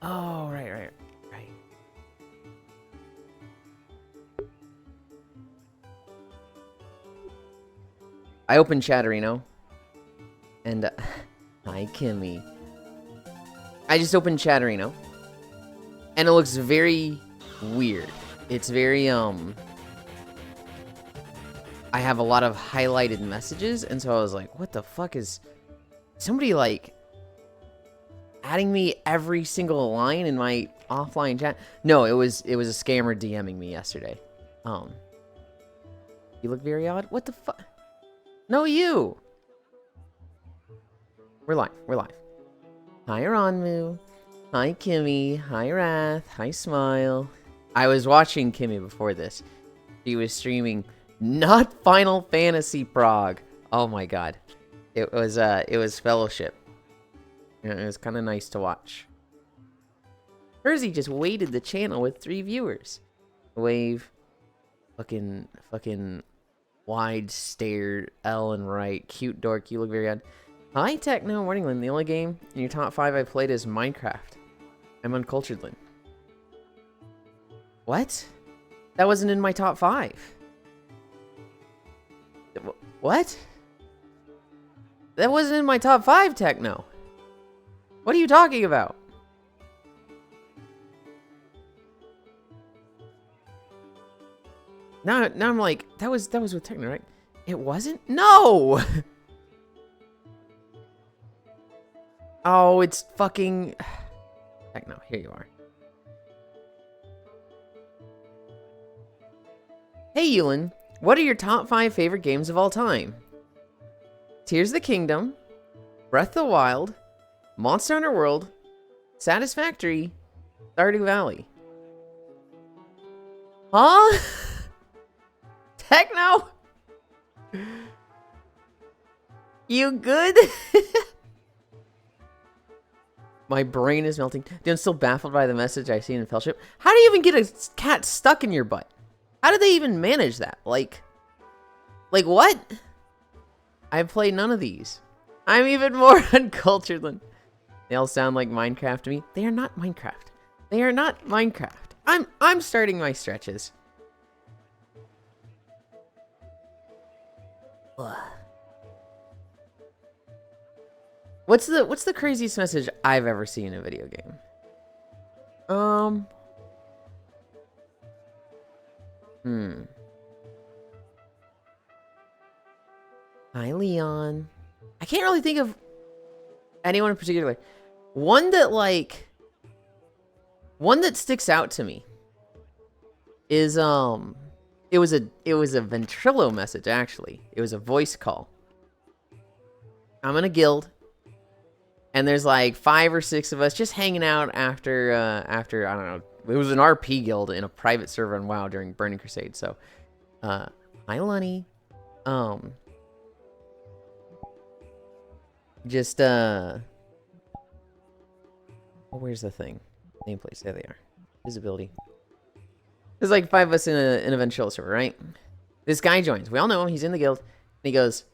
Oh, right. I opened Chatterino. And, hi, Kimmy. I just opened Chatterino. And it looks very weird. It's very, I have a lot of highlighted messages, and so I was like, what the fuck is... Somebody, like, adding me every single line in my offline chat? No, it was a scammer DMing me yesterday. You look very odd? What the fuck? No, you! We're live. Hi, Ronmu. Hi, Kimmy. Hi, Wrath. Hi, Smile. I was watching Kimmy before this. She was streaming not Final Fantasy Prague. Oh my god. It was Fellowship. It was kind of nice to watch. Hersey just weighted the channel with 3 viewers. Wave. Fucking wide stare. L and right. Cute dork. You look very odd. Hi, Techno Morningland. The only game in your top 5 I played is Minecraft. I'm uncultured, Lynn. What? That wasn't in my top 5. What? That wasn't in my top 5, Techno. What are you talking about? Now I'm like, that was with Techno, right? It wasn't? No! Oh, it's fucking... Techno, here you are. Hey, Yulind. What are your top 5 favorite games of all time? Tears of the Kingdom, Breath of the Wild, Monster Hunter World, Satisfactory, Stardew Valley. Huh? Techno? You good? My brain is melting. Dude, I'm still baffled by the message I seen in Fellowship. How do you even get a cat stuck in your butt? How did they even manage that? Like what? I've played none of these. I'm even more uncultured than... They all sound like Minecraft to me. They are not Minecraft. They are not Minecraft. I'm starting my stretches. Ugh. What's the craziest message I've ever seen in a video game? Hi, Leon. I can't really think of anyone in particular. One that sticks out to me is it was a Ventrilo message, actually. It was a voice call. I'm in a guild, and there's like 5 or 6 of us just hanging out after I don't know. It was an RP guild in a private server on WoW during Burning Crusade. So, hi, Lunny. Just oh, where's the thing? Nameplates. There they are. Visibility. There's like 5 of us in a Ventrilo server, right? This guy joins. We all know him. He's in the guild. And he goes,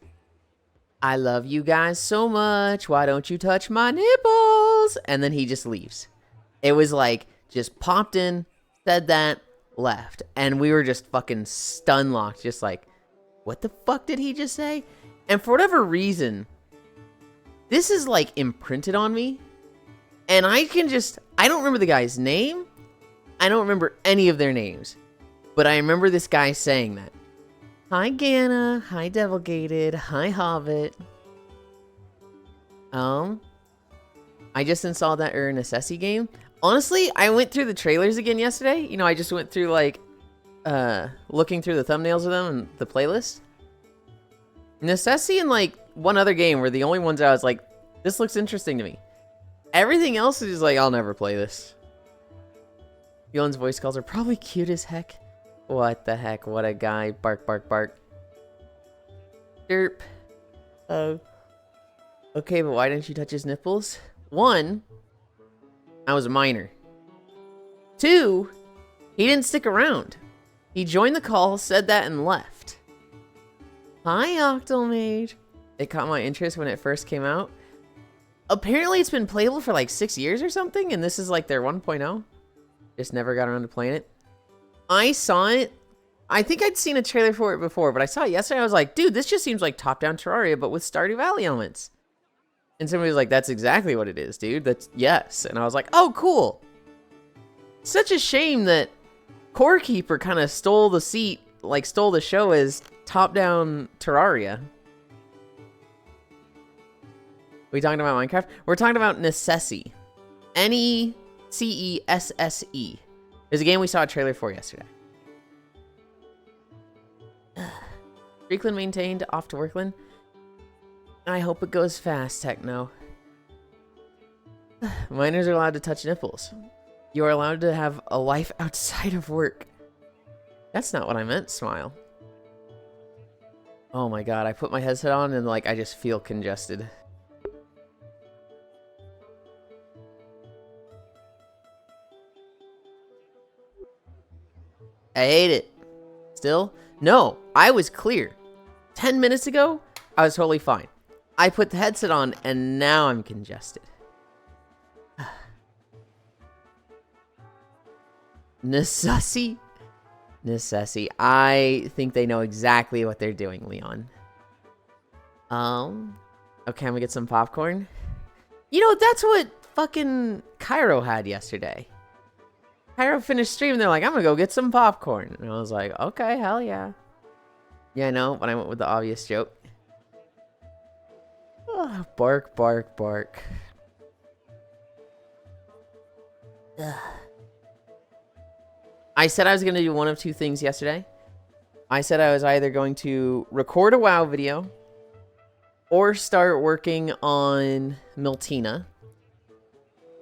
I love you guys so much. Why don't you touch my nipples? And then he just leaves. It was like, just popped in, said that, left. And we were just fucking stun locked. Just like, what the fuck did he just say? And for whatever reason, this is like imprinted on me. And I don't remember the guy's name. I don't remember any of their names. But I remember this guy saying that. Hi, Ganna. Hi, Devilgated. Hi, Hobbit. I just installed that Necessity game. Honestly, I went through the trailers again yesterday. You know, I just went through, like, looking through the thumbnails of them and the playlist. Necessity and, like, one other game were the only ones I was like, this looks interesting to me. Everything else is just like, I'll never play this. Yulind's voice calls are probably cute as heck. What the heck? What a guy. Bark, bark, bark. Derp. Okay, but why didn't you touch his nipples? 1, I was a minor. 2, he didn't stick around. He joined the call, said that, and left. Hi, Octomage. It caught my interest when it first came out. apparently it's been playable for like 6 years or something, and this is like their 1.0. Just never got around to playing it. I saw it. I think I'd seen a trailer for it before, but I saw it yesterday. I was like, dude, this just seems like top-down Terraria, but with Stardew Valley elements. And somebody was like, that's exactly what it is, dude. That's yes. And I was like, oh, cool. Such a shame that Core Keeper kind of stole the seat, like stole the show as top-down Terraria. We talking about Minecraft? We're talking about Necessi. Necesse. There's a game we saw a trailer for yesterday. Freakland maintained, off to Workland. I hope it goes fast, Techno. Miners are allowed to touch nipples. You are allowed to have a life outside of work. That's not what I meant, Smile. Oh my god, I put my headset on and like I just feel congested. I hate it. Still? No, I was clear. 10 minutes ago, I was totally fine. I put the headset on, and now I'm congested. Necessi? Necessi. I think they know exactly what they're doing, Leon. Okay, I'm gonna get some popcorn. You know, that's what fucking Cairo had yesterday. Cairo finished stream, and they're like, I'm gonna go get some popcorn. And I was like, okay, hell yeah. Yeah, I know, but I went with the obvious joke. Oh, bark, bark, bark. Ugh. I said I was going to do one of two things yesterday. I said I was either going to record a WoW video or start working on Miltina.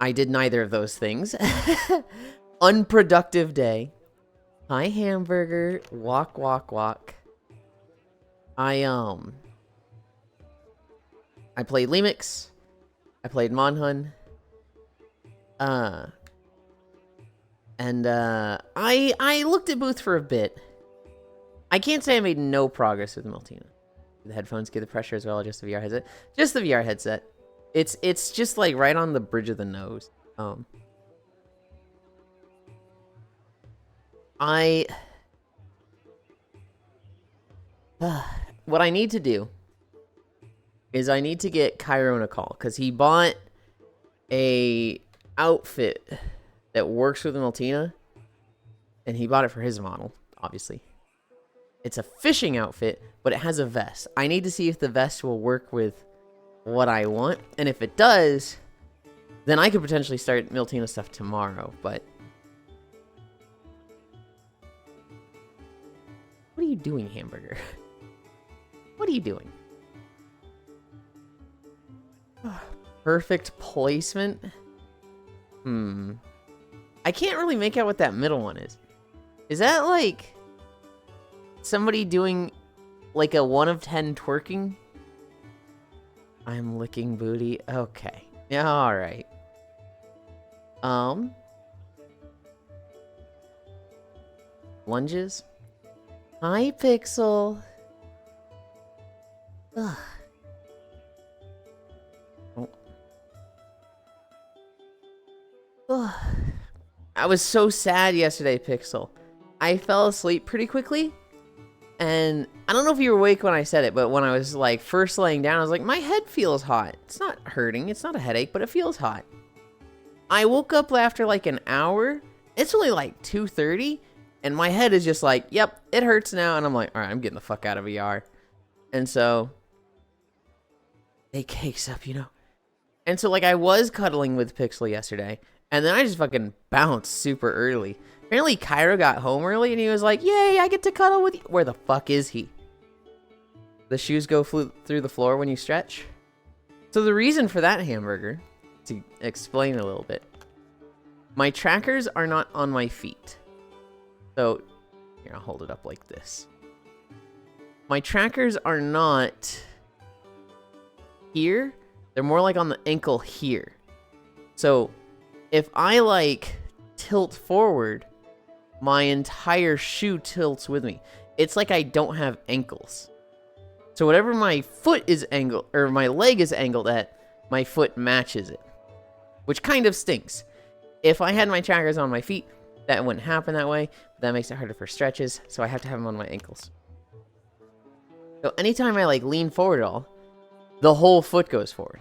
I did neither of those things. Unproductive day. Hi, hamburger. Walk, walk, walk. I played Lemix. I played Monhun. And I looked at Booth for a bit. I can't say I made no progress with Miltina. The headphones get the pressure as well, or just the VR headset? Just the VR headset. It's just like right on the bridge of the nose. What I need to do is I need to get Chiron a call, because he bought a outfit that works with Miltina, and he bought it for his model, obviously. It's a fishing outfit, but it has a vest. I need to see if the vest will work with what I want, and if it does, then I could potentially start Miltina stuff tomorrow, but... What are you doing, hamburger? What are you doing? Perfect placement? I can't really make out what that middle one is. Is that like somebody doing like a 1 of 10 twerking? I'm licking booty. Okay. Yeah, alright. Lunges? Hi, Pixel. Ugh. Oh. I was so sad yesterday, Pixel. I fell asleep pretty quickly. And I don't know if you were awake when I said it, but when I was like first laying down, I was like, my head feels hot. It's not hurting. It's not a headache, but it feels hot. I woke up after like an hour. It's only like 2:30. And my head is just like, yep, it hurts now. And I'm like, all right, I'm getting the fuck out of VR. And so, it cakes up, you know. And so, like, I was cuddling with Pixel yesterday. And then I just fucking bounced super early. Apparently, Cairo got home early. And he was like, yay, I get to cuddle with you. Where the fuck is he? The shoes go through the floor when you stretch. So, the reason for that, hamburger, to explain a little bit. My trackers are not on my feet. So, here, I'll hold it up like this. My trackers are not here. They're more like on the ankle here. So, if I, like, tilt forward, my entire shoe tilts with me. It's like I don't have ankles. So, whatever my foot is angled, or my leg is angled at, my foot matches it, which kind of stinks. If I had my trackers on my feet, that wouldn't happen that way. But that makes it harder for stretches, so I have to have them on my ankles. So anytime I like lean forward at all, the whole foot goes forward.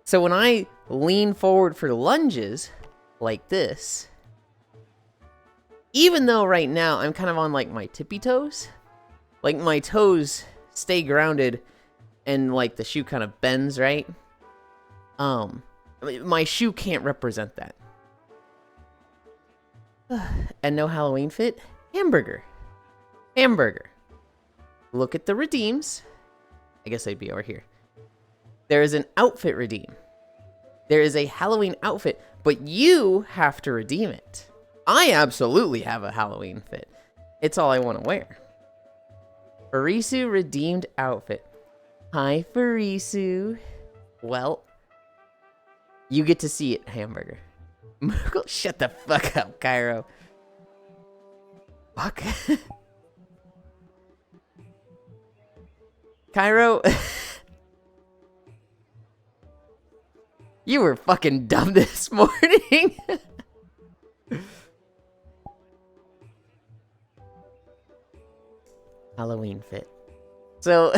So when I lean forward for lunges, like this, even though right now I'm kind of on like my tippy toes, like my toes stay grounded and like the shoe kind of bends, right? My shoe can't represent that. And no Halloween fit? Hamburger. Hamburger. Look at the redeems. I guess they'd be over here. There is an outfit redeem. There is a Halloween outfit, but you have to redeem it. I absolutely have a Halloween fit. It's all I want to wear. Farisu redeemed outfit. Hi, Farisu. Well, you get to see it, Hamburger. Shut the fuck up, Cairo. Fuck. Cairo. You were fucking dumb this morning. Halloween fit. So,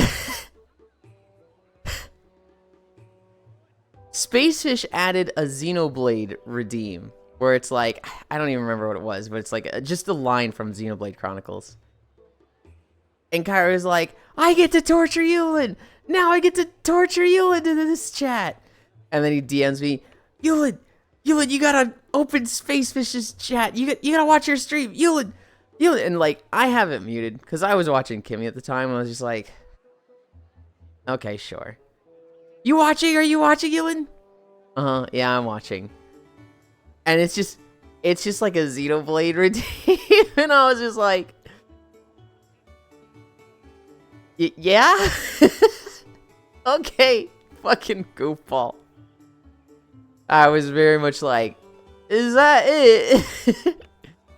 Spacefish added a Xenoblade redeem, where it's like, I don't even remember what it was, but it's like just a line from Xenoblade Chronicles. And Kairo's like, I get to torture Yulind! Now I get to torture Yulind in this chat! And then he DMs me, Yulind, you gotta open Spacefish's chat. You gotta watch your stream, Yulind. And like, I have it muted because I was watching Kimmy at the time. I was just like, okay, sure. You watching? Are you watching, Yulind? Yeah, I'm watching. And it's just like a Xenoblade redeem, and I was just like, yeah, okay, fucking goofball. I was very much like, is that it?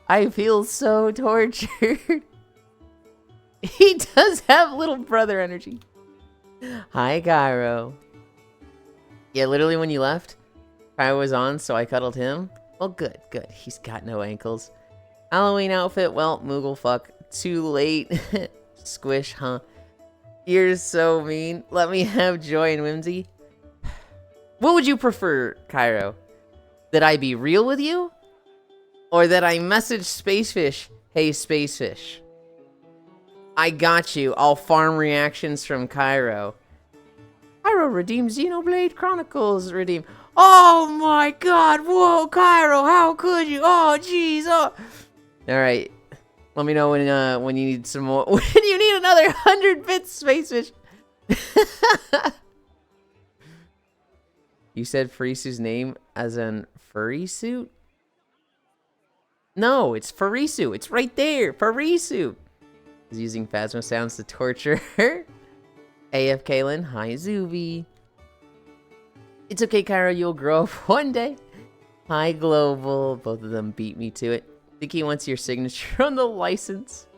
I feel so tortured. He does have little brother energy. Hi, Cairo. Yeah, literally when you left, Cairo was on, so I cuddled him. Well, good. He's got no ankles. Halloween outfit, well, Moogle fuck. Too late. Squish, huh? You're so mean. Let me have joy and whimsy. What would you prefer, Cairo? That I be real with you? Or that I message Spacefish, hey Spacefish, I got you, I'll farm reactions from Cairo. Cairo redeems Xenoblade Chronicles redeem. Oh my god, whoa, Cairo, how could you? Oh, jeez, oh. Alright, let me know when you need some more, when you need another 100 bits, Spacefish. You said Farisu's name as in furry suit? No, it's Farisu. It's right there. Farisu. He's using Phasma sounds to torture her. AF Kaylin. Hi, Zuby. It's okay, Cairo. You'll grow up one day. Hi, Global. Both of them beat me to it. Think he wants your signature on the license.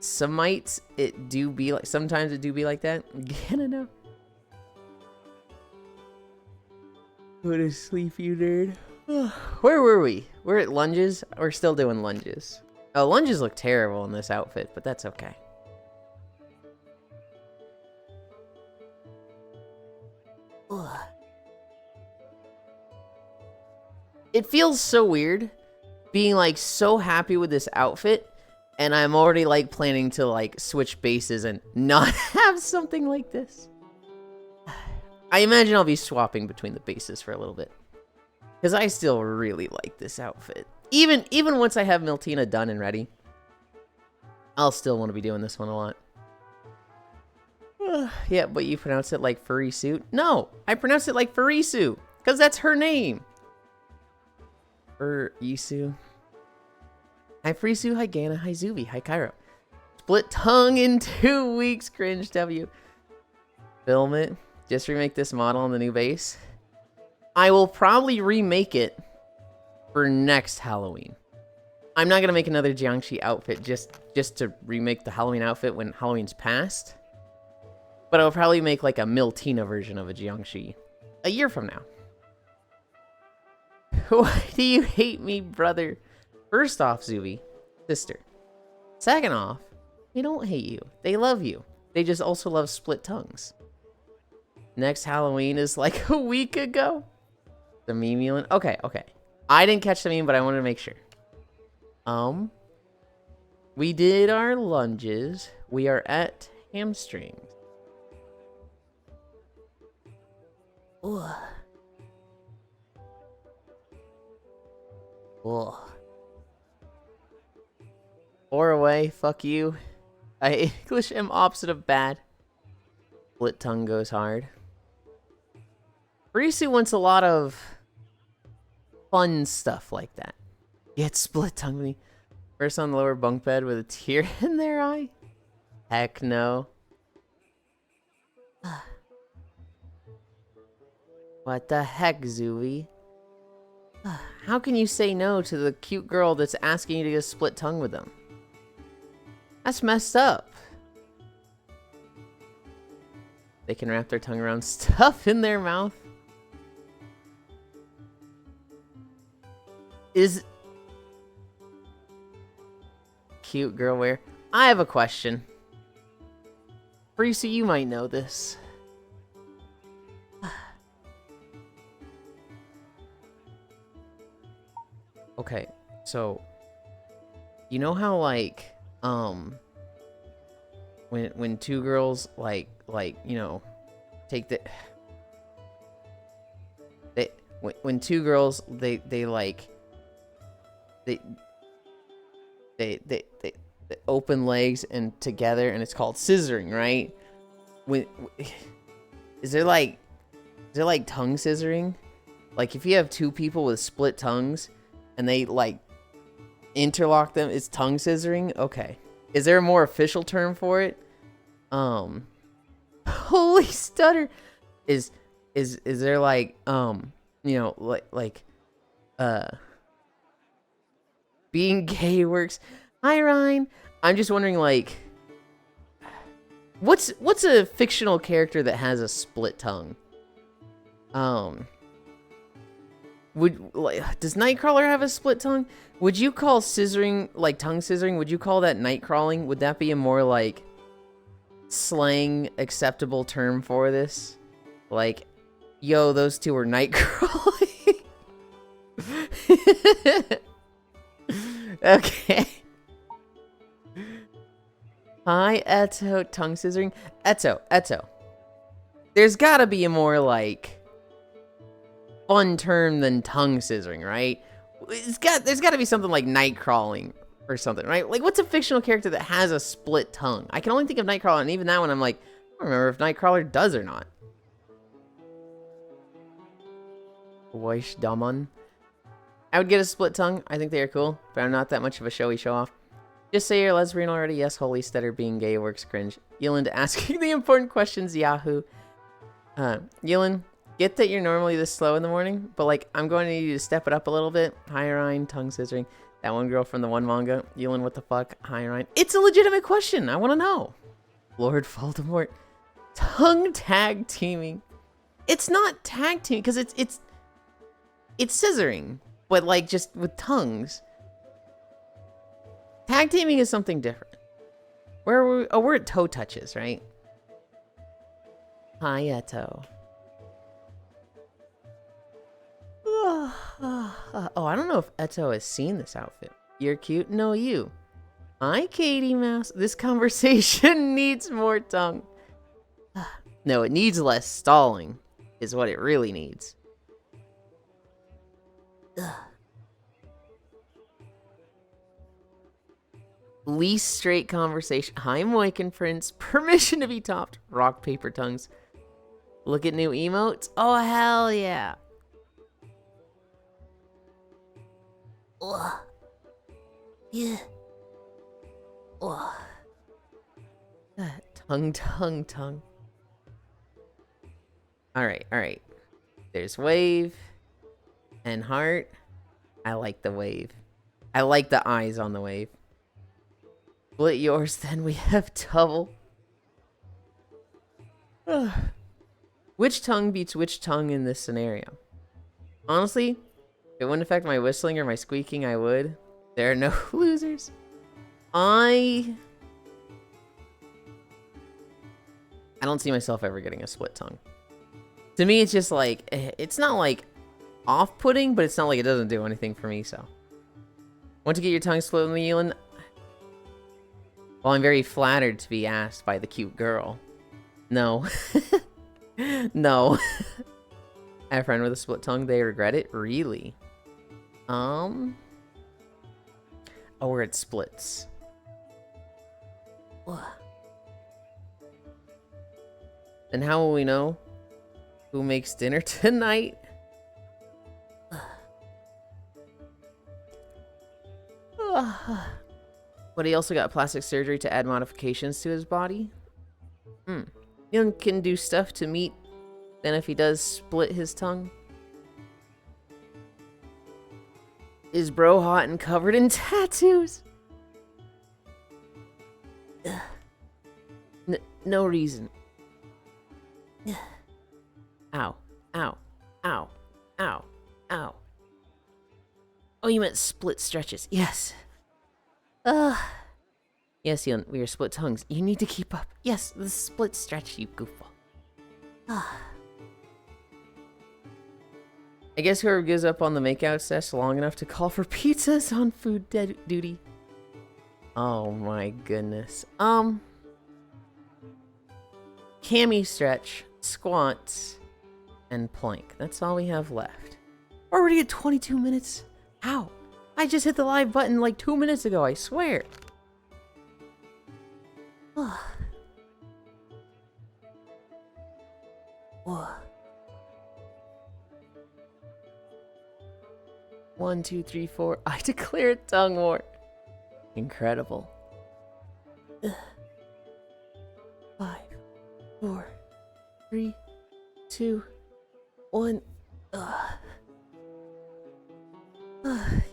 Sometimes it do be like that. I don't know. Go to sleep, you nerd. Where were we? We're at lunges. We're still doing lunges. Oh, lunges look terrible in this outfit, but that's okay. Ugh. It feels so weird being like so happy with this outfit, and I'm already like planning to like switch bases and not have something like this. I imagine I'll be swapping between the bases for a little bit. Because I still really like this outfit. Even once I have Miltina done and ready, I'll still want to be doing this one a lot. Yeah, but you pronounce it like furry suit? No, I pronounce it like Farisu. Because that's her name. Furisu. Hi Farisu, hi Gana, hi Zuby, hi Cairo. Split tongue in 2 weeks, cringe W. Film it. Just remake this model on the new base. I will probably remake it for next Halloween. I'm not going to make another Jiangxi outfit just to remake the Halloween outfit when Halloween's past. But I'll probably make like a Miltina version of a Jiangxi a year from now. Why do you hate me, brother? First off, Zuby, sister. Second off, they don't hate you. They love you. They just also love split tongues. Next Halloween is like a week ago. The meme, Yulind. Okay. I didn't catch the meme, but I wanted to make sure. We did our lunges. We are at hamstrings. Ugh. Ugh. 4 away, fuck you. I English am opposite of bad. Split tongue goes hard. Risu wants a lot of fun stuff like that. Get split tongue me. First on the lower bunk bed with a tear in their eye? Heck no. What the heck, Zooey? How can you say no to the cute girl that's asking you to get a split tongue with them? That's messed up. They can wrap their tongue around stuff in their mouth. Is cute girl wear? I have a question. Freezy, you might know this. Okay, so you know how like when two girls like you know take the when two girls they open legs and together, and it's called scissoring, right? Is there like tongue scissoring? Like if you have two people with split tongues and they like interlock them, it's tongue scissoring? Okay. Is there a more official term for it? Holy stutter. Is there like you know being gay works? Hi Ryan. I'm just wondering like what's a fictional character that has a split tongue? Does Nightcrawler have a split tongue? Would you call scissoring, like tongue scissoring, would you call that night crawling? Would that be a more like slang acceptable term for this? Like, yo, those two are night crawling. Okay. Hi, Eto, tongue scissoring. Eto. There's gotta be a more like fun term than tongue scissoring, right? There's got to be something like night crawling or something, right? Like, what's a fictional character that has a split tongue? I can only think of Nightcrawler, and even that one, I'm like, I don't remember if Nightcrawler does or not. Weish Damon. I would get a split tongue. I think they are cool, but I'm not that much of a showy show-off. Just say you're lesbian already. Yes, holy stutter, being gay works cringe. Yulind asking the important questions, Yahoo. Yulind, get that you're normally this slow in the morning, but like I'm going to need you to step it up a little bit. Hi Ryan, tongue scissoring. That one girl from the one manga. Yulind, what the fuck? Hi Ryan. It's a legitimate question. I want to know. Lord Voldemort. Tongue tag teaming. It's not tag teaming because it's scissoring, but like just with tongues. Tag teaming is something different. Where are we? Oh, we're at toe touches, right? Hi Eto. Oh, I don't know if Eto has seen this outfit. You're cute. No, you. Hi, Katie Mouse. This conversation needs more tongue. No, it needs less stalling, is what it really needs. Least straight conversation. Hi, Moikin Prince. Permission to be topped. Rock, paper, tongues. Look at new emotes. Oh, hell yeah. Ugh. Yeah. Ugh. Tongue. Alright. There's wave and heart. I like the wave. I like the eyes on the wave. Split yours, then we have double. Which tongue beats which tongue in this scenario? Honestly, if it wouldn't affect my whistling or my squeaking, I would. There are no losers. I don't see myself ever getting a split tongue. To me, it's just like, it's not like off-putting, but it's not like it doesn't do anything for me, so. Want to get your tongue split with me, Yulind? Well, I'm very flattered to be asked by the cute girl. No. No. I have a friend with a split tongue. They regret it? Really? Oh, where it splits. And how will we know who makes dinner tonight? But he also got plastic surgery to add modifications to his body. Young can do stuff to meet than if he does split his tongue. Is bro hot and covered in tattoos? No reason. Ow. Ow. Ow. Ow. Ow. Oh, you meant split stretches. Yes. Yes, we are split tongues. You need to keep up. Yes, the split stretch, you goofball. I guess whoever gives up on the makeout test long enough to call for pizzas on food duty. Oh my goodness. Cami stretch, squats, and plank. That's all we have left. We're already at 22 minutes. How? I just hit the live button like 2 minutes ago, I swear. 1, 2, 3, 4. I declare tongue war. Incredible. 5, 4, 3, 2, 1.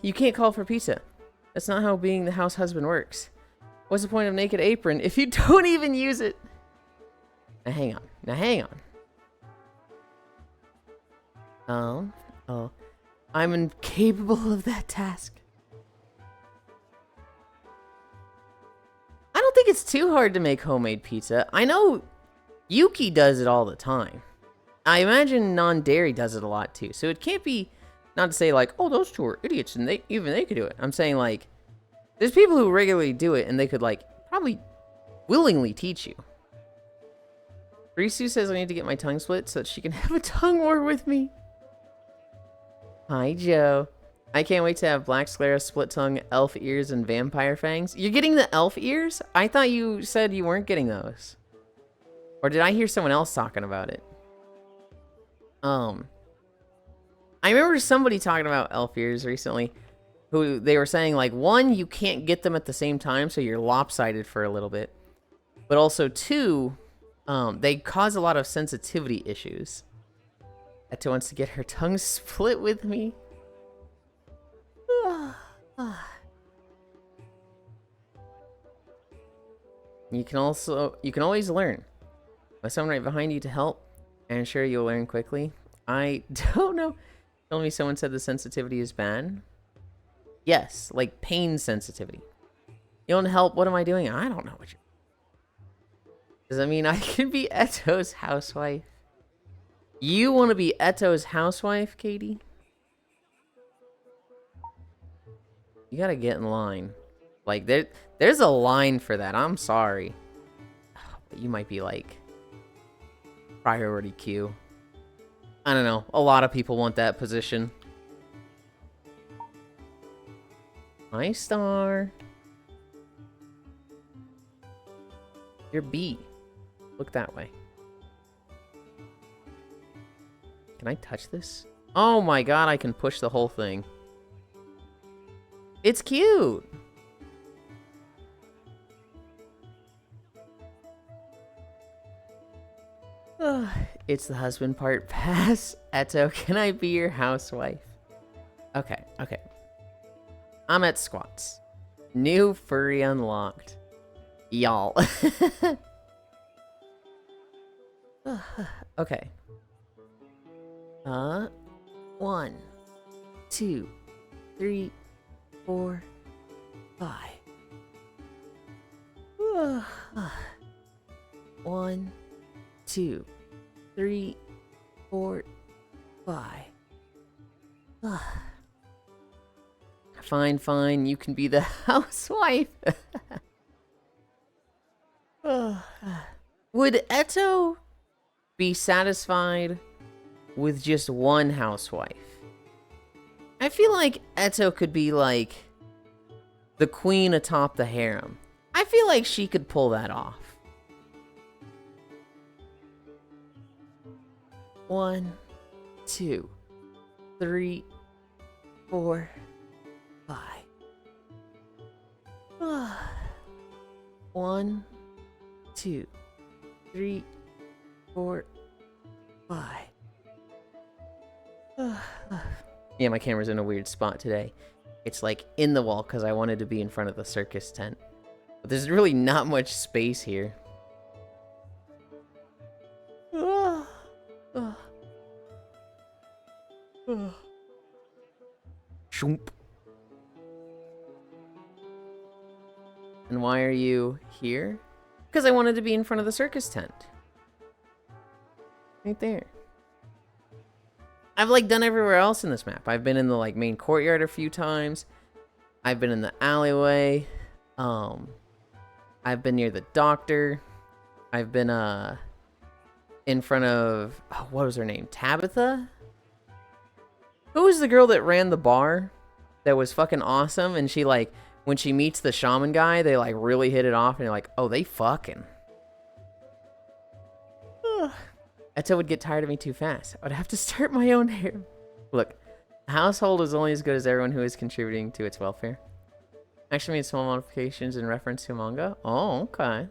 You can't call for pizza. That's not how being the house husband works. What's the point of naked apron if you don't even use it? Now hang on. Now hang on. Oh. I'm incapable of that task. I don't think it's too hard to make homemade pizza. I know Yuki does it all the time. I imagine non-dairy does it a lot too. So it can't be, not to say like, oh, those two are idiots and even they could do it. I'm saying like, there's people who regularly do it and they could like probably willingly teach you. Risu says I need to get my tongue split so that she can have a tongue war with me. Hi, Joe. I can't wait to have black sclera, split tongue, elf ears, and vampire fangs. You're getting the elf ears? I thought you said you weren't getting those. Or did I hear someone else talking about it? I remember somebody talking about elf ears recently, who they were saying like, one, you can't get them at the same time, so you're lopsided for a little bit. But also two, they cause a lot of sensitivity issues. Eto wants to get her tongue split with me. You can always learn. With someone right behind you to help, and sure you'll learn quickly. I don't know. Tell me someone said the sensitivity is bad. Yes, like pain sensitivity. You want to help? What am I doing? I don't know what you're... Does that mean I can be Eto's housewife? You want to be Eto's housewife, Katie? You gotta get in line. Like, there's a line for that. I'm sorry. But you might be like... priority queue. I don't know. A lot of people want that position. Hi, Star. You're B. Look that way. Can I touch this? Oh my god, I can push the whole thing. It's cute! It's the husband part. Pass. Eto, can I be your housewife? Okay, okay. I'm at squats. New furry unlocked. Y'all. Okay. 1, 2, 3, 4, 5. 1, 2, 3, 4, 5. Fine, fine. You can be the housewife. Would Eto be satisfied with just one housewife? I feel like Eto could be like the queen atop the harem. I feel like she could pull that off. 1, 2, 3, 4, 5. 1, 2, 3, 4, 5. Yeah, my camera's in a weird spot today. It's like in the wall because I wanted to be in front of the circus tent. But there's really not much space here. Shoomp. And why are you here? Because I wanted to be in front of the circus tent. Right there. I've like done everywhere else in this map. I've been in the like main courtyard a few times. I've been in the alleyway. I've been near the doctor. I've been in front of, oh, what was her name? Tabitha? Who was the girl that ran the bar that was fucking awesome? And she like, when she meets the shaman guy, they like really hit it off and you're like, oh, they fucking. Eto would get tired of me too fast. I would have to start my own hair. Look, a household is only as good as everyone who is contributing to its welfare. Actually made small modifications in reference to manga. Oh, okay.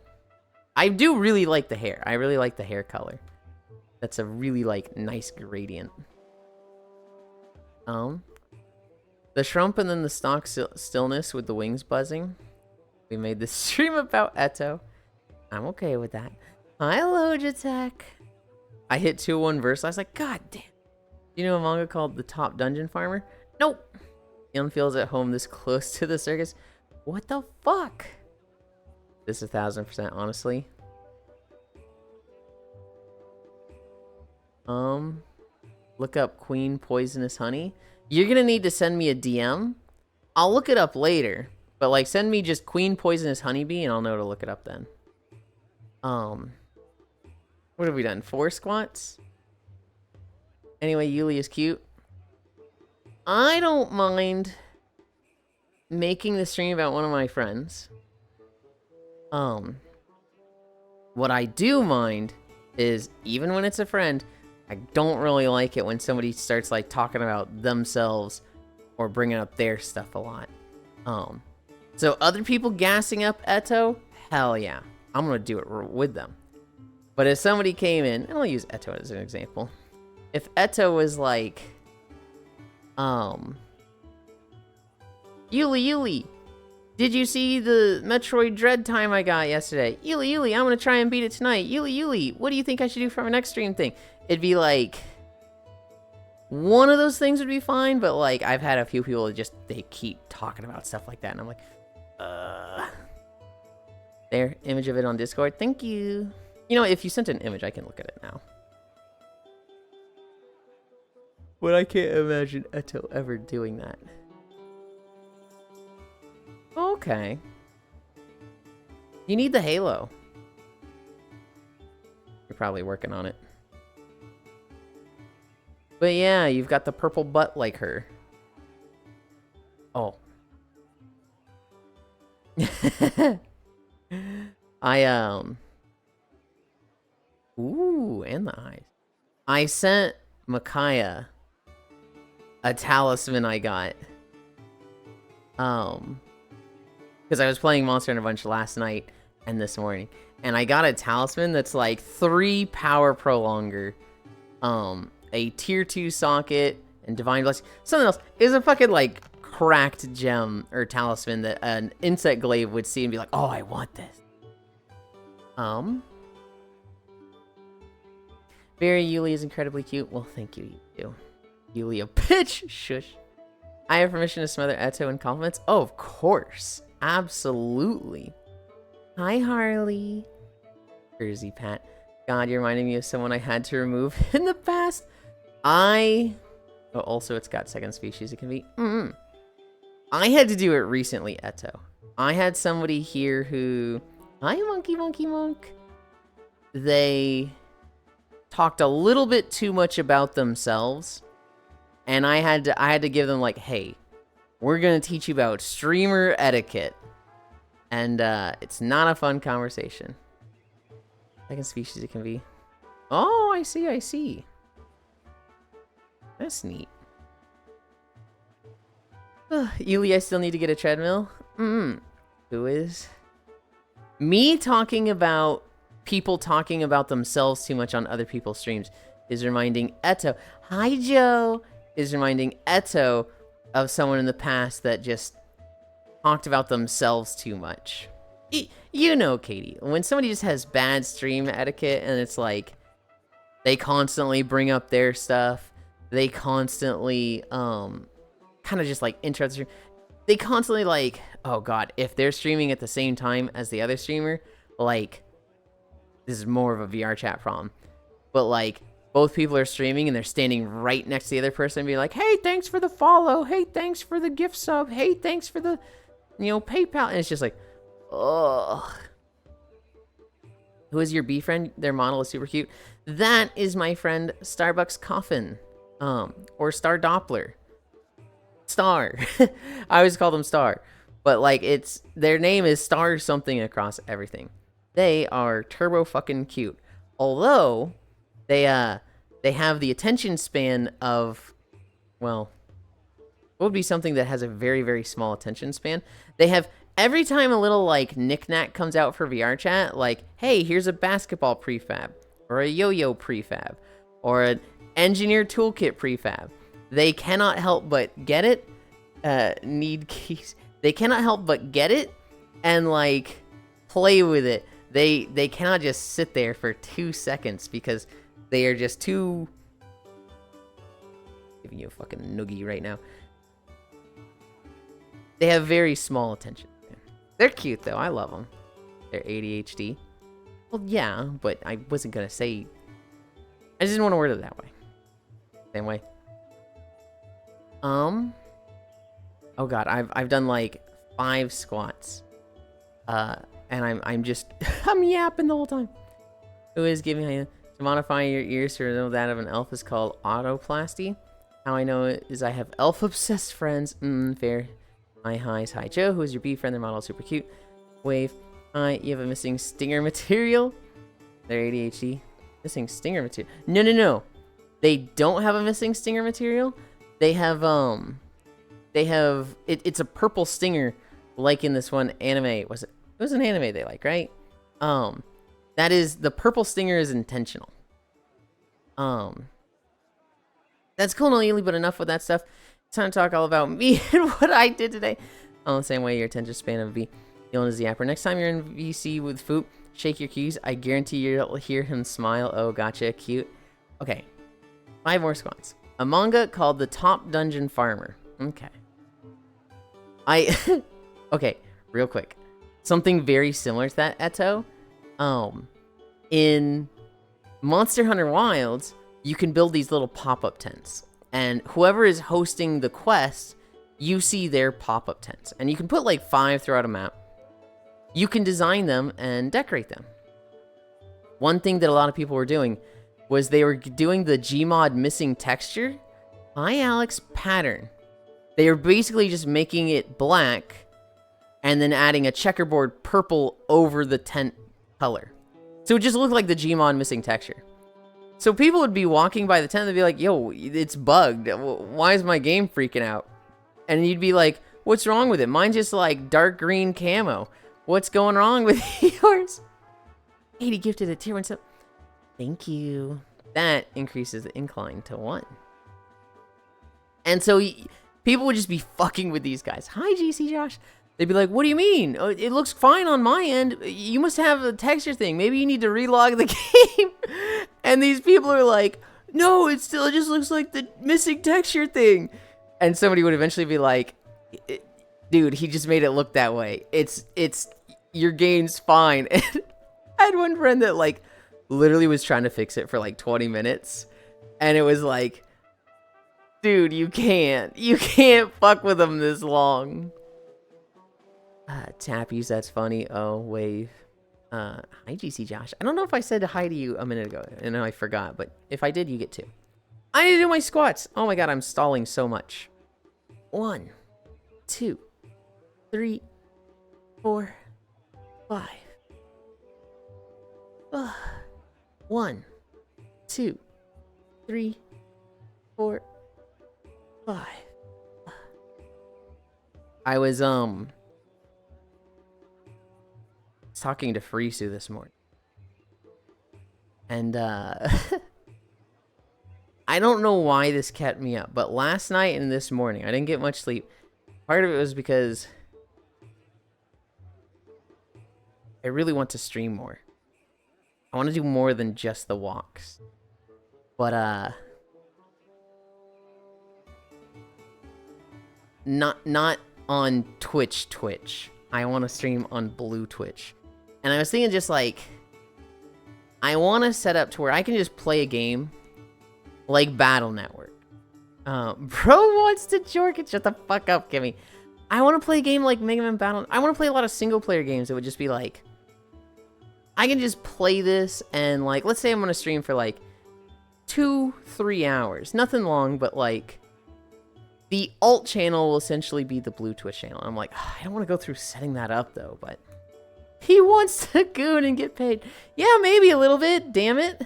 I do really like the hair. I really like the hair color. That's a really like nice gradient. The shrimp and then the stock stillness with the wings buzzing. We made this stream about Eto. I'm okay with that. Hi, Logitech. I hit 2-1 verse. I was like, God damn. You know a manga called The Top Dungeon Farmer? Nope. Young feels at home this close to the circus. What the fuck? This is 1000% honestly. Look up Queen Poisonous Honey. You're gonna need to send me a DM. I'll look it up later. But like send me just Queen Poisonous Honeybee and I'll know to look it up then. What have we done? 4 squats? Anyway, Yuli is cute. I don't mind making the stream about one of my friends. What I do mind is, even when it's a friend, I don't really like it when somebody starts like talking about themselves or bringing up their stuff a lot. So other people gassing up Eto, hell yeah. I'm gonna do it with them. But if somebody came in, and I'll use Eto as an example. If Eto was like, Yuli, did you see the Metroid Dread time I got yesterday? Yuli, I'm gonna try and beat it tonight. Yuli, what do you think I should do for our next stream thing? It'd be like, one of those things would be fine, but like, I've had a few people that just, they keep talking about stuff like that, and I'm like, There, image of it on Discord, thank you. You know, if you sent an image, I can look at it now. But I can't imagine Eto ever doing that. Okay. You need the halo. You're probably working on it. But yeah, you've got the purple butt like her. Oh. Ooh, and the eyes. I sent Micaiah a talisman I got. Because I was playing Monster Hunter Bunch last night and this morning. And I got a talisman that's like 3 power prolonger. A tier 2 socket and divine blessing. Something else. It was a fucking like cracked gem or talisman that an insect glaive would see and be like, oh, I want this. Very Yuli is incredibly cute. Well, thank you, you. Yuli a bitch. Shush. I have permission to smother Eto in compliments. Oh, of course. Absolutely. Hi, Harley. Jersey Pat. God, you're reminding me of someone I had to remove in the past. Oh, also, it's got second species. It can be. I had to do it recently, Eto. I had somebody here who. Hi, Monkey Monk. They talked a little bit too much about themselves, and I had to give them like, hey, we're gonna teach you about streamer etiquette, and it's not a fun conversation. Second species it can be. Oh, I see. That's neat. Yuli, I still need to get a treadmill. Who is? Me talking about people talking about themselves too much on other people's streams is reminding Eto. Hi, Joe. Is reminding Eto of someone in the past that just talked about themselves too much. You know, Katie, when somebody just has bad stream etiquette and it's like they constantly bring up their stuff, they constantly kind of just like interrupt the stream. They constantly like, oh god, if they're streaming at the same time as the other streamer, like this is more of a VR chat problem. But like both people are streaming and they're standing right next to the other person and be like, hey, thanks for the follow. Hey, thanks for the gift sub. Hey, thanks for the, PayPal. And it's just like, ugh. Who is your B friend? Their model is super cute. That is my friend Starbucks Coffin. Or Star Doppler. Star. I always call them Star. But like their name is Star something across everything. They are turbo fucking cute. Although they have the attention span of, well, what would be something that has a very, very small attention span? They have, every time a little like knick-knack comes out for VR chat, like, hey, here's a basketball prefab, or a yo-yo prefab, or an engineer toolkit prefab. They cannot help but get it. Need keys. They cannot help but get it and like play with it. They cannot just sit there for 2 seconds because they are just too. Giving you a fucking noogie right now. They have very small attention. They're cute though. I love them. They're ADHD. Well, yeah, but I wasn't gonna say. I just didn't want to word it that way. Same way. Oh god, I've done like 5 squats. And I'm just I'm yapping the whole time. Who is giving you to modify your ears to resemble that of an elf is called autoplasty. How I know it is I have elf obsessed friends. Fair. Hi Joe, who is your B friend? Their model is super cute. Wave. Hi, you have a missing stinger material. They're ADHD. Missing stinger material. No. They don't have a missing stinger material. They have it's a purple stinger, like in this one anime. It was an anime they like, right? That is, the purple stinger is intentional. That's cool, Noeli, but enough with that stuff. It's time to talk all about me and what I did today. The same way your attention span of V. Yulind is the yapper. Next time you're in VC with Foop, shake your keys. I guarantee you'll hear him smile. Oh, gotcha, cute. Okay, 5 more squats. A manga called The Top Dungeon Farmer. Okay. Okay, real quick. Something very similar to that, Eto. In Monster Hunter Wilds, you can build these little pop-up tents. And whoever is hosting the quest, you see their pop-up tents. And you can put like 5 throughout a map. You can design them and decorate them. One thing that a lot of people were doing was they were doing the Gmod missing texture. Hi, Alex, pattern. They are basically just making it black and then adding a checkerboard purple over the tent color. So it just looked like the Gmod missing texture. So people would be walking by the tent and they'd be like, yo, it's bugged. Why is my game freaking out? And you'd be like, what's wrong with it? Mine's just like dark green camo. What's going wrong with yours? 80 gifted a tier 1 sub. Thank you. That increases the incline to 1. And so people would just be fucking with these guys. Hi, GC Josh. They'd be like, what do you mean? Oh, it looks fine on my end. You must have a texture thing. Maybe you need to relog the game. And And these people are like, no, it just looks like the missing texture thing. And somebody would eventually be like, dude, he just made it look that way. It's your game's fine. And I had one friend that like literally was trying to fix it for like 20 minutes. And it was like, dude, you can't fuck with them this long. Tappies, that's funny. Oh, wave. Hi, GC Josh. I don't know if I said hi to you a minute ago, and I forgot, but if I did, you get two. I need to do my squats. Oh my god, I'm stalling so much. 1, 2, 3, 4, 5. 1, 2, 3, 4, 5. I was talking to Frisu this morning. And I don't know why this kept me up, but last night and this morning I didn't get much sleep. Part of it was because I really want to stream more. I want to do more than just the walks. But not on Twitch. I want to stream on Blue Twitch. And I was thinking just like, I want to set up to where I can just play a game like Battle Network. Bro wants to jork it. Shut the fuck up, Kimmy. I want to play a game like Mega Man Battle. I want to play a lot of single player games that would just be like, I can just play this and like, let's say I'm going to stream for like 2-3 hours. Nothing long, but like the alt channel will essentially be the Blue Twitch channel. I'm like, oh, I don't want to go through setting that up though, but he wants to goon and get paid. Yeah, maybe a little bit. Damn it.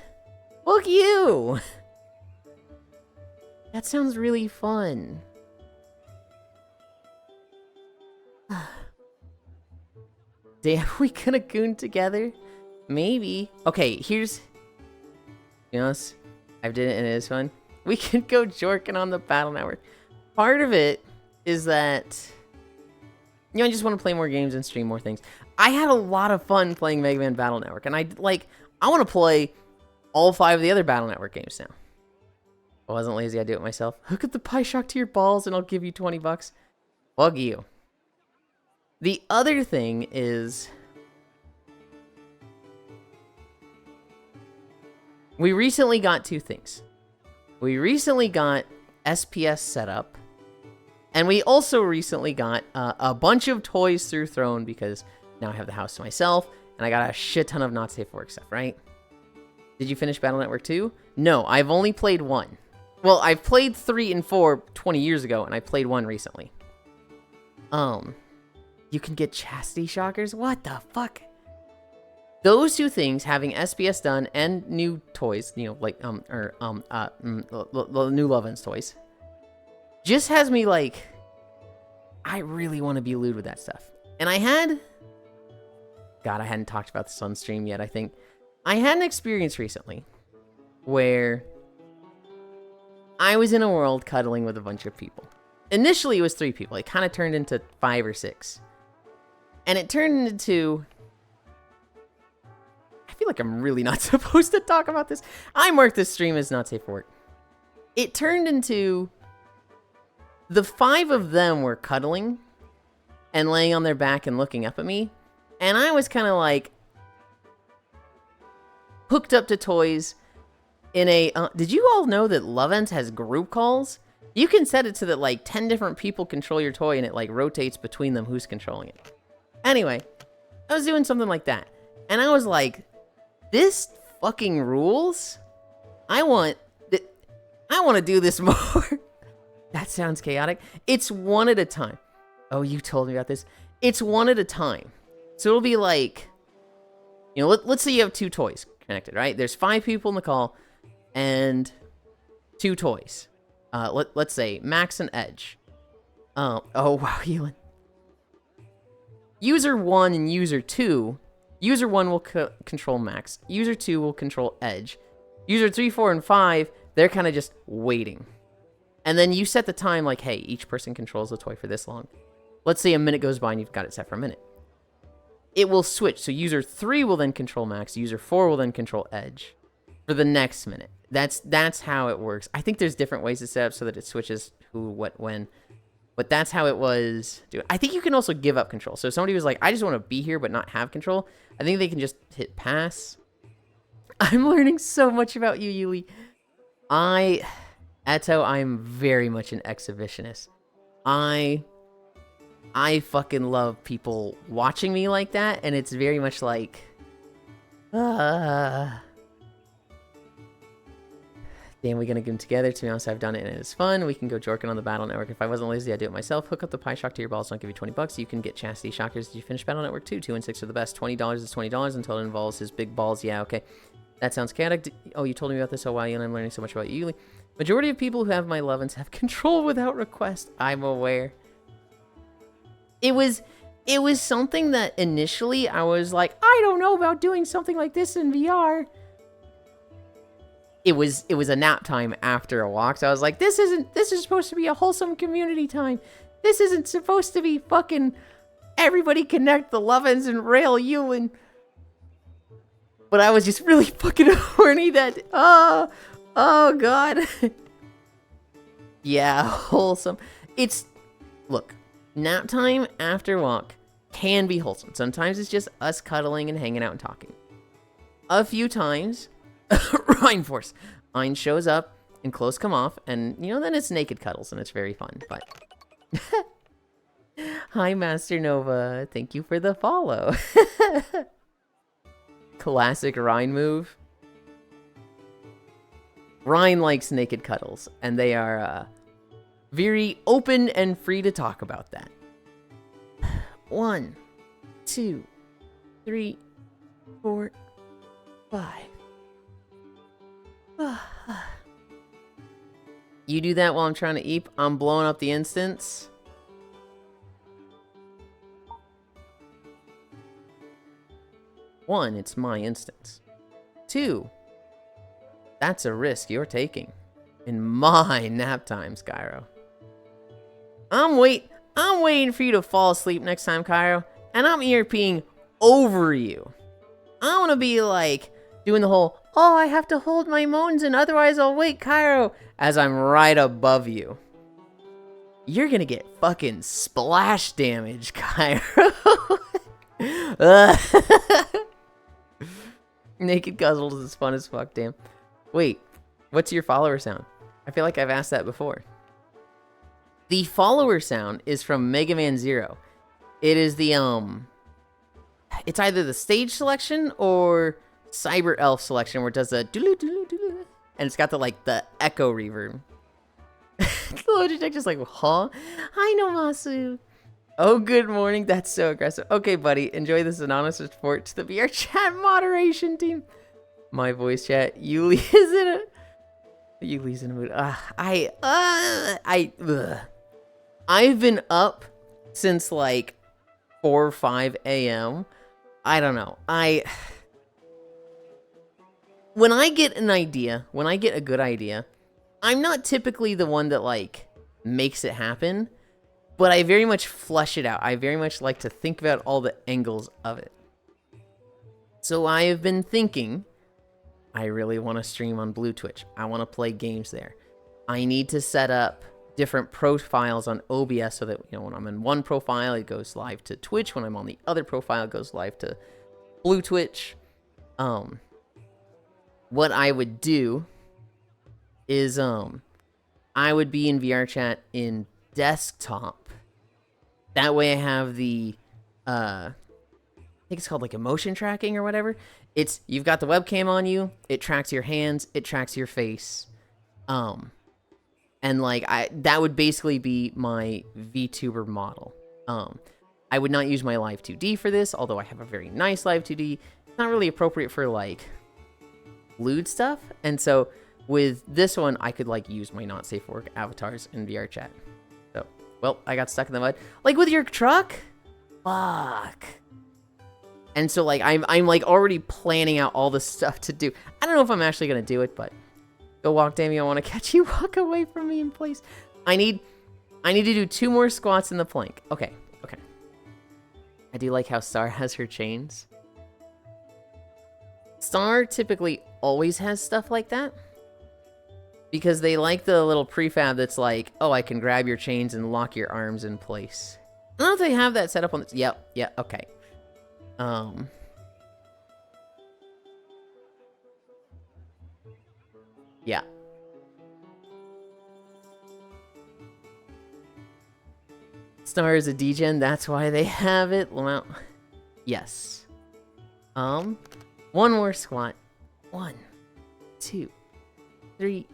Look you. That sounds really fun. Damn, we gonna goon together? Maybe. Okay, here's... You know, I've did it and it is fun. We can go jorking on the Battle Network. Part of it is that... You know, I just want to play more games and stream more things. I had a lot of fun playing Mega Man Battle Network, and I want to play all 5 of the other Battle Network games now. If I wasn't lazy, I'd do it myself. Hook up the Pie Shock to your balls, and I'll give you 20 bucks. Bug you. The other thing is... We recently got 2 things. We recently got SPS set up. And we also recently got a bunch of toys through Throne because now I have the house to myself. And I got a shit ton of not safe for work stuff, right? Did you finish Battle Network 2? No, I've only played 1. Well, I've played 3 and 4 20 years ago, and I played 1 recently. You can get chastity shockers? What the fuck? Those 2 things, having SPS done and new toys, you know, like, new Lovin's toys, just has me like, I really want to be lewd with that stuff. And I hadn't talked about this on stream yet, I think. I had an experience recently where I was in a world cuddling with a bunch of people. Initially, it was 3 people. It kind of turned into 5 or 6. And it turned into... I feel like I'm really not supposed to talk about this. I marked this stream as not safe for work. It turned into... The 5 of them were cuddling and laying on their back and looking up at me. And I was kind of like... hooked up to toys in a... did you all know that Loven's has group calls? You can set it so that like 10 different people control your toy and it like rotates between them who's controlling it. Anyway, I was doing something like that. And I was like, this fucking rules? I want to do this more. That sounds chaotic. It's 1 at a time. Oh, you told me about this. It's 1 at a time. So it'll be like, you know, let's say you have 2 toys connected, right? There's 5 people in the call and 2 toys. Let's say Max and Edge. Oh wow, Yulind. User 1 and User 2. User 1 will control Max. User 2 will control Edge. User 3, 4, and 5, they're kind of just waiting. And then you set the time like, hey, each person controls the toy for this long. Let's say a minute goes by and you've got it set for a minute. It will switch. So user 3 will then control Max. User 4 will then control Edge. for the next minute. That's how it works. I think there's different ways to set up so that it switches who, what, when. But that's how it was. Dude, I think you can also give up control. So if somebody was like, I just want to be here but not have control, I think they can just hit pass. I'm learning so much about you, Yuli. Eto, I'm very much an exhibitionist. I fucking love people watching me like that, and it's very much like, damn, we're gonna get them together. To be honest, I've done it and it's fun. We can go jorking on the Battle Network. If I wasn't lazy, I'd do it myself. Hook up the Pie Shock to your balls, and I'll give you $20. You can get Chastity Shockers. Did you finish Battle Network too? 2 and 6 are the best. $20 is $20 until it involves his big balls. Yeah, okay. That sounds chaotic. Oh, you told me about this a while, and I'm learning so much about you. Majority of people who have my lovin's have control without request. I'm aware. It was something that initially I was like, I don't know about doing something like this in VR. It was a nap time after a walk, so I was like, this is supposed to be a wholesome community time. This isn't supposed to be fucking everybody connect the lovin's and rail Yulind. But I was just really fucking horny that, oh god. Yeah, wholesome. Look, nap time after walk can be wholesome. Sometimes it's just us cuddling and hanging out and talking. A few times, Rhine Force. Ein shows up and clothes come off, and, then it's naked cuddles, and it's very fun, but... Hi, Master Nova. Thank you for the follow. Classic Rhine move. Rhine likes naked cuddles, and they are very open and free to talk about that. 1, 2, 3, 4, 5. You do that while I'm trying to eep. I'm blowing up the instance. One, it's my instance. 2, that's a risk you're taking in my nap time, Skyro. I'm waiting for you to fall asleep next time, Cairo, and I'm ERPing over you. I want to be like doing the whole, oh, I have to hold my moans and otherwise I'll wake Cairo, as I'm right above you. You're gonna get fucking splash damage, Cairo. Naked Guzzles is fun as fuck, damn. Wait, what's your follower sound? I feel like I've asked that before. The follower sound is from Mega Man Zero. It is the, it's either the stage selection or Cyber Elf selection where it does a doodle doodle doodle. And it's got the echo reverb. Logitech just like, huh? Hi, Nomasu. Oh, good morning. That's so aggressive. Okay, buddy. Enjoy this anonymous report to the VR chat moderation team. My voice chat. Yuli's in a mood. I've been up since 4 or 5 a.m. I don't know. When I get an idea, when I get a good idea, I'm not typically the one that makes it happen. But I very much flesh it out. I very much like to think about all the angles of it. So I have been thinking, I really want to stream on Blue Twitch. I want to play games there. I need to set up different profiles on OBS so that, when I'm in one profile, it goes live to Twitch. When I'm on the other profile, it goes live to Blue Twitch. What I would do is, I would be in VR chat in desktop. That way I have the, I think it's called emotion tracking or whatever. You've got the webcam on you, it tracks your hands, it tracks your face. And that would basically be my VTuber model. I would not use my Live 2D for this, although I have a very nice Live 2D. It's not really appropriate for lewd stuff. And so with this one, I could use my not safe for work avatars in VR chat. So, well, I got stuck in the mud. With your truck? Fuck. And so I'm already planning out all the stuff to do. I don't know if I'm actually gonna do it, but go walk, Damien. I want to catch you. Walk away from me in place. I need to do 2 more squats in the plank. Okay. I do like how Star has her chains. Star typically always has stuff like that. Because they like the little prefab that's like, oh, I can grab your chains and lock your arms in place. I don't know if they have that set up on this. Yep, yeah, okay. Yeah. Star is a degen, that's why they have it. Well, yes. One more squat. 1, 2, 3,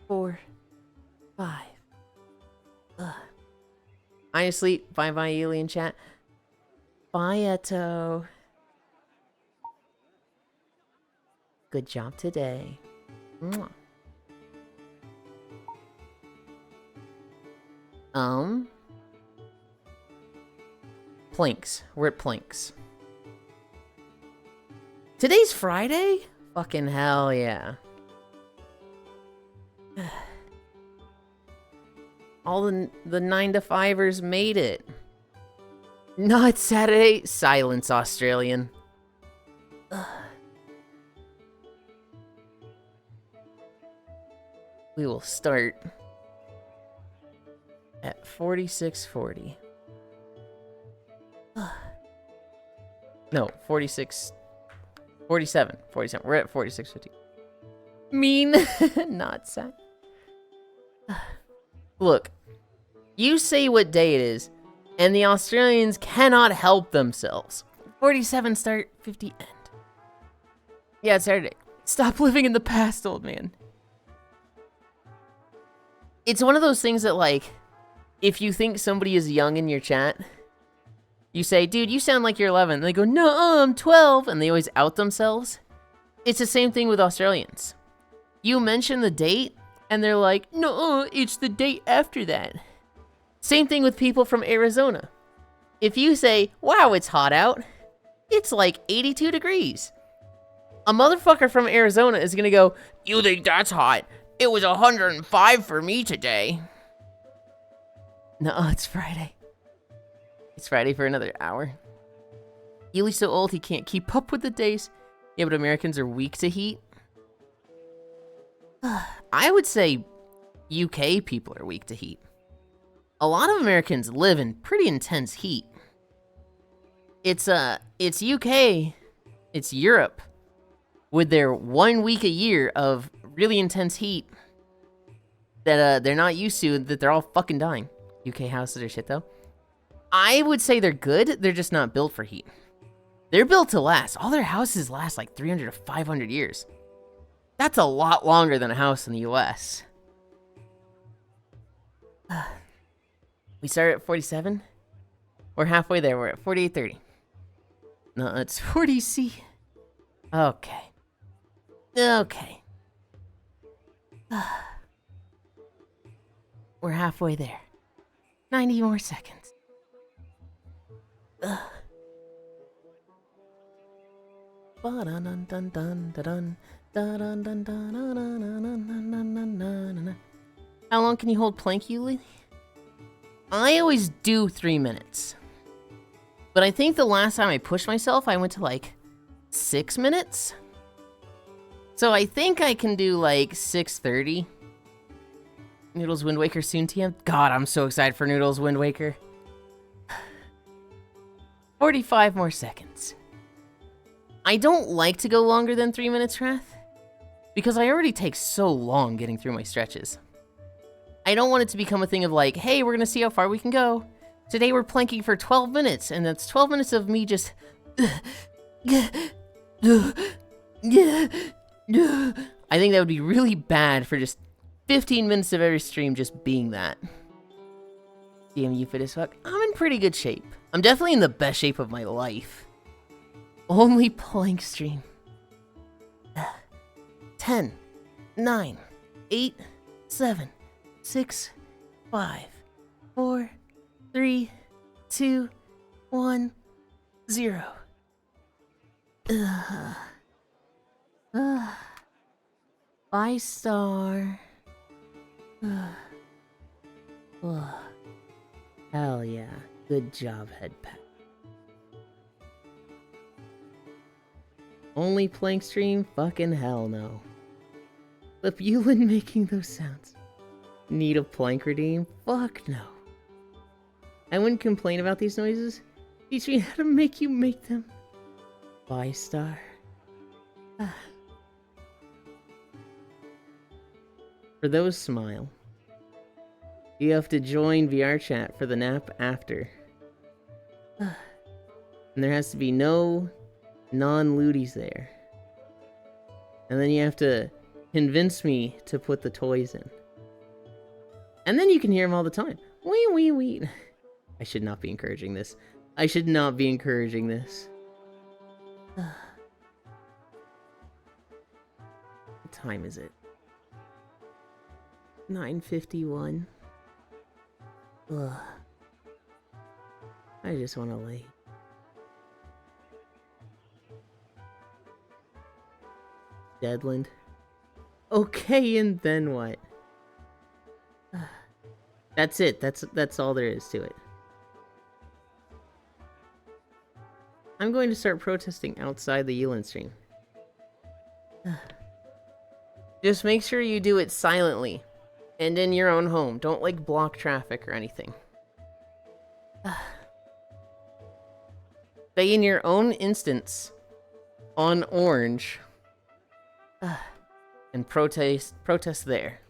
4, 5. Honestly, bye-bye, Yulind chat. Bye, Eto. Good job today. Mwah. Planks. We're at planks. Today's Friday? Fucking hell yeah. All the 9-to-5ers made it. No, it's Saturday. Silence, Australian. We will start at 46:40. No, 47. We're at 46:50. Mean, not sad. Look, you say what day it is, and the Australians cannot help themselves. 47 start, 50 end. Yeah, it's Saturday. Stop living in the past, old man. It's one of those things that, like, if you think somebody is young in your chat, you say, dude, you sound like you're 11. And they go, no, I'm 12. And they always out themselves. It's the same thing with Australians. You mention the date, and they're like, no, it's the date after that. Same thing with people from Arizona. If you say, wow, it's hot out, it's like 82 degrees. A motherfucker from Arizona is going to go, you think that's hot? It was 105 for me today. No, it's Friday. It's Friday for another hour. Yuli's so old he can't keep up with the days. Yeah, but Americans are weak to heat. I would say UK people are weak to heat. A lot of Americans live in pretty intense heat. It's UK, it's Europe, with their 1 week a year of really intense heat that they're not used to, that they're all fucking dying. UK houses are shit though. I would say they're good, they're just not built for heat. They're built to last. All their houses last like 300 to 500 years. That's a lot longer than a house in the US. We started at 47. We're halfway there. We're at 48:30. No, it's 40C. Okay. Okay. We're halfway there. 90 more seconds. How long can you hold plank, Yuli? I always do 3 minutes. But I think the last time I pushed myself, I went to like 6 minutes. So I think I can do like 6:30. Noodles Wind Waker soon, TM. God, I'm so excited for Noodles Wind Waker. 45 more seconds. I don't like to go longer than 3 minutes, Wrath, because I already take so long getting through my stretches. I don't want it to become a thing of like, hey, we're gonna see how far we can go. Today we're planking for 12 minutes, and that's 12 minutes of me just... I think that would be really bad for just 15 minutes of every stream just being that. Damn, you fit as fuck. I'm in pretty good shape. I'm definitely in the best shape of my life. Only plank stream. 10, 9, 8, 7, 6, 5, 4, 3, 2, 1, 0. Bye, Star. Hell yeah. Good job, Headpack. Only plank stream? Fucking hell no. Flip Yulind making those sounds. Need a plank redeem? Fuck no. I wouldn't complain about these noises. Teach me how to make you make them. Bye, Star. For those smile. You have to join VR chat for the nap after. And there has to be no non-looties there. And then you have to convince me to put the toys in. And then you can hear them all the time. Wee wee wee. I should not be encouraging this. I should not be encouraging this. What time is it? 9:51. Ugh. I just want to lay. Deadland. Okay, and then what? That's it. That's all there is to it. I'm going to start protesting outside the Yulind stream. Just make sure you do it silently. And in your own home. Don't, like, block traffic or anything. Stay in your own instance. On orange. And protest there.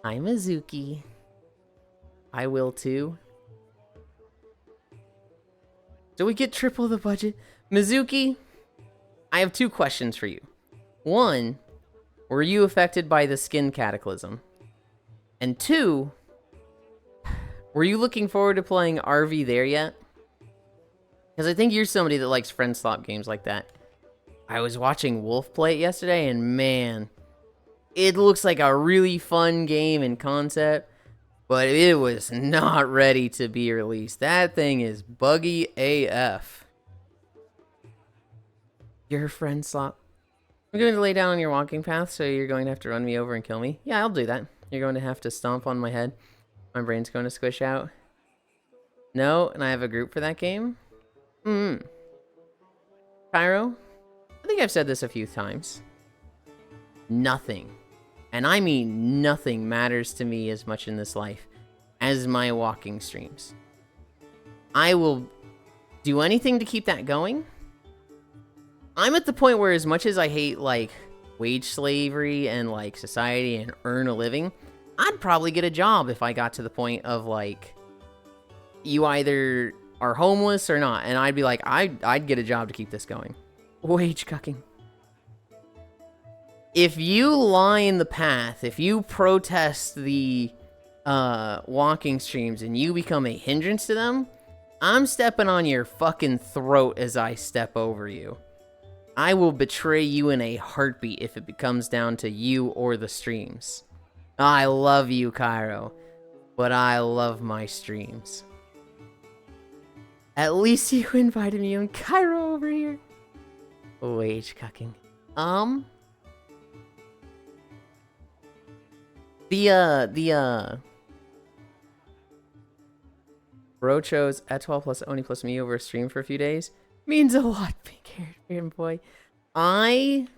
I'm Mizuki. I will too. Do we get triple the budget? Mizuki, I have 2 questions for you. 1, were you affected by the skin cataclysm? And 2, were you looking forward to playing RV there yet? Because I think you're somebody that likes friend slot games like that. I was watching Wolf play it yesterday, and man, it looks like a really fun game in concept, but it was not ready to be released. That thing is buggy AF. Your friend slot. I'm going to lay down on your walking path, so you're going to have to run me over and kill me. Yeah, I'll do that. You're going to have to stomp on my head. My brain's going to squish out. No, and I have a group for that game? Pyro? I think I've said this a few times. Nothing, and I mean nothing, matters to me as much in this life as my walking streams. I will do anything to keep that going. I'm at the point where as much as I hate, like, wage slavery and, like, society and earn a living, I'd probably get a job if I got to the point of, like, you either are homeless or not. And I'd be like, I'd get a job to keep this going. Wage cucking. If you line the path, if you protest the walking streams and you become a hindrance to them, I'm stepping on your fucking throat as I step over you. I will betray you in a heartbeat if it comes down to you or the streams. I love you, Cairo, but I love my streams. At least you invited me and Cairo over here. Wage cucking. Brochos at 12 plus Oni plus me over a stream for a few days means a lot, big haired boy. I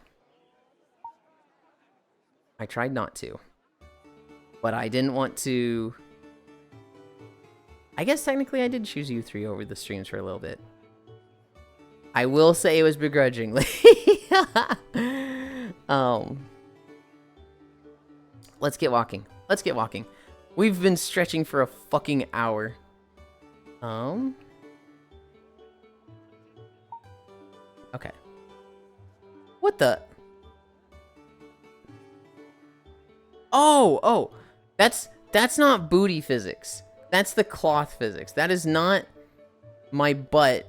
tried not to, but I didn't want to. I guess technically I did choose you 3 over the streams for a little bit. I will say it was begrudgingly. Let's get walking. Let's get walking. We've been stretching for a fucking hour. Okay. What the? Oh, that's not booty physics. That's the cloth physics. That is not my butt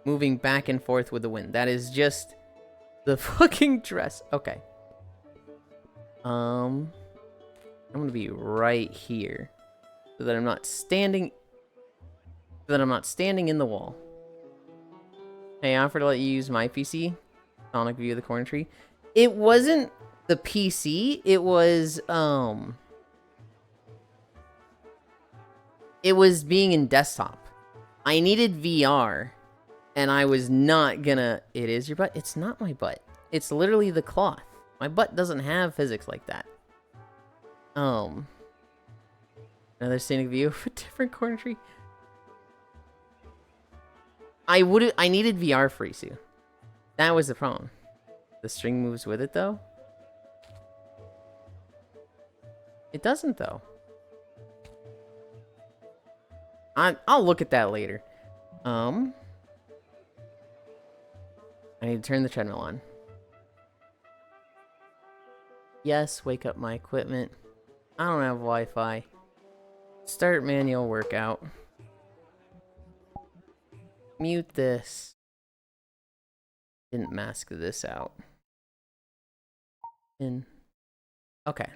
moving back and forth with the wind. That is just the fucking dress. Okay. I'm gonna be right here so that I'm not standing in the wall. Hey, I offered to let you use my PC. Sonic view of the corner tree. It wasn't the PC. It was being in desktop. I needed VR, And I was not gonna... It is your butt? It's not my butt. It's literally the cloth. My butt doesn't have physics like that. Another scenic view of a different corner tree. I needed VR Frisu. That was the problem. The string moves with it, though. It doesn't, though. I'll look at that later. I need to turn the treadmill on. Yes, wake up my equipment. I don't have Wi-Fi. Start manual workout. Mute this. Didn't mask this out. Okay.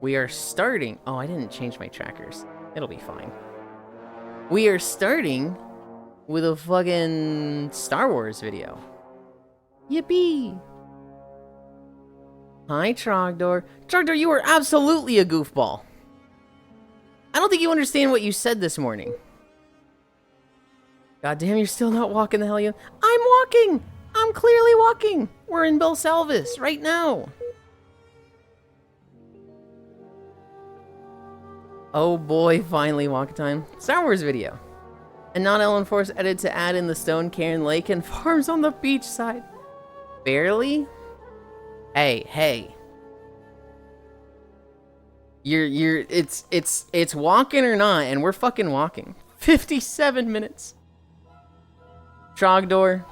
We are starting... Oh, I didn't change my trackers. It'll be fine. We are starting with a fucking Star Wars video. Yippee! Hi, Trogdor. Trogdor, you are absolutely a goofball. I don't think you understand what you said this morning. God damn, you're still not walking the hell you... I'm walking! I'm clearly walking! We're in Belsalvis right now. Oh boy, finally walk time. Star Wars video. And not Ellen Force edited to add in the Stone Cairn Lake and farms on the beach side. Barely? Hey. It's walking or not, and we're fucking walking. 57 minutes. Trogdor.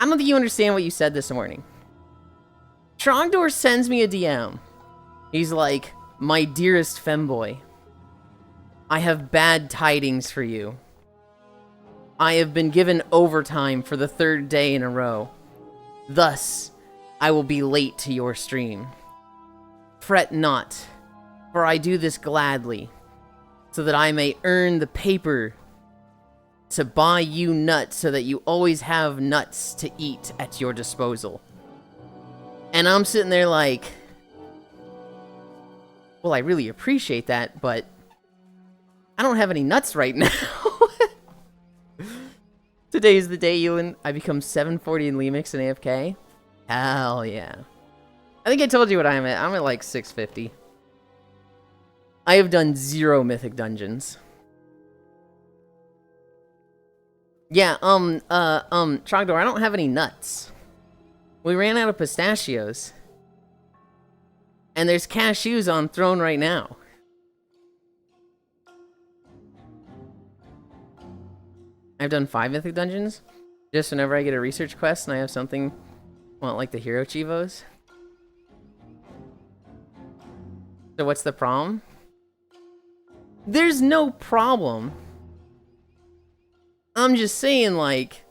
I don't think you understand what you said this morning. Trogdor sends me a DM. He's like, my dearest femboy, I have bad tidings for you. I have been given overtime for the 3rd day in a row. Thus, I will be late to your stream. Fret not, for I do this gladly, so that I may earn the paper to buy you nuts so that you always have nuts to eat at your disposal. And I'm sitting there like, well, I really appreciate that, but I don't have any nuts right now. Today is the day, Yulind. I become 740 in Lemix and AFK. Hell yeah. I think I told you what I'm at. I'm at like 650. I have done 0 mythic dungeons. Yeah, Trogdor, I don't have any nuts. We ran out of pistachios. And there's cashews on throne right now. I've done 5 mythic dungeons. Just whenever I get a research quest and I have something, well, like the hero chivos. So what's the problem? There's no problem. I'm just saying, like,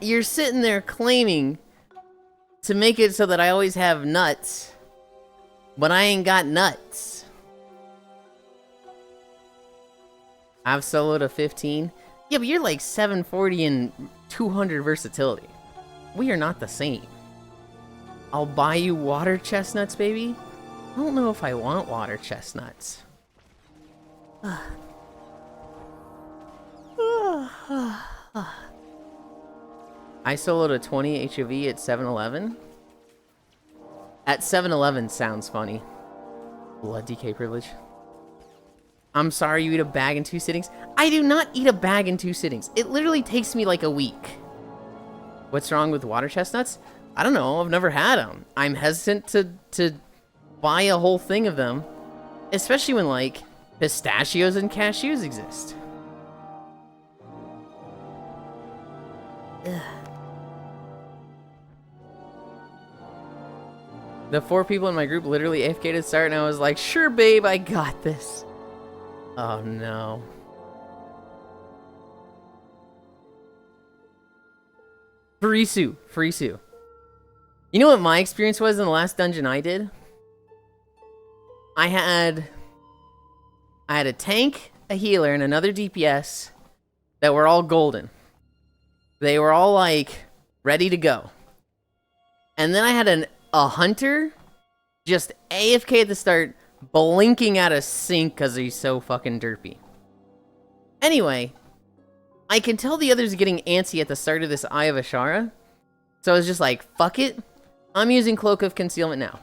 you're sitting there claiming to make it so that I always have nuts, but I ain't got nuts. I've soloed a 15. Yeah, but you're like 740 and 200 versatility. We are not the same. I'll buy you water chestnuts, baby. I don't know if I want water chestnuts. I soloed a 20 HOV at 7-Eleven. At 7-Eleven sounds funny. Blood DK privilege. I'm sorry you eat a bag in 2 sittings. I do not eat a bag in 2 sittings. It literally takes me like a week. What's wrong with water chestnuts? I don't know. I've never had them. I'm hesitant to buy a whole thing of them. Especially when, like, pistachios and cashews exist. Ugh. The 4 people in my group literally AFK'd at start, and I was like, sure, babe, I got this. Oh, no. Frisu. You know what my experience was in the last dungeon I did? I had a tank, a healer, and another DPS that were all golden. They were all, like, ready to go. And then I had a hunter just AFK at the start, blinking at a sink because he's so fucking derpy. Anyway, I can tell the others are getting antsy at the start of this Eye of Ashara. So I was just like, fuck it. I'm using Cloak of Concealment now.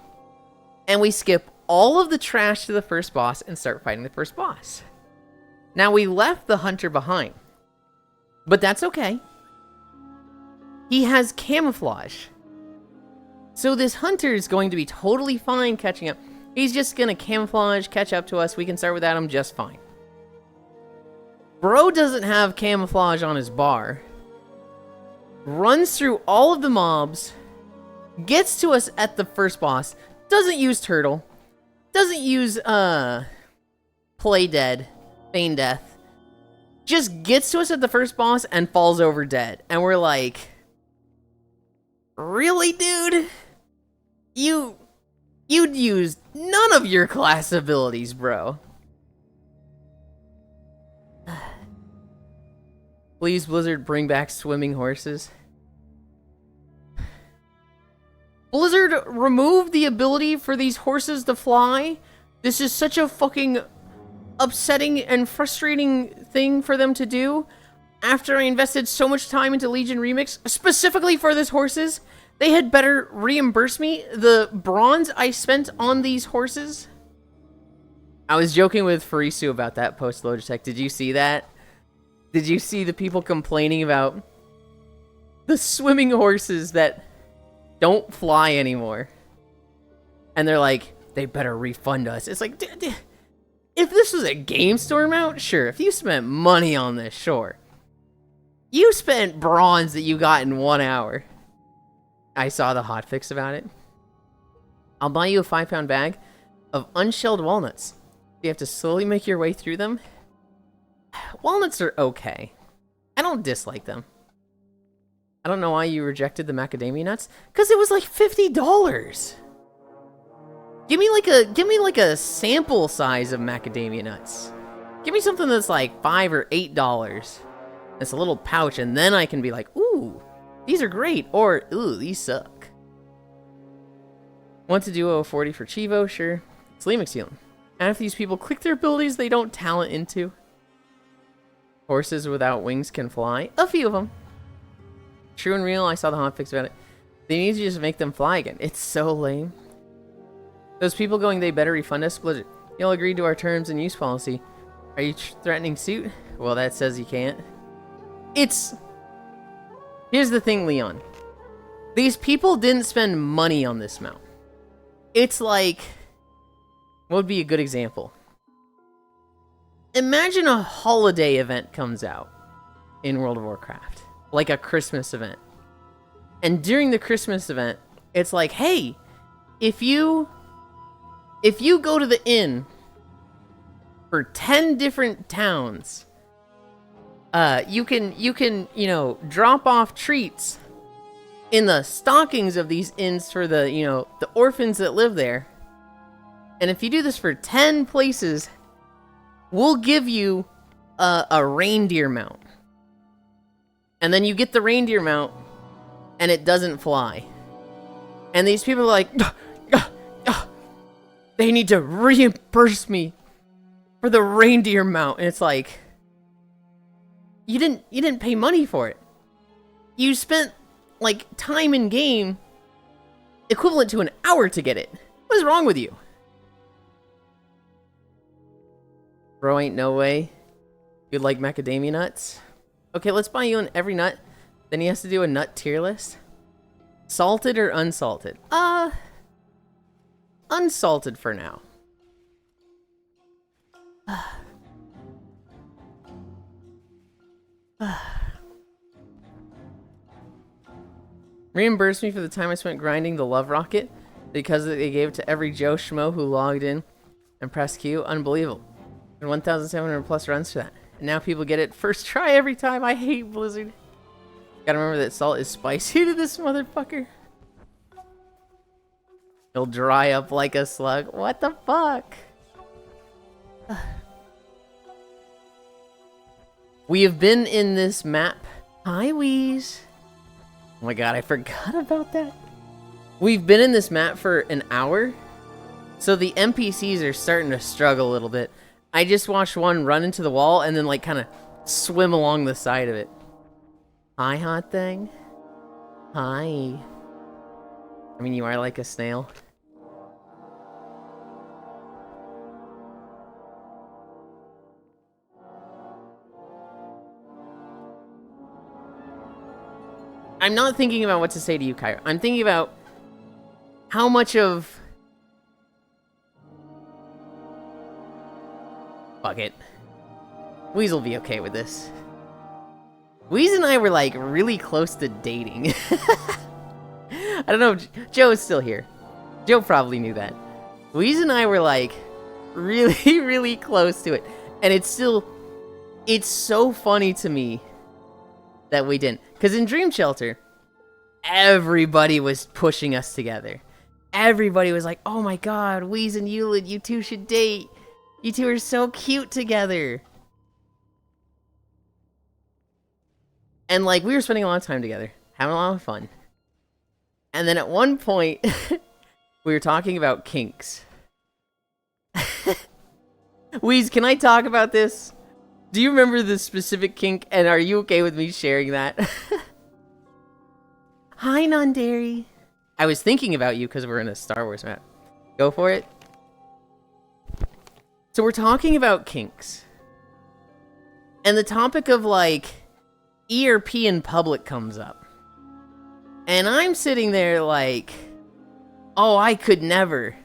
And we skip all of the trash to the first boss and start fighting the first boss. Now we left the hunter behind. But that's okay. He has camouflage. So this hunter is going to be totally fine catching up. He's just going to camouflage, catch up to us. We can start without him just fine. Bro doesn't have camouflage on his bar. Runs through all of the mobs. Gets to us at the first boss. Doesn't use Turtle. Doesn't use, Play Dead. Feign Death. Just gets to us at the first boss and falls over dead. And we're like... Really, dude? You'd used none of your class abilities, bro. Please, Blizzard, bring back swimming horses. Blizzard, remove the ability for these horses to fly. This is such a fucking upsetting and frustrating thing for them to do. After I invested so much time into Legion Remix, specifically for these horses, they had better reimburse me the bronze I spent on these horses. I was joking with Farisu about that post Logitech. Did you see that? Did you see the people complaining about the swimming horses that don't fly anymore? And they're like, they better refund us. It's like, if this was a game store mount, sure. If you spent money on this, sure. You spent bronze that you got in 1 hour. I saw the hotfix about it. I'll buy you a 5-pound bag of unshelled walnuts. You have to slowly make your way through them. Walnuts are okay. I don't dislike them. I don't know why you rejected the macadamia nuts. Because it was like $50. Give me like a sample size of macadamia nuts. Give me something that's like $5 or $8. It's a little pouch, and then I can be like, ooh, these are great, or ooh, these suck. Want to do a 40 for Chivo? Sure. It's Lemix healing. And if these people click their abilities they don't talent into. Horses without wings can fly. A few of them. True and real, I saw the hotfix about it. They need to just make them fly again. It's so lame. Those people going, they better refund us. Blizzard, y'all agreed to our terms and use policy. Are you threatening suit? Well, that says you can't. Here's the thing, Leon. These people didn't spend money on this mount. It's like... What would be a good example? Imagine a holiday event comes out in World of Warcraft. Like a Christmas event. And during the Christmas event, it's like, hey, if you go to the inn for 10 different towns, you can, you know, drop off treats in the stockings of these inns for the, you know, the orphans that live there. And if you do this for 10 places, we'll give you a reindeer mount. And then you get the reindeer mount, and it doesn't fly. And these people are like, they need to reimburse me for the reindeer mount. And it's like, you didn't pay money for it. You spent like time in game equivalent to an hour to get it. What is wrong with you? Bro, ain't no way you'd like macadamia nuts. Okay, let's buy you every nut. Then he has to do a nut tier list. Salted or unsalted? Unsalted for now. Reimburse me for the time I spent grinding the love rocket because they gave it to every Joe Schmo who logged in and pressed Q. Unbelievable. And 1,700 plus runs for that. And now people get it first try every time. I hate Blizzard. Gotta remember that salt is spicy to this motherfucker. He'll dry up like a slug. What the fuck? We have been in this map. Hi, Wheeze. Oh my god, I forgot about that. We've been in this map for an hour. So the NPCs are starting to struggle a little bit. I just watched one run into the wall and then like kind of swim along the side of it. Hi, hot thing. Hi. I mean, you are like a snail. I'm not thinking about what to say to you, Kyra. I'm thinking about how much of... Fuck it. Weez will be okay with this. Weez and I were, like, really close to dating. I don't know if Joe is still here. Joe probably knew that. Weez and I were, like, really, really close to it. And it's still... It's so funny to me that we didn't. Because in Dream Shelter, everybody was pushing us together. Everybody was like, oh my god, Weez and Yulind, you two should date. You two are so cute together. And like, we were spending a lot of time together, having a lot of fun. And then at one point, we were talking about kinks. Weez, can I talk about this? Do you remember the specific kink, and are you okay with me sharing that? Hi, non-dairy. I was thinking about you because we're in a Star Wars map. Go for it. So we're talking about kinks. And the topic of, like, ERP in public comes up. And I'm sitting there like, oh, I could never.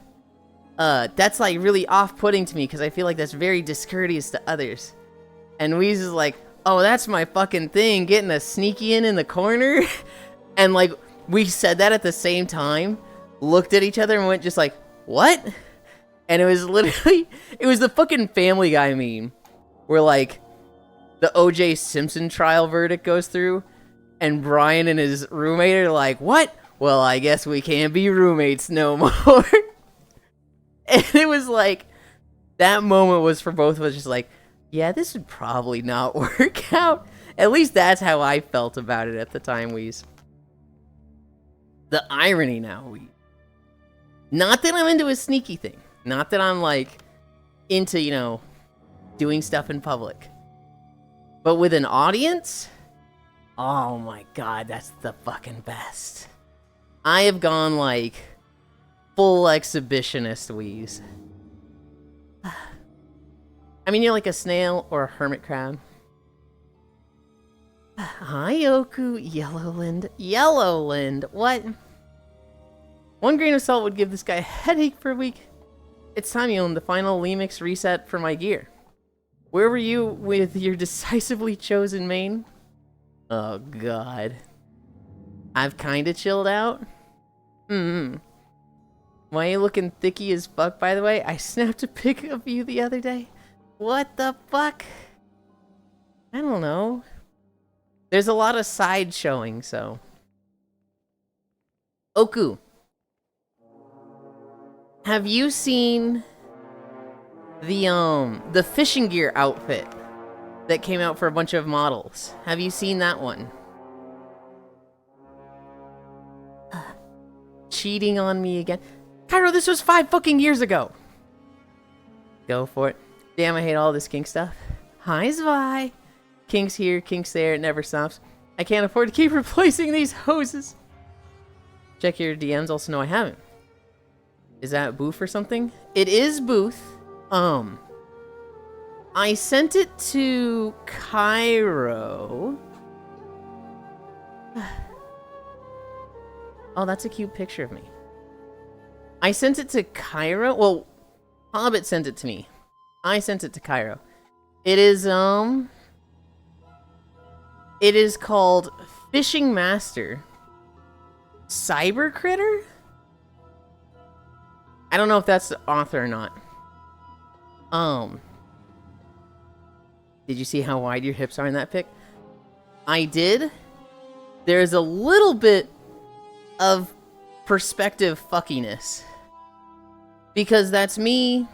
That's, like, really off-putting to me because I feel like that's very discourteous to others. And Weez is like, oh, that's my fucking thing, getting a sneaky in the corner. And, like, we said that at the same time, looked at each other and went just like, what? And it was literally, it was the fucking Family Guy meme, where, like, the O.J. Simpson trial verdict goes through, and Brian and his roommate are like, what? Well, I guess we can't be roommates no more. And it was like, that moment was for both of us just like, yeah, this would probably not work out. At least that's how I felt about it at the time, Weez. The irony now, Weez. Not that I'm into a sneaky thing. Not that I'm, like, into, you know, doing stuff in public. But with an audience? Oh my god, that's the fucking best. I have gone, like, full exhibitionist, Weez. I mean, you're like a snail or a hermit crab. Hi, Oku. Yellowland. Yellowland. What? One grain of salt would give this guy a headache for a week. It's time, Yulind, the final Lemix reset for my gear. Where were you with your decisively chosen main? Oh, God. I've kinda chilled out. Why are you looking thicky as fuck, by the way? I snapped a pic of you the other day. What the fuck? I don't know. There's a lot of side showing, so. Oku. Have you seen the fishing gear outfit that came out for a bunch of models? Have you seen that one? Cheating on me again. Cairo, this was 5 fucking years ago. Go for it. Damn, I hate all this kink stuff. Hi, Zvi. Kinks here, kinks there, it never stops. I can't afford to keep replacing these hoses. Check your DMs, also no I haven't. Is that Booth or something? It is Booth. I sent it to Cairo. Oh, that's a cute picture of me. I sent it to Cairo. Well, Hobbit sent it to me. I sent it to Cairo. It is called Fishing Master Cyber Critter? I don't know if that's the author or not. Did you see how wide your hips are in that pic? I did. There's a little bit of perspective fuckiness. Because that's me,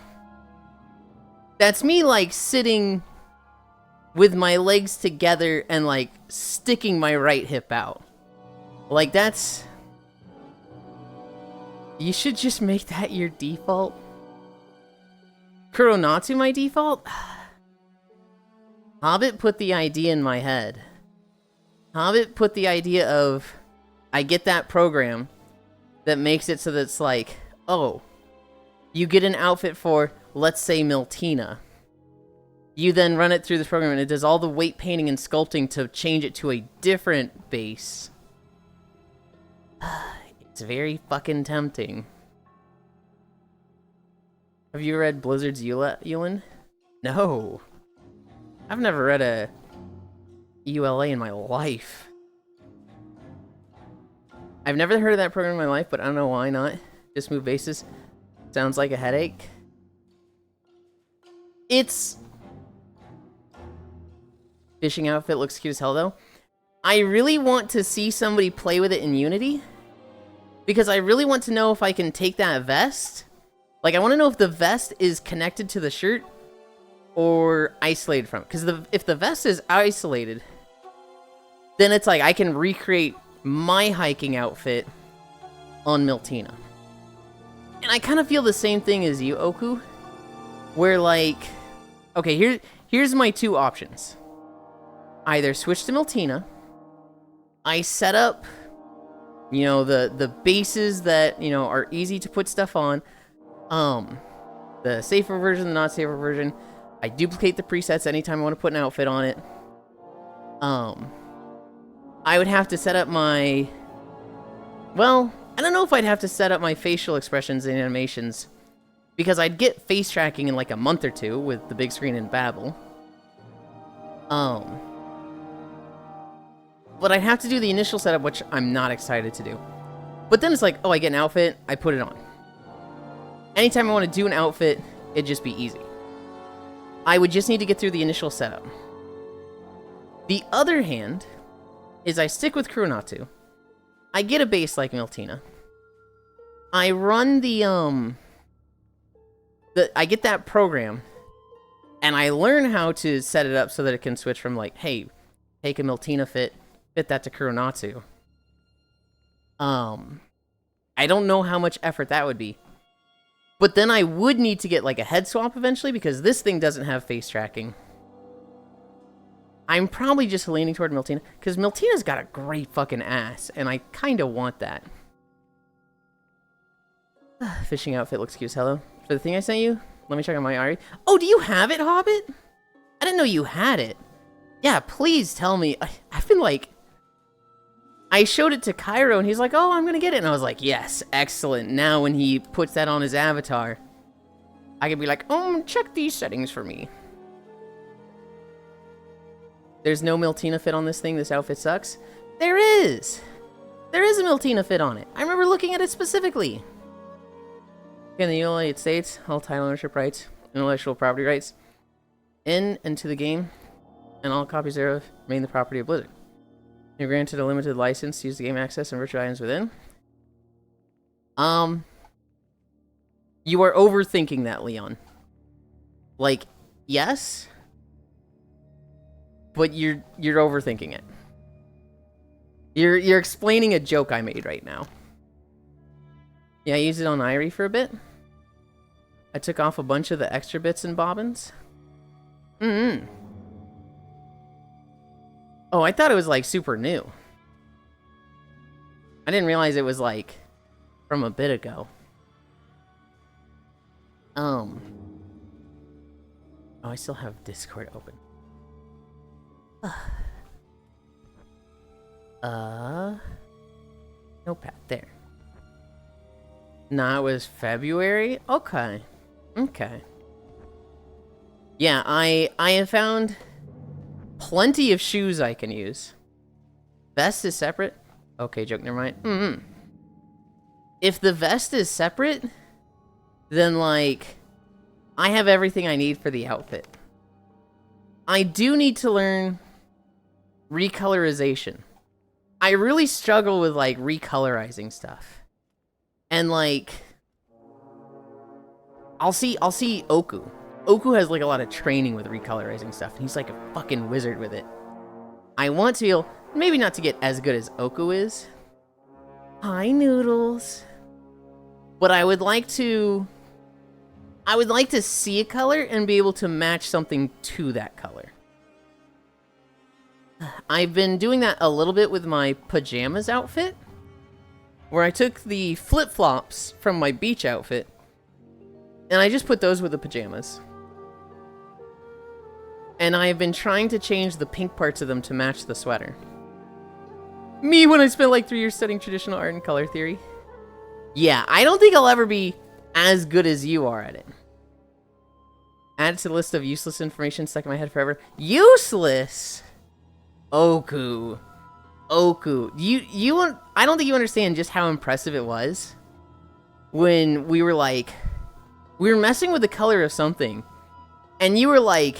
like, sitting with my legs together and, like, sticking my right hip out. Like, that's... You should just make that your default. Kuronatsu my default? Hobbit put the idea in my head. Hobbit put the idea of, I get that program that makes it so that it's like, oh, you get an outfit for, let's say, Miltina. You then run it through this program and it does all the weight painting and sculpting to change it to a different base. It's very fucking tempting. Have you read Blizzard's Yulind? No. I've never read a ULA in my life. I've never heard of that program in my life, but I don't know why not. Just move bases. Sounds like a headache. It's... Fishing outfit looks cute as hell, though. I really want to see somebody play with it in Unity. Because I really want to know if I can take that vest. Like, I want to know if the vest is connected to the shirt or isolated from it. Because if the vest is isolated, then it's like I can recreate my hiking outfit on Miltina. And I kind of feel the same thing as you, Oku. Where, like... Okay, here's my two options. Either switch to Miltina. I set up, you know, the bases that, you know, are easy to put stuff on. The safer version, the not safer version. I duplicate the presets anytime I want to put an outfit on it. I would have to set up my... Well, I don't know if I'd have to set up my facial expressions and animations. Because I'd get face tracking in like a month or two with the big screen and Babel. But I'd have to do the initial setup, which I'm not excited to do. But then it's like, oh, I get an outfit, I put it on. Anytime I want to do an outfit, it'd just be easy. I would just need to get through the initial setup. The other hand is I stick with Kuronatsu. I get a base like Miltina. I run I get that program, and I learn how to set it up so that it can switch from like, hey, take a Miltina fit that to Kuronatsu. I don't know how much effort that would be. But then I would need to get like a head swap eventually because this thing doesn't have face tracking. I'm probably just leaning toward Miltina because Miltina's got a great fucking ass and I kind of want that. Fishing outfit looks cute as hello. For the thing I sent you, let me check on my Ari. Oh, do you have it, Hobbit? I didn't know you had it. Yeah, please tell me. I've been like... I showed it to Cairo, and he's like, oh, I'm gonna get it. And I was like, yes, excellent. Now when he puts that on his avatar, I can be like, check these settings for me. There's no Miltina fit on this thing. This outfit sucks. There is. There is a Miltina fit on it. I remember looking at it specifically. In the United States, all title ownership rights, intellectual property rights, in and to the game, and all copies thereof remain the property of Blizzard. You're granted a limited license to use the game access and virtual items within. You are overthinking that, Leon. Like, yes, but you're overthinking it. You're explaining a joke I made right now. Yeah, I used it on Irie for a bit. I took off a bunch of the extra bits and bobbins. Oh, I thought it was, like, super new. I didn't realize it was, like, from a bit ago. Oh, I still have Discord open. Notepad, there. Nah, it was February? Okay. Okay. Yeah, I have found plenty of shoes I can use. Vest is separate? Okay, joke, never mind. If the vest is separate, then, like, I have everything I need for the outfit. I do need to learn recolorization. I really struggle with, like, recolorizing stuff. And, like, I'll see Oku. Oku has, like, a lot of training with recolorizing stuff, and he's, like, a fucking wizard with it. I want to be able, maybe not to get as good as Oku is. Hi, Noodles. But I would like to I would like to see a color and be able to match something to that color. I've been doing that a little bit with my pajamas outfit, where I took the flip-flops from my beach outfit, and I just put those with the pajamas. And I have been trying to change the pink parts of them to match the sweater. Me when I spent like 3 years studying traditional art and color theory. Yeah, I don't think I'll ever be as good as you are at it. Add to the list of useless information stuck in my head forever. Useless? Oku. I don't think you understand just how impressive it was when we were messing with the color of something, and you were like,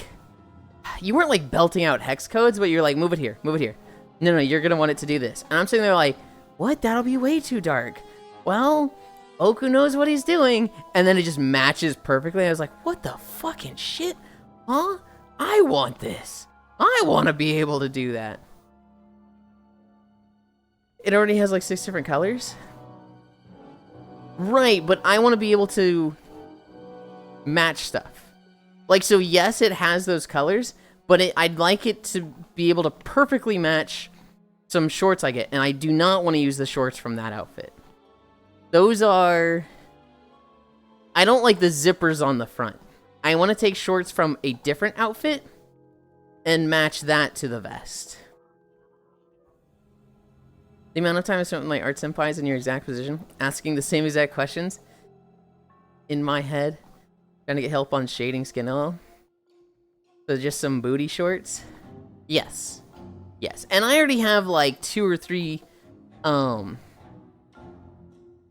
you weren't like belting out hex codes, but you're like, move it here, move it here. No, you're gonna want it to do this. And I'm sitting there like, what? That'll be way too dark. Well, Oku knows what he's doing, and then it just matches perfectly. I was like, what the fucking shit? Huh? I want this. I want to be able to do that. It already has like 6 different colors? Right, but I want to be able to match stuff. Like, so yes, it has those colors, but I'd like it to be able to perfectly match some shorts I get, and I do not want to use the shorts from that outfit. Those are... I don't like the zippers on the front. I want to take shorts from a different outfit and match that to the vest. The amount of time I spent with my art senpais in your exact position, asking the same exact questions in my head, trying to get help on shading skin oil. So just some booty shorts? Yes. Yes. And I already have like 2 or 3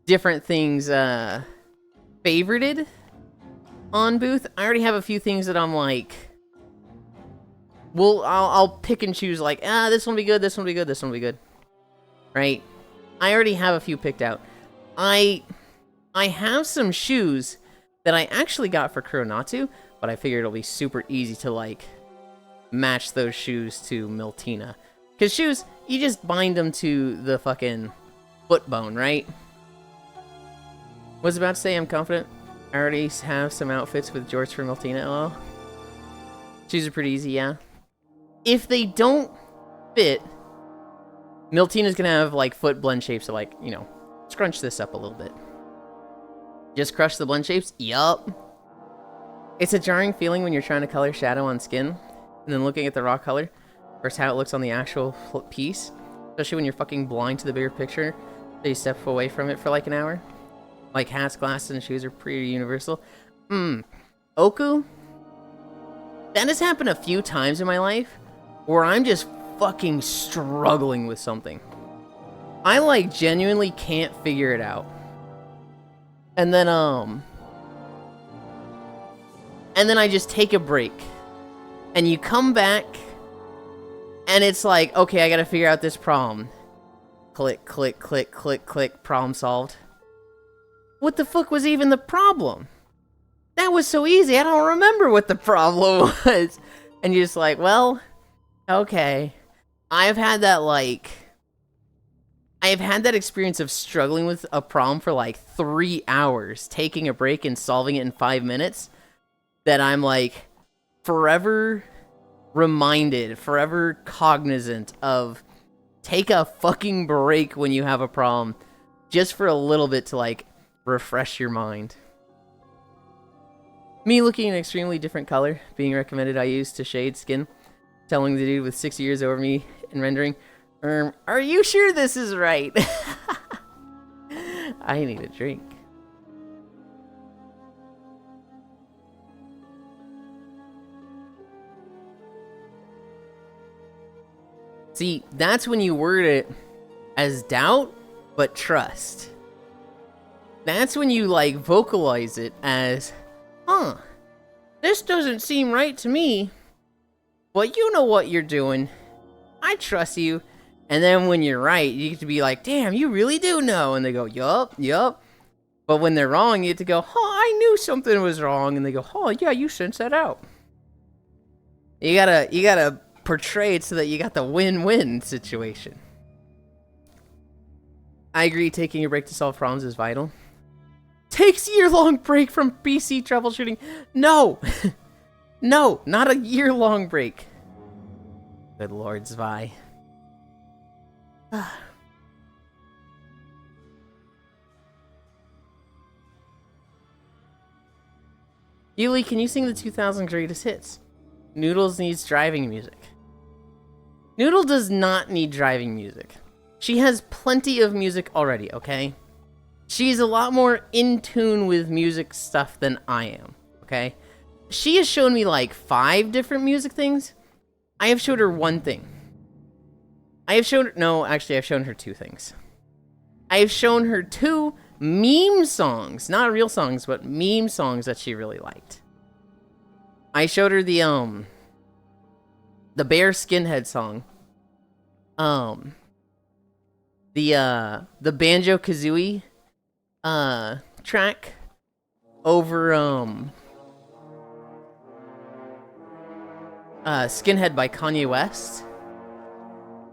different things favorited on Booth. I already have a few things that I'm like, well, I'll pick and choose like, this one will be good, this one will be good, this one will be good. Right? I already have a few picked out. I have some shoes that I actually got for Kuronatu, but I figured it'll be super easy to like match those shoes to Miltina. Because shoes, you just bind them to the fucking foot bone, right? Was about to say I'm confident. I already have some outfits with jorts for Miltina, LL. Shoes are pretty easy, yeah. If they don't fit, Miltina's gonna have like foot blend shapes, so like, you know, scrunch this up a little bit. Just crush the blend shapes? Yup. It's a jarring feeling when you're trying to color shadow on skin, and then looking at the raw color versus how it looks on the actual piece. Especially when you're fucking blind to the bigger picture, so you step away from it for like an hour. Like hats, glasses, and shoes are pretty universal. Oku? That has happened a few times in my life, where I'm just fucking struggling with something. I like genuinely can't figure it out. And then I just take a break. And you come back, and it's like, okay, I gotta figure out this problem. Click, click, click, click, click, problem solved. What the fuck was even the problem? That was so easy, I don't remember what the problem was. And you're just like, well, okay. I've had that experience of struggling with a problem for like 3 hours, taking a break and solving it in 5 minutes, that I'm like forever reminded, forever cognizant of take a fucking break when you have a problem, just for a little bit to like refresh your mind. Me looking an extremely different color, being recommended I use to shade skin, telling the dude with 6 years over me in rendering, are you sure this is right? I need a drink. See, that's when you word it as doubt, but trust. That's when you, like, vocalize it as, this doesn't seem right to me, but you know what you're doing. I trust you. And then when you're right, you get to be like, damn, you really do know. And they go, yup. But when they're wrong, you get to go, I knew something was wrong. And they go, yeah, you sense that out. You gotta portray it so that you got the win-win situation. I agree, taking a break to solve problems is vital. takes year-long break from PC troubleshooting. No. No, not a year-long break. Good Lord, Zwei. Yuli, can you sing the 2000 greatest hits? Noodles needs driving music. Noodle does not need driving music. She has plenty of music already, okay? She's a lot more in tune with music stuff than I am, okay? She has shown me like 5 different music things. I have showed her 1 thing. I've shown her 2 things. I have shown her 2 meme songs, not real songs, but meme songs that she really liked. I showed her the Bear Skinhead song. The Banjo-Kazooie track over Skinhead by Kanye West.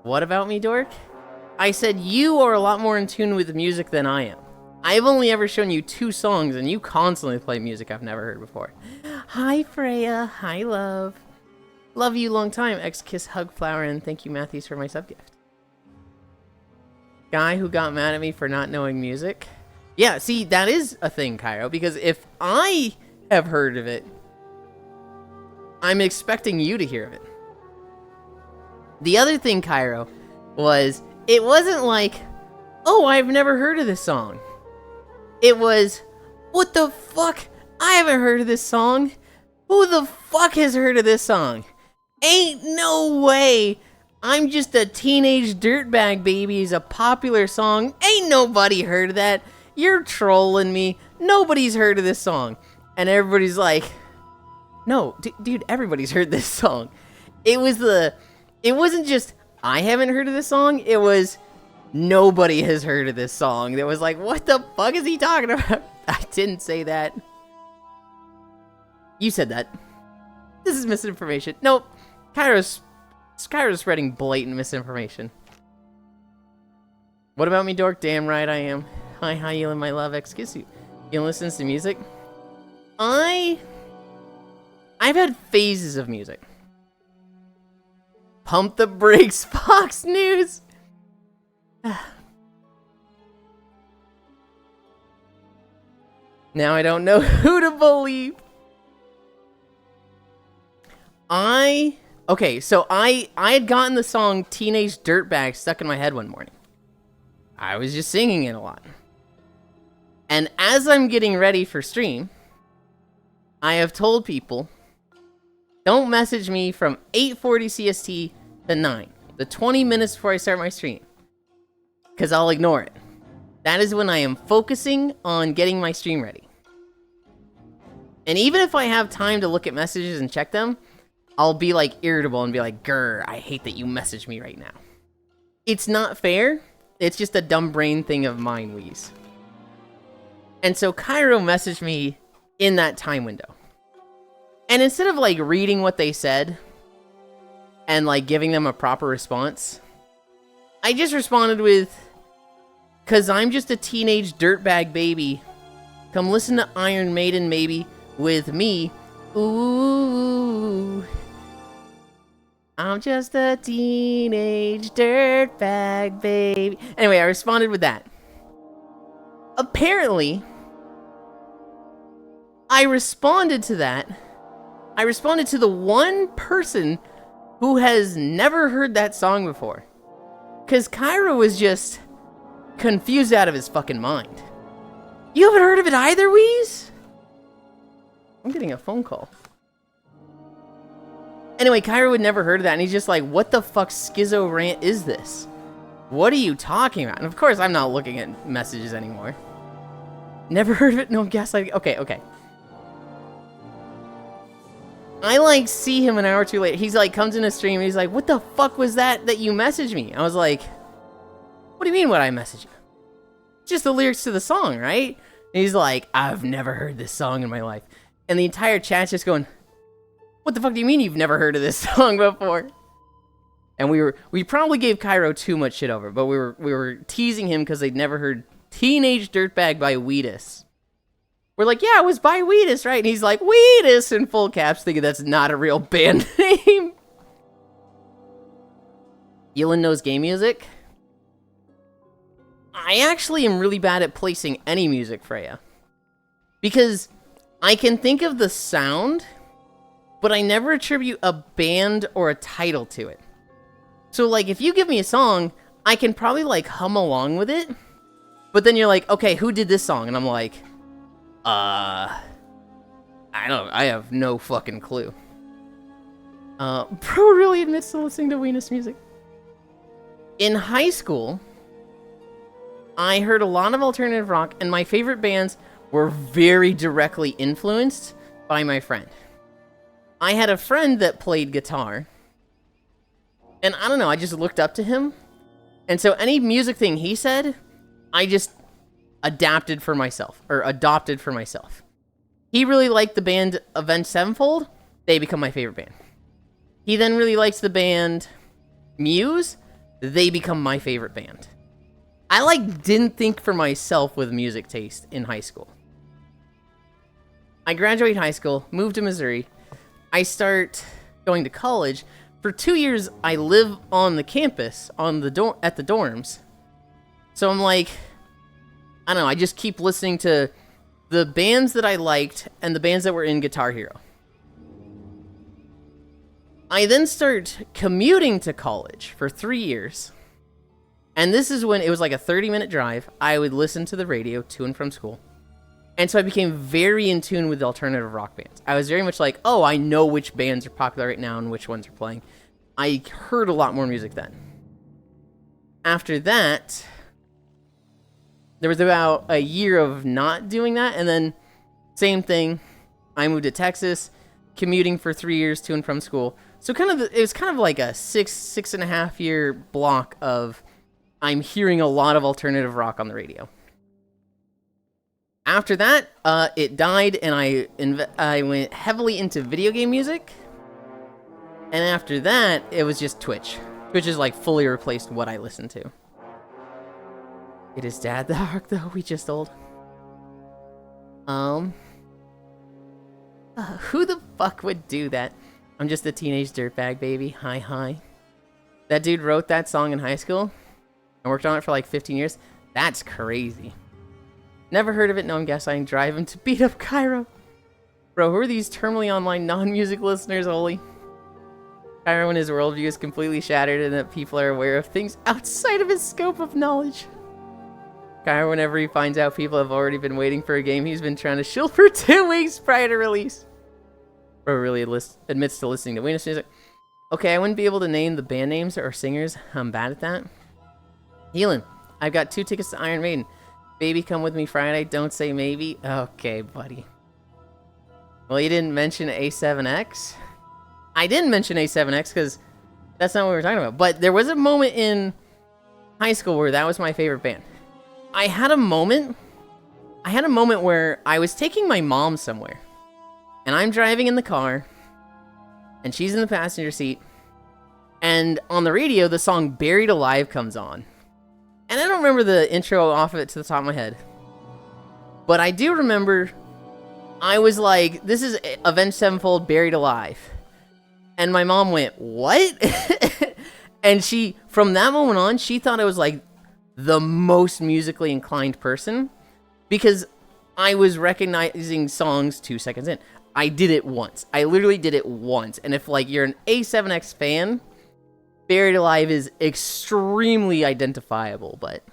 What about me, dork? I said you are a lot more in tune with music than I am. I've only ever shown you 2 songs, and you constantly play music I've never heard before. Hi, Freya. Hi, love. Love you long time. X-Kiss Hug Flower, and thank you, Matthews, for my sub-gift. Guy who got mad at me for not knowing music. Yeah, see, that is a thing, Cairo, because if I have heard of it, I'm expecting you to hear of it. The other thing, Cairo, was it wasn't like, oh, I've never heard of this song. It was, what the fuck? I haven't heard of this song. Who the fuck has heard of this song? Ain't no way. I'm just a teenage dirtbag baby is a popular song. Ain't nobody heard of that. You're trolling me. Nobody's heard of this song. And everybody's like, no, dude, everybody's heard this song. It wasn't just, I haven't heard of this song. It was, nobody has heard of this song. That was like, what the fuck is he talking about? I didn't say that. You said that. This is misinformation. Nope. Kairo's spreading blatant misinformation. What about me, dork? Damn right I am. Hi, Yulind, my love. Excuse you. You listen to music? I've had phases of music. Pump the brakes, Fox News. Now I don't know who to believe. Okay, so I had gotten the song Teenage Dirtbag stuck in my head one morning. I was just singing it a lot. And as I'm getting ready for stream, I have told people, don't message me from 8:40 CST to 9, the 20 minutes before I start my stream, because I'll ignore it. That is when I am focusing on getting my stream ready. And even if I have time to look at messages and check them, I'll be like irritable and be like, grr, I hate that you message me right now. It's not fair. It's just a dumb brain thing of mine, Wheeze. And so Cairo messaged me in that time window. And instead of like reading what they said and like giving them a proper response, I just responded with, "'Cause I'm just a teenage dirtbag baby. Come listen to Iron Maiden maybe with me. Ooh. I'm just a teenage dirtbag baby." Anyway, I responded with that. Apparently, I responded to that. I responded to the one person who has never heard that song before. Because Cairo was just confused out of his fucking mind. You haven't heard of it either, Wheeze? I'm getting a phone call. Anyway, Cairo had never heard of that, and he's just like, what the fuck schizo rant is this? What are you talking about? And of course, I'm not looking at messages anymore. Never heard of it? No, gaslighting. Okay. I like see him an hour or two later. He's like, comes in a stream, and he's like, what the fuck was that you messaged me? I was like, what do you mean what I messaged you? Just the lyrics to the song, right? And he's like, I've never heard this song in my life. And the entire chat's just going, what the fuck do you mean you've never heard of this song before? And we probably gave Cairo too much shit over, but we were teasing him because they'd never heard Teenage Dirtbag by Wheatus. We're like, yeah, it was by Wheatus, right? And he's like, Wheatus in full caps, thinking that's not a real band name. Yulind knows game music. I actually am really bad at placing any music, Freya. Because I can think of the sound, but I never attribute a band or a title to it. So, like, if you give me a song, I can probably, like, hum along with it. But then you're like, okay, who did this song? And I'm like, I have no fucking clue. Bro really admits to listening to Weenus music. In high school, I heard a lot of alternative rock, and my favorite bands were very directly influenced by my friend. I had a friend that played guitar, and I don't know, I just looked up to him, and so any music thing he said, I just adopted for myself. He really liked the band Avenged Sevenfold. They become my favorite band. He then really likes the band Muse. They become my favorite band. I didn't think for myself with music taste in high school. I graduate high school, moved to Missouri. I start going to college. For 2 years, I live on the campus, at the dorms. So I'm like, I don't know, I just keep listening to the bands that I liked and the bands that were in Guitar Hero. I then start commuting to college for 3 years. And this is when it was like a 30-minute drive. I would listen to the radio to and from school. And so I became very in tune with alternative rock bands. I was very much like, oh, I know which bands are popular right now and which ones are playing. I heard a lot more music then. After that, there was about a year of not doing that. And then same thing. I moved to Texas, commuting for 3 years to and from school. So it was kind of like a six and a half year block of I'm hearing a lot of alternative rock on the radio. After that, it died, and I went heavily into video game music. And after that, it was just Twitch. Twitch has fully replaced what I listen to. It is Dad the Ark, though. We just told. Who the fuck would do that? I'm just a teenage dirtbag, baby. Hi. That dude wrote that song in high school. I worked on it for 15 years. That's crazy. Never heard of it. No, I'm guessing. Drive him to beat up Cairo. Bro, who are these terminally online non-music listeners, Oli? Cairo and his worldview is completely shattered and that people are aware of things outside of his scope of knowledge. Cairo, whenever he finds out people have already been waiting for a game he's been trying to shill for 2 weeks prior to release. Bro really admits to listening to Weenus music. Okay, I wouldn't be able to name the band names or singers. I'm bad at that. Yulind, I've got 2 tickets to Iron Maiden. Baby, come with me Friday. Don't say maybe. Okay, buddy. Well, you didn't mention A7X. I didn't mention A7X because that's not what we were talking about. But there was a moment in high school where that was my favorite band. I had a moment where I was taking my mom somewhere. And I'm driving in the car. And she's in the passenger seat. And on the radio, the song Buried Alive comes on. And I don't remember the intro off of it to the top of my head. But I do remember I was like, this is Avenged Sevenfold Buried Alive. And my mom went, what? And from that moment on, she thought I was the most musically inclined person. Because I was recognizing songs 2 seconds in. I did it once. I literally did it once. And if you're an A7X fan, Buried Alive is extremely identifiable, but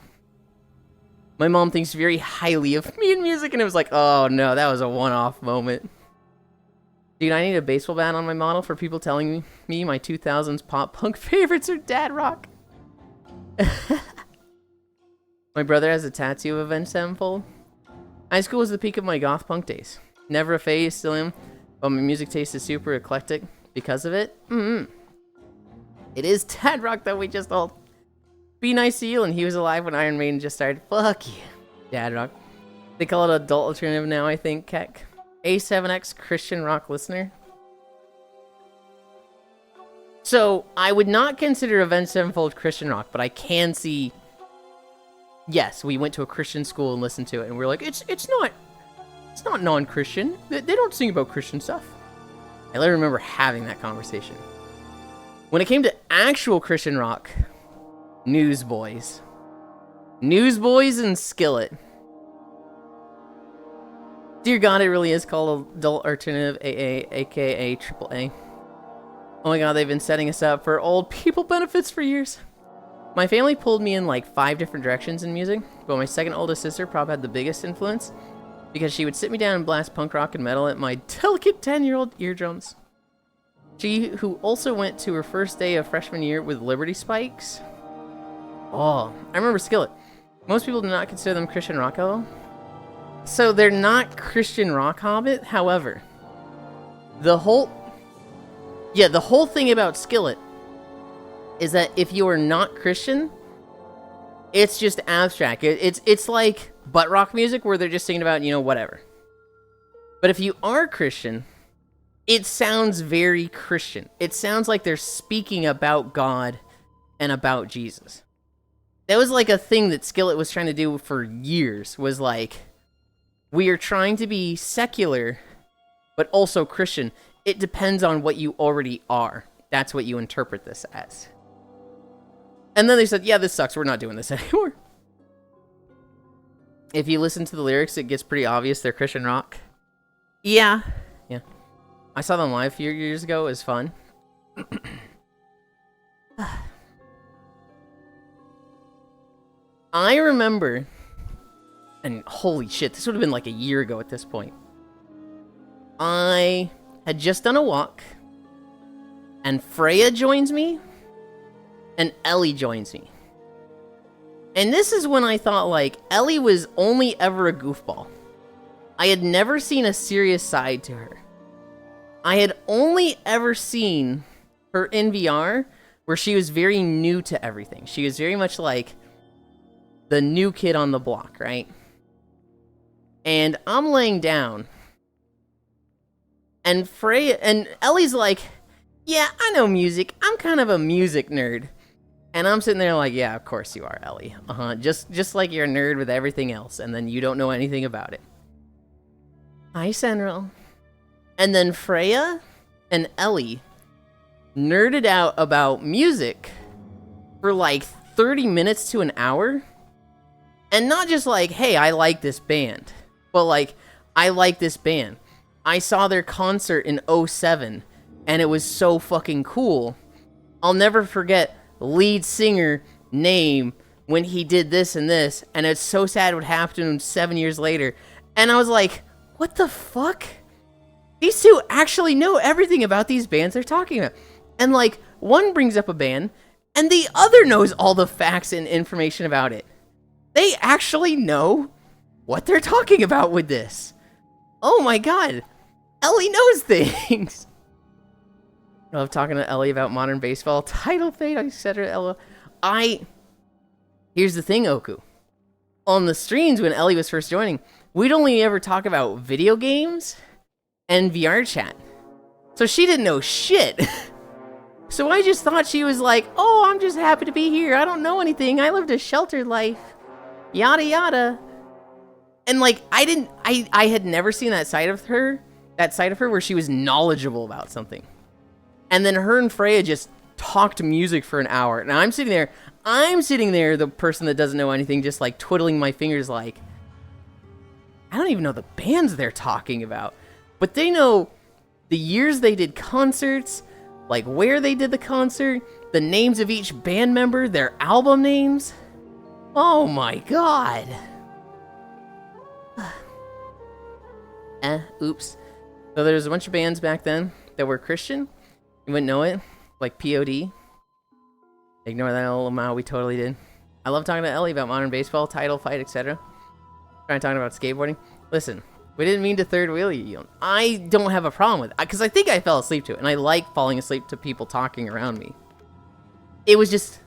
my mom thinks very highly of me in music, and it was like, oh no, that was a one-off moment. Dude, I need a baseball bat on my model for people telling me my 2000s pop punk favorites are dad rock. My brother has a tattoo of Avenged Sevenfold. High school was the peak of my goth punk days. Never a phase, still am, but my music taste is super eclectic because of it. It is dad rock that we just all be nice to you, and he was alive when Iron Maiden just started. Fuck you, dad rock. They call it adult alternative now, I think. Keck. A7X Christian rock listener. So I would not consider Avenged Sevenfold Christian rock, but I can see. Yes, we went to a Christian school and listened to it, and we're like, it's It's not non-Christian. They don't sing about Christian stuff. I literally remember having that conversation. When it came to actual Christian rock, Newsboys. Newsboys and Skillet. Dear God, it really is called Adult Alternative AA, aka AAA. Oh my God, they've been setting us up for old people benefits for years. My family pulled me in like 5 different directions in music, but my second oldest sister probably had the biggest influence because she would sit me down and blast punk rock and metal at my delicate 10-year-old eardrums. She, who also went to her first day of freshman year with Liberty Spikes. Oh, I remember Skillet. Most people do not consider them Christian rock, though. So they're not Christian rock, Hobbit. However, the whole thing about Skillet is that if you are not Christian, it's just abstract. It's like butt rock music where they're just singing about, you know, whatever. But if you are Christian, it sounds very Christian. It sounds like they're speaking about God and about Jesus. That was like a thing that Skillet was trying to do for years, was like, we are trying to be secular, but also Christian. It depends on what you already are. That's what you interpret this as. And then they said, yeah, this sucks. We're not doing this anymore. If you listen to the lyrics, it gets pretty obvious they're Christian rock. Yeah. Yeah. I saw them live a few years ago. It was fun. I remember, and holy shit, this would have been like a year ago at this point. I had just done a walk, and Freya joins me, and Ellie joins me. And this is when I thought, like, Ellie was only ever a goofball. I had never seen a serious side to her. I had only ever seen her in VR where she was very new to everything. She was very much like the new kid on the block, right? And I'm laying down, and Freya and Ellie's like, yeah, I know music. I'm kind of a music nerd. And I'm sitting there like, yeah, of course you are, Ellie. Just like you're a nerd with everything else, and then you don't know anything about it. Hi, Senral. And then Freya and Ellie nerded out about music for like 30 minutes to an hour. And not just like, hey, I like this band, but like, I like this band. I saw their concert in 2007, and it was so fucking cool. I'll never forget lead singer name when he did this and this, and it's so sad what happened to him 7 years later. And I was like, what the fuck? These two actually know everything about these bands they're talking about. And like, one brings up a band, and the other knows all the facts and information about it. They actually know what they're talking about with this. Oh my god. Ellie knows things. I love talking to Ellie about modern baseball, title fate, etc. Here's the thing, Oku. On the streams when Ellie was first joining, we'd only ever talk about video games and VR chat. So she didn't know shit. So I just thought she was like, oh, I'm just happy to be here. I don't know anything. I lived a sheltered life. Yada yada. And like, I had never seen that side of her where she was knowledgeable about something. And then her and Freya just talked music for an hour. And I'm sitting there, the person that doesn't know anything, just like twiddling my fingers like, I don't even know the bands they're talking about. But they know the years they did concerts, like where they did the concert, the names of each band member, their album names. Oh my god. Oops. So there's a bunch of bands back then that were Christian. You wouldn't know it. Like POD. Ignore that little amount, we totally did. I love talking to Ellie about modern baseball, title fight, etc. Trying to talk about skateboarding. Listen, we didn't mean to third wheel you. I don't have a problem with it. Because I think I fell asleep to it. And I like falling asleep to people talking around me. It was just,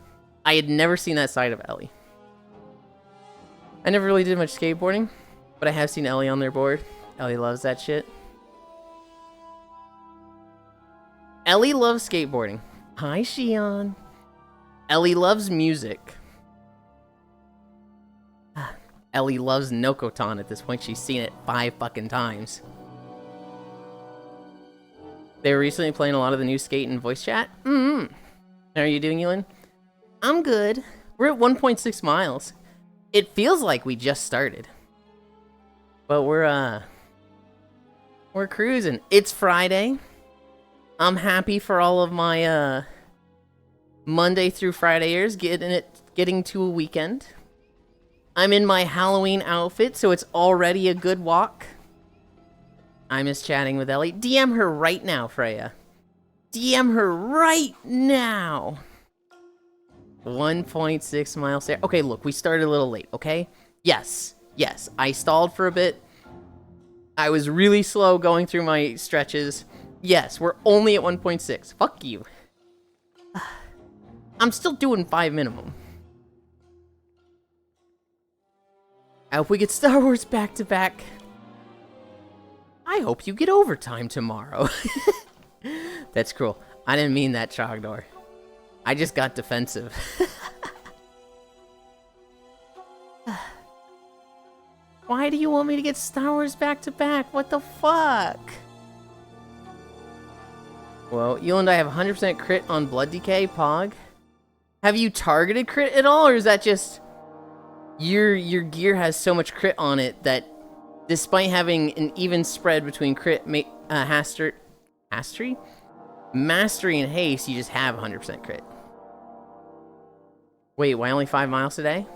I had never seen that side of Ellie. I never really did much skateboarding, but I have seen Ellie on their board. Ellie loves that shit. Ellie loves skateboarding. Hi, Shion. Ellie loves music. Ellie loves Nokotan at this point. She's seen it 5 fucking times. They were recently playing a lot of the new Skate and voice chat. How are you doing, Yulind? I'm good. We're at 1.6 miles. It feels like we just started. But we're cruising. It's Friday. I'm happy for all of my Monday through Fridayers getting to a weekend. I'm in my Halloween outfit, so it's already a good walk. I miss chatting with Ellie. DM her right now, Freya. DM her right now. 1.6 miles there. Okay, look, we started a little late, okay? Yes, I stalled for a bit. I was really slow going through my stretches. Yes, we're only at 1.6. Fuck you. I'm still doing 5 minimum. I hope we get Star Wars back-to-back. I hope you get overtime tomorrow. That's cruel. I didn't mean that, Trogdor. I just got defensive. Why do you want me to get Star Wars back-to-back? What the fuck? Well, Yulind, I have 100% crit on Blood Decay, Pog. Have you targeted crit at all, or is that just... Your gear has so much crit on it that despite having an even spread between crit, mastery, and haste, you just have 100% crit. Wait, why only 5 miles today?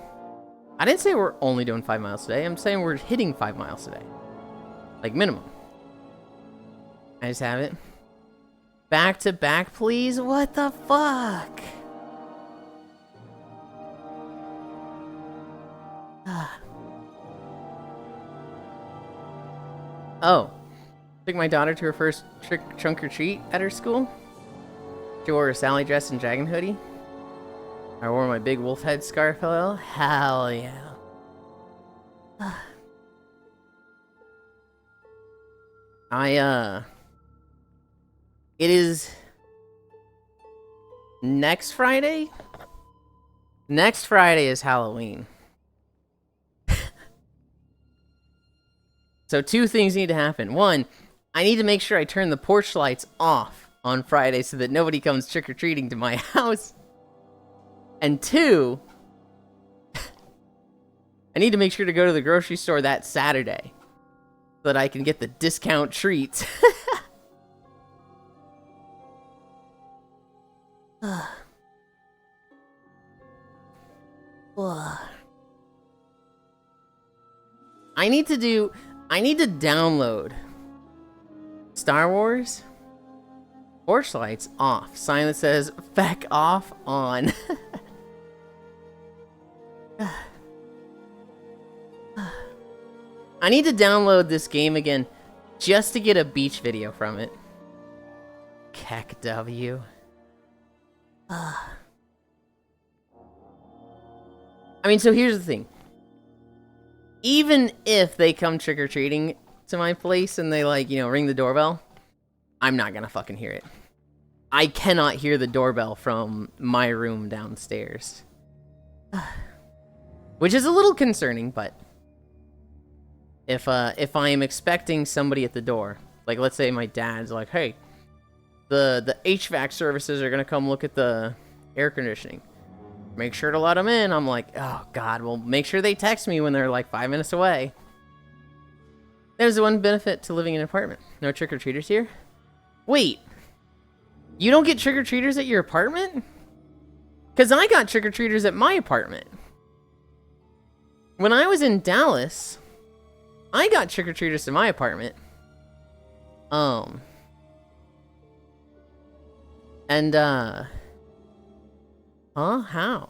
I didn't say we're only doing 5 miles today. I'm saying we're hitting 5 miles today. Like, minimum. I just have it. Back to back, please? What the fuck? Oh. Took my daughter to her first trunk or treat at her school. She wore her Sally dress and dragon hoodie. I wore my big wolf head scarf. Hello? Hell yeah. It is next Friday? Next Friday is Halloween. So 2 things need to happen. 1, I need to make sure I turn the porch lights off on Friday so that nobody comes trick-or-treating to my house. And 2, I need to make sure to go to the grocery store that Saturday so that I can get the discount treats. I need to download Star Wars porch lights off. Sign that says "feck off" on. I need to download this game again just to get a beach video from it. Keck W. I mean, so here's the thing. Even if they come trick-or-treating to my place and they, like, you know, ring the doorbell, I'm not gonna fucking hear it. I cannot hear the doorbell from my room downstairs. Which is a little concerning, but... If I am expecting somebody at the door, like, let's say my dad's like, hey, the HVAC services are gonna come look at the air conditioning. Make sure to let them in. I'm like, oh god, well, make sure they text me when they're like 5 minutes away. There's the one benefit to living in an apartment. No trick-or-treaters here? Wait, you don't get trick-or-treaters at your apartment? Because I got trick-or-treaters at my apartment. When I was in Dallas, I got trick-or-treaters to my apartment. How?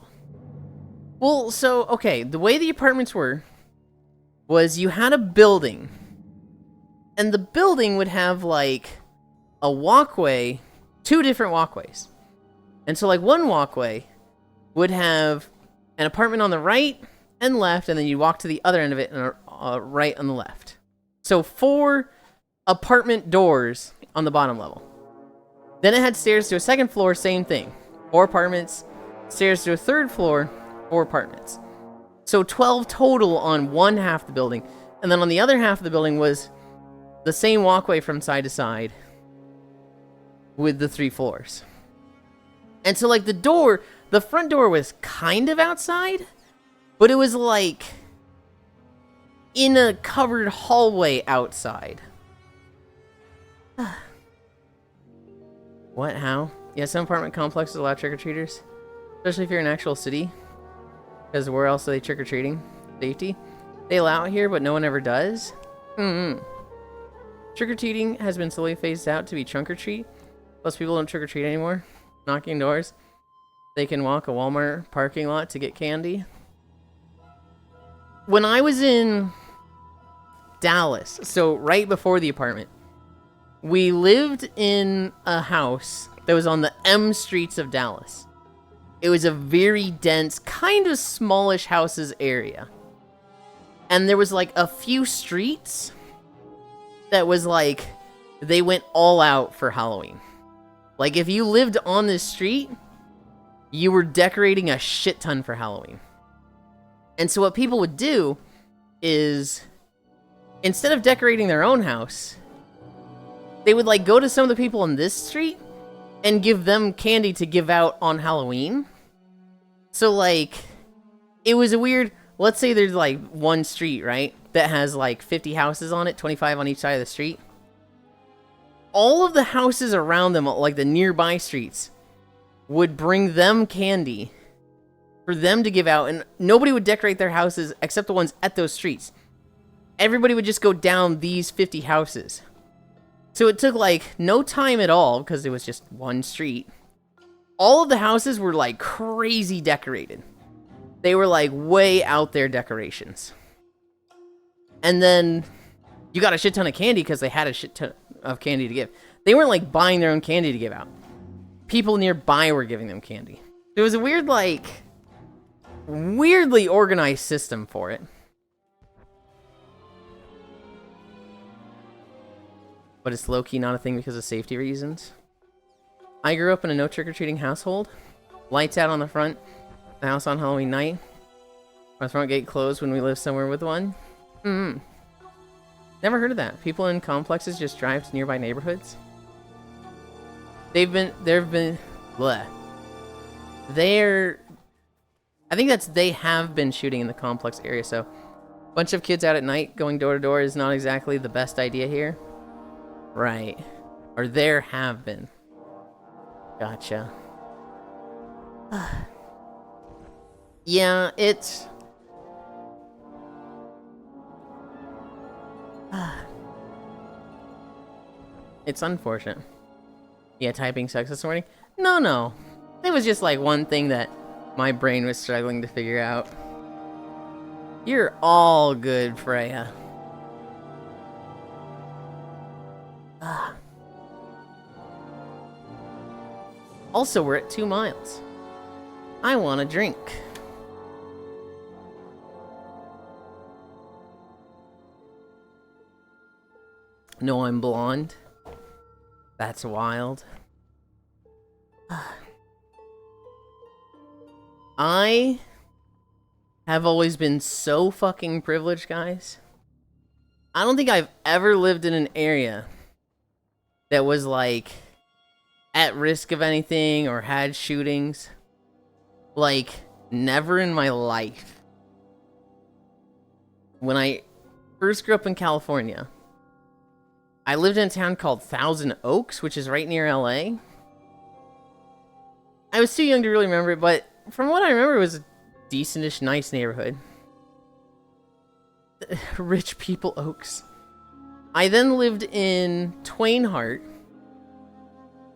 Well, so, okay, the way the apartments were was you had a building, and the building would have, like, a walkway, 2 different walkways. And so, like, one walkway would have an apartment on the right and left, and then you walk to the other end of it and right on the left. So 4 apartment doors on the bottom level. Then it had stairs to a 2nd floor, same thing. 4 apartments, stairs to a 3rd floor, 4 apartments. So 12 total on one half of the building. And then on the other half of the building was the same walkway from side to side with the 3 floors. And so, like, the front door was kind of outside, but it was, like, in a covered hallway outside. What? How? Yeah, some apartment complexes allow trick-or-treaters, especially if you're in an actual city, because where else are they trick-or-treating? Safety? They allow it here, but no one ever does? Trick-or-treating has been slowly phased out to be trunk-or-treat. Plus, people don't trick-or-treat anymore. Knocking doors. They can walk a Walmart parking lot to get candy. When I was in Dallas, so right before the apartment, we lived in a house that was on the M streets of Dallas. It was a very dense, kind of smallish houses area. And there was like a few streets that was like, they went all out for Halloween. Like, if you lived on this street, you were decorating a shit ton for Halloween. And so what people would do is, instead of decorating their own house, they would, like, go to some of the people on this street and give them candy to give out on Halloween. So, like, it was a weird, let's say there's, like, one street, right, that has, like, 50 houses on it, 25 on each side of the street. All of the houses around them, like the nearby streets, would bring them candy for them to give out, and nobody would decorate their houses except the ones at those streets. Everybody would just go down these 50 houses. So it took, like, no time at all, because it was just one street. All of the houses were, like, crazy decorated. They were, like, way out there decorations. And then you got a shit ton of candy because they had a shit ton of candy to give. They weren't, like, buying their own candy to give out. People nearby were giving them candy. There was a weird, like, weirdly organized system for it. But it's low-key not a thing because of safety reasons. I grew up in a no trick-or-treating household. Lights out on the front. The house on Halloween night. Our front gate closed when we lived somewhere with one. Never heard of that. People in complexes just drive to nearby neighborhoods. I think they have been shooting in the complex area, so a bunch of kids out at night going door to door is not exactly the best idea here. Right. Or there have been. Gotcha. Yeah, it's... it's unfortunate. Yeah, typing sucks this morning. No. It was just like one thing that my brain was struggling to figure out. You're all good, Freya. Also, we're at 2 miles. I want a drink. No, I'm blonde. That's wild. I have always been so fucking privileged, guys. I don't think I've ever lived in an area that was, like, at risk of anything or had shootings. Like, never in my life. When I first grew up in California, I lived in a town called Thousand Oaks, which is right near LA. I was too young to really remember it, but from what I remember, it was a decentish, nice neighborhood. Rich people Oaks. I then lived in Twainhart,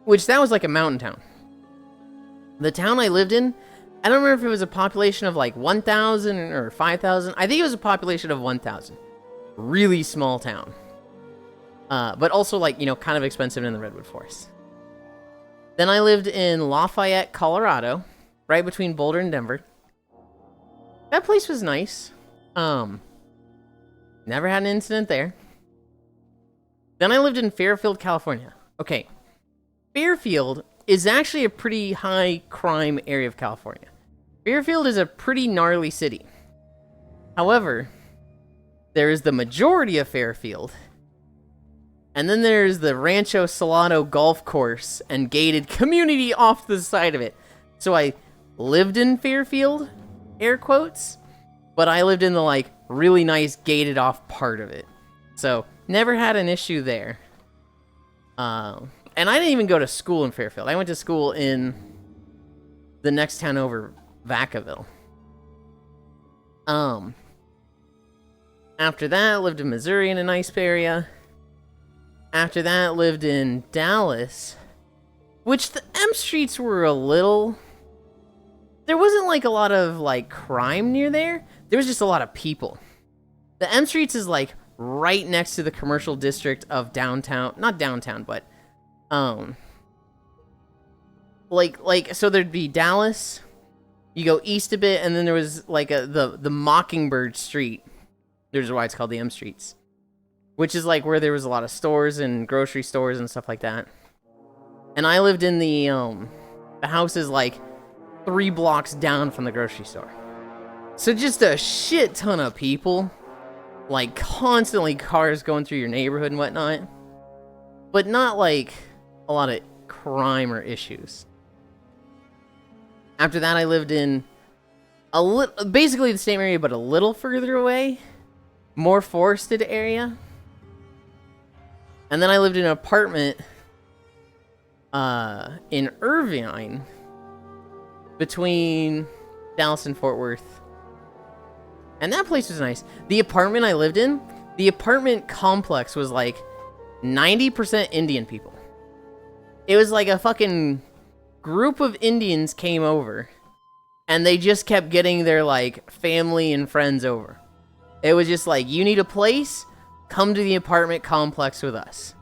which that was like a mountain town. The town I lived in, I don't remember if it was a population of like 1,000 or 5,000. I think it was a population of 1,000. Really small town. But also, like, you know, kind of expensive in the Redwood Forest. Then I lived in Lafayette, Colorado, right between Boulder and Denver. That place was nice. Never had an incident there. Then I lived in Fairfield, California. Okay. Fairfield is actually a pretty high crime area of California. Fairfield is a pretty gnarly city. However, there is the majority of Fairfield. And then there's the Rancho Salado golf course and gated community off the side of it. So I lived in Fairfield, air quotes, but I lived in the, like, really nice gated off part of it. So, never had an issue there. And I didn't even go to school in Fairfield. I went to school in the next town over, Vacaville. After that, lived in Missouri in a nice area. After that, lived in Dallas, which the M streets were a little... There wasn't, like, a lot of, like, crime near there. There was just a lot of people. The M streets is, like, right next to the commercial district of downtown. Not downtown, but, so there'd be Dallas. You go east a bit, and then there was, like, the Mockingbird Street. There's why it's called the M streets. Which is, like, where there was a lot of stores and grocery stores and stuff like that. And I lived in the house is, like, 3 blocks down from the grocery store. So just a shit ton of people. Like, constantly cars going through your neighborhood and whatnot. But not, like, a lot of crime or issues. After that, I lived in basically the same area, but a little further away. More forested area. And then I lived in an apartment in Irvine between Dallas and Fort Worth. And that place was nice. The apartment I lived in, the apartment complex was like 90% Indian people. It was like a fucking group of Indians came over and they just kept getting their like family and friends over. It was just like, you need a place? Come to the apartment complex with us.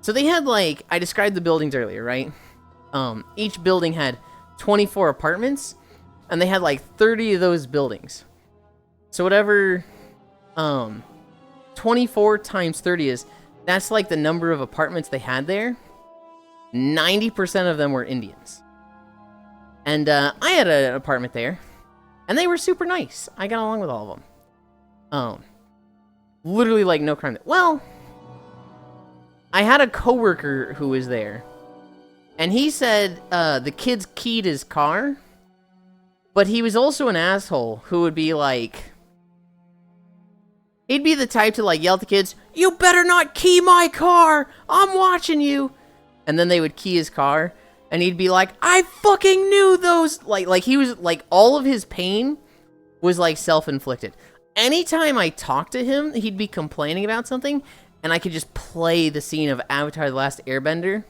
So they had like, I described the buildings earlier, right? Each building had 24 apartments, and they had like 30 of those buildings. So whatever 24 times 30 is, that's like the number of apartments they had there. 90% of them were Indians. And I had an apartment there, and they were super nice. I got along with all of them. Literally like no crime. Well, I had a coworker who was there, and he said the kids keyed his car, but he was also an asshole who would be like, he'd be the type to like yell at the kids, "You better not key my car! I'm watching you!" And then they would key his car, and he'd be like, "I fucking knew those!" Like he was like, all of his pain was like self-inflicted. Anytime I talked to him, he'd be complaining about something, and I could just play the scene of Avatar: The Last Airbender,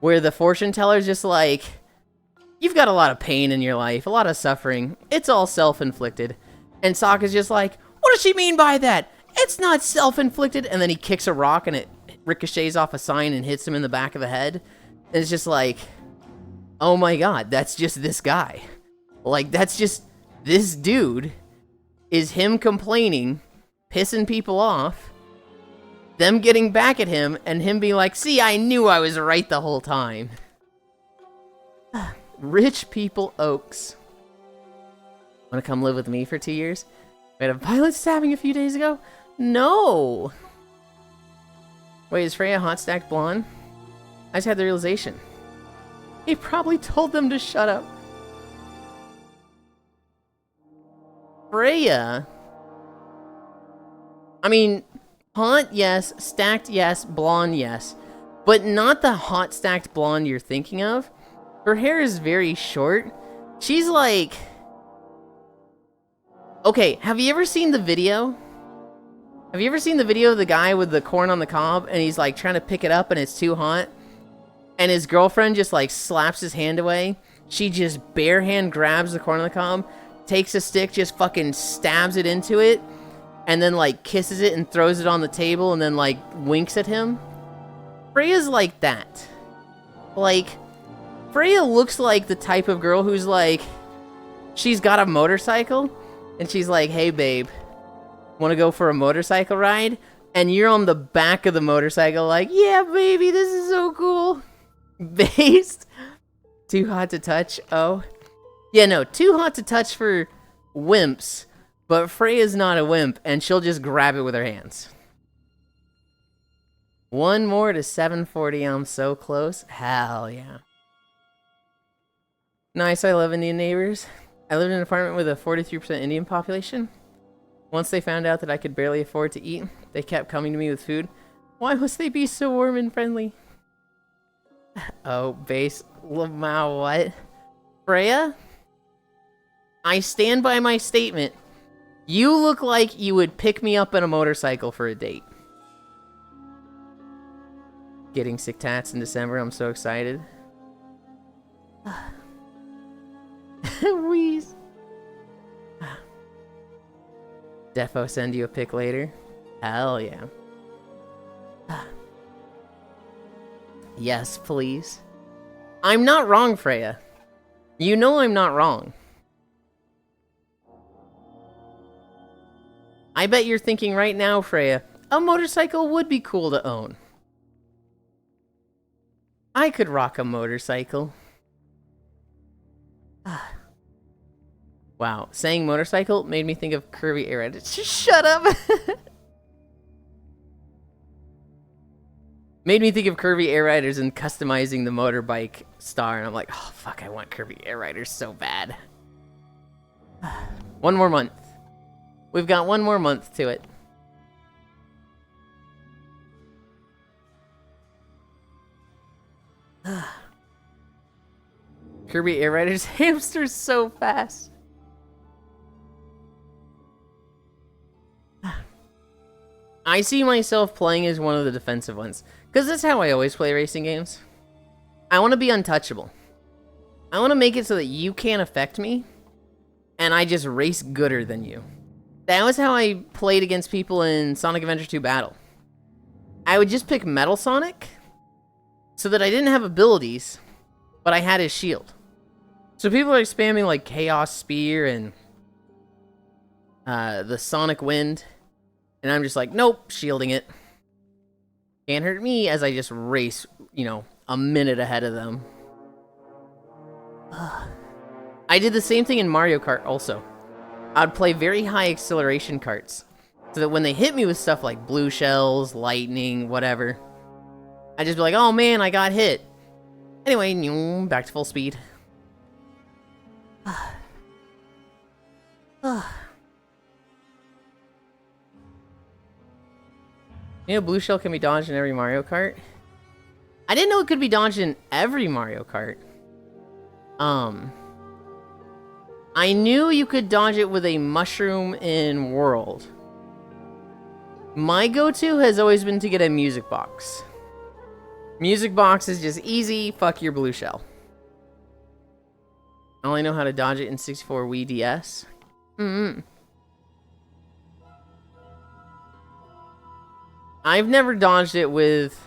where the fortune teller's just like, "You've got a lot of pain in your life, a lot of suffering. It's all self-inflicted." And Sokka's just like, "What does she mean by that? It's not self-inflicted." And then he kicks a rock, and it ricochets off a sign and hits him in the back of the head. And it's just like, oh my god, that's just this guy. Like, that's just this dude. Is him complaining, pissing people off, them getting back at him, and him being like, "See, I knew I was right the whole time." Rich people Oaks. Wanna come live with me for 2 years? We had a violent stabbing a few days ago? No! Wait, is Freya hot stacked blonde? I just had the realization. He probably told them to shut up. Freya, I mean, hot, yes. Stacked, yes. Blonde, yes. But not the hot stacked blonde you're thinking of. Her hair is very short. She's like... Okay, have you ever seen the video? Have you ever seen the video of the guy with the corn on the cob, and he's like trying to pick it up and it's too hot? And his girlfriend just like slaps his hand away. She just bare hand grabs the corn on the cob, takes a stick, just fucking stabs it into it, and then like kisses it and throws it on the table and then like winks at him. Freya's like that. Like, Freya looks like the type of girl who's like, she's got a motorcycle and she's like, "Hey babe, want to go for a motorcycle ride?" And you're on the back of the motorcycle like, "Yeah baby, this is so cool." Based. Too hot to touch. Oh. Yeah, no, too hot to touch for wimps, But Freya's not a wimp, and she'll just grab it with her hands. One more to 740. I'm so close. Hell yeah. Nice, I love Indian neighbors. I lived in an apartment with a 43% Indian population. Once they found out that I could barely afford to eat, they kept coming to me with food. Why must they be so warm and friendly? Oh, base Lamau, what? Freya? I stand by my statement. You look like you would pick me up on a motorcycle for a date. Getting sick tats in December, I'm so excited. Wheeze. Defo send you a pic later. Hell yeah. Yes, please. I'm not wrong, Freya. You know I'm not wrong. I bet you're thinking right now, Freya, a motorcycle would be cool to own. I could rock a motorcycle. Wow, saying motorcycle made me think of Kirby Air Raid. Just shut up! Made me think of Kirby Air Riders and customizing the motorbike star, and I'm like, oh fuck, I want Kirby Air Riders so bad. One more month. We've got one more month to it. Kirby Air Riders hamsters so fast. I see myself playing as one of the defensive ones, because that's how I always play racing games. I want to be untouchable. I want to make it so that you can't affect me, and I just race gooder than you. That was how I played against people in Sonic Adventure 2 Battle. I would just pick Metal Sonic, so that I didn't have abilities, but I had his shield. So people are spamming like Chaos Spear and the Sonic Wind, and I'm just like, nope, shielding it. Can't hurt me as I just race, you know, a minute ahead of them. I did the same thing in Mario Kart also. I'd play very high acceleration karts, so that when they hit me with stuff like blue shells, lightning, whatever, I'd just be like, oh man, I got hit. Anyway, back to full speed. You know, blue shell can be dodged in every Mario Kart? I didn't know it could be dodged in every Mario Kart. I knew you could dodge it with a mushroom in World. My go-to has always been to get a music box. Music box is just easy, fuck your blue shell. I only know how to dodge it in 64 Wii DS. I've never dodged it with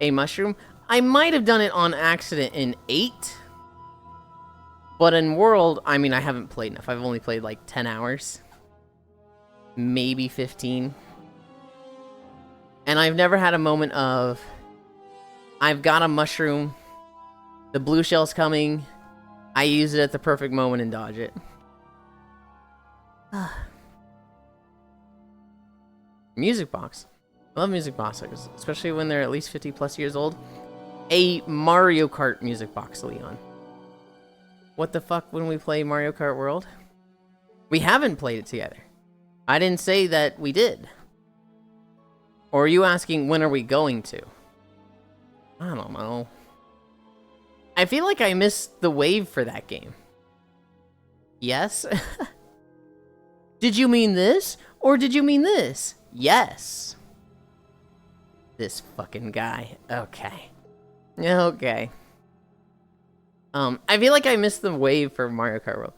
a mushroom. I might have done it on accident in 8. But in World, I mean, I haven't played enough. I've only played like 10 hours. Maybe 15. And I've never had a moment of, I've got a mushroom, the blue shell's coming, I use it at the perfect moment and dodge it. Music box. I love music boxes, especially when they're at least 50 plus years old. A Mario Kart music box, Leon. What the fuck when we play Mario Kart World? We haven't played it together. I didn't say that we did. Or are you asking when are we going to? I don't know. I feel like I missed the wave for that game. Yes? Did you mean this? Or did you mean this? Yes. This fucking guy. Okay. Okay. I feel like I missed the wave for Mario Kart World.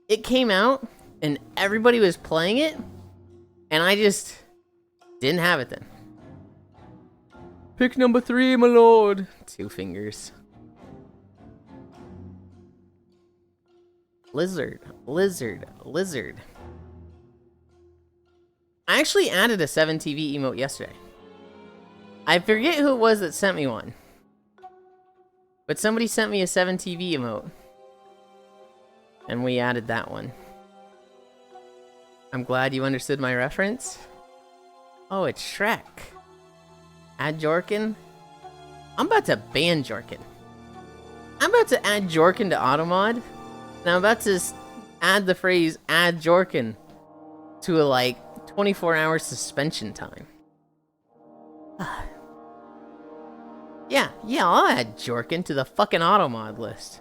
It came out, and everybody was playing it, and I just didn't have it then. Pick number 3, my lord. 2 fingers. Lizard, lizard, lizard. I actually added a 7TV emote yesterday. I forget who it was that sent me one. But somebody sent me a 7TV emote. And we added that one. I'm glad you understood my reference. Oh, it's Shrek. Add Jorkin? I'm about to ban Jorkin. I'm about to add Jorkin to Automod. And I'm about to add the phrase add Jorkin to a like 24-hour suspension time. Yeah, I'll add Jorkin to the fucking Automod list.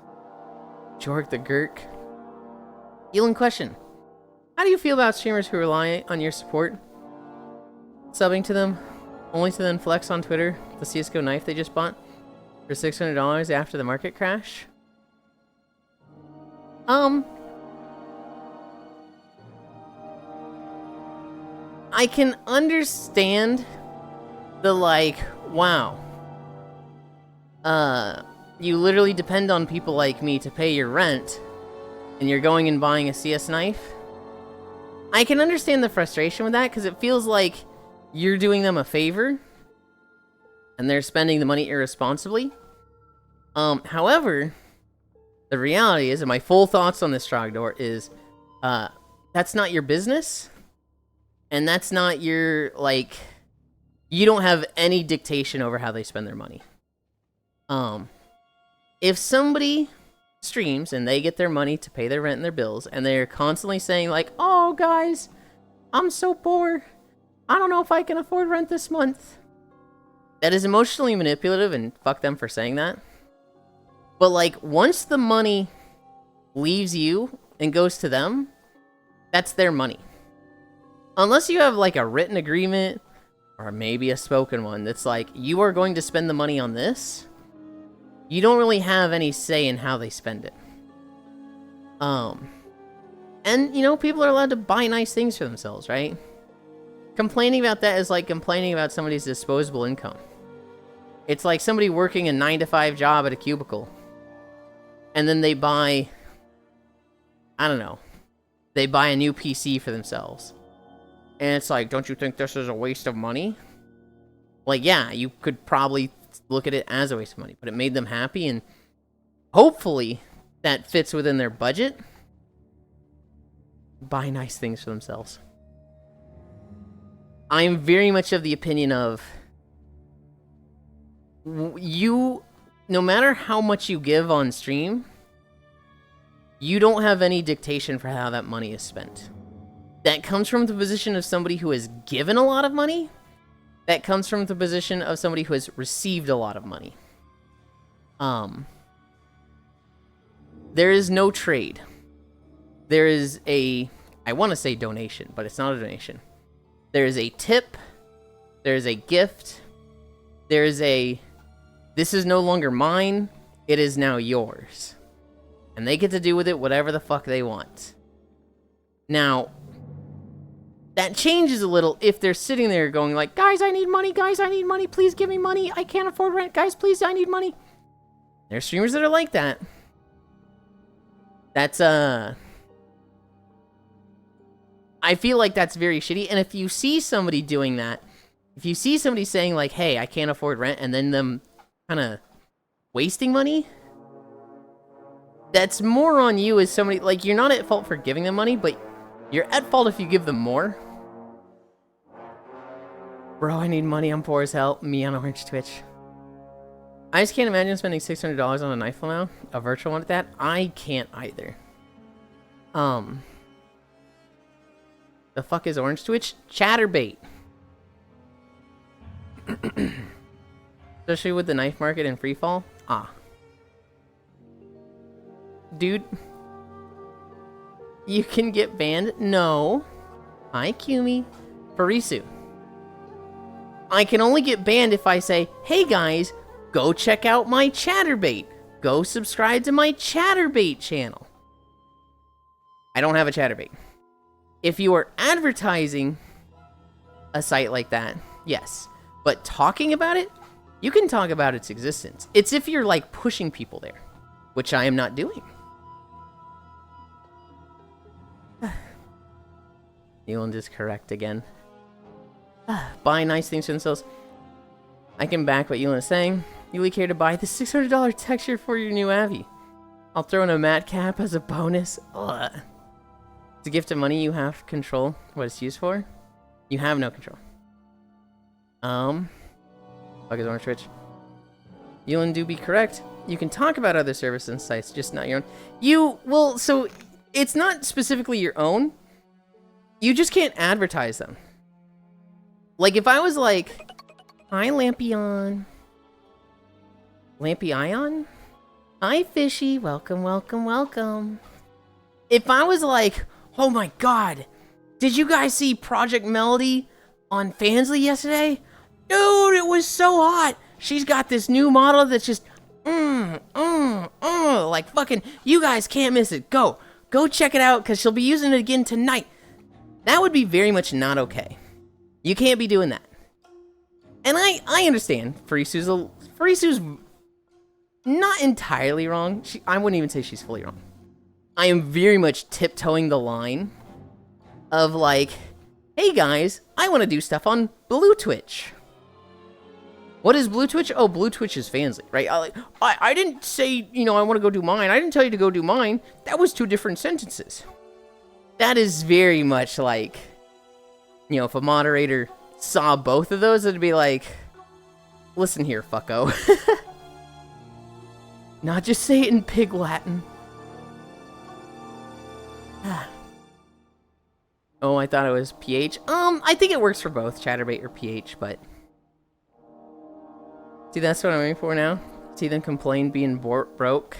Jork the Gurk. Yulind question. How do you feel about streamers who rely on your support? Subbing to them, only to then flex on Twitter the CSGO knife they just bought for $600 after the market crash? I can understand the like, wow. You literally depend on people like me to pay your rent, and you're going and buying a CS knife. I can understand the frustration with that, because it feels like you're doing them a favor, and they're spending the money irresponsibly. However, the reality is, and my full thoughts on this Trogdor is, that's not your business, and that's not your, like, you don't have any dictation over how they spend their money. If somebody streams and they get their money to pay their rent and their bills, and they're constantly saying like, oh guys, I'm so poor, I don't know if I can afford rent this month, that is emotionally manipulative, and fuck them for saying that. But like, once the money leaves you and goes to them, that's their money. Unless you have like a written agreement, or maybe a spoken one, that's like, you are going to spend the money on this, you don't really have any say in how they spend it. And, you know, people are allowed to buy nice things for themselves, right? Complaining about that is like complaining about somebody's disposable income. It's like somebody working a 9-to-5 job at a cubicle, and then they buy, I don't know, they buy a new PC for themselves. And it's like, don't you think this is a waste of money? Like, yeah, you could probably look at it as a waste of money, but it made them happy, and hopefully that fits within their budget. Buy nice things for themselves. I'm very much of the opinion of, you, no matter how much you give on stream, you don't have any dictation for how that money is spent. That comes from the position of somebody who has given a lot of money. That comes from the position of somebody who has received a lot of money. There is no trade. There is a, I want to say donation, but it's not a donation. There is a tip. There is a gift. There is a, this is no longer mine, it is now yours. And they get to do with it whatever the fuck they want. Now, that changes a little if they're sitting there going like, guys, I need money, please give me money, I can't afford rent, guys, please, I need money. There are streamers that are like that. That's, I feel like that's very shitty, and if you see somebody doing that, if you see somebody saying like, hey, I can't afford rent, and then them kind of wasting money, that's more on you as somebody, like, you're not at fault for giving them money, but you're at fault if you give them more. Bro, I need money, I'm poor as hell. Me on Orange Twitch. I just can't imagine spending $600 on a knife now. A virtual one at that. I can't either. The fuck is Orange Twitch? Chatterbait. Especially with the knife market and freefall. Ah. Dude. You can get banned? No. Hi, Kumi. Farisu. I can only get banned if I say, hey guys, go check out my Chatterbait. Go subscribe to my Chatterbait channel. I don't have a Chatterbait. If you are advertising a site like that, yes. But talking about it, you can talk about its existence. It's if you're like pushing people there, which I am not doing. Yulind is correct again. Buy nice things for themselves. I can back what Yulind is saying. You really care to buy the $600 texture for your new Avi. I'll throw in a matte cap as a bonus. Ugh. It's a gift of money. You have control. What it's used for? You have no control. Fuck is Orange Twitch. Yulind do be correct. You can talk about other services and sites, just not your own. Well, so it's not specifically your own. You just can't advertise them. Like, if I was like, hi, Lampion. Lampion? Hi, Fishy. Welcome, welcome, welcome. If I was like, oh my god, did you guys see Project Melody on Fansly yesterday? Dude, it was so hot. She's got this new model that's just, like fucking, you guys can't miss it. Go check it out, because she'll be using it again tonight. That would be very much not okay. You can't be doing that. And I understand Farisu's not entirely wrong. I wouldn't even say she's fully wrong. I am very much tiptoeing the line of like, hey guys, I want to do stuff on Blue Twitch. What is Blue Twitch? Oh, Blue Twitch is Fansly, right? I didn't say, I want to go do mine. I didn't tell you to go do mine. That was 2 different sentences. That is very much like, if a moderator saw both of those, it'd be like, listen here, fucko. Not just say it in pig Latin. Oh, I thought it was PH. I think it works for both Chatterbait or PH, but... See, that's what I'm waiting for now. See them complain being broke.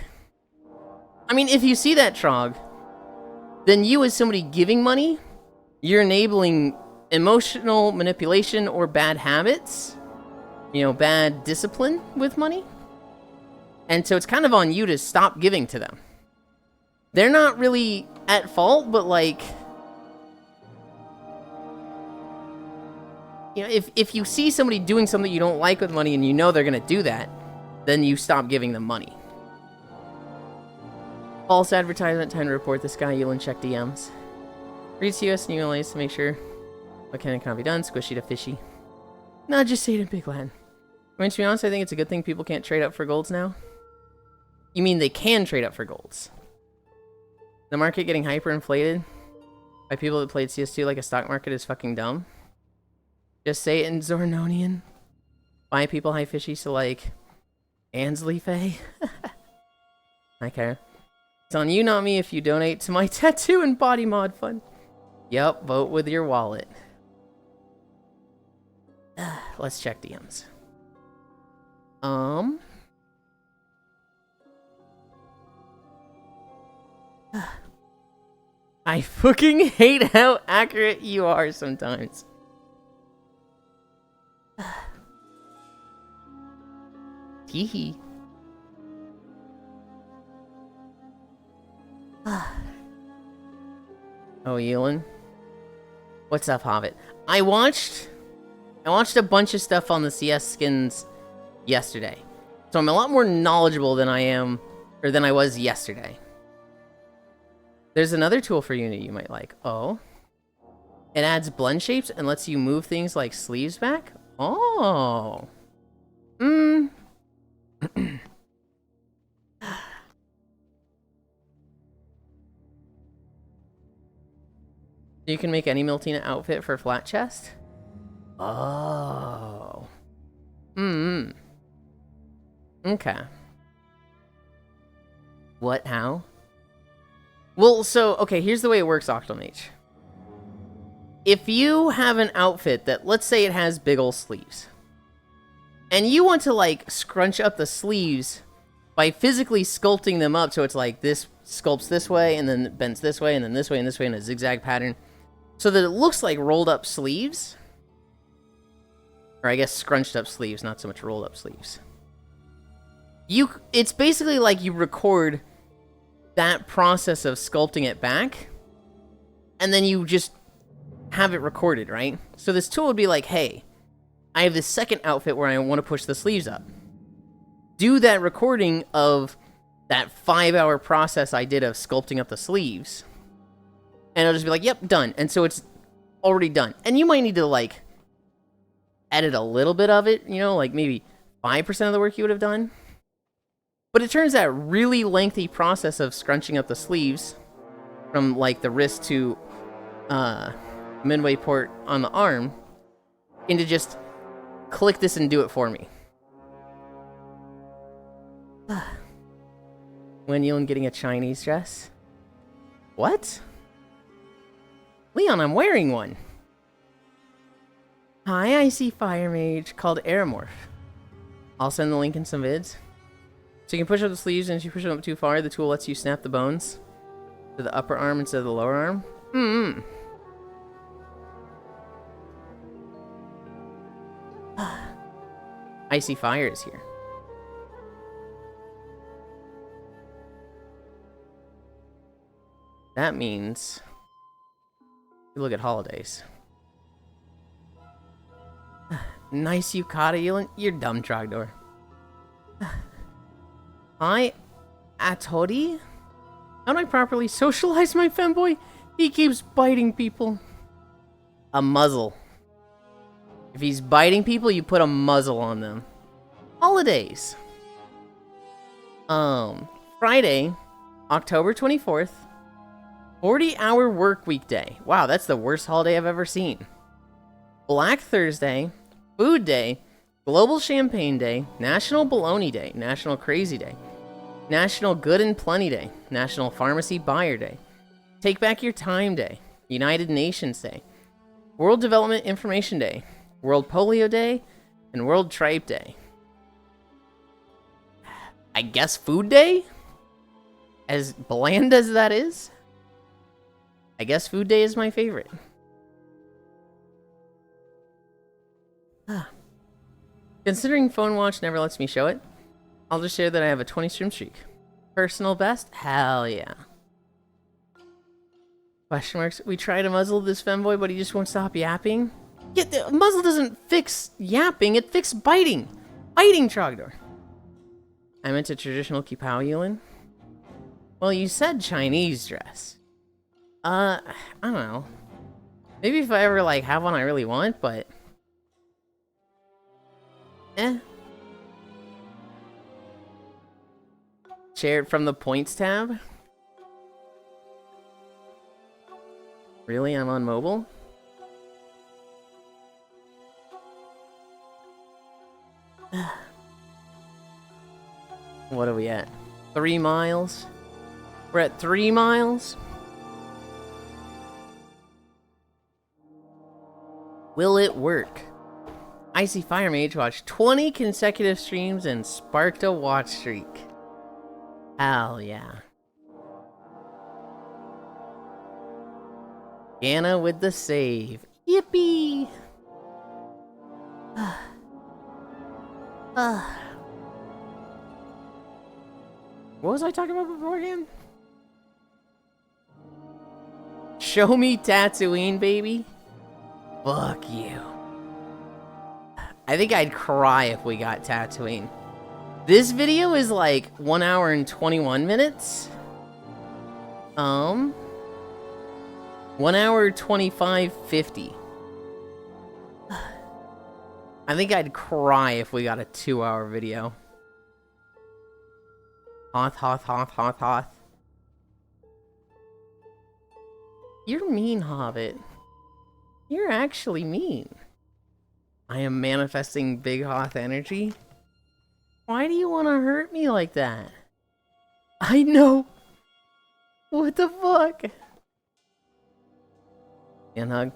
I mean, if you see that, Trog, then you as somebody giving money, you're enabling emotional manipulation or bad habits. Bad discipline with money. And so it's kind of on you to stop giving to them. They're not really at fault, but like... if you see somebody doing something you don't like with money and they're going to do that, then you stop giving them money. False advertisement, time to report this guy. Yulind, check DMs. Read CS and ULAs to make sure what can and cannot be done. Squishy to fishy. Not just say it in big Latin. I mean, to be honest, I think it's a good thing people can't trade up for golds now. You mean they can trade up for golds? The market getting hyperinflated by people that played CS2 like a stock market is fucking dumb. Just say it in Zornonian. Why people high fishy so like Ansley Faye? I care. It's on you, not me, if you donate to my tattoo and body mod fund. Yep, vote with your wallet. Let's check DMs. I fucking hate how accurate you are sometimes. Teehee. Oh, Yulind. What's up, Hobbit? I watched a bunch of stuff on the CS skins yesterday. So I'm a lot more knowledgeable than I was yesterday. There's another tool for Unity you might like. Oh. It adds blend shapes and lets you move things like sleeves back. Oh. You can make any Miltina outfit for flat chest? Oh. Okay. What? How? Well, so, okay, here's the way it works, Octomage. If you have an outfit that, let's say it has big ol' sleeves, and you want to, like, scrunch up the sleeves by physically sculpting them up so it's like this sculpts this way, and then bends this way, and then this way, and this way in a zigzag pattern, so that it looks like rolled up sleeves. Or I guess scrunched up sleeves, not so much rolled up sleeves. It's basically like you record that process of sculpting it back, and then you just have it recorded, right? So this tool would be like, hey, I have this second outfit where I want to push the sleeves up. Do that recording of that 5-hour process I did of sculpting up the sleeves. And it'll just be like, yep, done. And so it's already done. And you might need to, like, edit a little bit of it, like maybe 5% of the work you would have done. But it turns that really lengthy process of scrunching up the sleeves, from like the wrist to midway port on the arm into just click this and do it for me. When Yulind getting a Chinese dress? What? Leon, I'm wearing one. Hi, I see Fire Mage called Aeromorph. I'll send the link in some vids. So you can push up the sleeves, and if you push them up too far, the tool lets you snap the bones to the upper arm instead of the lower arm. Icy Fire is here. That means you look at holidays. Nice yukata, Yulind. You're dumb, Trogdor. Hi, Atodi? How do I properly socialize my femboy? He keeps biting people. A muzzle. If he's biting people, you put a muzzle on them. Holidays. Friday, October 24th. 40-hour work weekday. Wow, that's the worst holiday I've ever seen. Black Thursday, Food Day, Global Champagne Day, National Bologna Day, National Crazy Day, National Good and Plenty Day, National Pharmacy Buyer Day, Take Back Your Time Day, United Nations Day, World Development Information Day, World Polio Day, and World Tripe Day. I guess Food Day? As bland as that is? I guess Food Day is my favorite. Considering Phone Watch never lets me show it, I'll just share that I have a 20 stream streak. Personal best? Hell yeah. Question marks. We try to muzzle this femboy, but he just won't stop yapping. Yeah, the muzzle doesn't fix yapping, it fixes biting. Biting, Trogdor. I meant a traditional kipao, Yulind. Well, you said Chinese dress. I don't know. Maybe if I ever, like, have one I really want, but... Share it from the points tab? Really? I'm on mobile? What are we at? 3 miles? We're at 3 miles? Will it work? Icy Fire Mage watched 20 consecutive streams and sparked a watch streak. Hell yeah. Anna with the save. Yippee! What was I talking about before again? Show me Tatooine, baby. Fuck you. I think I'd cry if we got Tatooine. This video is like 1 hour and 21 minutes. 1 hour 25:50. I think I'd cry if we got a 2-hour video. Hoth, hoth, hoth, hoth, hoth. You're mean, Hobbit. You're actually mean. I am manifesting big Hoth energy. Why do you want to hurt me like that? I know. What the fuck? And hug.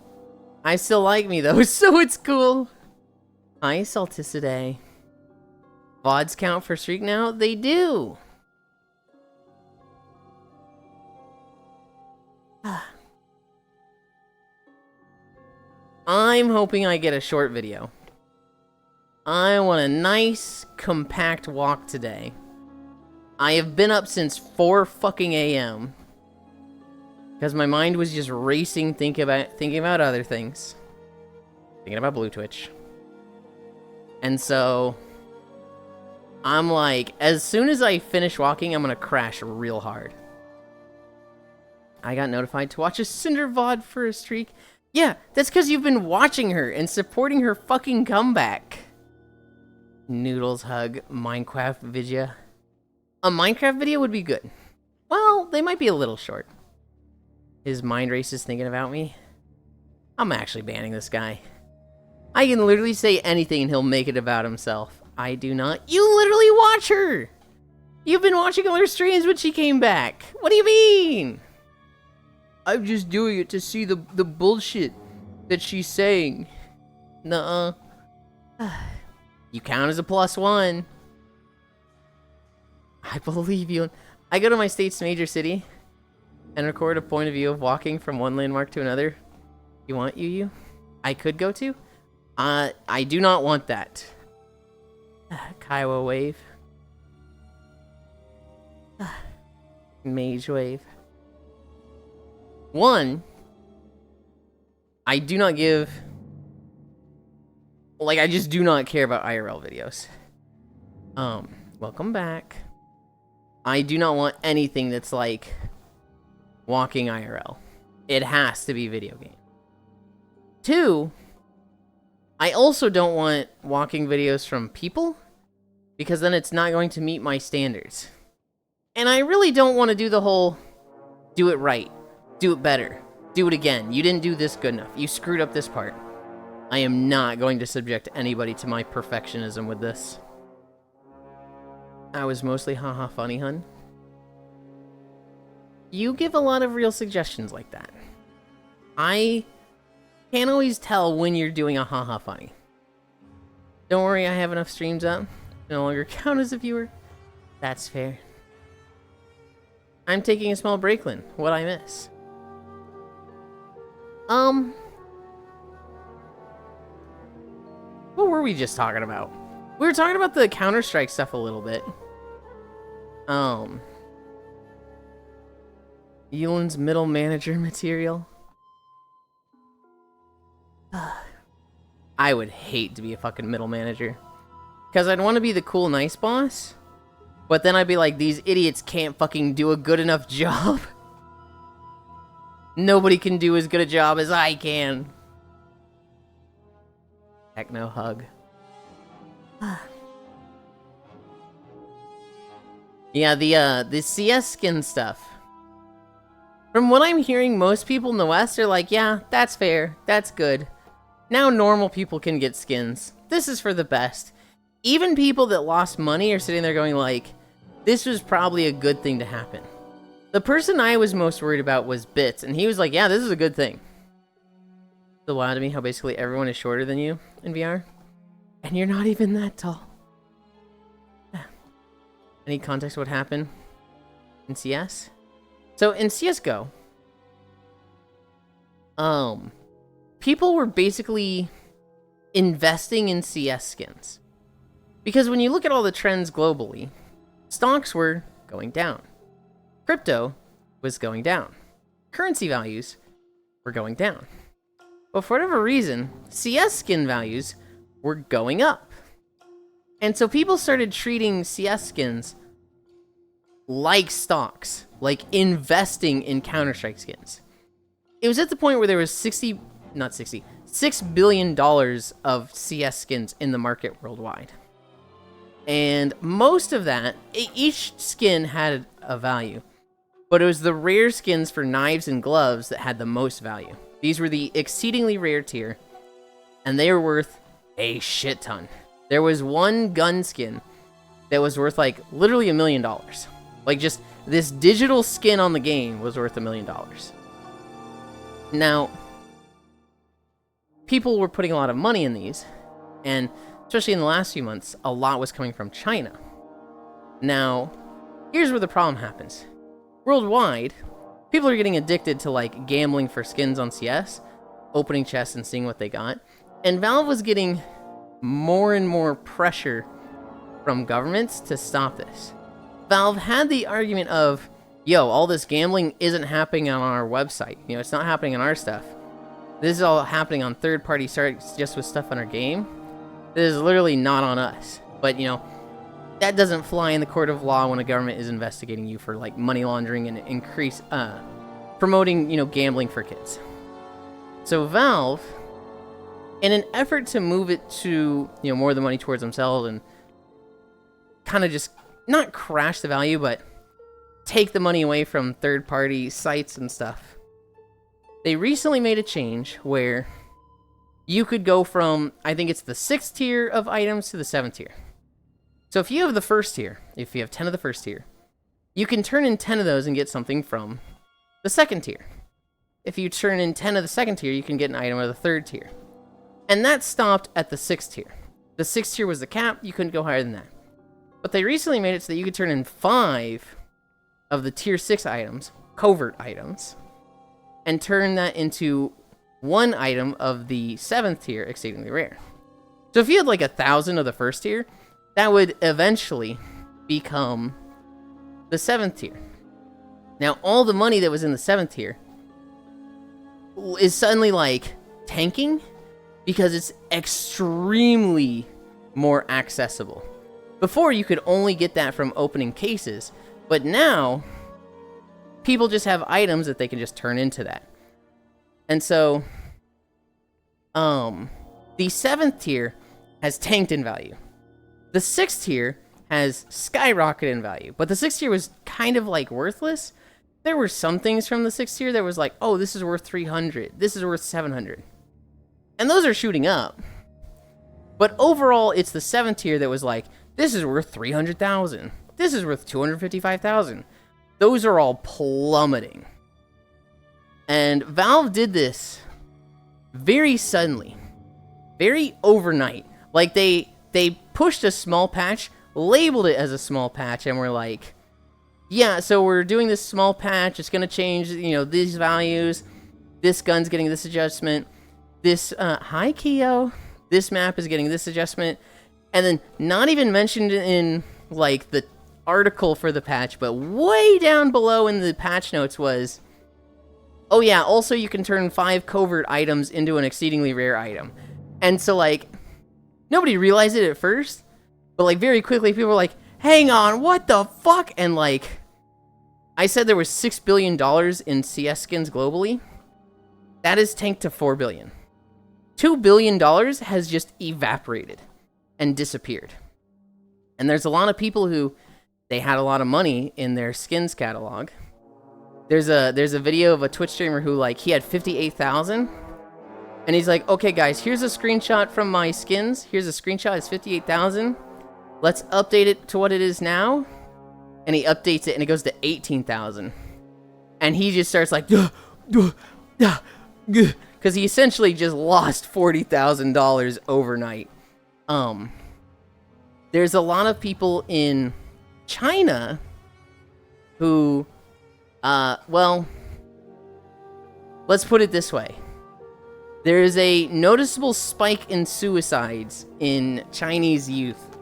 I still like me though, so it's cool. Hi, Salticidae. VODs count for streak now? They do. I'm hoping I get a short video. I want a nice, compact walk today. I have been up since 4 fucking a.m. because my mind was just racing, thinking about other things. Thinking about Blue Twitch. And so, I'm like, as soon as I finish walking, I'm gonna crash real hard. I got notified to watch a Cinder VOD for a streak. Yeah, that's because you've been watching her and supporting her fucking comeback. Noodles hug Minecraft video. A Minecraft video would be good. Well, they might be a little short. his mind race is thinking about me, I'm actually banning this guy. I can literally say anything and he'll make it about himself. I do not. You literally watch her! You've been watching all her streams when she came back. What do you mean? I'm just doing it to see the bullshit that she's saying. Nuh-uh. You count as a +1. I believe you. I go to my state's major city and record a point of view of walking from one landmark to another. You want you? I could go to? I do not want that. Kiowa wave. Mage wave. One, I do not give... Like, I just do not care about IRL videos. Welcome back. I do not want anything that's like walking IRL. It has to be video game. Two, I also don't want walking videos from people because then it's not going to meet my standards. And I really don't want to do the whole do it right, do it better, do it again. You didn't do this good enough. You screwed up this part. I am not going to subject anybody to my perfectionism with this. I was mostly haha funny, hun. You give a lot of real suggestions like that. I can't always tell when you're doing a haha funny. Don't worry, I have enough streams up. No longer count as a viewer. That's fair. I'm taking a small break, Lynn. What'd I miss? What were we just talking about? We were talking about the Counter-Strike stuff a little bit. Yulind's middle manager material. I would hate to be a fucking middle manager. Because I'd want to be the cool, nice boss. But then I'd be like, these idiots can't fucking do a good enough job. Nobody can do as good a job as I can. Techno hug. Yeah, the CS skin stuff. From what I'm hearing, most people in the West are like, yeah, that's fair, that's good. Now normal people can get skins. This is for the best. Even people that lost money are sitting there going like, this was probably a good thing to happen. The person I was most worried about was Bits, and he was like, yeah, this is a good thing. It's wild to me how basically everyone is shorter than you in VR. And you're not even that tall. Any context what happened in CS? So in CSGO, people were basically investing in CS skins. Because when you look at all the trends globally, stocks were going down. Crypto was going down. Currency values were going down. But for whatever reason, CS skin values were going up. And so people started treating CS skins like stocks, like investing in Counter-Strike skins. It was at the point where there was $6 billion of CS skins in the market worldwide. And most of that, each skin had a value. But it was the rare skins for knives and gloves that had the most value. These were the exceedingly rare tier, and they were worth a shit ton. There was one gun skin that was worth like literally $1 million. Like just this digital skin on the game was worth $1 million. Now, people were putting a lot of money in these, and especially in the last few months, a lot was coming from China. Now, here's where the problem happens. Worldwide, people are getting addicted to like gambling for skins on CS, opening chests and seeing what they got. And Valve was getting more and more pressure from governments to stop this. Valve had the argument of, yo, all this gambling isn't happening on our website. You know, it's not happening on our stuff. This is all happening on third-party sites just with stuff on our game. This is literally not on us. But, you know, that doesn't fly in the court of law when a government is investigating you for, like, money laundering and promoting, you know, gambling for kids. So Valve, in an effort to move it to, you know, more of the money towards themselves and kind of just not crash the value, but take the money away from third-party sites and stuff, they recently made a change where you could go from, I think it's the 6th tier of items to the 7th tier. So if you have the 1st tier, if you have 10 of the 1st tier, you can turn in 10 of those and get something from the 2nd tier. If you turn in 10 of the 2nd tier, you can get an item of the 3rd tier. And that stopped at the 6th tier. The 6th tier was the cap, you couldn't go higher than that. But they recently made it so that you could turn in 5 of the tier 6 items, covert items, and turn that into 1 item of the 7th tier, exceedingly rare. So if you had like 1,000 of the 1st tier, that would eventually become the 7th tier. Now, all the money that was in the 7th tier is suddenly like tanking because it's extremely more accessible. Before, you could only get that from opening cases, but now people just have items that they can just turn into that. And so, the 7th tier has tanked in value. The 6th tier has skyrocketed in value, but the 6th tier was kind of like worthless. There were some things from the 6th tier that was like, oh, this is worth 300, this is worth 700. And those are shooting up. But overall, it's the 7th tier that was like, this is worth 300,000. This is worth 255,000. Those are all plummeting. And Valve did this very suddenly, very overnight. Like they pushed a small patch, labeled it as a small patch, and were like, yeah, so we're doing this small patch. It's going to change, you know, these values. This gun's getting this adjustment. This, hi, Keo. This map is getting this adjustment. And then not even mentioned in, like, the article for the patch, but way down below in the patch notes was, oh yeah, also you can turn 5 covert items into an exceedingly rare item. And so, like, nobody realized it at first, but, like, very quickly people were like, hang on, what the fuck? And, like, I said there was $6 billion in CS skins globally. That is tanked to $4 billion. $2 billion has just evaporated and disappeared. And there's a lot of people who, they had a lot of money in their skins catalog. There's a video of a Twitch streamer who, like, he had 58,000. And he's like, okay guys, here's a screenshot from my skins. Here's a screenshot, it's 58,000. Let's update it to what it is now. And he updates it and it goes to 18,000. And he just starts like, because he essentially just lost $40,000 overnight. There's a lot of people in China who, well, let's put it this way. There is a noticeable spike in suicides in Chinese youth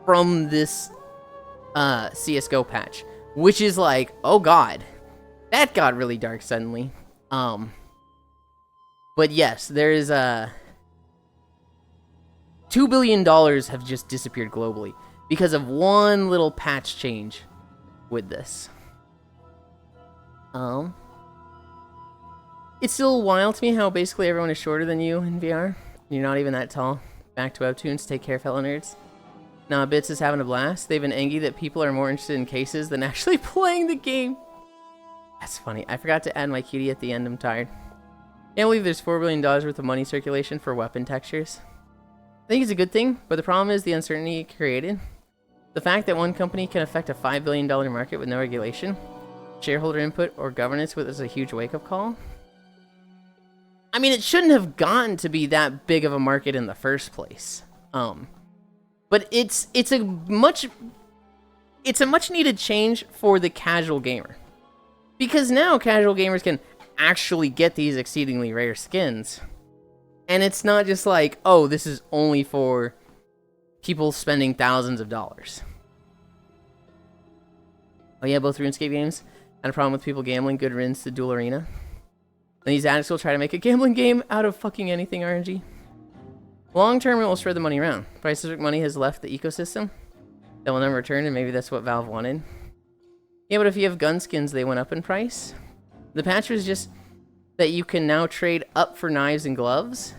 from this CSGO patch, which is like, oh god, that got really dark suddenly. But yes, there is $2 billion have just disappeared globally because of one little patch change with this. It's still wild to me how basically everyone is shorter than you in VR. You're not even that tall. Back to Webtoons. Take care, fellow nerds. Nah, Bits is having a blast. They've been angry that people are more interested in cases than actually playing the game. That's funny. I forgot to add my cutie at the end. I'm tired. Can't believe there's $4 billion worth of money circulation for weapon textures. I think it's a good thing, but the problem is the uncertainty it created. The fact that one company can affect a $5 billion market with no regulation, shareholder input, or governance was a huge wake-up call. I mean, it shouldn't have gotten to be that big of a market in the first place. But it's a much needed change for the casual gamer. Because now casual gamers can actually get these exceedingly rare skins. And it's not just like, oh, this is only for people spending thousands of dollars. Oh yeah, both RuneScape games had a problem with people gambling. Good riddance to Duel Arena. And these addicts will try to make a gambling game out of fucking anything RNG. Long term, it will spread the money around. Price-specific money has left the ecosystem. That will never return, and maybe that's what Valve wanted. Yeah, but if you have gun skins, they went up in price. The patch was just that you can now trade up for knives and gloves.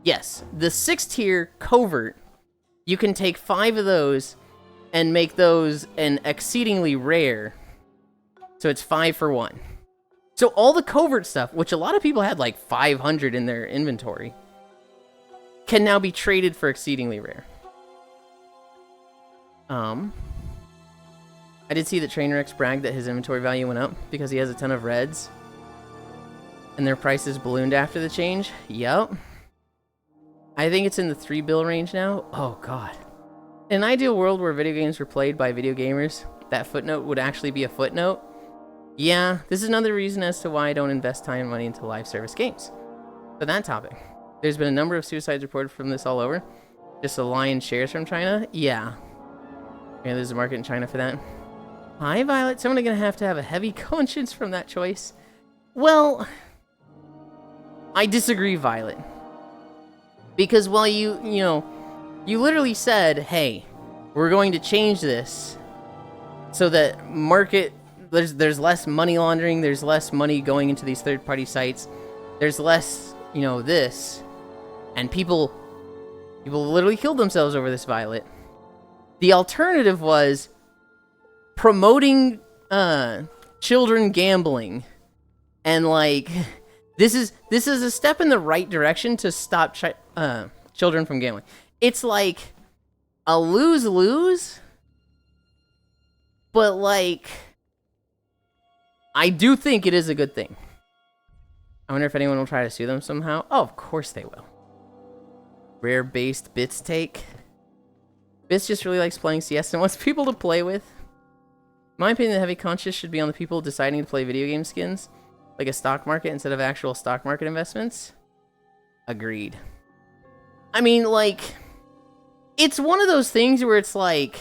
Yes, the 6th tier covert, you can take 5 of those and make those an exceedingly rare. So it's 5 for 1. So all the covert stuff, which a lot of people had like 500 in their inventory, can now be traded for exceedingly rare. I did see that Trainer X bragged that his inventory value went up because he has a ton of reds. And their prices ballooned after the change. Yup. I think it's in the 3 bill range now. Oh, God. In an ideal world where video games were played by video gamers, that footnote would actually be a footnote. Yeah, this is another reason as to why I don't invest time and money into live service games. For that topic, there's been a number of suicides reported from this all over. Just a lion's shares from China? Yeah. Yeah, there's a market in China for that. Hi, Violet. Someone gonna have to have a heavy conscience from that choice. Well, I disagree, Violet. Because while you literally said, hey, we're going to change this so that there's less money laundering, there's less money going into these third-party sites, there's less, this, and people literally killed themselves over this, Violet. The alternative was promoting children gambling, and like this is a step in the right direction to stop children from gambling. It's like a lose-lose, but like I do think it is a good thing. I wonder if anyone will try to sue them somehow. Oh, of course they will. Rare-based Bits take. Bits just really likes playing CS and wants people to play with. In my opinion, the heavy conscience should be on the people deciding to play video game skins, like a stock market instead of actual stock market investments. Agreed. I mean, like, it's one of those things where it's like,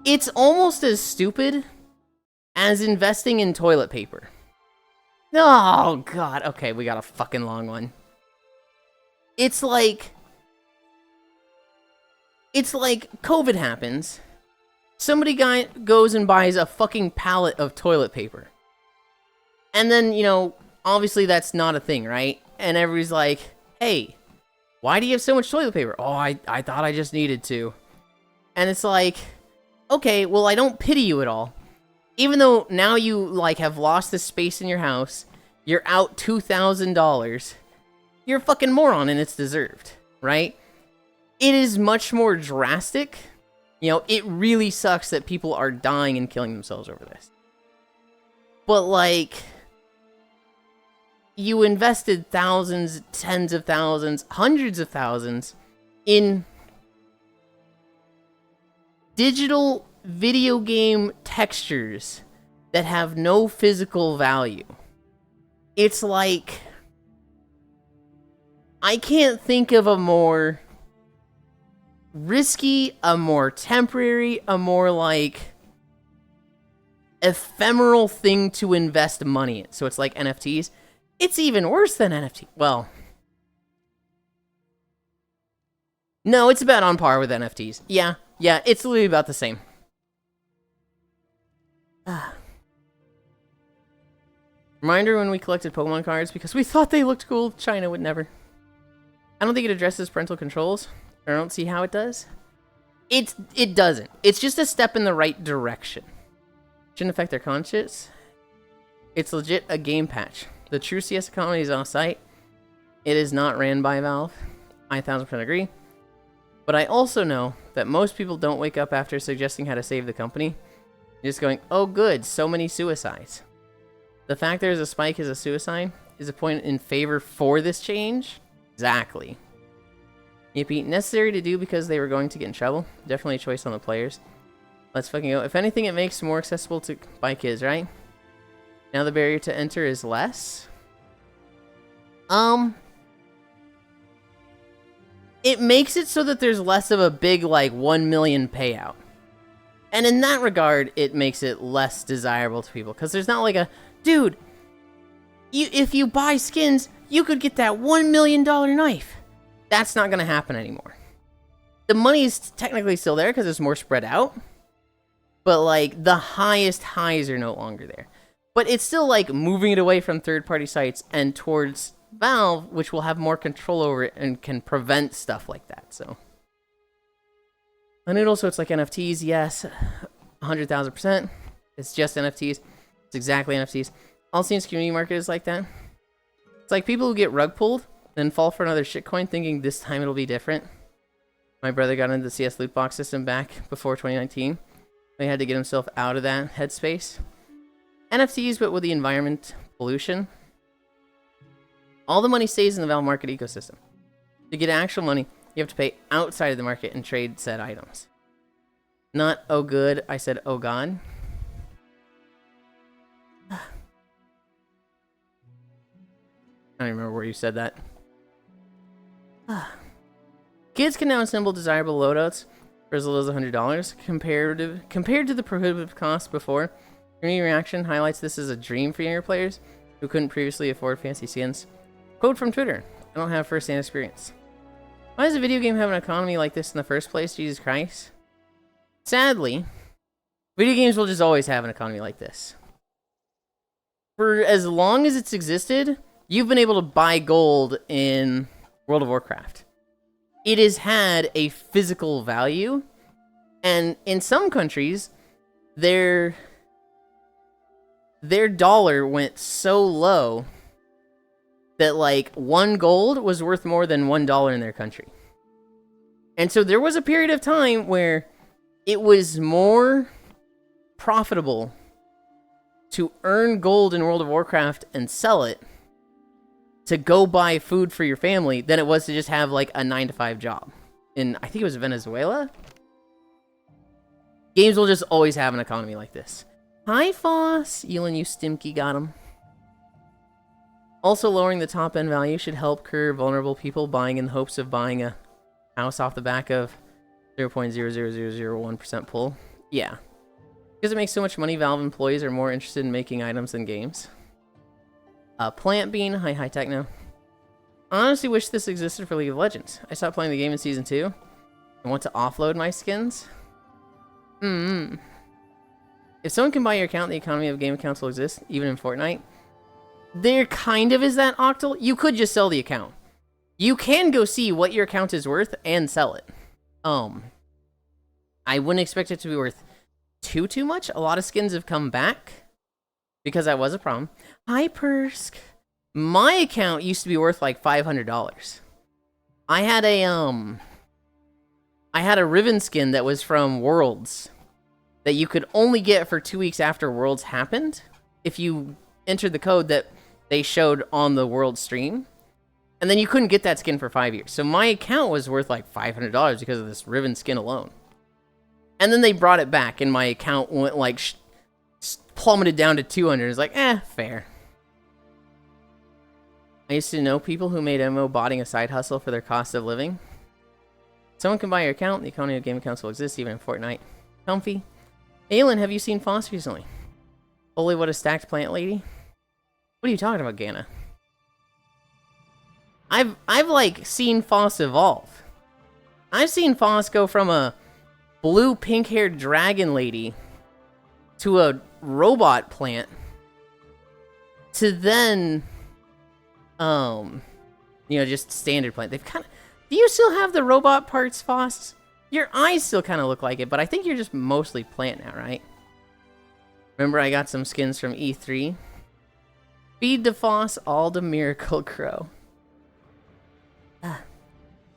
it's almost as stupid as investing in toilet paper. Oh, God. Okay, we got a fucking long one. It's like COVID happens. Somebody goes and buys a fucking pallet of toilet paper. And then, obviously that's not a thing, right? And everybody's like, hey, why do you have so much toilet paper? Oh, I thought I just needed to. And it's like, okay, well, I don't pity you at all. Even though now you, like, have lost this space in your house, you're out $2,000, you're a fucking moron and it's deserved, right? It is much more drastic. It really sucks that people are dying and killing themselves over this. But, like, you invested thousands, tens of thousands, hundreds of thousands in digital video game textures that have no physical value. It's like, I can't think of a more risky, a more temporary, a more like ephemeral thing to invest money in. So it's like NFTs. It's even worse than NFT. Well, no, it's about on par with NFTs. Yeah, it's literally about the same. Reminder when we collected Pokemon cards because we thought they looked cool. China would never. I don't think it addresses parental controls. I don't see how it does. It doesn't. It's just a step in the right direction. Shouldn't affect their conscience. It's legit a game patch. The true CS economy is off-site. It is not ran by Valve. I 1000% agree. But I also know that most people don't wake up after suggesting how to save the company. Just going, oh good, so many suicides. The fact there's a spike as a suicide is a point in favor for this change. Exactly. Yippee. Necessary to do because they were going to get in trouble. Definitely a choice on the players. Let's fucking go. If anything, it makes it more accessible by kids, right? Now the barrier to enter is less. It makes it so that there's less of a big, like, 1 million payout. And in that regard, it makes it less desirable to people. Because there's not like a, dude, if you buy skins, you could get that $1 million knife. That's not going to happen anymore. The money is technically still there because it's more spread out. But, like, the highest highs are no longer there. But it's still, like, moving it away from third-party sites and towards Valve, which will have more control over it and can prevent stuff like that, so. And it also, it's like NFTs, yes, 100,000%. It's just NFTs. It's exactly NFTs. All Saints community market is like that. It's like people who get rug pulled, then fall for another shitcoin thinking this time it'll be different. My brother got into the CS loot box system back before 2019. He had to get himself out of that headspace. NFTs, but with the environment pollution. All the money stays in the Valve market ecosystem. To get actual money, you have to pay outside of the market and trade said items. Not oh good, I said oh god. I don't even remember where you said that. Kids can now assemble desirable loadouts for as little as $100 compared to the prohibitive cost before. Community reaction highlights this as a dream for younger players who couldn't previously afford fancy skins. Quote from Twitter, I don't have first-hand experience. Why does a video game have an economy like this in the first place, Jesus Christ? Sadly, video games will just always have an economy like this. For as long as it's existed, you've been able to buy gold in World of Warcraft. It has had a physical value, and in some countries, their dollar went so low that like 1 gold was worth more than $1 in their country. And so there was a period of time where it was more profitable to earn gold in World of Warcraft and sell it to go buy food for your family than it was to just have like a 9-to-5 job. In, I think it was Venezuela? Games will just always have an economy like this. Hi, Foss. Yulind, you stimky got him. Also, lowering the top-end value should help curb vulnerable people buying in the hopes of buying a house off the back of 0.00001% pull. Yeah. Because it makes so much money, Valve employees are more interested in making items than games. Plant Bean, hi Techno. I honestly wish this existed for League of Legends. I stopped playing the game in Season 2 and want to offload my skins. If someone can buy your account, the economy of game accounts will exist, even in Fortnite. There kind of is that, Octal. You could just sell the account. You can go see what your account is worth and sell it. I wouldn't expect it to be worth too much. A lot of skins have come back because that was a problem. Hi, Persk. My account used to be worth like $500. I had a Riven skin that was from Worlds that you could only get for 2 weeks after Worlds happened if you entered the code that they showed on the World stream. And then you couldn't get that skin for 5 years. So my account was worth like $500 because of this Riven skin alone. And then they brought it back and my account went like plummeted down to 200. It's like, fair. I used to know people who made MMO botting a side hustle for their cost of living. Someone can buy your account. The economy of game accounts will exist even in Fortnite. Comfy. Aelin, have you seen Foss recently? Holy, what a stacked plant lady. What are you talking about, Ganna? I've like seen Foss evolve. I've seen Foss go from a blue pink-haired dragon lady to a robot plant to then just standard plant. They've kind of... Do you still have the robot parts, Foss? Your eyes still kind of look like it, but I think you're just mostly plant now, right? Remember I got some skins from E3? Feed the Foss all the Miracle Crow.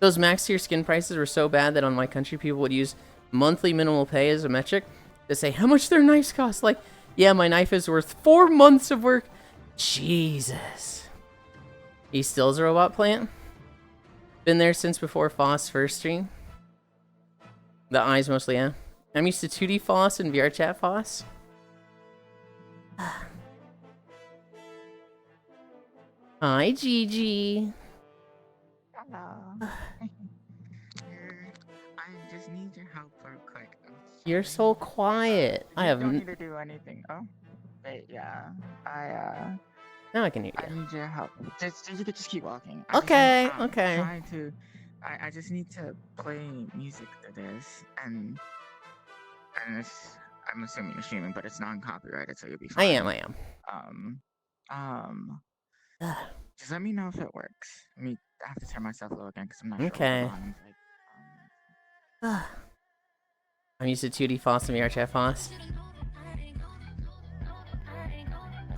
Those max tier skin prices were so bad that on my country people would use monthly minimal pay as a metric to say how much their knives cost. Like, yeah, my knife is worth 4 months of work. Jesus. He still is a robot plant? Been there since before Foss first stream. The eyes mostly, yeah. I'm used to 2D Foss and VR chat Foss. Hi, Gigi. Hello. I just need your help real quick. You're so quiet. I don't need to do anything. Oh, wait, yeah. Now I can hear I you. need your help. You could just keep walking. Okay, I'm okay. Trying to. I just need to play music to this, and it's, I'm assuming you're streaming, but it's non-copyrighted, so you'll be fine. I am. Just let me know if it works. I have to turn myself low again because I'm not Okay. sure what's on. I'm used to 2D Foss and VR chat Foss.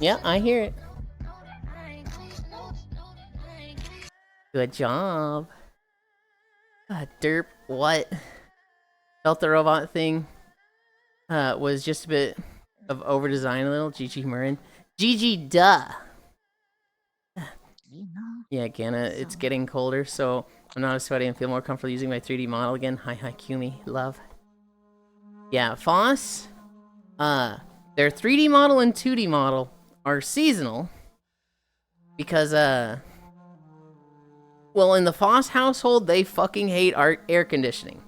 Yeah, I hear it. Good job. God, derp. What? Felt the robot thing was just a bit of over design a little. GG Marin. GG duh. Yeah, Gana, it's getting colder, so I'm not as sweaty and feel more comfortable using my 3D model again. Hi, Kumi. Love. Yeah, Foss. Their 3D model and 2D model are seasonal. Because, well, in the Foss household, they fucking hate air conditioning.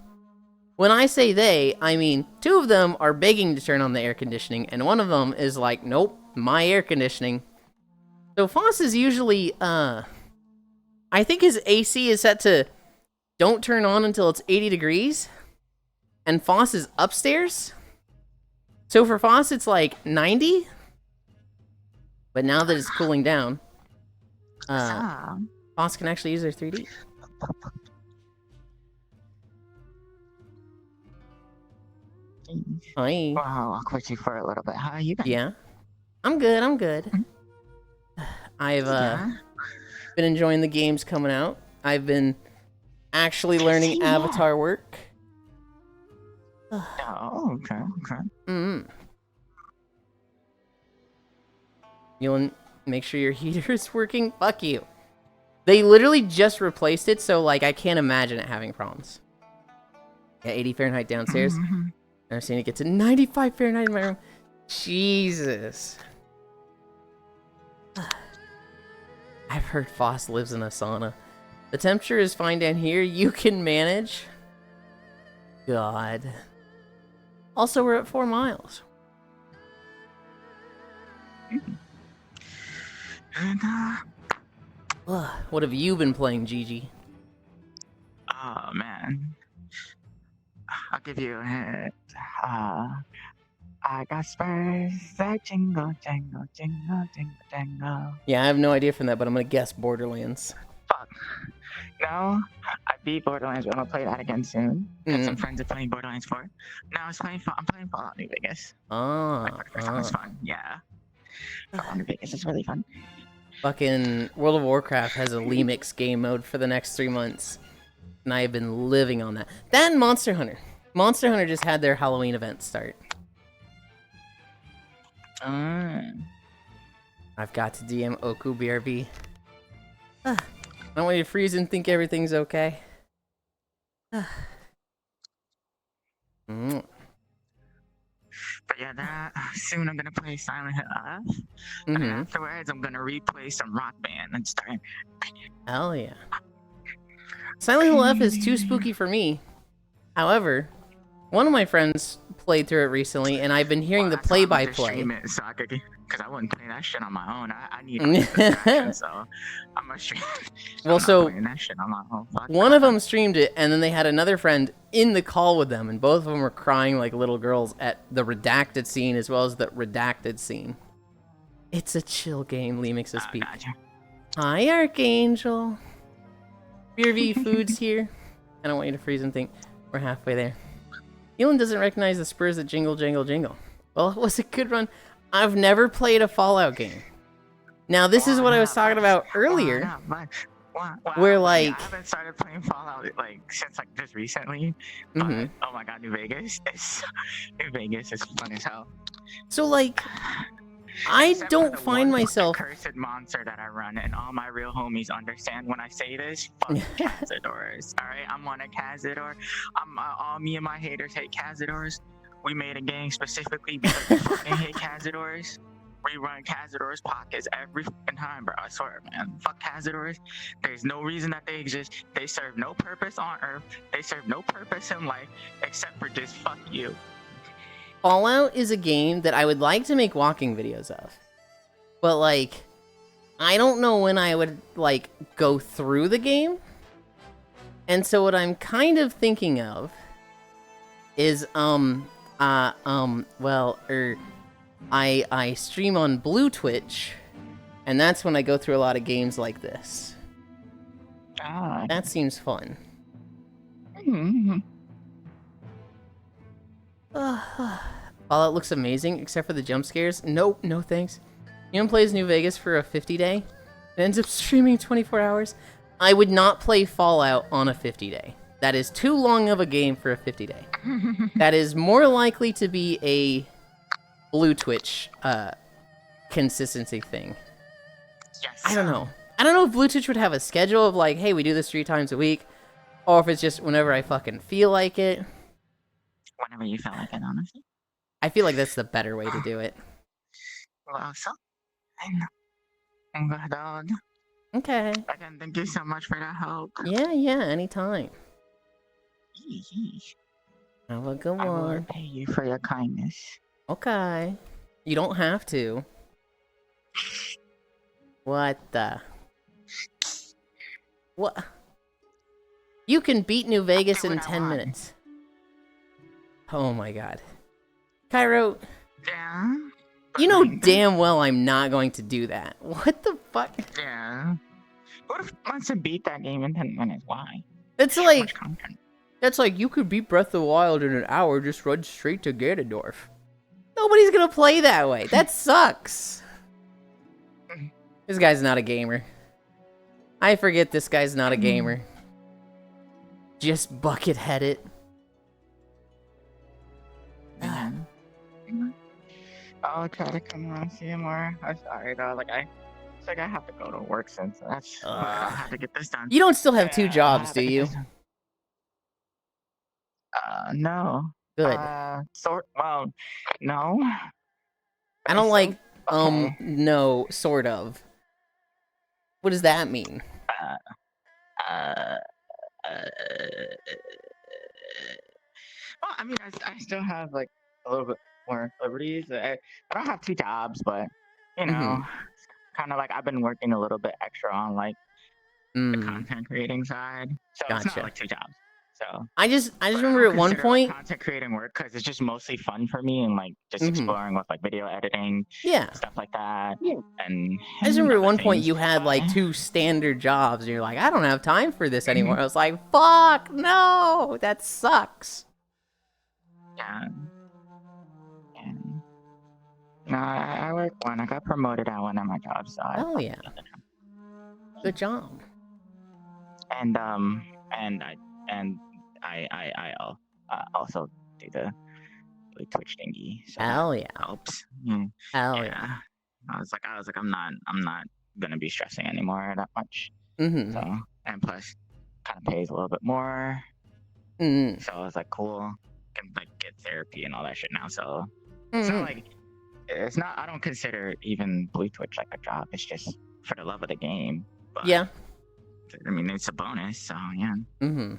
When I say they, I mean 2 of them are begging to turn on the air conditioning, and 1 of them is like, nope, my air conditioning. So Foss is usually, I think his AC is set to don't turn on until it's 80 degrees, and Foss is upstairs. So for Foss, it's like 90, but now that it's cooling down, Foss can actually use their 3D. Hi. Wow, I'll quit you for a little bit. How are you been? Yeah. I'm good, I'm good. I've been enjoying the games coming out. I've been actually learning Avatar work. Oh, okay. Yulind, make sure your heater is working. Fuck you. They literally just replaced it, so like I can't imagine it having problems. Yeah, 80 Fahrenheit downstairs. I've seen it get to 95 Fahrenheit in my room. Jesus. I've heard Foss lives in a sauna. The temperature is fine down here. You can manage. God. Also, we're at 4 miles. What have you been playing, Gigi? Oh, man. I'll give you a hint. I got spurs that jingle, jingle, jingle, jingle, jingle. Yeah, I have no idea from that, but I'm gonna guess Borderlands. Fuck. No, I beat Borderlands, but I'm gonna play that again soon. Got some friends are playing Borderlands 4. No, I'm playing Fallout New Vegas. It's fun. Yeah. Fallout New Vegas is really fun. Fucking World of Warcraft has a Lemix game mode for the next 3 months. And I have been living on that. That and Monster Hunter. Monster Hunter just had their Halloween event start. I've got to DM Oku BRB. I don't want you to freeze and think everything's okay. But yeah, soon I'm gonna play Silent Hill F. And afterwards I'm gonna replay some Rock Band and start. Hell yeah. Silent Hill F is too spooky for me. However, one of my friends played through it recently, and I've been hearing the play-by-play. So because I wouldn't play that shit on my own. I need a distraction, so I'm gonna stream. Well, so that shit on my own. One of them streamed it, and then they had another friend in the call with them, and both of them were crying like little girls at the redacted scene as well as the redacted scene. It's a chill game, Lemix is peak. Gotcha. Hi, Archangel. BRV Foods here. I don't want you to freeze and think we're halfway there. Yulind doesn't recognize the spurs that jingle, jingle, jingle. Well, it was a good run. I've never played a Fallout game. Now, this is what I was talking about earlier. Where, like... I haven't started playing Fallout, like, since, like, just recently. But, oh my god, New Vegas is fun as hell. So, like... I don't find myself cursed monster that I run, and all my real homies understand when I say this. Fuck Cazadors. All right, I'm on a Cazador. All me and my haters hate Cazadors. We made a game specifically because we fucking hate Cazadors. We run Cazadors pockets every fucking time, bro. I swear, man. Fuck Cazadors. There's no reason that they exist. They serve no purpose on Earth. They serve no purpose in life except for just fuck you. Fallout is a game that I would like to make walking videos of. But, like, I don't know when I would, like, go through the game. And so what I'm kind of thinking of is, I stream on Blue Twitch, and that's when I go through a lot of games like this. That seems fun. Fallout looks amazing, except for the jump scares. Nope, no thanks. You know, plays New Vegas for a 50-day. It ends up streaming 24 hours. I would not play Fallout on a 50-day. That is too long of a game for a 50-day. That is more likely to be a Blue Twitch consistency thing. Yes. I don't know. I don't know if Blue Twitch would have a schedule of like, hey, we do this 3 times a week, or if it's just whenever I fucking feel like it. Whenever you feel like it, honestly. I feel like that's the better way to do it. Well, so I'm good, dog. Okay. Again, thank you so much for the help. Yeah, anytime. Yeesh. Have a good I will one. repay you for your kindness. Okay. You don't have to. What the? What? You can beat New Vegas in 10 minutes. Oh my god. Cairo, Yeah? you know damn well I'm not going to do that. What the fuck? Yeah. Who wants to beat that game in 10 minutes? Why? It's So like, much content. that's like, you could beat Breath of the Wild in an hour, just run straight to Ganondorf. Nobody's gonna play that way. That sucks. This guy's not a gamer. I forget this guy's not a gamer. Just bucket-head it. Man. I'll try to come around and see you more. I'm sorry though, it's like I have to go to work since that's I have to get this done. You don't still have 2 Yeah, I jobs, have do to get you? this done. No. Good. Well, no. I don't like, okay. no, sort of. What does that mean? Well, I mean, I still have like a little bit more liberties. I don't have 2 jobs, but you know, kind of like I've been working a little bit extra on like the content creating side, so it's not Gotcha. like 2 jobs. So I just but I remember don't at one consider, like, point. content creating work because it's just mostly fun for me and like just exploring with like video editing, Yeah. stuff like that, and I just remember at other one point things. you had like 2 standard jobs, and you're like, I don't have time for this anymore. I was like, fuck, no, that sucks. Yeah. Yeah. No, I work one. I got promoted at one of my jobs, so Oh yeah. Good job. And I also do the Twitch thingy. So Hell yeah. that helps. Hell yeah. I was like, I'm not gonna be stressing anymore that much. Mm-hmm. So, and plus, kind of pays a little bit more. Mm-hmm. So I was like, cool. Can like get therapy and all that shit now. So Mm-hmm. it's not like I don't consider even Blue Twitch like a job. It's just for the love of the game. But, Yeah. I mean, it's a bonus. So yeah. Mm-hmm.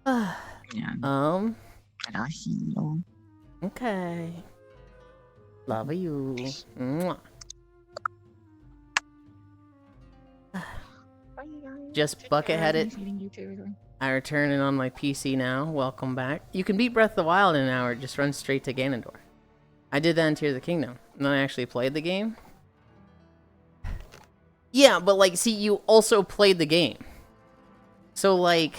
Yeah. Um. And I see you. Okay. Love you. Mwah. Just bucket-headed. I return it on my PC now. Welcome back. You can beat Breath of the Wild in an hour. Just run straight to Ganondorf. I did that in Tears of the Kingdom. And then I actually played the game. Yeah, but like, see, you also played the game. So like,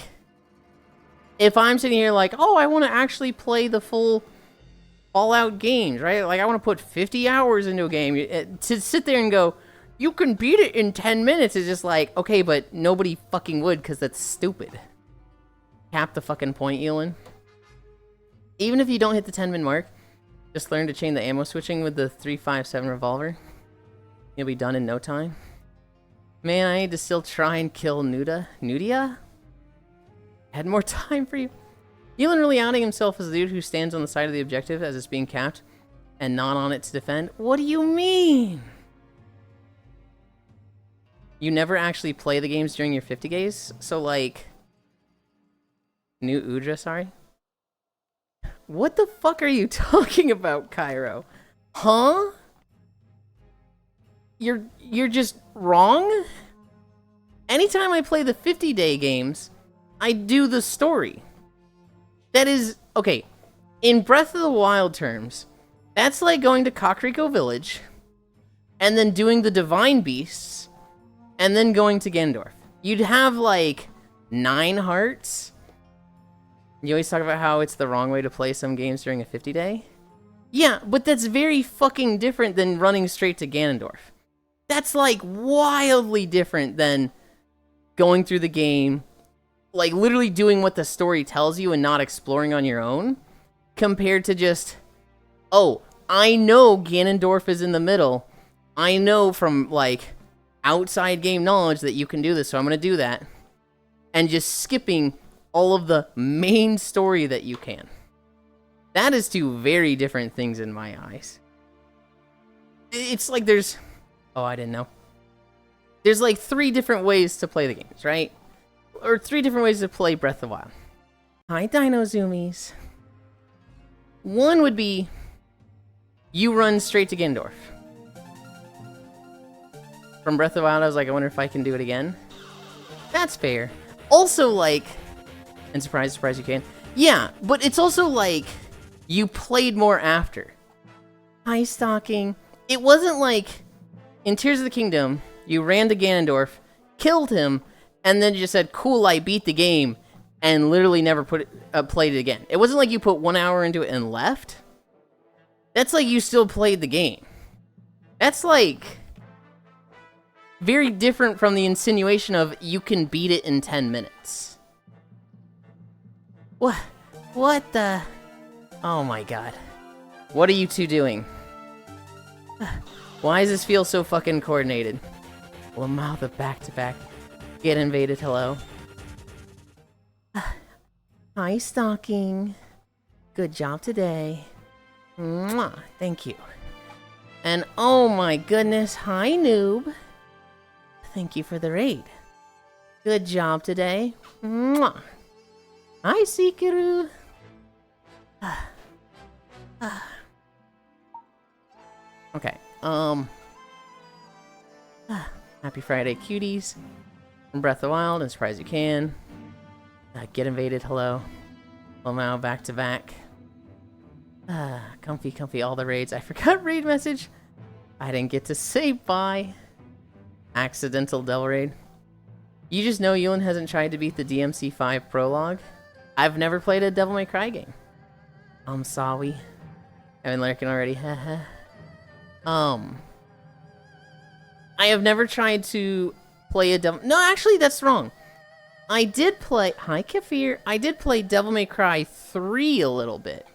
if I'm sitting here like, oh, I want to actually play the full Fallout games, right? Like, I want to put 50 hours into a game. To sit there and go, you can beat it in 10 minutes is just like, okay, but nobody fucking would because that's stupid. Cap the fucking point, Yulind. Even if you don't hit the 10-minute mark, just learn to chain the ammo switching with the 357 revolver. You'll be done in no time. Man, I need to still try and kill Nudia? Had more time for you. Yulind really outing himself as the dude who stands on the side of the objective as it's being capped and not on it to defend. What do you mean? You never actually play the games during your 50 days? So like, New Udra, sorry? What the fuck are you talking about, Cairo? Huh? You're just wrong? Anytime I play the 50-day games, I do the story. That is, okay, in Breath of the Wild terms, that's like going to Kakariko Village, and then doing the Divine Beasts, and then going to Ganondorf. You'd have like 9 hearts, You always talk about how it's the wrong way to play some games during a 50-day. Yeah, but that's very fucking different than running straight to Ganondorf. That's like wildly different than going through the game, like literally doing what the story tells you and not exploring on your own, compared to just, oh, I know Ganondorf is in the middle. I know from like outside game knowledge that you can do this, so I'm going to do that. And just skipping all of the main story that you can. That is two very different things in my eyes. It's like there's... Oh, I didn't know. There's like 3 different ways to play the games, right? Or 3 different ways to play Breath of the Wild. Hi, Dino Zoomies. One would be you run straight to Ganondorf. From Breath of the Wild, I was like, I wonder if I can do it again. That's fair. Also, like... And surprise, surprise, you can. Yeah, but it's also like... You played more after. Hi, Stalking. It wasn't like... In Tears of the Kingdom, you ran to Ganondorf, killed him, and then just said, cool, I beat the game, and literally never played it again. It wasn't like you put 1 hour into it and left. That's like you still played the game. That's like... very different from the insinuation of you can beat it in 10 minutes. What the... Oh my god. What are you two doing? Why does this feel so fucking coordinated? Lamau the back-to-back. Get invaded, hello. Hi, Stalking. Good job today. Mwah, thank you. And oh my goodness, hi, Noob. Thank you for the raid. Good job today. Mwah. Hi, Sekiru. Okay, happy Friday, cuties. From Breath of the Wild, and Surprise You Can. Get invaded, hello. Lamau back to back. Comfy, all the raids. I forgot raid message. I didn't get to say bye. Accidental Devil Raid. You just know Yulind hasn't tried to beat the DMC5 prologue. I've never played a Devil May Cry game. I'm sorry. I've been lurking already. I have never tried to play a Devil... No, actually, that's wrong. I did play... Hi, Kefir. I did play Devil May Cry 3 a little bit.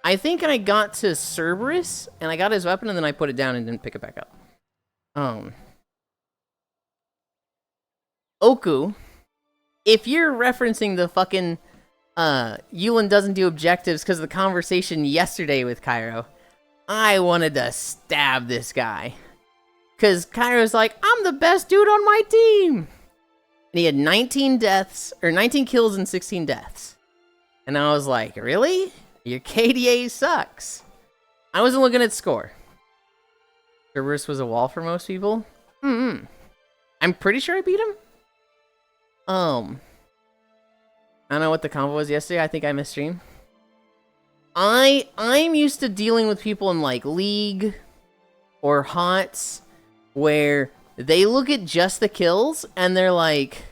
I think I got to Cerberus, and I got his weapon, and then I put it down and didn't pick it back up. Oku, if you're referencing the fucking... Yulind doesn't do objectives because of the conversation yesterday with Cairo, I wanted to stab this guy. Because Cairo's like, I'm the best dude on my team! And he had 19 deaths, or 19 kills and 16 deaths. And I was like, really? Your KDA sucks. I wasn't looking at score. Cerberus was a wall for most people. I'm pretty sure I beat him. I don't know what the combo was yesterday. I think I missed stream. I'm used to dealing with people in like League or HOTS where they look at just the kills and they're like,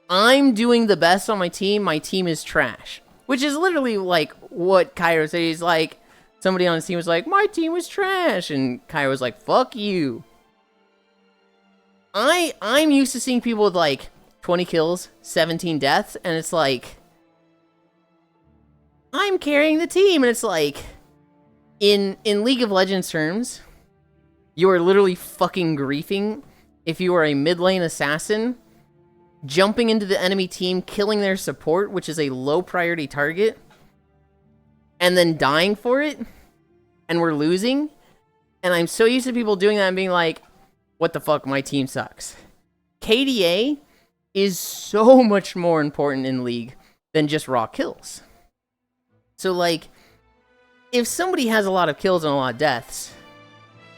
I'm doing the best on my team is trash. Which is literally like what Cairo said. He's like, somebody on his team was like, my team was trash, and Cairo was like, fuck you. I'm used to seeing people with like 20 kills, 17 deaths, and it's like, I'm carrying the team, and it's like, in League of Legends terms, you are literally fucking griefing if you are a mid lane assassin, jumping into the enemy team, killing their support, which is a low priority target, and then dying for it, and we're losing, and I'm so used to people doing that and being like, what the fuck, my team sucks. KDA is so much more important in League than just raw kills. So, like, if somebody has a lot of kills and a lot of deaths,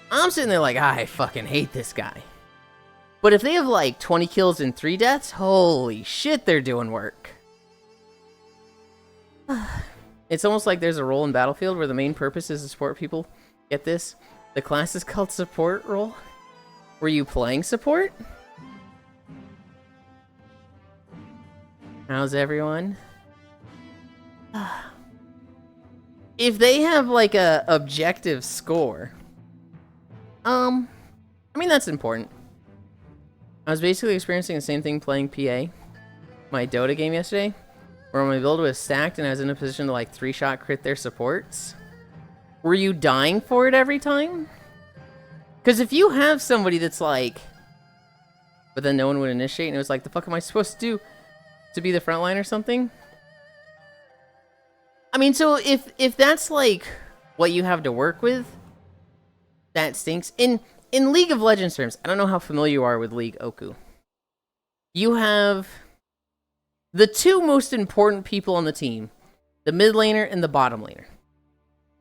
I'm sitting there like, I fucking hate this guy. But if they have, like, 20 kills and 3 deaths, holy shit, they're doing work. It's almost like there's a role in Battlefield where the main purpose is to support people. Get this? The class is called support role. Were you playing support? How's everyone? If they have like a objective score, I mean that's important. I was basically experiencing the same thing playing PA, my Dota game yesterday, where my build was stacked and I was in a position to like 3-shot crit their supports. Were you dying for it every time? Because if you have somebody that's like, but then no one would initiate and it was like, the fuck am I supposed to do to be the front line or something? I mean, so if that's like what you have to work with, that stinks. In League of Legends terms, I don't know how familiar you are with League Oku. You have the two most important people on the team, the mid laner and the bottom laner.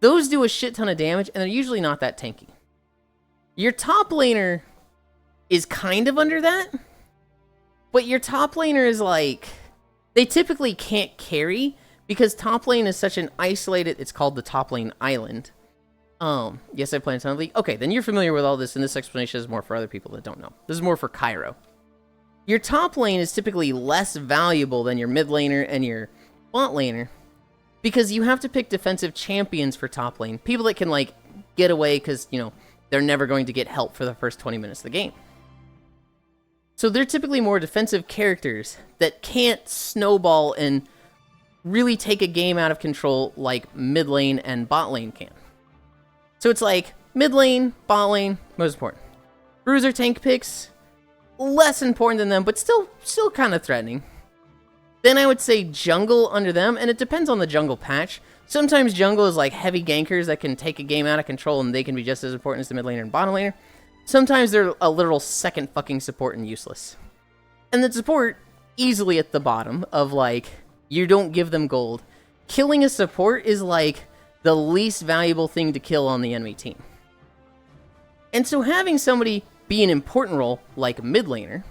Those do a shit ton of damage, and they're usually not that tanky. Your top laner is kind of under that, but your top laner is like, they typically can't carry, because top lane is such an isolated, it's called the top lane island. Yes, I play in a ton of League. Okay, then you're familiar with all this, and this explanation is more for other people that don't know. This is more for Cairo. Your top lane is typically less valuable than your mid laner and your bot laner, because you have to pick defensive champions for top lane. People that can, like, get away because, you know, they're never going to get help for the first 20 minutes of the game. So they're typically more defensive characters that can't snowball and really take a game out of control like mid lane and bot lane can. So it's like mid lane, bot lane, most important. Bruiser tank picks, less important than them, but still kind of threatening. Then I would say jungle under them, and it depends on the jungle patch. Sometimes jungle is like heavy gankers that can take a game out of control and they can be just as important as the mid laner and bottom laner. Sometimes they're a literal second fucking support and useless. And the support easily at the bottom of like, you don't give them gold. Killing a support is like the least valuable thing to kill on the enemy team. And so having somebody be an important role like mid laner,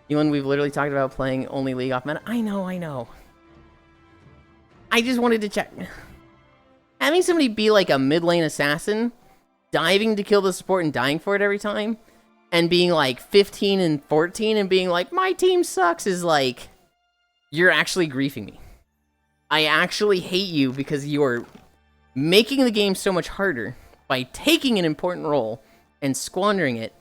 Yulind, we've literally talked about playing only League off meta. I know. I just wanted to check. Having somebody be like a mid lane assassin, diving to kill the support and dying for it every time, and being like 15 and 14 and being like, my team sucks, is like, you're actually griefing me. I actually hate you because you are making the game so much harder by taking an important role and squandering it,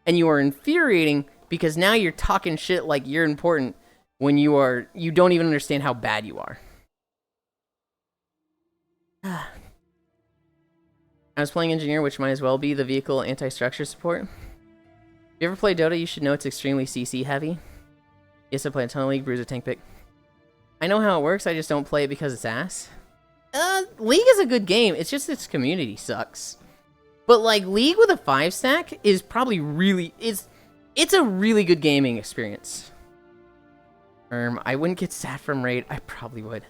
and you are infuriating because now you're talking shit like you're important when you don't even understand how bad you are. I was playing engineer, which might as well be the vehicle anti-structure support. If you ever play Dota, you should know it's extremely CC heavy. Yes, I play a ton of League, Bruiser, tank pick. I know how it works, I just don't play it because it's ass. League is a good game, it's just its community sucks. But like, League with a 5-stack is probably really, it's a really good gaming experience. I wouldn't get sat from raid, I probably would.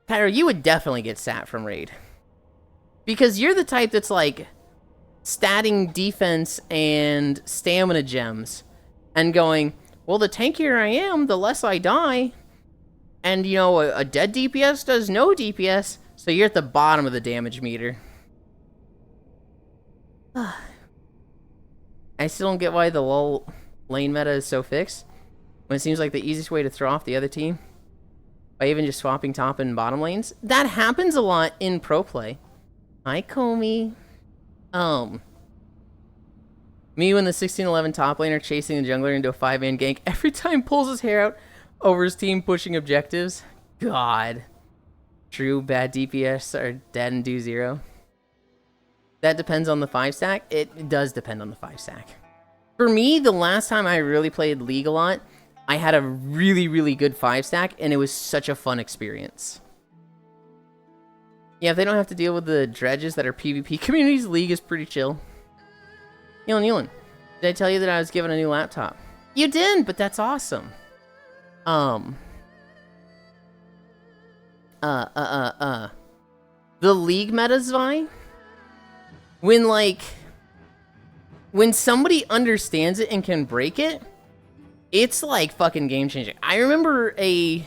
Tyro, you would definitely get sat from raid. Because you're the type that's like, statting defense and stamina gems, and going, well, the tankier I am, the less I die. And, you know, a dead DPS does no DPS, so you're at the bottom of the damage meter. I still don't get why the LoL lane meta is so fixed, when it seems like the easiest way to throw off the other team, by even just swapping top and bottom lanes. That happens a lot in pro play. Hi, Comey. Me when the 16-11 top laner chasing the jungler into a 5-man gank every time pulls his hair out over his team pushing objectives. God. True, bad DPS are dead and do 0. That depends on the 5-stack. It does depend on the 5-stack. For me, the last time I really played League a lot, I had a really, really good 5-stack, and it was such a fun experience. Yeah, if they don't have to deal with the dredges that are PvP communities, League is pretty chill. Yulind, did I tell you that I was given a new laptop? You didn't, but that's awesome. The League meta, Zvi? When somebody understands it and can break it, it's like fucking game changing. I remember it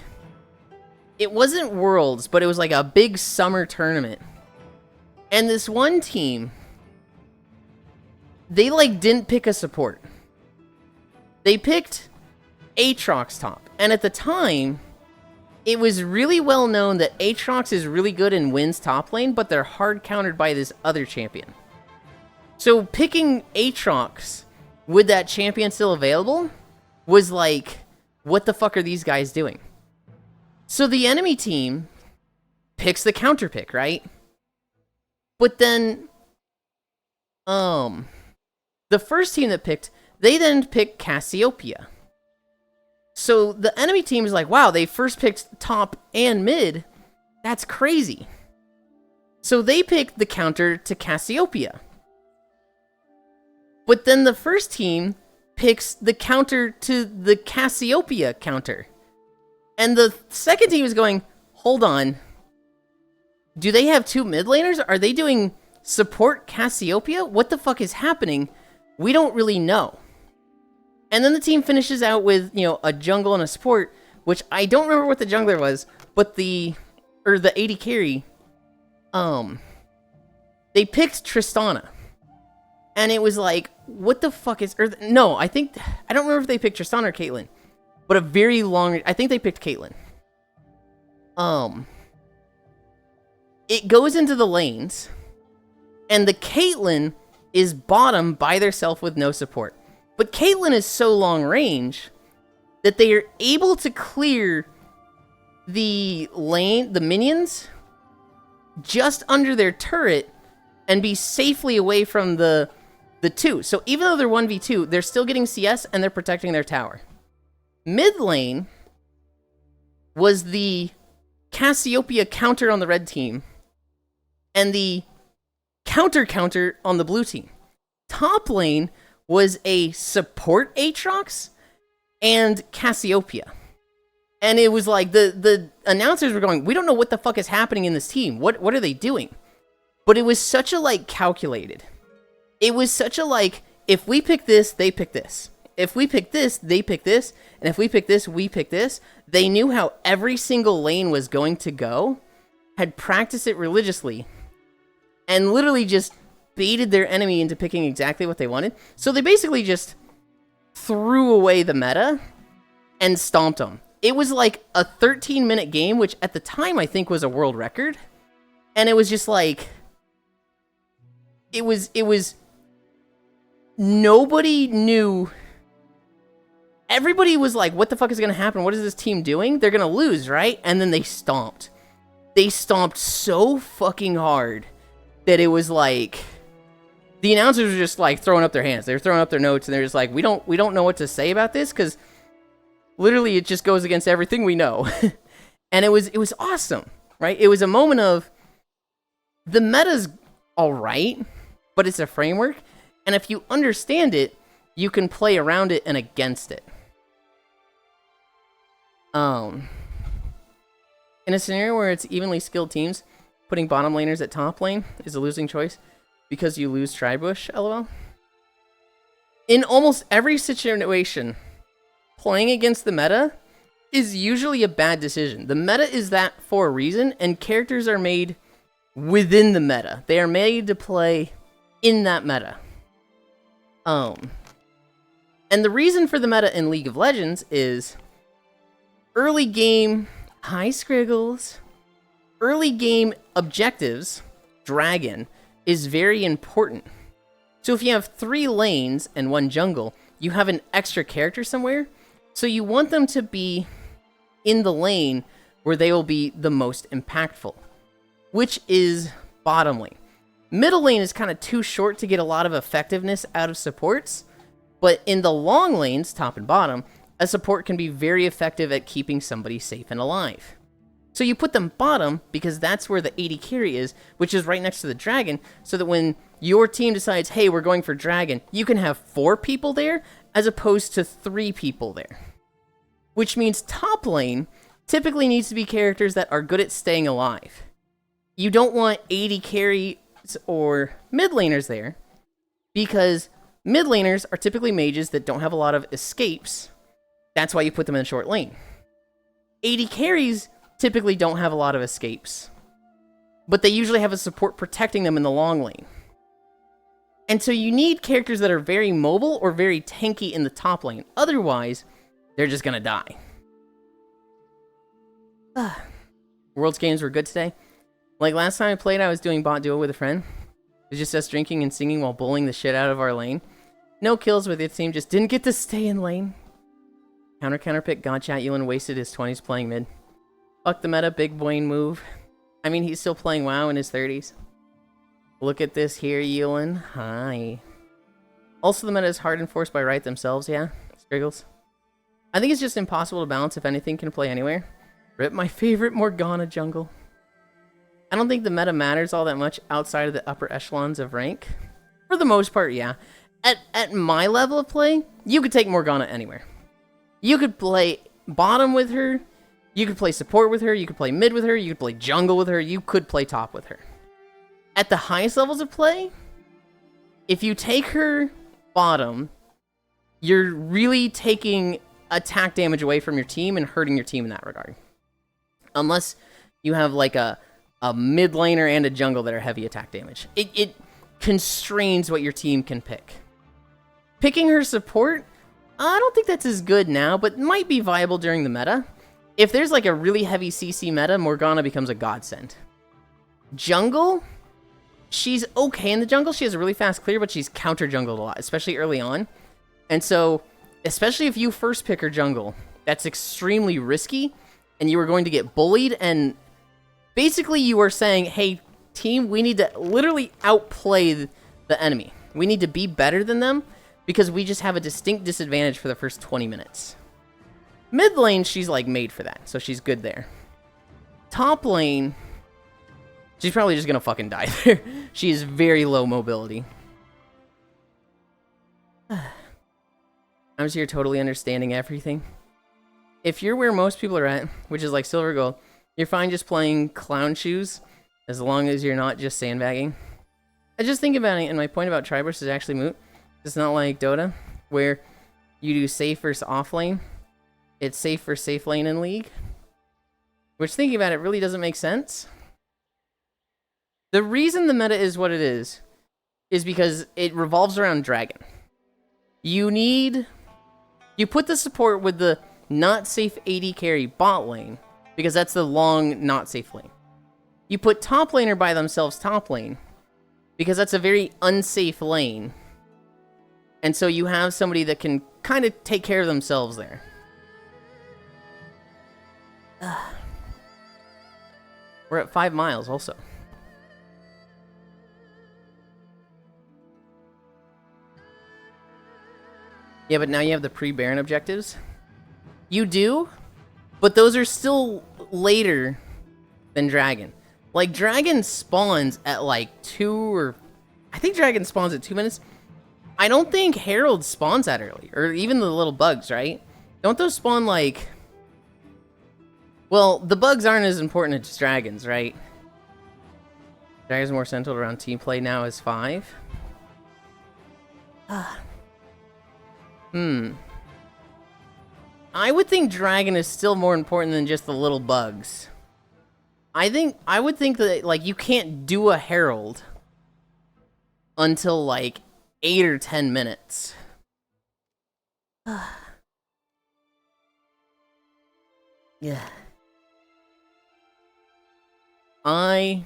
wasn't Worlds, but it was like a big summer tournament. And this one team, they like didn't pick a support. They picked Aatrox top. And at the time, it was really well known that Aatrox is really good and wins top lane, but they're hard countered by this other champion. So picking Aatrox with that champion still available was like, what the fuck are these guys doing? So the enemy team picks the counter pick, right? But then, the first team that picked, they then picked Cassiopeia. So the enemy team is like, wow, they first picked top and mid. That's crazy. So they picked the counter to Cassiopeia. But then the first team picks the counter to the Cassiopeia counter. And the second team is going, hold on. Do they have two mid laners? Are they doing support Cassiopeia? What the fuck is happening? We don't really know. And then the team finishes out with, you know, a jungle and a support, which I don't remember what the jungler was, but the AD carry, they picked Tristana. And it was like, what the fuck is, I don't remember if they picked Tristana or Caitlyn, but I think they picked Caitlyn. It goes into the lanes, and the Caitlyn is bottom by theirself with no support. But Caitlyn is so long range that they are able to clear the lane, the minions, just under their turret and be safely away from the two. So even though they're 1v2, they're still getting CS and they're protecting their tower. Mid lane was the Cassiopeia counter on the red team and the counter on the blue team. Top lane was a support Aatrox and Cassiopeia. And it was like, the announcers were going, we don't know what the fuck is happening in this team. What are they doing? But it was such a, like, calculated. It was such a, like, if we pick this, they pick this. If we pick this, they pick this. And if we pick this, we pick this. They knew how every single lane was going to go, had practiced it religiously, and literally just baited their enemy into picking exactly what they wanted. So they basically just threw away the meta and stomped them. It was like a 13-minute game, which at the time I think was a world record. And it was just like, it was nobody knew. Everybody was like, what the fuck is going to happen? What is this team doing? They're going to lose, right? And then they stomped. They stomped so fucking hard that it was like, the announcers were just like throwing up their hands. They were throwing up their notes and they're just like, we don't know what to say about this because literally it just goes against everything we know. And it was awesome, right? It was a moment of, the meta's all right, but it's a framework. And if you understand it, you can play around it and against it. In a scenario where it's evenly skilled teams, putting bottom laners at top lane is a losing choice because you lose Tribush, lol. In almost every situation, playing against the meta is usually a bad decision. The meta is that for a reason, and characters are made within the meta. They are made to play in that meta. And the reason for the meta in League of Legends is early game, hi Scriggles, early game objectives, dragon, is very important. So if you have 3 lanes and 1 jungle, you have an extra character somewhere, so you want them to be in the lane where they will be the most impactful, which is bottom lane. Middle lane is kind of too short to get a lot of effectiveness out of supports, but in the long lanes, top and bottom, a support can be very effective at keeping somebody safe and alive. So you put them bottom because that's where the AD carry is, which is right next to the dragon, so that when your team decides, hey, we're going for dragon, you can have 4 people there as opposed to 3 people there. Which means top lane typically needs to be characters that are good at staying alive. You don't want AD carries or mid laners there because mid laners are typically mages that don't have a lot of escapes. That's why you put them in the short lane. AD carries typically don't have a lot of escapes, but they usually have a support protecting them in the long lane. And so you need characters that are very mobile or very tanky in the top lane. Otherwise, they're just gonna die. World's games were good today. Like last time I played, I was doing bot duo with a friend. It was just us drinking and singing while bullying the shit out of our lane. No kills with your team, just didn't get to stay in lane. Counter pick, God chat, Yulind wasted his 20s playing mid. Fuck the meta, big Wayne move. I mean, he's still playing WoW in his 30s. Look at this here, Yulind. Hi. Also, the meta is hard enforced by Riot themselves, yeah? Spriggles. I think it's just impossible to balance if anything can play anywhere. Rip my favorite Morgana jungle. I don't think the meta matters all that much outside of the upper echelons of rank. For the most part, yeah. At my level of play, you could take Morgana anywhere. You could play bottom with her, you could play support with her, you could play mid with her, you could play jungle with her, you could play top with her. At the highest levels of play, if you take her bottom, you're really taking attack damage away from your team and hurting your team in that regard. Unless you have like a mid laner and a jungle that are heavy attack damage. It constrains what your team can pick. Picking her support, I don't think that's as good now, but might be viable during the meta. If there's like a really heavy CC meta, Morgana becomes a godsend. Jungle, she's okay in the jungle. She has a really fast clear, but she's counter jungled a lot, especially early on. And so, especially if you first pick her jungle, that's extremely risky, and you are going to get bullied, and basically you are saying, hey, team, we need to literally outplay the enemy. We need to be better than them, because we just have a distinct disadvantage for the first 20 minutes. Mid lane, she's like made for that, so she's good there. Top lane, she's probably just gonna fucking die there. She is very low mobility. I'm just here totally understanding everything. If you're where most people are at, which is like silver gold, you're fine just playing clown shoes, as long as you're not just sandbagging. I just think about it, and my point about Triburst is actually moot. It's not like Dota, where you do safe versus off lane. It's safe for safe lane in League. Which, thinking about it, really doesn't make sense. The reason the meta is what it is because it revolves around Dragon. You put the support with the not safe AD carry bot lane, because that's the long not safe lane. You put top laner by themselves top lane, because that's a very unsafe lane. And so you have somebody that can kind of take care of themselves there. We're at 5 miles also. Yeah, but now you have the pre-Baron objectives. You do, but those are still later than Dragon. Like, Dragon spawns at like 2 or... I think Dragon spawns at 2 minutes. I don't think Herald spawns that early. Or even the little bugs, right? Don't those spawn like... Well, the bugs aren't as important as dragons, right? Dragons are more centered around team play now as 5. I would think dragon is still more important than just the little bugs. I would think that, like, you can't do a herald until like 8 or 10 minutes. Yeah. I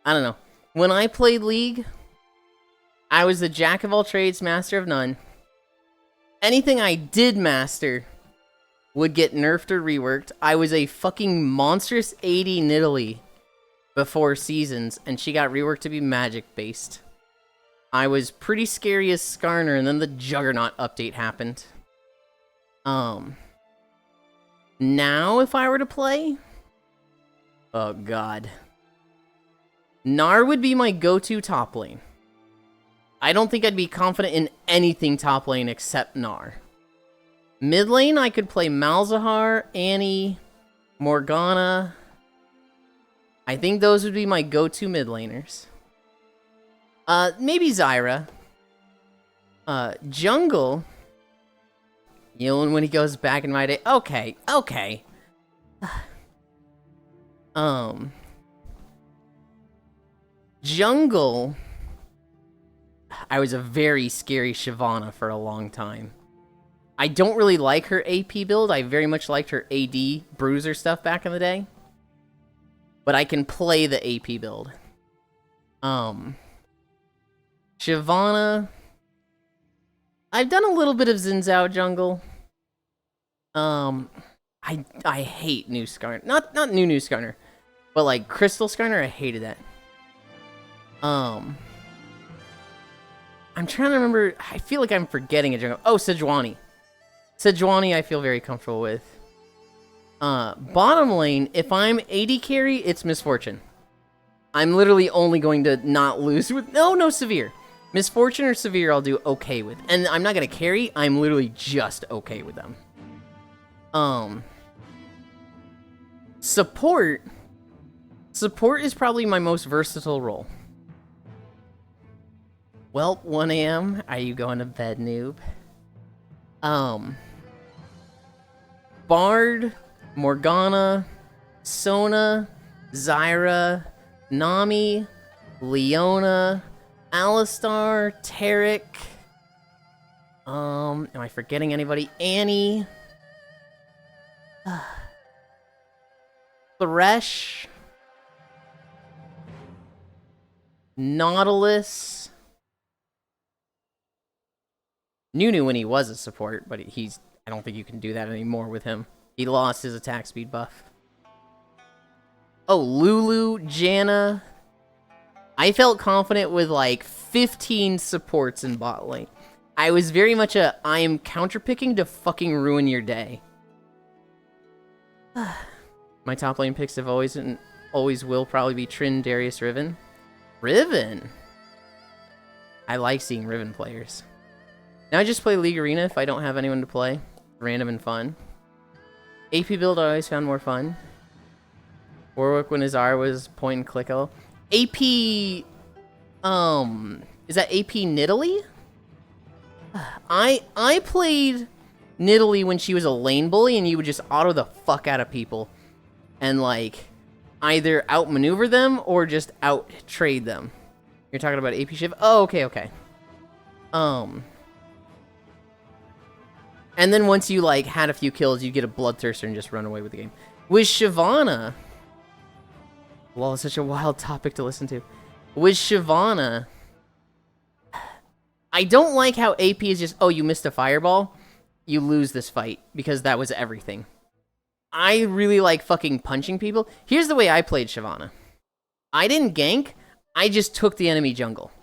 don't know. When I played League, I was the jack of all trades, master of none. Anything I did master would get nerfed or reworked. I was a fucking monstrous 80 Nidalee before seasons, and she got reworked to be magic-based. I was pretty scary as Skarner, and then the Juggernaut update happened. Now, if I were to play... Oh, God. Gnar would be my go-to top lane. I don't think I'd be confident in anything top lane except Gnar. Mid lane, I could play Malzahar, Annie, Morgana. I think those would be my go-to mid laners. Maybe Zyra. Jungle. Yulind when he goes back in my day. Okay, okay. Jungle. I was a very scary Shyvana for a long time. I don't really like her AP build. I very much liked her AD bruiser stuff back in the day. But I can play the AP build. Shyvana. I've done a little bit of Xin Zhao jungle. I hate new Skarner. Not new Skarner, but like Crystal Skarner, I hated that. I'm trying to remember. I feel like I'm forgetting a jungle. Oh, Sejuani. Sejuani I feel very comfortable with. Bottom lane, if I'm AD carry, it's Misfortune. I'm literally only going to not lose with... No, Severe. Misfortune or Severe I'll do okay with. And I'm not going to carry, I'm literally just okay with them. Support. Support is probably my most versatile role. Well, 1 a.m. Are you going to bed, noob? Bard, Morgana, Sona, Zyra, Nami, Leona, Alistar, Taric. Am I forgetting anybody? Annie. Thresh. Nautilus. Nunu when he was a support, but he's... I don't think you can do that anymore with him. He lost his attack speed buff. Oh, Lulu, Janna. I felt confident with like 15 supports in bot lane. I was very much a, I am counterpicking to fucking ruin your day. My top lane picks have always and always will probably be Trin, Darius, Riven. Riven? I like seeing Riven players. Now I just play League Arena if I don't have anyone to play. Random and fun. AP build I always found more fun. Warwick when his R was point and click. AP, is that AP Nidalee? I played Nidalee when she was a lane bully and you would just auto the fuck out of people. And like, either outmaneuver them or just out-trade them. You're talking about AP Shiv? Oh, okay. And then once you, like, had a few kills, you get a Bloodthirster and just run away with the game. With Shyvana... Well, it's such a wild topic to listen to. With Shyvana... I don't like how AP is just, oh, you missed a fireball, you lose this fight, because that was everything. I really like fucking punching people. Here's the way I played Shyvana. I didn't gank, I just took the enemy jungle.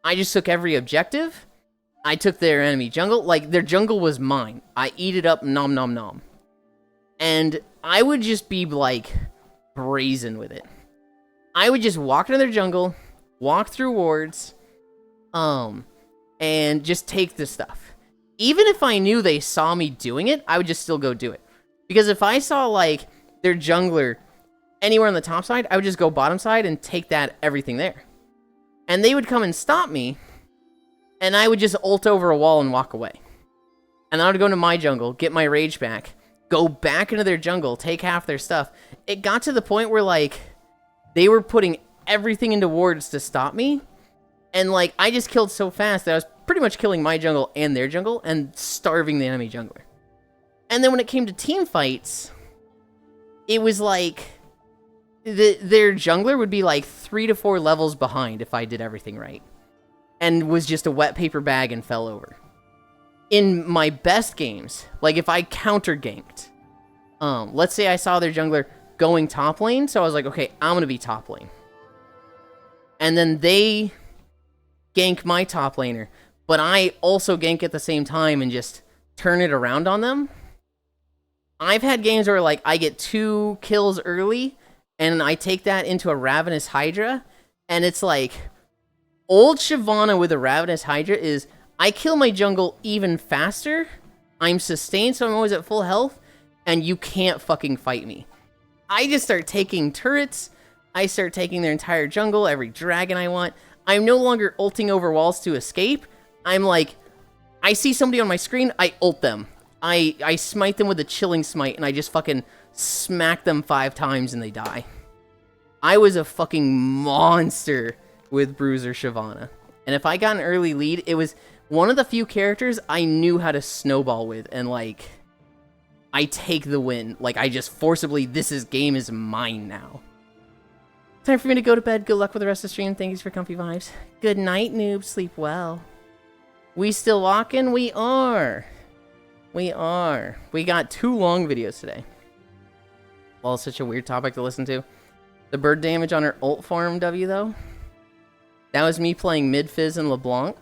I just took every objective... I took their enemy jungle, like, their jungle was mine. I eat it up, nom nom nom. And I would just be, like, brazen with it. I would just walk into their jungle, walk through wards, and just take the stuff. Even if I knew they saw me doing it, I would just still go do it. Because if I saw, like, their jungler anywhere on the top side, I would just go bottom side and take that everything there. And they would come and stop me, and I would just ult over a wall and walk away. And I would go into my jungle, get my rage back, go back into their jungle, take half their stuff. It got to the point where, like, they were putting everything into wards to stop me. And, like, I just killed so fast that I was pretty much killing my jungle and their jungle and starving the enemy jungler. And then when it came to team fights, it was like... their jungler would be, like, 3 to 4 levels behind if I did everything right. And was just a wet paper bag and fell over. In my best games, like if I counter-ganked, let's say I saw their jungler going top lane, so I was like, okay, I'm gonna be top lane. And then they gank my top laner, but I also gank at the same time and just turn it around on them. I've had games where like I get 2 kills early, and I take that into a Ravenous Hydra, and it's like... Old Shyvana with a Ravenous Hydra is, I kill my jungle even faster, I'm sustained so I'm always at full health, and you can't fucking fight me. I just start taking turrets, I start taking their entire jungle, every dragon I want. I'm no longer ulting over walls to escape. I'm like, I see somebody on my screen, I ult them. I smite them with a chilling smite, and I just fucking smack them 5 times and they die. I was a fucking monster with Bruiser Shyvana. And if I got an early lead, it was one of the few characters I knew how to snowball with, and like, I take the win. Like, I just forcibly, game is mine now. Time for me to go to bed. Good luck with the rest of the stream. Thank you for comfy vibes. Good night, noob. Sleep well. We still walking? We are. We are. We got 2 long videos today. Well, such a weird topic to listen to. The bird damage on her ult farm W, though. That was me playing mid-fizz and LeBlanc.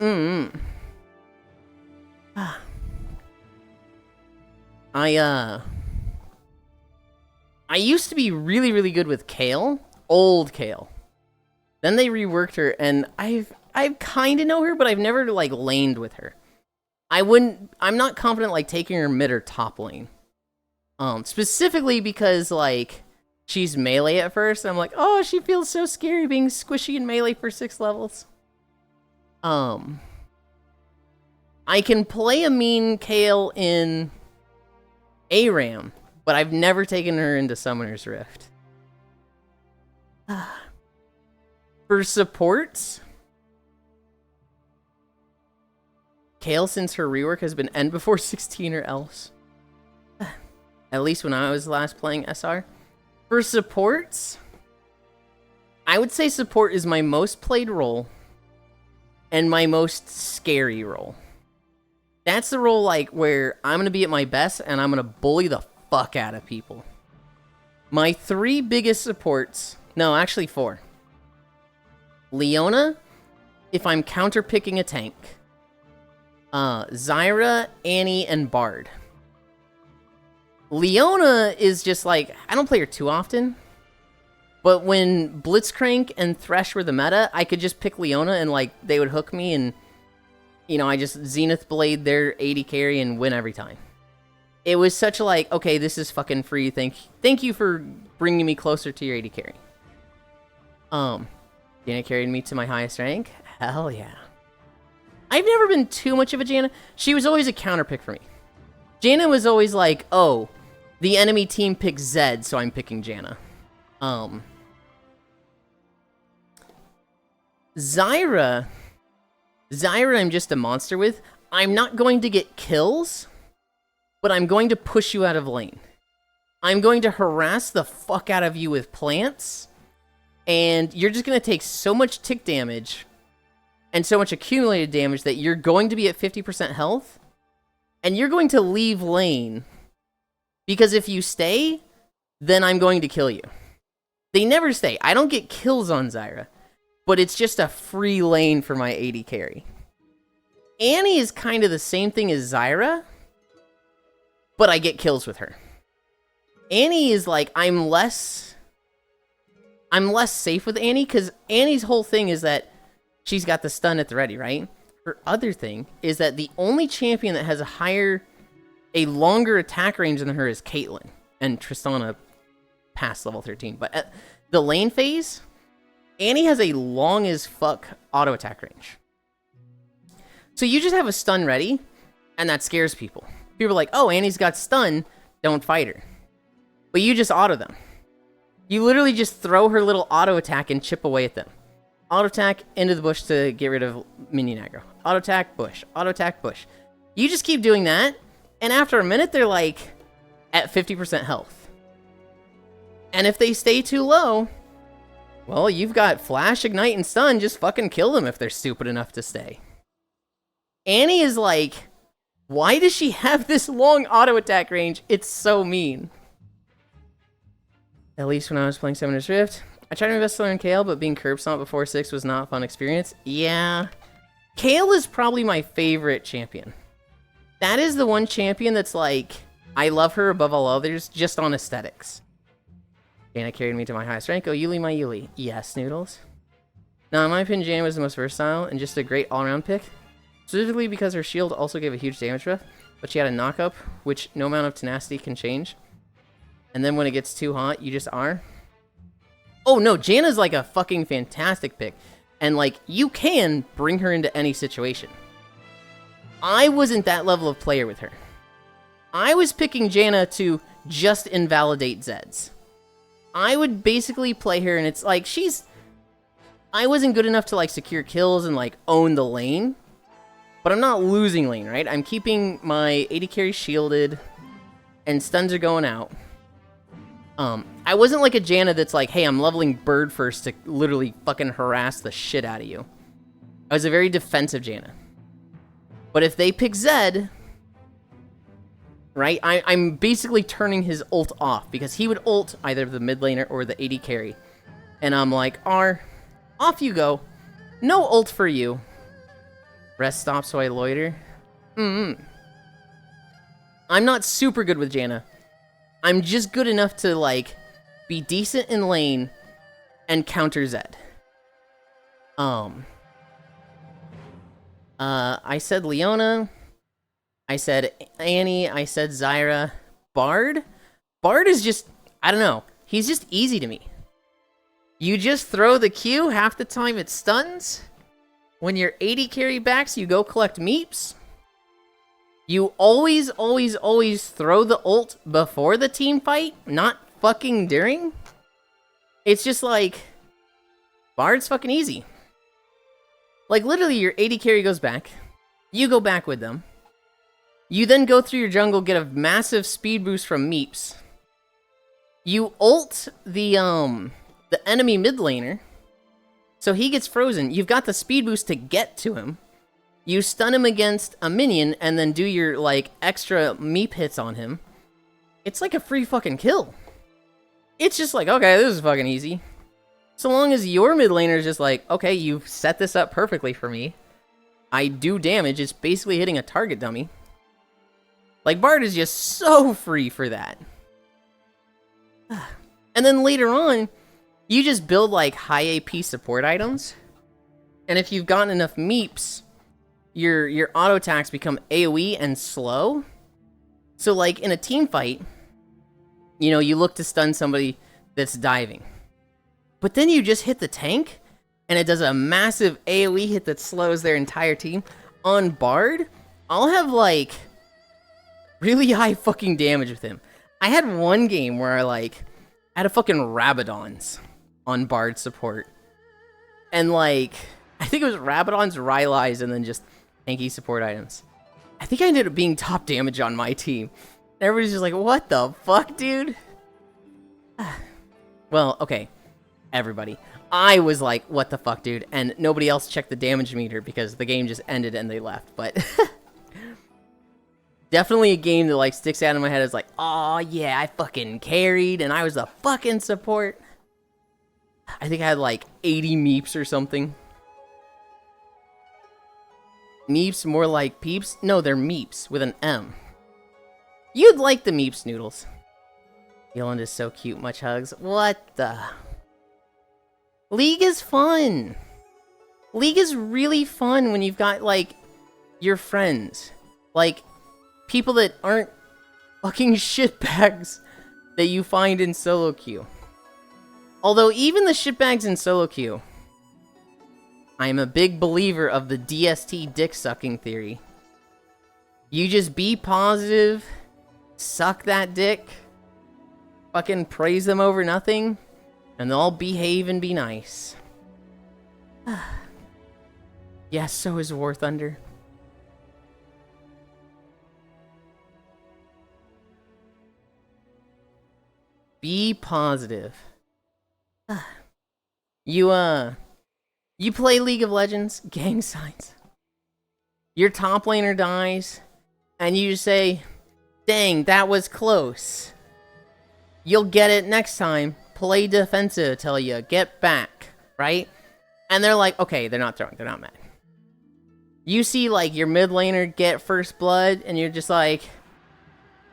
I used to be really, really good with Kale. Old Kale. Then they reworked her, and I kind of know her, but I've never, like, laned with her. I'm not confident, like, taking her mid or top lane. Specifically because, like, she's melee at first, and I'm like, oh, she feels so scary being squishy in melee for 6 levels. I can play a mean Kale in ARAM, but I've never taken her into Summoner's Rift. For supports, Kale, since her rework, has been End before 16 or else. At least when I was last playing SR. For supports, I would say support is my most played role and my most scary role. That's the role, like, where I'm going to be at my best and I'm going to bully the fuck out of people. My 3 biggest supports, no, actually 4. Leona, if I'm counter-picking a tank. Zyra, Annie, and Bard. Leona is just like, I don't play her too often. But when Blitzcrank and Thresh were the meta, I could just pick Leona and, like, they would hook me and, you know, I just Zenith Blade their AD carry and win every time. It was such a, like, okay, this is fucking free. Thank you for bringing me closer to your AD carry. Janna carried me to my highest rank. Hell yeah. I've never been too much of a Janna. She was always a counter pick for me. Janna was always like, oh, the enemy team picks Zed, so I'm picking Janna. Zyra, I'm just a monster with. I'm not going to get kills, but I'm going to push you out of lane. I'm going to harass the fuck out of you with plants, and you're just going to take so much tick damage and so much accumulated damage that you're going to be at 50% health, and you're going to leave lane, because if you stay, then I'm going to kill you. They never stay. I don't get kills on Zyra, but it's just a free lane for my AD carry. Annie is kind of the same thing as Zyra, but I get kills with her. Annie is like, I'm less safe with Annie, because Annie's whole thing is that she's got the stun at the ready, right? Her other thing is that the only champion that has a longer attack range than her is Caitlyn, and Tristana past level 13. But at the lane phase, Annie has a long as fuck auto attack range. So you just have a stun ready, and that scares people. People are like, oh, Annie's got stun, don't fight her. But you just auto them. You literally just throw her little auto attack and chip away at them. Auto attack into the bush to get rid of minion aggro. Auto attack, bush. Auto attack, bush. You just keep doing that, and after a minute, they're like at 50% health. And if they stay too low, well, you've got flash, ignite, and stun. Just fucking kill them if they're stupid enough to stay. Annie is like, why does she have this long auto attack range? It's so mean. At least when I was playing Summoner's Rift, I tried to invest in Kale, but being curb stomped before 6 was not a fun experience. Yeah. Kale is probably my favorite champion. That is the one champion that's like, I love her above all others, just on aesthetics. Janna carried me to my highest rank. Oh, Yuli, my Yuli. Yes, Noodles. Now, in my opinion, Janna was the most versatile and just a great all-around pick. Specifically because her shield also gave a huge damage buff, but she had a knock-up, which no amount of tenacity can change. And then when it gets too hot, you just are. Oh, no, Janna's like a fucking fantastic pick. And, like, you can bring her into any situation. I wasn't that level of player with her. I was picking Janna to just invalidate Zeds. I would basically play her, and it's like, she's... I wasn't good enough to like secure kills and like own the lane. But I'm not losing lane, right? I'm keeping my AD carry shielded, and stuns are going out. I wasn't like a Janna that's like, hey, I'm leveling Bird first to literally fucking harass the shit out of you. I was a very defensive Janna. But if they pick Zed, right, I'm basically turning his ult off, because he would ult either the mid laner or the AD carry. And I'm like, R, off you go. No ult for you. Rest stop so I loiter. I'm not super good with Janna. I'm just good enough to, like, be decent in lane and counter Zed. I said Leona. I said Annie. I said Zyra. Bard? Bard is just, I don't know. He's just easy to me. You just throw the Q, half the time it stuns. When your AD carry backs, you go collect meeps. You always, always, always throw the ult before the team fight, not fucking during. It's just like, Bard's fucking easy. Like, literally, your AD carry goes back. You go back with them. You then go through your jungle, get a massive speed boost from meeps. You ult the enemy mid laner, so he gets frozen. You've got the speed boost to get to him. You stun him against a minion, and then do your, like, extra meep hits on him. It's like a free fucking kill. It's just like, okay, this is fucking easy. So long as your mid laner is just like, okay, you've set this up perfectly for me. I do damage, it's basically hitting a target dummy. Like, Bard is just so free for that. And then later on, you just build, like, high AP support items. And if you've gotten enough meeps, your auto attacks become AoE and slow. So, like, in a team fight, you know, you look to stun somebody that's diving. But then you just hit the tank, and it does a massive AoE hit that slows their entire team. On Bard, I'll have, like, really high fucking damage with him. I had one game where I had a fucking Rabadons on Bard support. And, like, I think it was Rabadons, Rylai's, and then just tanky support items. I think I ended up being top damage on my team. Everybody's just like, what the fuck, dude? Well, okay. Everybody. I was like, what the fuck, dude? And nobody else checked the damage meter because the game just ended and they left. But definitely a game that, like, sticks out in my head as like, oh yeah, I fucking carried and I was a fucking support. I think I had like 80 meeps or something. Meeps, more like peeps? No, they're meeps with an M. You'd like the meeps, Noodles. Yulind is so cute, much hugs. What the? League is fun. League is really fun when you've got, like, your friends. Like, people that aren't fucking shitbags that you find in solo queue. Although, even the shitbags in solo queue, I am a big believer of the DST dick-sucking theory. You just be positive, suck that dick, fucking praise them over nothing, and they'll all behave and be nice. Yes, so is War Thunder. Be positive. You play League of Legends, gang signs. Your top laner dies, and you just say, dang, that was close. You'll get it next time. Play defensive till you get back, right? And they're like, okay, they're not throwing, they're not mad. You see, like, your mid laner get first blood, and you're just like,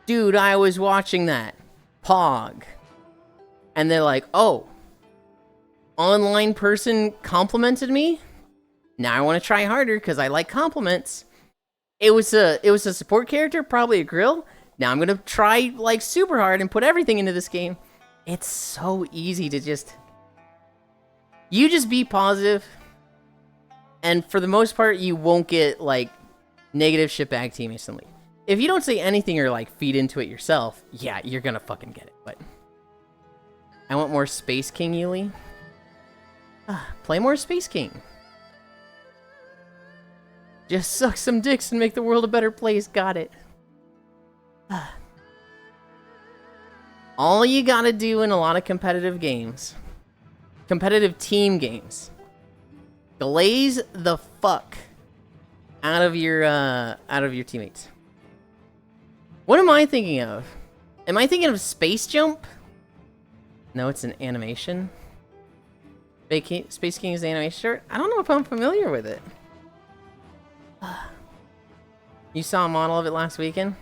dude, I was watching that. Pog. And they're like, oh, online person complimented me? Now I want to try harder because I like compliments. It was a support character, probably a grill. Now I'm gonna try, like, super hard and put everything into this game. It's so easy to just... You just be positive, and for the most part, you won't get, like, negative shitbag team instantly. If you don't say anything or, like, feed into it yourself, yeah, you're gonna fucking get it, but... I want more Space King Yuli. Play more Space King. Just suck some dicks and make the world a better place. Got it. All you gotta do in a lot of competitive games, competitive team games, glaze the fuck out of your teammates. What am I thinking of? Am I thinking of Space Jump? No, it's an animation. Space King is the animation shirt? I don't know if I'm familiar with it. You saw a model of it last weekend?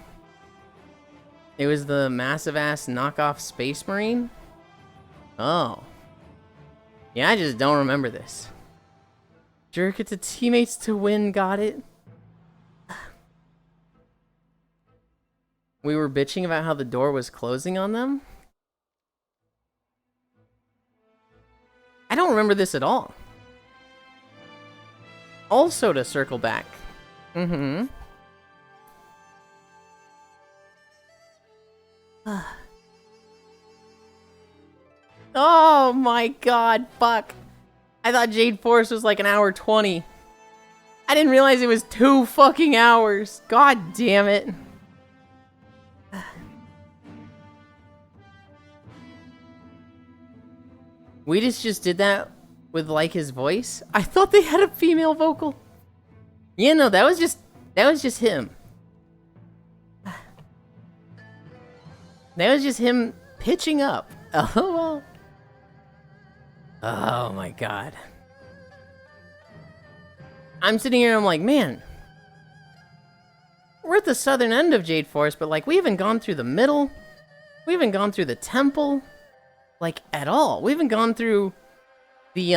It was the massive ass knockoff Space Marine? Oh. Yeah, I just don't remember this. Jerk it to teammates to win, got it? We were bitching about how the door was closing on them? I don't remember this at all. Also to circle back. Oh my god, fuck. I thought Jade Force was like an hour 20. I didn't realize it was 2 fucking hours. God damn it. We just did that with like his voice. I thought they had a female vocal. Yeah, no, that was just him. That was just him pitching up. Oh well. Oh my god. I'm sitting here and I'm like, man, we're at the southern end of Jade Forest, but like we haven't gone through the middle. We haven't gone through the temple. Like at all. We haven't gone through the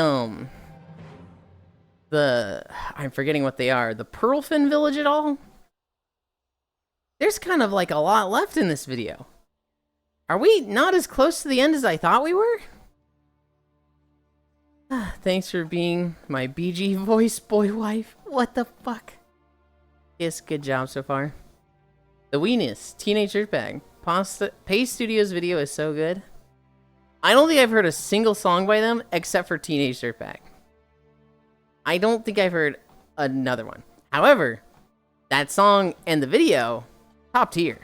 I'm forgetting what they are. The Pearlfin village at all? There's kind of like a lot left in this video. Are we not as close to the end as I thought we were? Thanks for being my BG voice boy wife. What the fuck? Yes, good job so far. The Weenus, Teenage Dirtbag. Pace Studios video is so good. I don't think I've heard a single song by them except for Teenage Dirtbag. I don't think I've heard another one. However, that song and the video, top tier.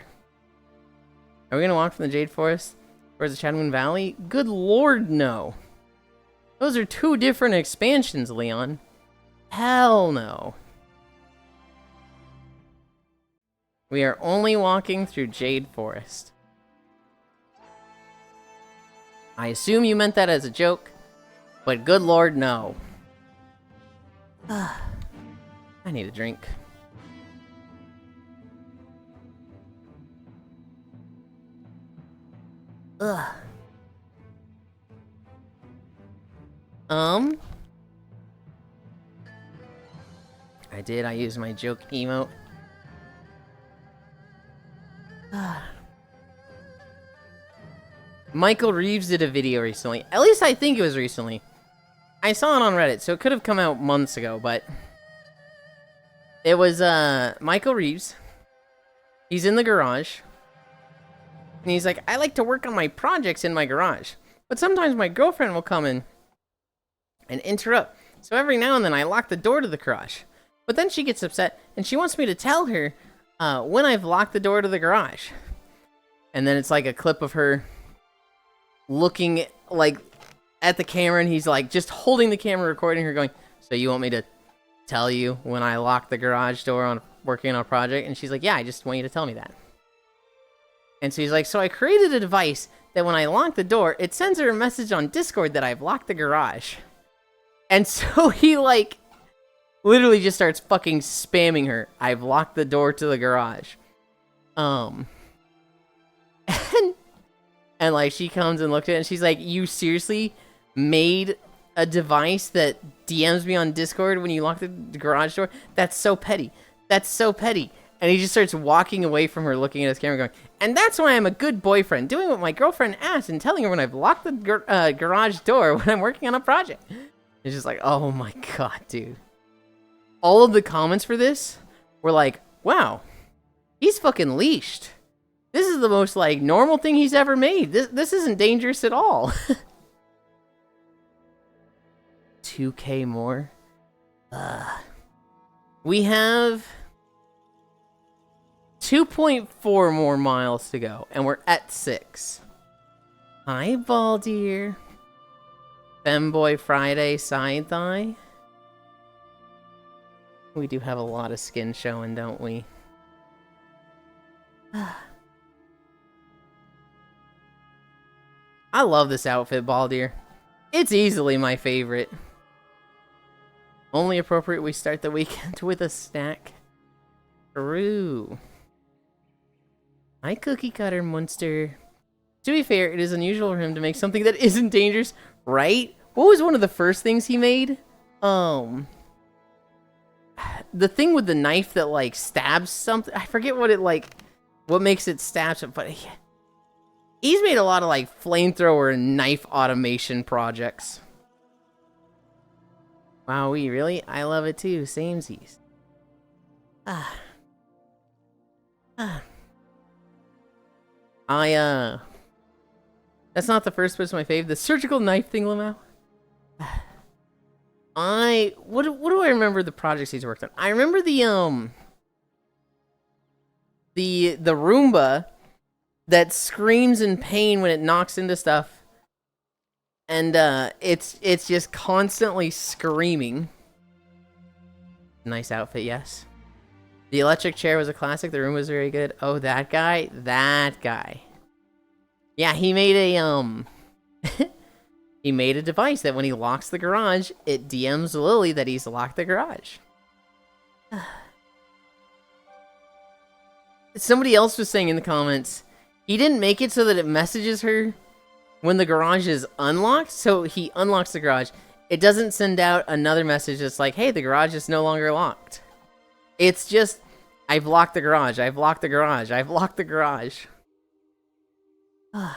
Are we gonna walk from the Jade Forest towards the Shadowmoon Valley? Good lord, no. Those are 2 different expansions, Leon. Hell no. We are only walking through Jade Forest. I assume you meant that as a joke, but good lord, no. I need a drink. Ugh. I used my joke emote. Michael Reeves did a video recently. At least I think it was recently. I saw it on Reddit, so it could have come out months ago, but it was Michael Reeves. He's in the garage. And he's like, I like to work on my projects in my garage. But sometimes my girlfriend will come in and interrupt. So every now and then I lock the door to the garage. But then she gets upset and she wants me to tell her when I've locked the door to the garage. And then it's like a clip of her looking like at the camera, and he's like just holding the camera, recording her, going, so you want me to tell you when I lock the garage door on working on a project? And she's like, yeah, I just want you to tell me that. And so he's like, so I created a device that when I lock the door, it sends her a message on Discord that I've locked the garage. And so he like literally just starts fucking spamming her. I've locked the door to the garage. And like she comes and looks at it and she's like, you seriously made a device that DMs me on Discord when you lock the garage door? That's so petty. That's so petty. And he just starts walking away from her, looking at his camera going, and that's why I'm a good boyfriend, doing what my girlfriend asks and telling her when I've locked the garage door when I'm working on a project. It's just like, oh my god, dude. All of the comments for this were like, wow, he's fucking leashed. This is the most, like, normal thing he's ever made. This isn't dangerous at all. 2K more. We have 2.4 more miles to go, and we're at 6. Hi, Baldir. Femboy Friday side thigh. We do have a lot of skin showing, don't we? I love this outfit, Baldir. It's easily my favorite. Only appropriate we start the weekend with a snack. True. Hi, Cookie Cutter Monster. To be fair, it is unusual for him to make something that isn't dangerous, right? What was one of the first things he made? The thing with the knife that, like, stabs something. I forget what it, like, what makes it stab something, but he's made a lot of, like, flamethrower and knife automation projects. Wow, really? I love it too. Samesies. That's not the first person my fave. The surgical knife thing, Lamau. What do I remember the projects he's worked on? I remember the Roomba that screams in pain when it knocks into stuff, and it's just constantly screaming. Nice outfit, yes. The electric chair was a classic. The room was very good. Oh, that guy? That guy. Yeah, he made a he made a device that when he locks the garage, it DMs Lily that he's locked the garage. Somebody else was saying in the comments, he didn't make it so that it messages her when the garage is unlocked, so he unlocks the garage. It doesn't send out another message that's like, hey, the garage is no longer locked. It's just, I've locked the garage, I've locked the garage, I've locked the garage. I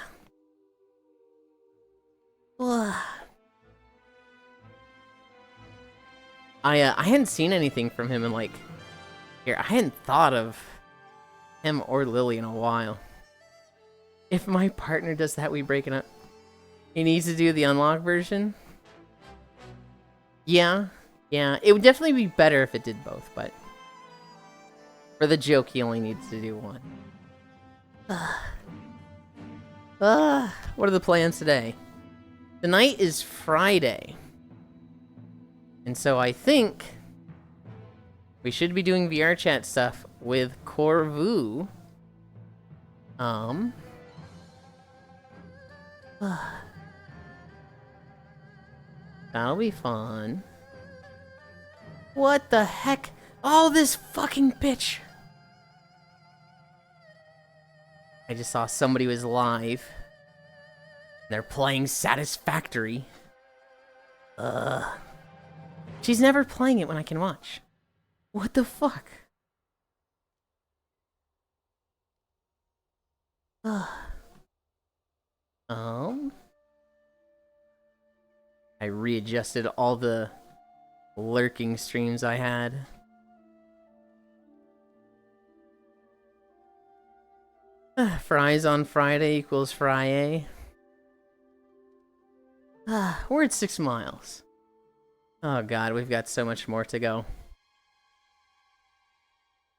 hadn't seen anything from him in, like, here, I hadn't thought of him or Lily in a while. If my partner does that, we break it up. He needs to do the unlock version. Yeah, it would definitely be better if it did both, but for the joke, he only needs to do one. What are the plans today? Tonight is Friday. And so I think we should be doing VR chat stuff with Corvu. That'll be fun. What the heck? Oh, this fucking bitch! I just saw somebody was live. They're playing Satisfactory. She's never playing it when I can watch. What the fuck? I readjusted all the lurking streams I had. Fries on Friday equals Friday. We're at 6 miles. Oh god, we've got so much more to go.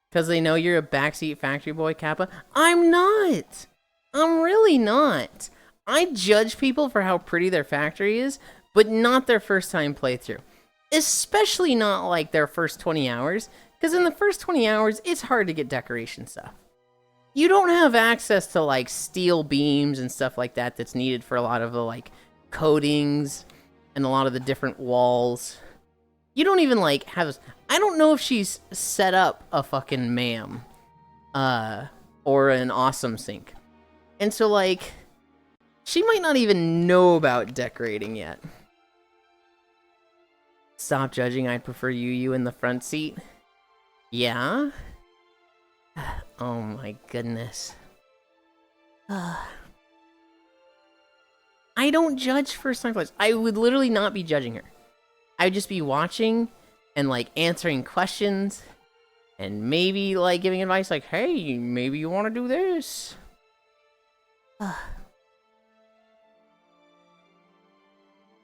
Because they know you're a backseat factory boy, Kappa? I'm not! I'm really not. I judge people for how pretty their factory is, but not their first time playthrough. Especially not like their first 20 hours, because in the first 20 hours, it's hard to get decoration stuff. You don't have access to like steel beams and stuff like that that's needed for a lot of the like coatings and a lot of the different walls. You don't even like have, I don't know if she's set up a fucking MAM or an awesome sink. And so like she might not even know about decorating yet. Stop judging, I'd prefer you in the front seat. Yeah? Oh my goodness. I don't judge first time players. I would literally not be judging her. I would just be watching and like answering questions and maybe like giving advice like, hey, maybe you want to do this.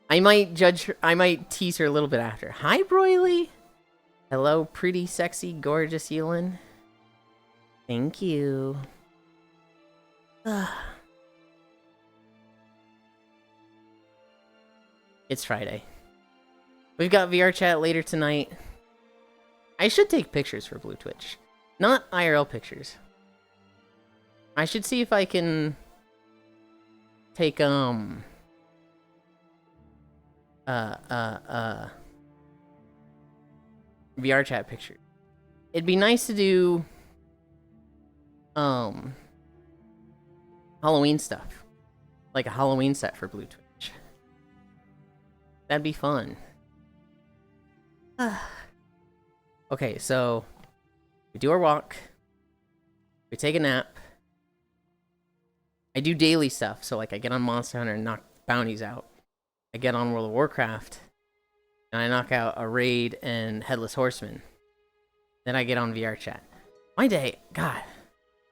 I might judge her. I might tease her a little bit after. Hi, Broily. Hello, pretty, sexy, gorgeous Yulind. Thank you. It's Friday. We've got VR chat later tonight. I should take pictures for Blue Twitch. Not IRL pictures. I should see if I can take, VR chat pictures. It'd be nice to do, Halloween stuff. Like a Halloween set for Blue Twitch. That'd be fun. Okay, so we do our walk. We take a nap. I do daily stuff, so like I get on Monster Hunter and knock bounties out. I get on World of Warcraft and I knock out a raid and Headless Horseman. Then I get on VR chat. My day, God,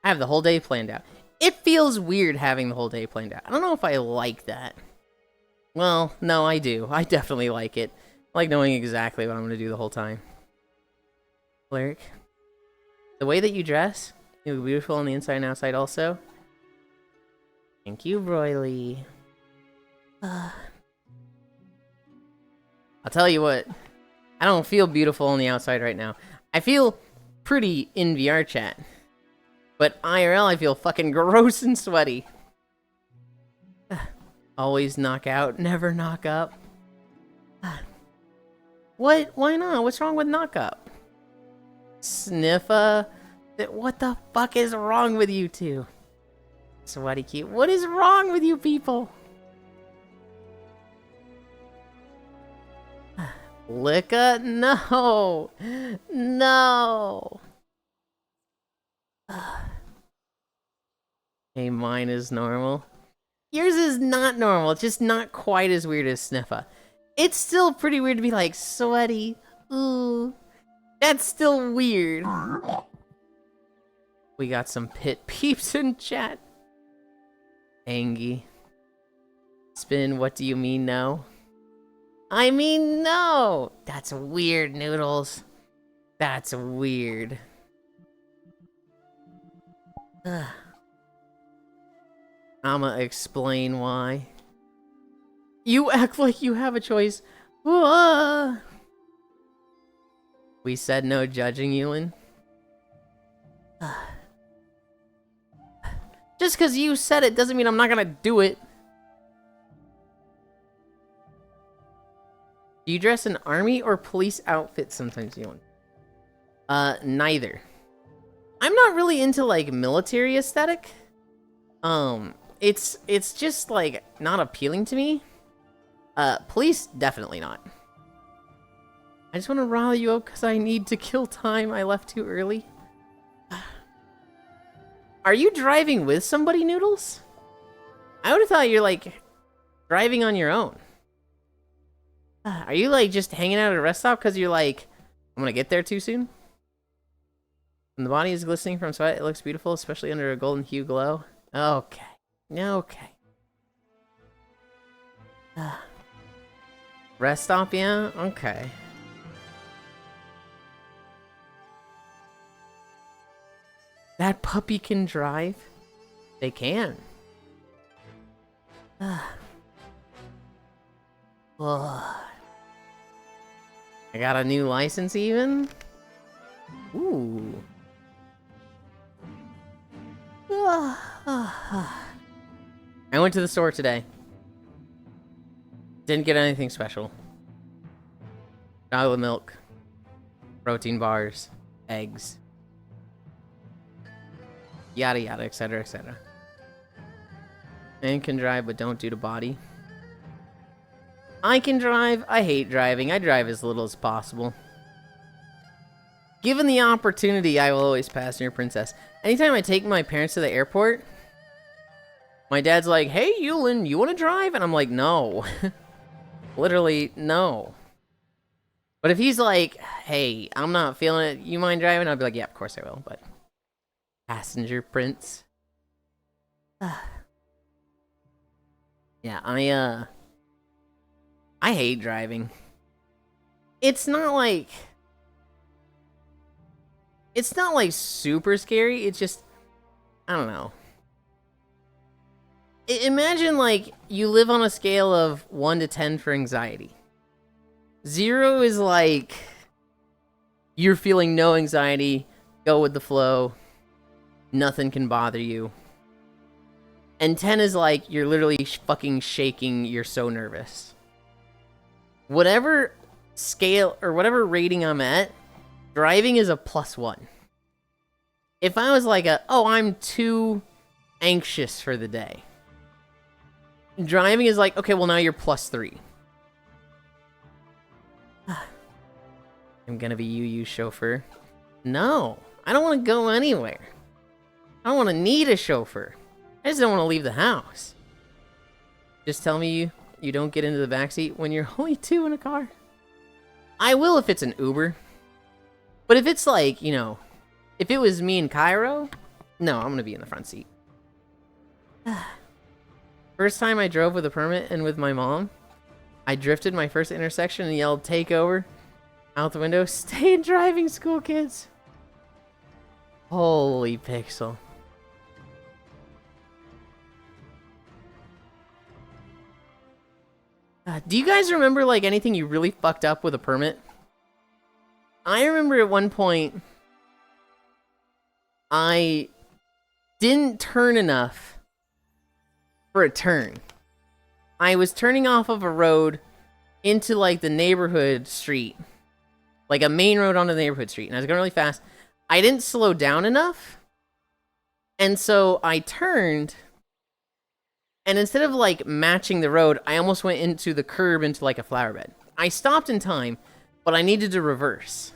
I have the whole day planned out. It feels weird having the whole day planned out. I don't know if I like that. Well, no, I do. I definitely like it. I like knowing exactly what I'm going to do the whole time. Cleric, the way that you dress, you look beautiful on the inside and outside also. Thank you, Broily. I'll tell you what, I don't feel beautiful on the outside right now. I feel pretty in VR chat. But IRL, I feel fucking gross and sweaty. Always knock out, never knock up. What? Why not? What's wrong with knock up? Sniffa? What the fuck is wrong with you two? Sweaty cute. What is wrong with you people? Licka? No! No! Hey, mine is normal. Yours is not normal. It's just not quite as weird as Sniffa. It's still pretty weird to be like, sweaty. Ooh. That's still weird. We got some pit peeps in chat. Angie. Spin, what do you mean no? I mean no! That's weird, Noodles. That's weird. I'ma explain why. You act like you have a choice. We said no judging, Yulind. Just because you said it doesn't mean I'm not gonna do it. Do you dress in army or police outfits sometimes, Yulind? Neither. I'm not really into like military aesthetic. It's just like not appealing to me. Police definitely not. I just want to rile you up because I need to kill time. I left too early. Are you driving with somebody, Noodles? I would have thought you're like driving on your own. Are you like just hanging out at a rest stop because you're like, I'm gonna get there too soon? When the body is glistening from sweat, it looks beautiful, especially under a golden hue glow. Okay. Okay. Rest stop, yeah? Okay. That puppy can drive? They can. I got a new license even? Ooh. I went to the store today. Didn't get anything special. Chocolate milk, protein bars, eggs, yada yada, etc., etc. And can drive, but don't do the body. I can drive. I hate driving. I drive as little as possible. Given the opportunity, I will always passenger princess. Anytime I take my parents to the airport, my dad's like, "Hey, Yulind, you want to drive?" And I'm like, "No." Literally, no. But if he's like, "Hey, I'm not feeling it. You mind driving?" I'll be like, "Yeah, of course I will." But passenger prince. Yeah, I hate driving. It's not like super scary. It's just, I don't know. Imagine like you live on a scale of 1 to 10 for anxiety. 0 is like you're feeling no anxiety, go with the flow, nothing can bother you. And 10 is like you're literally fucking shaking, you're so nervous. Whatever scale or whatever rating I'm at, driving is a +1. If I was like I'm too anxious for the day, driving is like, okay, well now you're +3. I'm gonna be you chauffeur. No, I don't want to go anywhere. I don't want to need a chauffeur. I just don't want to leave the house. Just tell me you don't get into the backseat when you're only 2 in a car. I will if it's an Uber. But if it's like, you know, if it was me in Cairo, no, I'm gonna be in the front seat. First time I drove with a permit and with my mom, I drifted my first intersection and yelled, "Take over." Out the window, "Stay in driving school, kids." Holy pixel. Do you guys remember like anything you really fucked up with a permit? I remember at one point, I didn't turn enough for a turn. I was turning off of a road into like the neighborhood street. Like a main road onto the neighborhood street. And I was going really fast. I didn't slow down enough. And so I turned. And instead of like matching the road, I almost went into the curb into like a flower bed. I stopped in time, but I needed to reverse.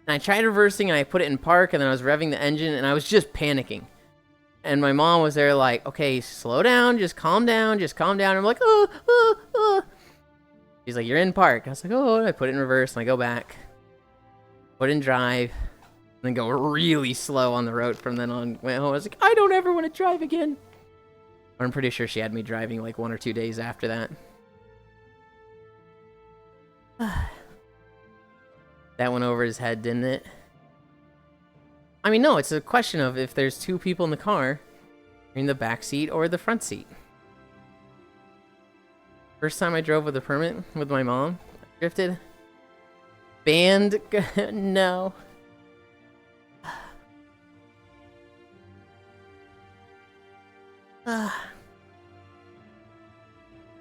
And I tried reversing and I put it in park and then I was revving the engine and I was just panicking. And my mom was there like, okay, slow down, just calm down, just calm down. And I'm like, oh. She's like, you're in park. I was like, oh, and I put it in reverse and I go back. Put in drive. And then go really slow on the road from then on. Went home. I was like, I don't ever want to drive again. I'm pretty sure she had me driving like 1 or 2 days after that. That went over his head, didn't it? I mean, no, it's a question of if there's 2 people in the car, you're in the back seat or the front seat. First time I drove with a permit with my mom, I drifted. Banned? No.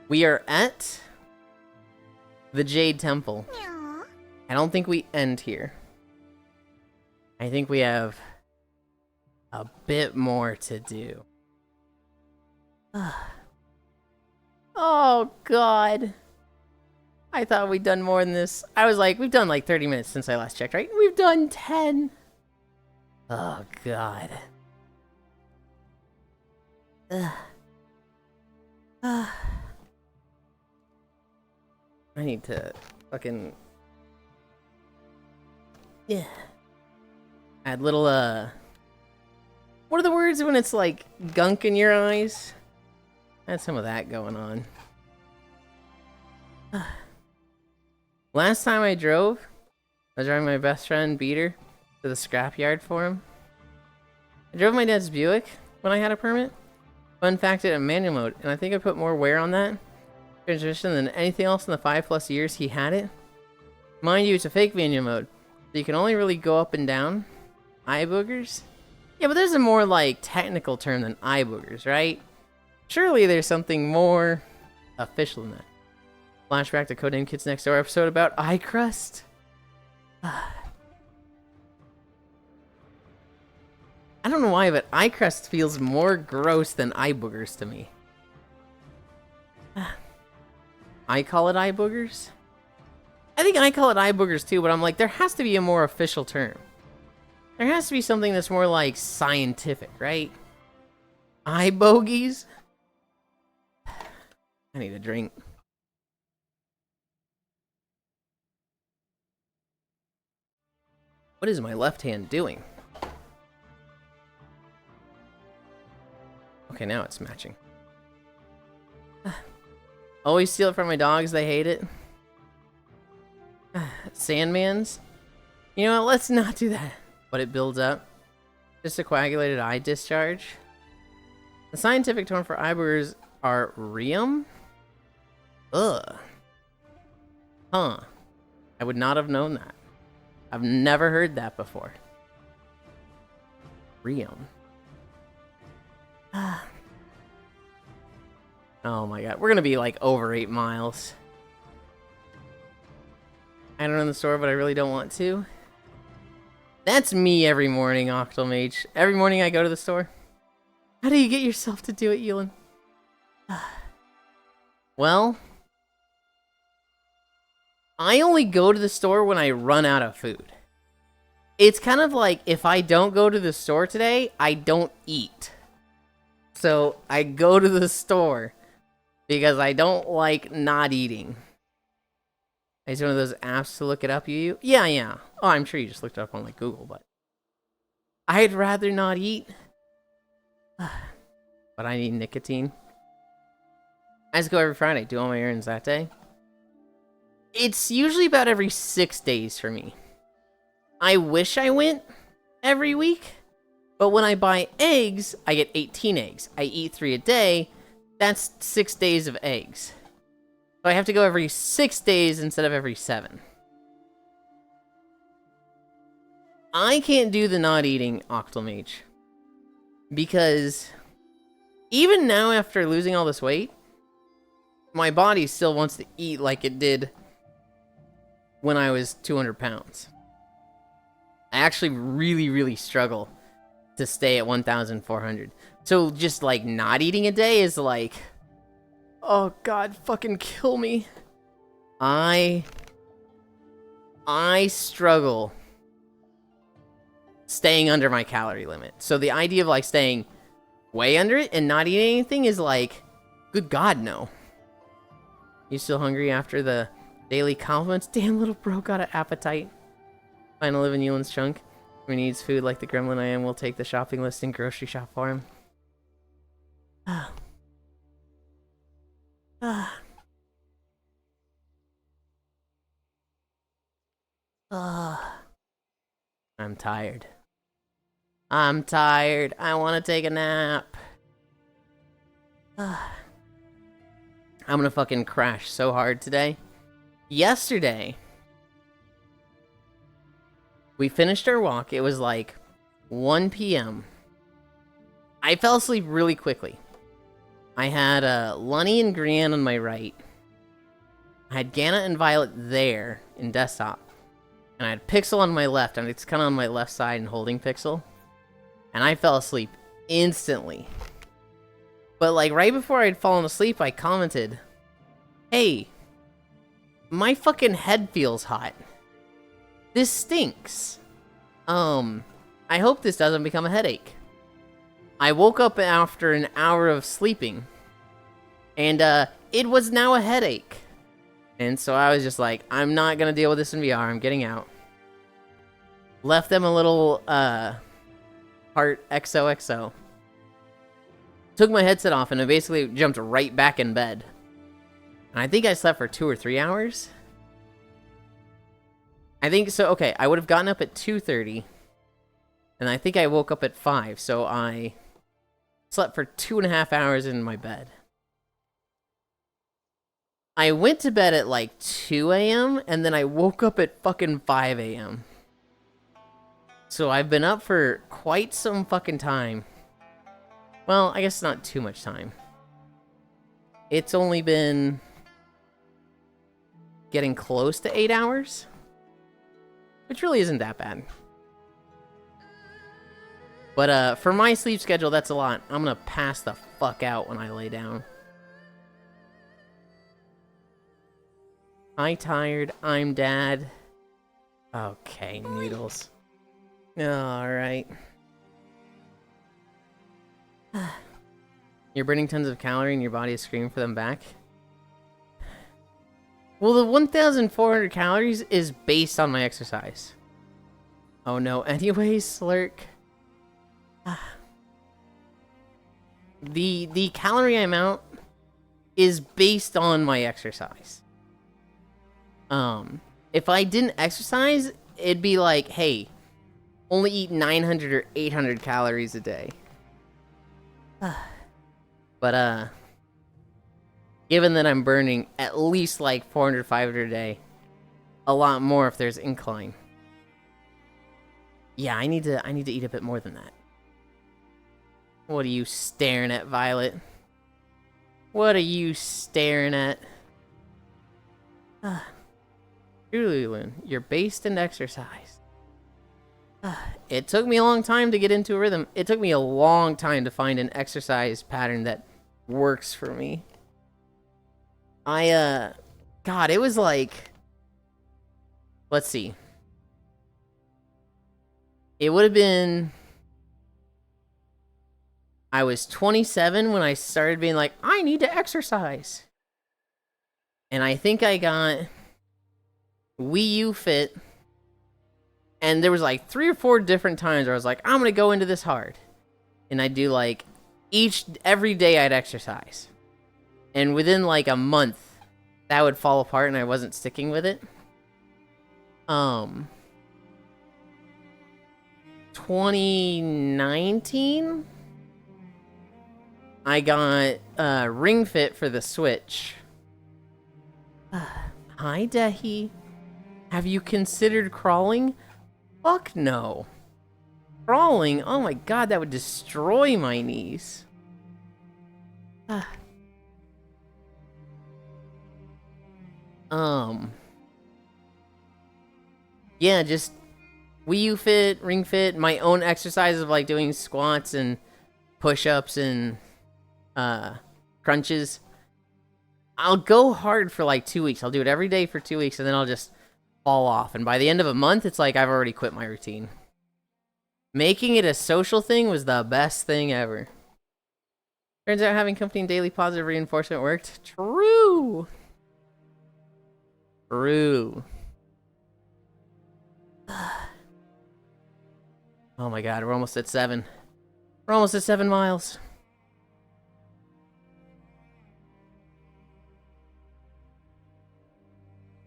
We are at the Jade Temple. I don't think we end here. I think we have a bit more to do. Oh, God. I thought we'd done more than this. I was like, we've done like 30 minutes since I last checked, right? We've done 10. Oh, God. I need to fucking... Yeah. Add little, what are the words when it's like gunk in your eyes? Had some of that going on. Last time I drove, I was driving my best friend, Beater, to the scrapyard for him. I drove my dad's Buick when I had a permit. Fun fact, it in manual mode, and I think I put more wear on that transmission than anything else in the 5+ years he had it. Mind you, it's a fake manual mode, so you can only really go up and down. Eye boogers? Yeah, but there's a more, like, technical term than eye boogers, right? Surely there's something more official than that. Flashback to Codename Kids Next Door episode about eye crust. I don't know why, but eye crust feels more gross than eye boogers to me. I call it eye boogers? I think I call it eye boogers too, but I'm like, there has to be a more official term. There has to be something that's more like scientific, right? Eye bogies? I need a drink. What is my left hand doing? Okay, now it's matching. Always steal it from my dogs. They hate it. Sandmans. You know what? Let's not do that. But it builds up. Just a coagulated eye discharge. The scientific term for eye boogers are rheum. Ugh. Huh. I would not have known that. I've never heard that before. Rheum. Oh my god. We're gonna be like over 8 miles. I don't know in the store, but I really don't want to. That's me every morning, Octomage. Every morning I go to the store. How do you get yourself to do it, Yulind? Well, I only go to the store when I run out of food. It's kind of like if I don't go to the store today, I don't eat. So I go to the store because I don't like not eating. Is one of those apps to look it up, you? Yeah. Oh, I'm sure you just looked it up on like Google, but I'd rather not eat. But I need nicotine. I just go every Friday, do all my errands that day. It's usually about every 6 days for me. I wish I went every week, but when I buy eggs, I get 18 eggs. I eat 3 a day. That's 6 days of eggs. So I have to go every 6 days instead of every 7. I can't do the not eating, Octomage. Because even now after losing all this weight, my body still wants to eat like it did when I was 200 pounds. I actually really struggle to stay at 1,400. So just like not eating a day is like, oh god, fucking kill me. I struggle staying under my calorie limit. So the idea of like staying way under it and not eating anything is like, good god, no. You still hungry after the daily compliments? Damn, little bro got an appetite. Trying to live in Yulind's trunk. When he needs food like the gremlin I am, we'll take the shopping list and grocery shop for him. I'm tired. I'm tired. I want to take a nap. I'm gonna fucking crash so hard today. Yesterday, we finished our walk. It was like 1 p.m. I fell asleep really quickly. I had Lunny and Grianne on my right. I had Ganna and Violet there in desktop. And I had Pixel on my left, and it's kind of on my left side and holding Pixel. And I fell asleep instantly. But like right before I'd fallen asleep, I commented, hey, my fucking head feels hot. This stinks. I hope this doesn't become a headache. I woke up after an hour of sleeping, and it was now a headache. And so I was just like, I'm not gonna deal with this in VR, I'm getting out. Left them a little, heart XOXO. Took my headset off, and I basically jumped right back in bed. And I think I slept for 2 or 3 hours. I think so. Okay, I would have gotten up at 2:30, and I think I woke up at 5, so I slept for 2.5 hours in my bed. I went to bed at like 2 a.m., and then I woke up at fucking 5 a.m. So I've been up for quite some fucking time. Well, I guess not too much time. It's only been getting close to 8 hours. Which really isn't that bad. But for my sleep schedule, that's a lot. I'm gonna pass the fuck out when I lay down. Hi, tired. I'm dad. Okay, noodles. Alright. You're burning tons of calories and your body is screaming for them back? Well, the 1,400 calories is based on my exercise. Oh no, anyways, Slurk. The calorie amount is based on my exercise. If I didn't exercise, it'd be like, hey, only eat 900 or 800 calories a day. But, given that I'm burning at least like 400, 500 a day, a lot more if there's incline. Yeah, I need to eat a bit more than that. What are you staring at, Violet? What are you staring at? Yulind, you're based in exercise. It took me a long time to get into a rhythm. It took me a long time to find an exercise pattern that works for me. God, it was like, let's see. It would have been, I was 27 when I started being like, I need to exercise. And I think I got Wii U Fit. And there was like 3 or 4 different times where I was like, I'm going to go into this hard. And I'd do like, every day I'd exercise. And within like a month, that would fall apart and I wasn't sticking with it. 2019, I got Ring Fit for the Switch. Hi, Dehi. Have you considered crawling? Fuck no. Crawling? Oh my god, that would destroy my knees. Yeah, just Wii U Fit, Ring Fit, my own exercises of like doing squats and push-ups and crunches. I'll go hard for like 2 weeks. I'll do it every day for 2 weeks and then I'll just fall off. And by the end of a month, it's like I've already quit my routine. Making it a social thing was the best thing ever. Turns out having company and daily positive reinforcement worked. True. True. Oh my god, we're almost at 7. We're almost at 7 miles.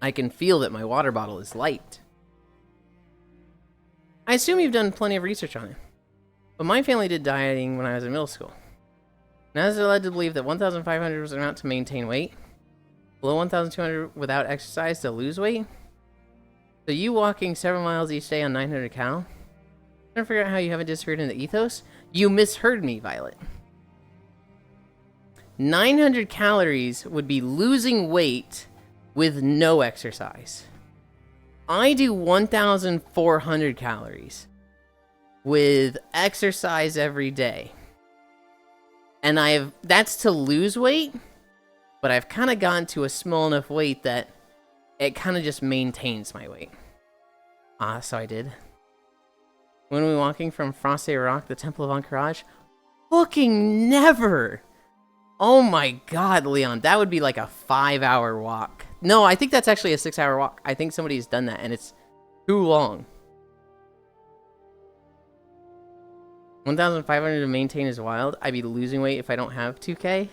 I can feel that my water bottle is light. I assume you've done plenty of research on it. But my family did dieting when I was in middle school. And I was led to believe that 1,500 was enough to maintain weight. Below 1,200 without exercise to lose weight. So you walking 7 miles each day on 900 cal? Trying to figure out how you haven't disappeared in the ethos? You misheard me, Violet. 900 calories would be losing weight with no exercise. I do 1,400 calories with exercise every day. And that's to lose weight, but I've kind of gotten to a small enough weight that it kind of just maintains my weight. So I did. When we were walking from Frosty Rock, the Temple of Anchorage, fucking never! Oh my god, Leon, that would be like a 5-hour walk. No, I think that's actually a 6-hour walk. I think somebody's done that, and it's too long. 1,500 to maintain is wild. I'd be losing weight if I don't have 2K.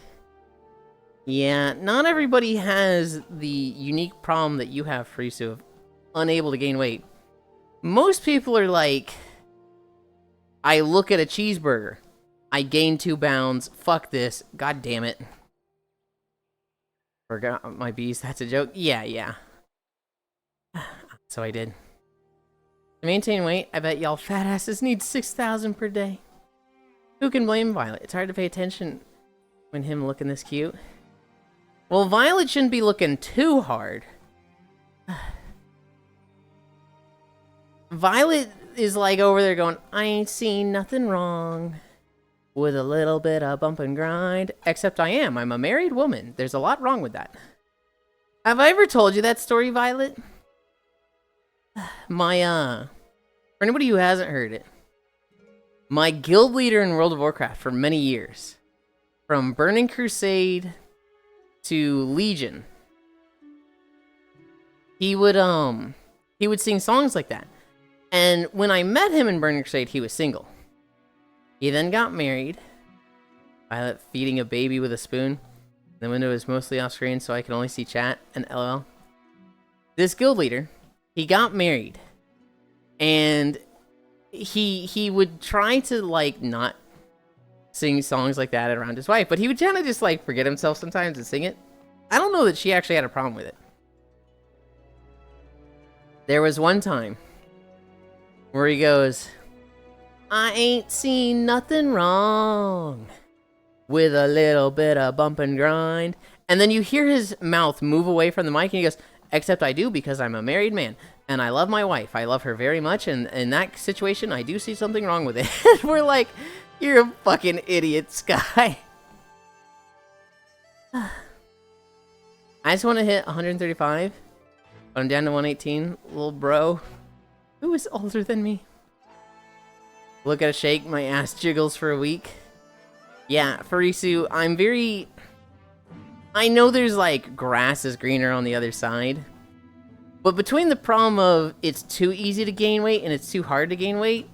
Yeah, not everybody has the unique problem that you have, Frisu, of unable to gain weight. Most people are like, I look at a cheeseburger. I gain 2 pounds. Fuck this. God damn it. Forgot my bees. That's a joke. Yeah. So I did. To maintain weight, I bet y'all fat asses need 6,000 per day. Who can blame Violet? It's hard to pay attention when him looking this cute. Well, Violet shouldn't be looking too hard. Violet is like over there going, I ain't seen nothing wrong with a little bit of bump and grind. Except I am. I'm a married woman. There's a lot wrong with that. Have I ever told you that story, Violet? For anybody who hasn't heard it, my guild leader in World of Warcraft for many years, from Burning Crusade to Legion, he would sing songs like that. And when I met him in Burning Crusade, he was single. He then got married. Violet feeding a baby with a spoon. The window is mostly off screen, so I can only see chat and LOL. This guild leader, he got married, and he would try to like not sing songs like that around his wife, but he would kind of just like forget himself sometimes and sing it. I don't know that she actually had a problem with it. There was one time where he goes, I ain't seen nothing wrong with a little bit of bump and grind. And then you hear his mouth move away from the mic and he goes, except I do because I'm a married man and I love my wife. I love her very much. And in that situation, I do see something wrong with it. We're like, you're a fucking idiot, Sky. I just want to hit 135. But I'm down to 118. Little bro. Who is older than me? Look at a shake. My ass jiggles for a week. Yeah, Farisu, I'm very... I know there's, like, grass is greener on the other side. But between the problem of it's too easy to gain weight and it's too hard to gain weight,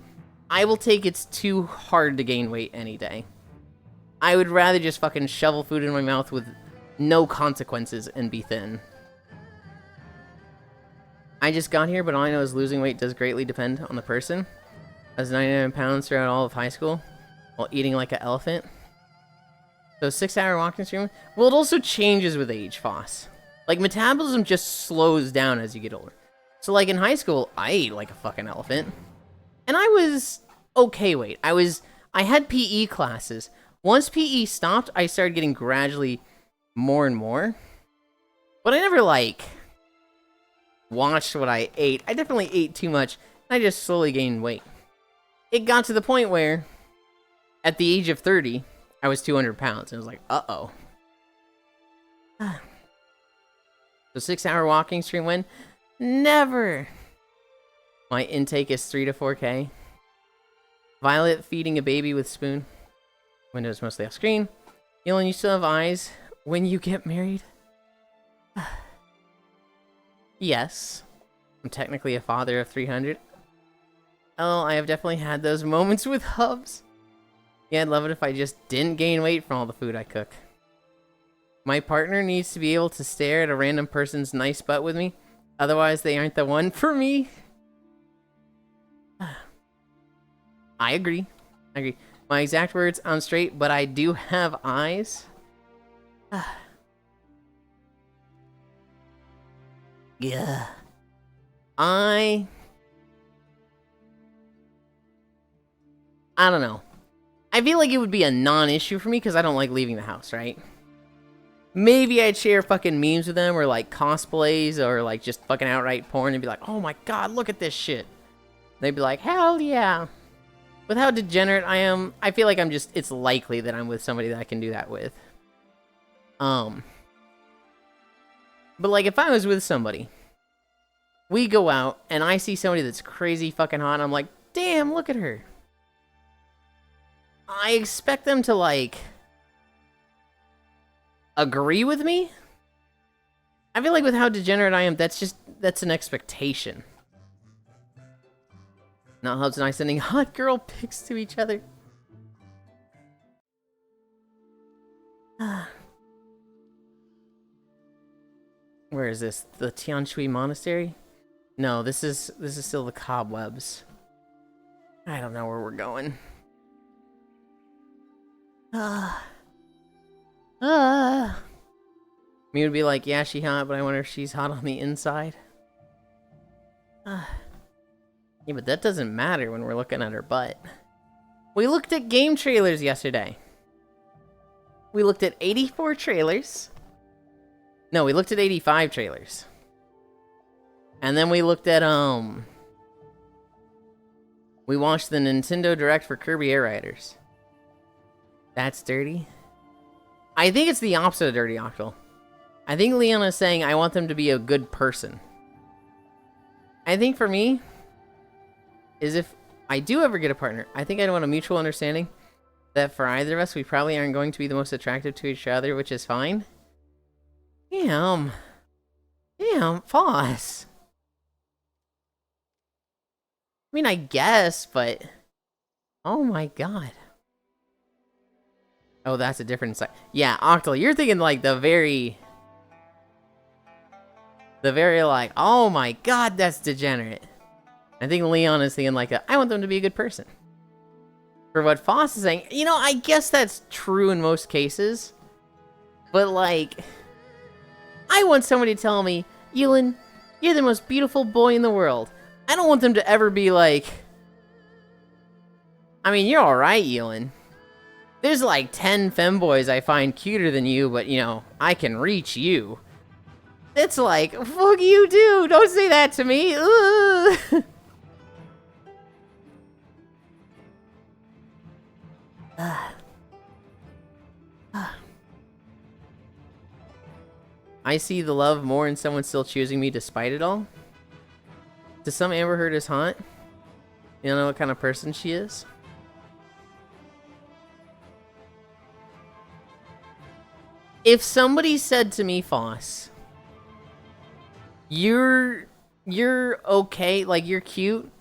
I will take it's too hard to gain weight any day. I would rather just fucking shovel food in my mouth with no consequences and be thin. I just got here, but all I know is losing weight does greatly depend on the person. I was 99 pounds throughout all of high school while eating like an elephant. So 6-hour walking stream. Well, it also changes with age, Foss. Like, metabolism just slows down as you get older. So, like, in high school, I ate like a fucking elephant. And I was okay weight. I had PE classes. Once PE stopped, I started getting gradually more and more. But I never, like, watched what I ate. I definitely ate too much. And I just slowly gained weight. It got to the point where, at the age of 30... I was 200 pounds, and I was like, uh-oh. So 6-hour walking stream win? Never! My intake is 3 to 4K. Violet feeding a baby with spoon. Windows mostly off screen. Yulind, you still have eyes when you get married? Yes. I'm technically a father of 300. Oh, I have definitely had those moments with hubs. Yeah, I'd love it if I just didn't gain weight from all the food I cook. My partner needs to be able to stare at a random person's nice butt with me. Otherwise, they aren't the one for me. I agree. My exact words, I'm straight, but I do have eyes. Yeah. I don't know. I feel like it would be a non-issue for me because I don't like leaving the house, right? Maybe I'd share fucking memes with them or like cosplays or like just fucking outright porn and be like, oh my god, look at this shit. They'd be like, hell yeah. With how degenerate I am, I feel like it's likely that I'm with somebody that I can do that with. But like if I was with somebody, we go out and I see somebody that's crazy fucking hot and I'm like, damn, look at her. I expect them to, like, agree with me? I feel like with how degenerate I am, that's an expectation. Not Hubs and I sending hot girl pics to each other. Where is this? The Tianshui Monastery? No, this is still the Cobwebs. I don't know where we're going. Me would be like, yeah, she hot, but I wonder if she's hot on the inside. Yeah, but that doesn't matter when we're looking at her butt. We looked at game trailers yesterday. We looked at 84 trailers. No, we looked at 85 trailers. And then we looked at, we watched the Nintendo Direct for Kirby Air Riders. That's dirty. I think it's the opposite of dirty, Octal. I think Leona's saying I want them to be a good person. I think for me, is if I do ever get a partner, I think I'd want a mutual understanding that for either of us, we probably aren't going to be the most attractive to each other, which is fine. Damn, Foss. I mean, I guess, but... Oh my god. Oh, that's a different side. Yeah, Octal, you're thinking like the very like, oh my god, that's degenerate. I think Leon is thinking like, I want them to be a good person. For what Foss is saying, you know, I guess that's true in most cases. But like, I want somebody to tell me, Yulind, you're the most beautiful boy in the world. I don't want them to ever be like, I mean, you're alright, Yulind. There's like 10 femboys I find cuter than you, but you know, I can reach you. It's like, fuck you do, don't say that to me. Ugh. I see the love more in someone still choosing me despite it all. Does some Amber Heard is hot? You don't know what kind of person she is? If somebody said to me, Foss, you're okay, like you're cute,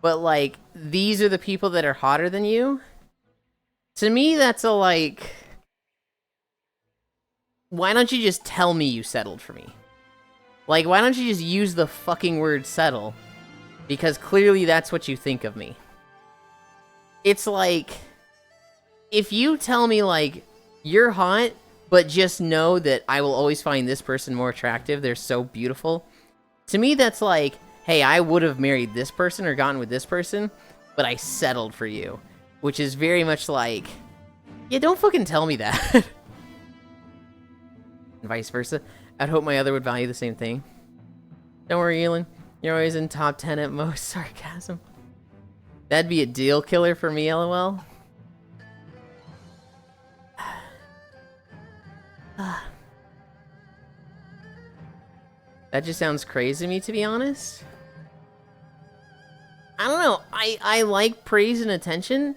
but like these are the people that are hotter than you. To me, that's a like, why don't you just tell me you settled for me? Like, why don't you just use the fucking word settle? Because clearly that's what you think of me. It's like, if you tell me like, you're hot, but just know that I will always find this person more attractive, they're so beautiful. To me, that's like, hey, I would have married this person or gotten with this person, but I settled for you. Which is very much like, yeah, don't fucking tell me that. And vice versa. I'd hope my other would value the same thing. Don't worry, Yulind. You're always in top 10 at most. Sarcasm. That'd be a deal killer for me, lol. That just sounds crazy to me, to be honest. I don't know. I like praise and attention.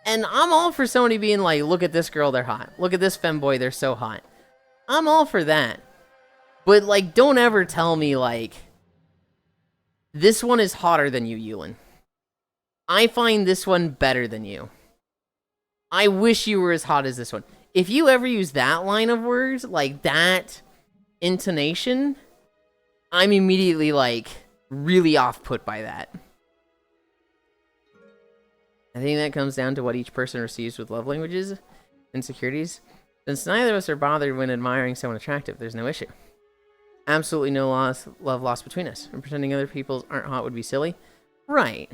And I'm all for somebody being like, look at this girl, they're hot. Look at this femboy, they're so hot. I'm all for that. But, like, don't ever tell me, like, this one is hotter than you, Yulind. I find this one better than you. I wish you were as hot as this one. If you ever use that line of words, like that intonation, I'm immediately, like, really off-put by that. I think that comes down to what each person receives with love languages, insecurities. Since neither of us are bothered when admiring someone attractive, there's no issue. Absolutely no love lost between us. And pretending other people aren't hot would be silly. Right.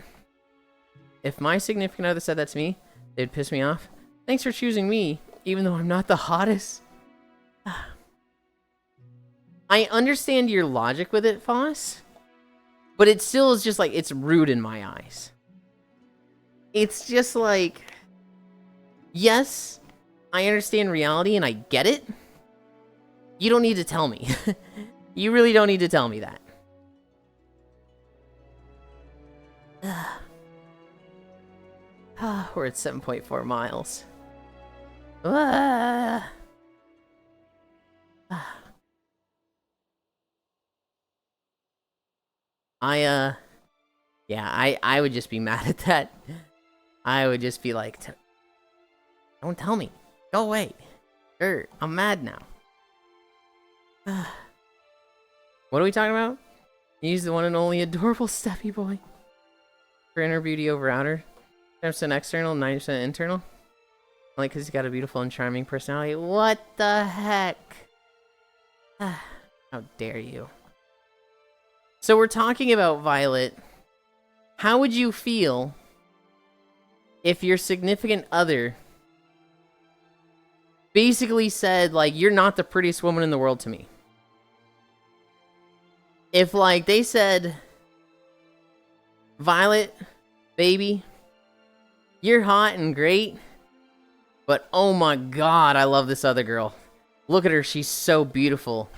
If my significant other said that to me, they'd piss me off. Thanks for choosing me, even though I'm not the hottest. I understand your logic with it, Foss. But it still is just like, it's rude in my eyes. It's just like, yes, I understand reality and I get it. You don't need to tell me. You really don't need to tell me that. We're at 7.4 miles. Yeah, I would just be mad at that. I would just be like, don't tell me. Go away. Sure, I'm mad now. What are we talking about? He's the one and only adorable Steffi boy. For inner beauty over outer. 10% external, 90% internal. Like, because he's got a beautiful and charming personality. What the heck? How dare you? So we're talking about Violet. How would you feel if your significant other basically said, like, you're not the prettiest woman in the world to me? If, like, they said, Violet, baby, you're hot and great, but oh my god, I love this other girl. Look at her, she's so beautiful.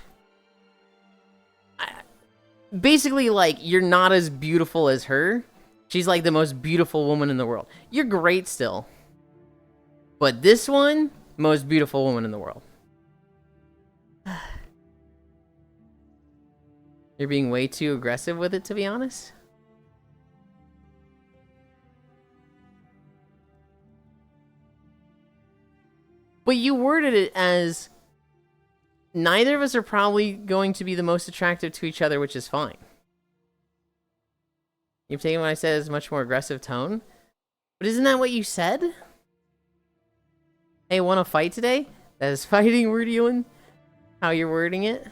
Basically, like, you're not as beautiful as her. She's, like, the most beautiful woman in the world. You're great still. But this one, most beautiful woman in the world. You're being way too aggressive with it, to be honest. But you worded it as neither of us are probably going to be the most attractive to each other, which is fine. You've taken what I said as a much more aggressive tone. But isn't that what you said? Hey, want to fight today? That is fighting word, Yulind. How you're wording it.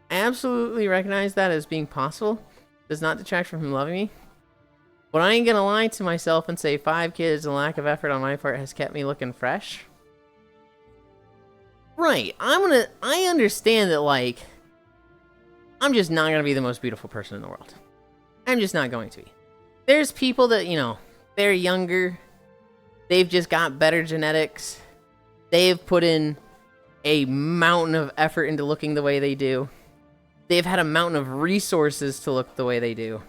I absolutely recognize that as being possible. Does not detract from him loving me. But I ain't gonna lie to myself and say 5 kids and lack of effort on my part has kept me looking fresh. Right, I understand that, like, I'm just not gonna be the most beautiful person in the world. I'm just not going to be. There's people that, you know, they're younger. They've just got better genetics. They've put in a mountain of effort into looking the way they do. They've had a mountain of resources to look the way they do.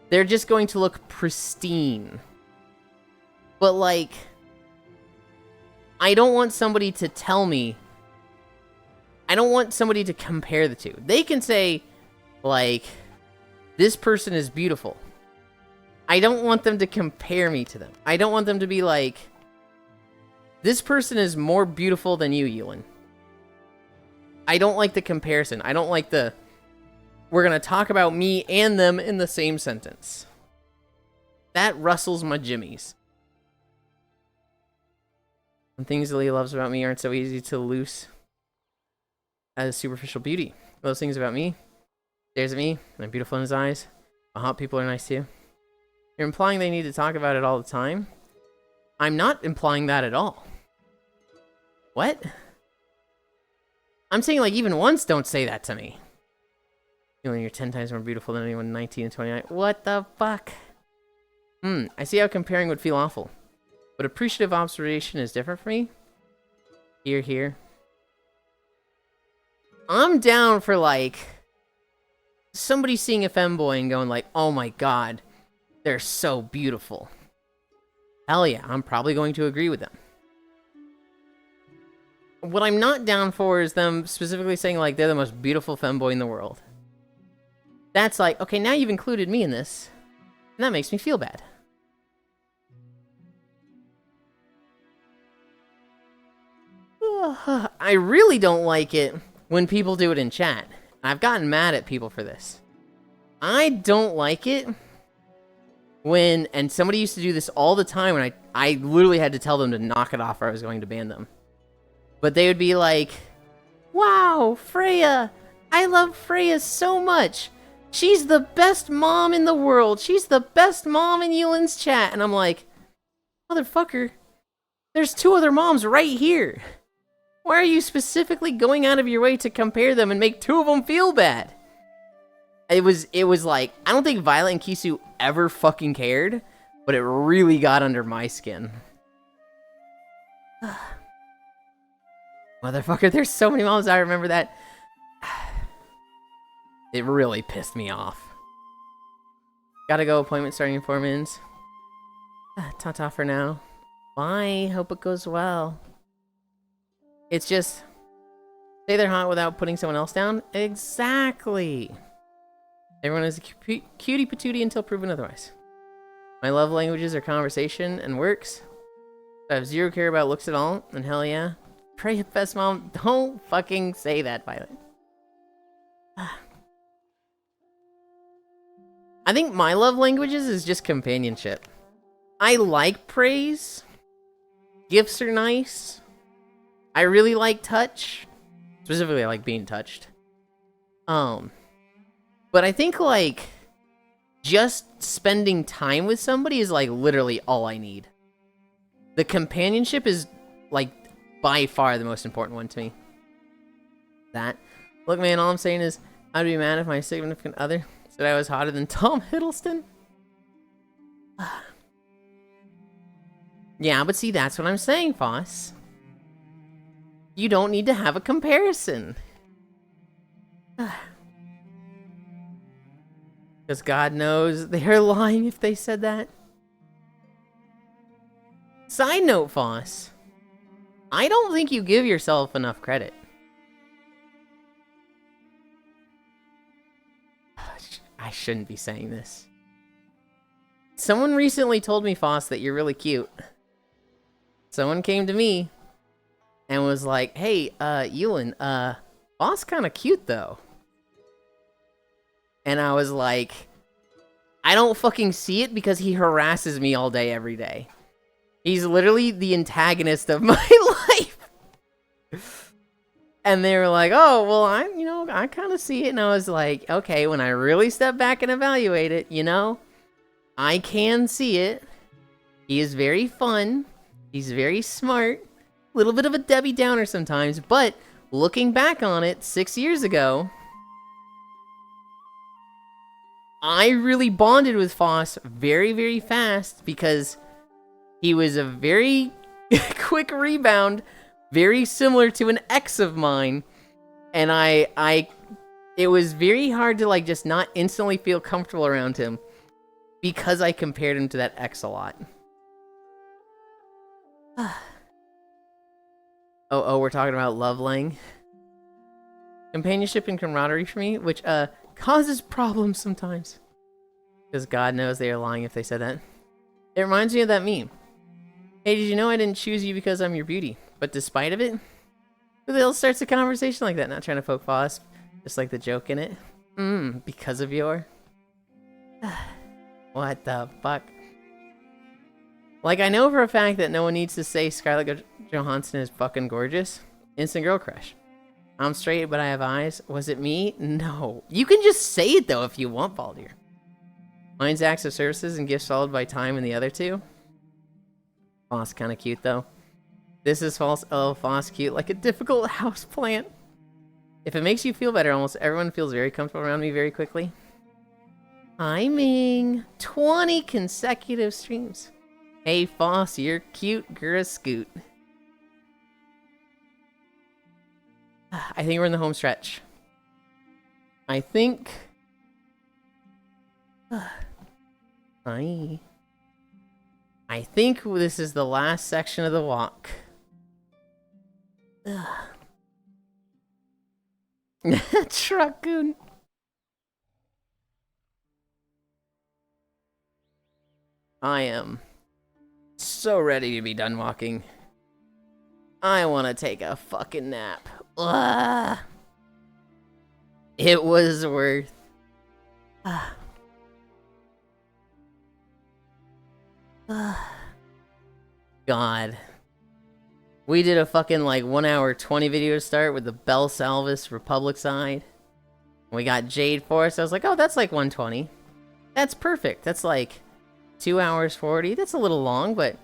They're just going to look pristine. But, like, I don't want somebody to tell me. I don't want somebody to compare the two. They can say, like, this person is beautiful. I don't want them to compare me to them. I don't want them to be like, this person is more beautiful than you, Yulind. I don't like the comparison. I don't like the, we're going to talk about me and them in the same sentence. That rustles my jimmies. And things that he loves about me aren't so easy to lose as superficial beauty. Those things about me, stares at me, and I'm beautiful in his eyes. Hot people are nice too. You're implying they need to talk about it all the time? I'm not implying that at all. What? I'm saying, like, even once don't say that to me. You're 10 times more beautiful than anyone 19 and 29. What the fuck? I see how comparing would feel awful. But appreciative observation is different for me. Here. I'm down for, like, somebody seeing a femboy and going like, oh my god, they're so beautiful. Hell yeah, I'm probably going to agree with them. What I'm not down for is them specifically saying, like, they're the most beautiful femboy in the world. That's like, okay, now you've included me in this, and that makes me feel bad. I really don't like it when people do it in chat. I've gotten mad at people for this. I don't like it when, and somebody used to do this all the time when I literally had to tell them to knock it off or I was going to ban them. But they would be like, wow, Freya, I love Freya so much. She's the best mom in the world. She's the best mom in Yulind's chat. And I'm like, motherfucker, there's 2 other moms right here. Why are you specifically going out of your way to compare them and make 2 of them feel bad? It was like, I don't think Violet and Kisu ever fucking cared, but it really got under my skin. Motherfucker, there's so many moms, I remember that. It really pissed me off. Gotta go, appointment starting in 4 minutes. Ta-ta for now. Bye, hope it goes well. It's just, say they're hot without putting someone else down? Exactly! Everyone is a cutie patootie until proven otherwise. My love languages are conversation and works. I have 0 care about looks at all, and hell yeah. Pray best mom, don't fucking say that, Violet. I think my love languages is just companionship. I like praise. Gifts are nice. I really like touch. Specifically, I like being touched. But I think, like, just spending time with somebody is, like, literally all I need. The companionship is, like, by far the most important one to me. That. Look, man, all I'm saying is, I'd be mad if my significant other said I was hotter than Tom Hiddleston. Yeah, but see, that's what I'm saying, Foss. You don't need to have a comparison. Because God knows they're lying if they said that. Side note, Foss. I don't think you give yourself enough credit. I shouldn't be saying this. Someone recently told me, Foss, that you're really cute. Someone came to me and was like, hey, Yulind, Boss kind of cute though. And I was like, I don't fucking see it because he harasses me all day, every day. He's literally the antagonist of my life. And they were like, oh, well, I kind of see it. And I was like, okay, when I really step back and evaluate it, I can see it. He is very fun. He's very smart. A little bit of a Debbie Downer sometimes. But looking back on it 6 years ago, I really bonded with Foss very, very fast because he was a very quick rebound, very similar to an ex of mine. And it was very hard to like just not instantly feel comfortable around him because I compared him to that ex a lot. Oh, we're talking about love lang. Companionship and camaraderie for me, which causes problems sometimes. Because God knows they are lying if they said that. It reminds me of that meme. Hey, did you know I didn't choose you because I'm your beauty? But despite of it, who the hell starts a conversation like that? Not trying to poke Foss, just like the joke in it. Because of your... What the fuck? Like, I know for a fact that no one needs to say Scarlett Johansson is fucking gorgeous. Instant girl crush. I'm straight, but I have eyes. Was it me? No. You can just say it, though, if you want, Baldur. Mine's acts of services and gifts followed by time in the other two. Foss kind of cute, though. This is false. Oh, Foss cute. Like a difficult house plant. If it makes you feel better, almost everyone feels very comfortable around me very quickly. Hi, Ming. 20 consecutive streams. Hey, Foss, you're cute. Gura scoot. I think we're in the home stretch. I think... I think this is the last section of the walk. Truckoon. I am so ready to be done walking. I want to take a fucking nap. Ugh. It was worth... God. We did a fucking like 1 hour 20 video to start with the Bell Salvis Republic side. We got Jade Force. I was like, oh, that's like 120. That's perfect. That's like 2 hours 40. That's a little long, but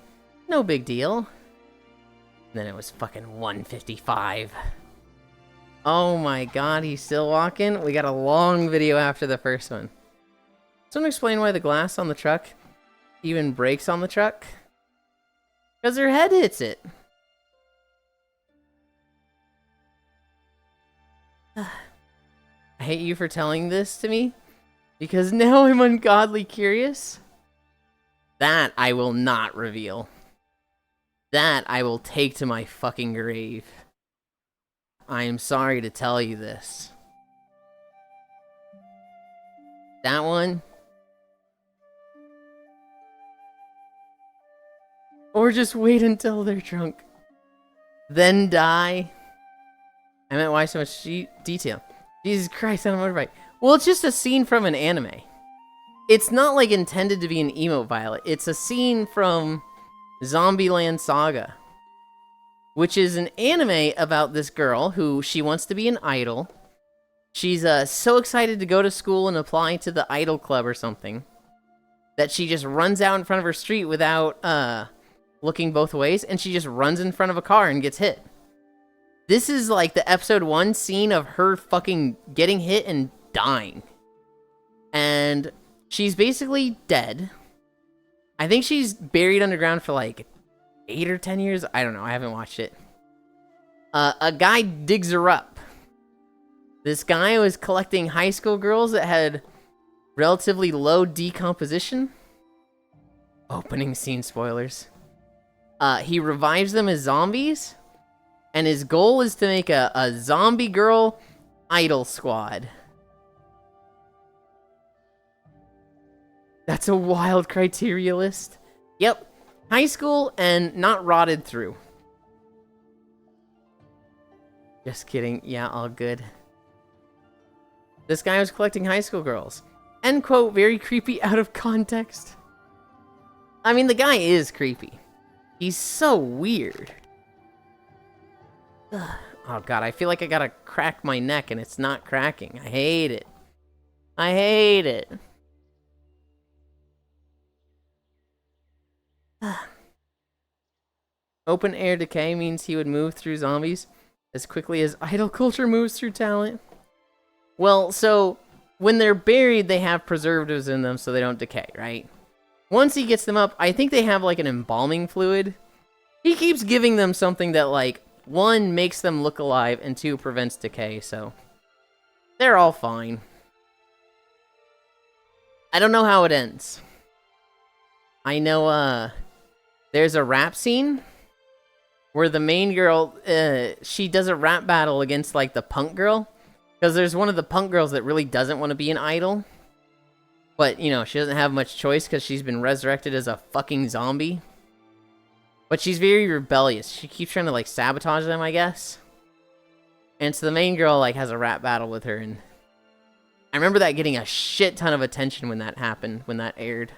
no big deal. And then it was fucking 155. Oh my god, he's still walking? We got a long video after the first one. Someone explain why the glass on the truck even breaks on the truck? Because her head hits it. I hate you for telling this to me, because now I'm ungodly curious. That I will not reveal. That I will take to my fucking grave. I am sorry to tell you this. That one... Or just wait until they're drunk. Then die. I meant, why so much detail? Jesus Christ, on a motorbike. Well, it's just a scene from an anime. It's not like intended to be an emote Violet. It's a scene from Zombieland Saga, which is an anime about this girl who she wants to be an idol. She's so excited to go to school and apply to the idol club or something that she just runs out in front of her street without looking both ways, and she just runs in front of a car and gets hit. This is like the episode 1 scene of her fucking getting hit and dying. And she's basically dead. I think she's buried underground for like 8 or 10 years. I don't know. I haven't watched it. A guy digs her up. This guy was collecting high school girls that had relatively low decomposition. Opening scene spoilers. He revives them as zombies, and his goal is to make a zombie girl idol squad. That's a wild criteria list. Yep. High school and not rotted through. Just kidding. Yeah, all good. This guy was collecting high school girls. End quote, very creepy out of context. I mean, the guy is creepy. He's so weird. Ugh. Oh god, I feel like I gotta crack my neck and it's not cracking. I hate it. I hate it. Open air decay means he would move through zombies as quickly as idol culture moves through talent. Well, so when they're buried, they have preservatives in them so they don't decay, right? Once he gets them up, I think they have like an embalming fluid. He keeps giving them something that like, 1, makes them look alive, and 2, prevents decay, so they're all fine. I don't know how it ends. I know, there's a rap scene where the main girl, she does a rap battle against, like, the punk girl. Because there's one of the punk girls that really doesn't want to be an idol. But, you know, she doesn't have much choice because she's been resurrected as a fucking zombie. But she's very rebellious. She keeps trying to, like, sabotage them, I guess. And so the main girl, like, has a rap battle with her. And I remember that getting a shit ton of attention when that happened, when that aired.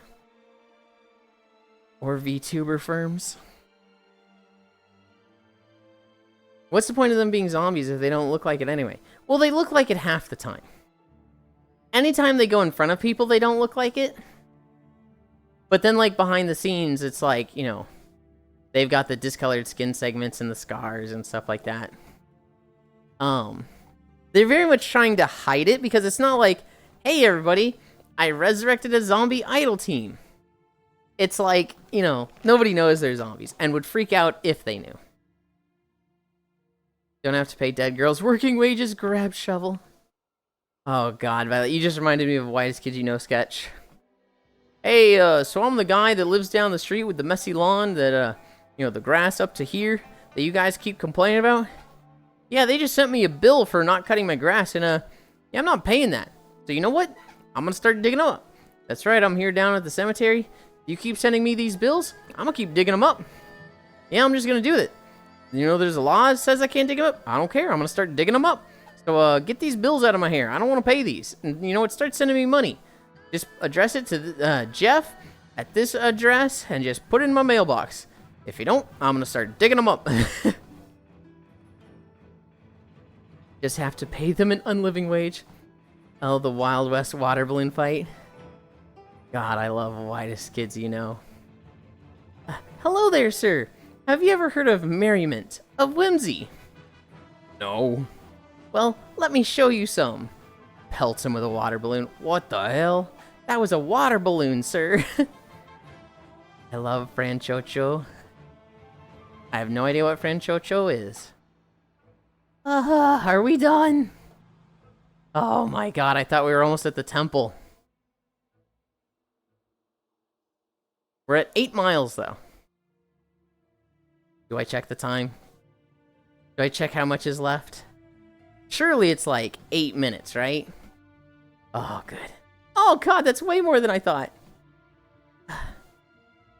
Or VTuber firms. What's the point of them being zombies if they don't look like it anyway? Well, they look like it half the time. Anytime they go in front of people, they don't look like it. But then, like, behind the scenes, it's like, you know, they've got the discolored skin segments and the scars and stuff like that. They're very much trying to hide it because it's not like, hey, everybody, I resurrected a zombie idol team. It's like, you know, nobody knows they're zombies and would freak out if they knew. Don't have to pay dead girls working wages, grab shovel. Oh god, Violet, you just reminded me of a Whitest Kid You Know sketch. Hey, so I'm the guy that lives down the street with the messy lawn that, you know, the grass up to here that you guys keep complaining about. Yeah, they just sent me a bill for not cutting my grass, and, yeah, I'm not paying that. So you know what? I'm gonna start digging them up. That's right, I'm here down at the cemetery. You keep sending me these bills, I'm gonna keep digging them up. Yeah, I'm just gonna do it. You know, there's a law that says I can't dig them up. I don't care, I'm gonna start digging them up. So, get these bills out of my hair. I don't want to pay these. And you know what? Start sending me money. Just address it to Jeff at this address and just put it in my mailbox. If you don't, I'm going to start digging them up. Just have to pay them an unliving wage. Oh, the Wild West water balloon fight. God, I love Whitest Kids You Know. Hello there, sir. Have you ever heard of merriment, of whimsy? No. Well, let me show you some. Pelts him with a water balloon. What the hell? That was a water balloon, sir. I love Franchocho. I have no idea what Franchocho is. Are we done? Oh my god, I thought we were almost at the temple. We're at 8 miles, though. Do I check the time? Do I check how much is left? Surely it's like 8 minutes, right? Oh, good. Oh, God, that's way more than I thought.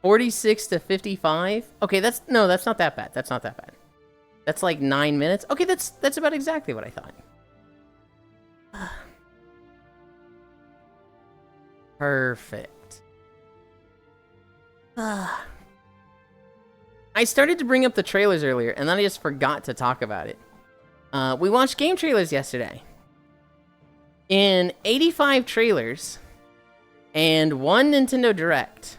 46 to 55? Okay, that's not that bad. That's not that bad. That's like 9 minutes. Okay, that's about exactly what I thought. Perfect. I started to bring up the trailers earlier, and then I just forgot to talk about it. We watched game trailers yesterday. In 85 trailers and 1 Nintendo Direct,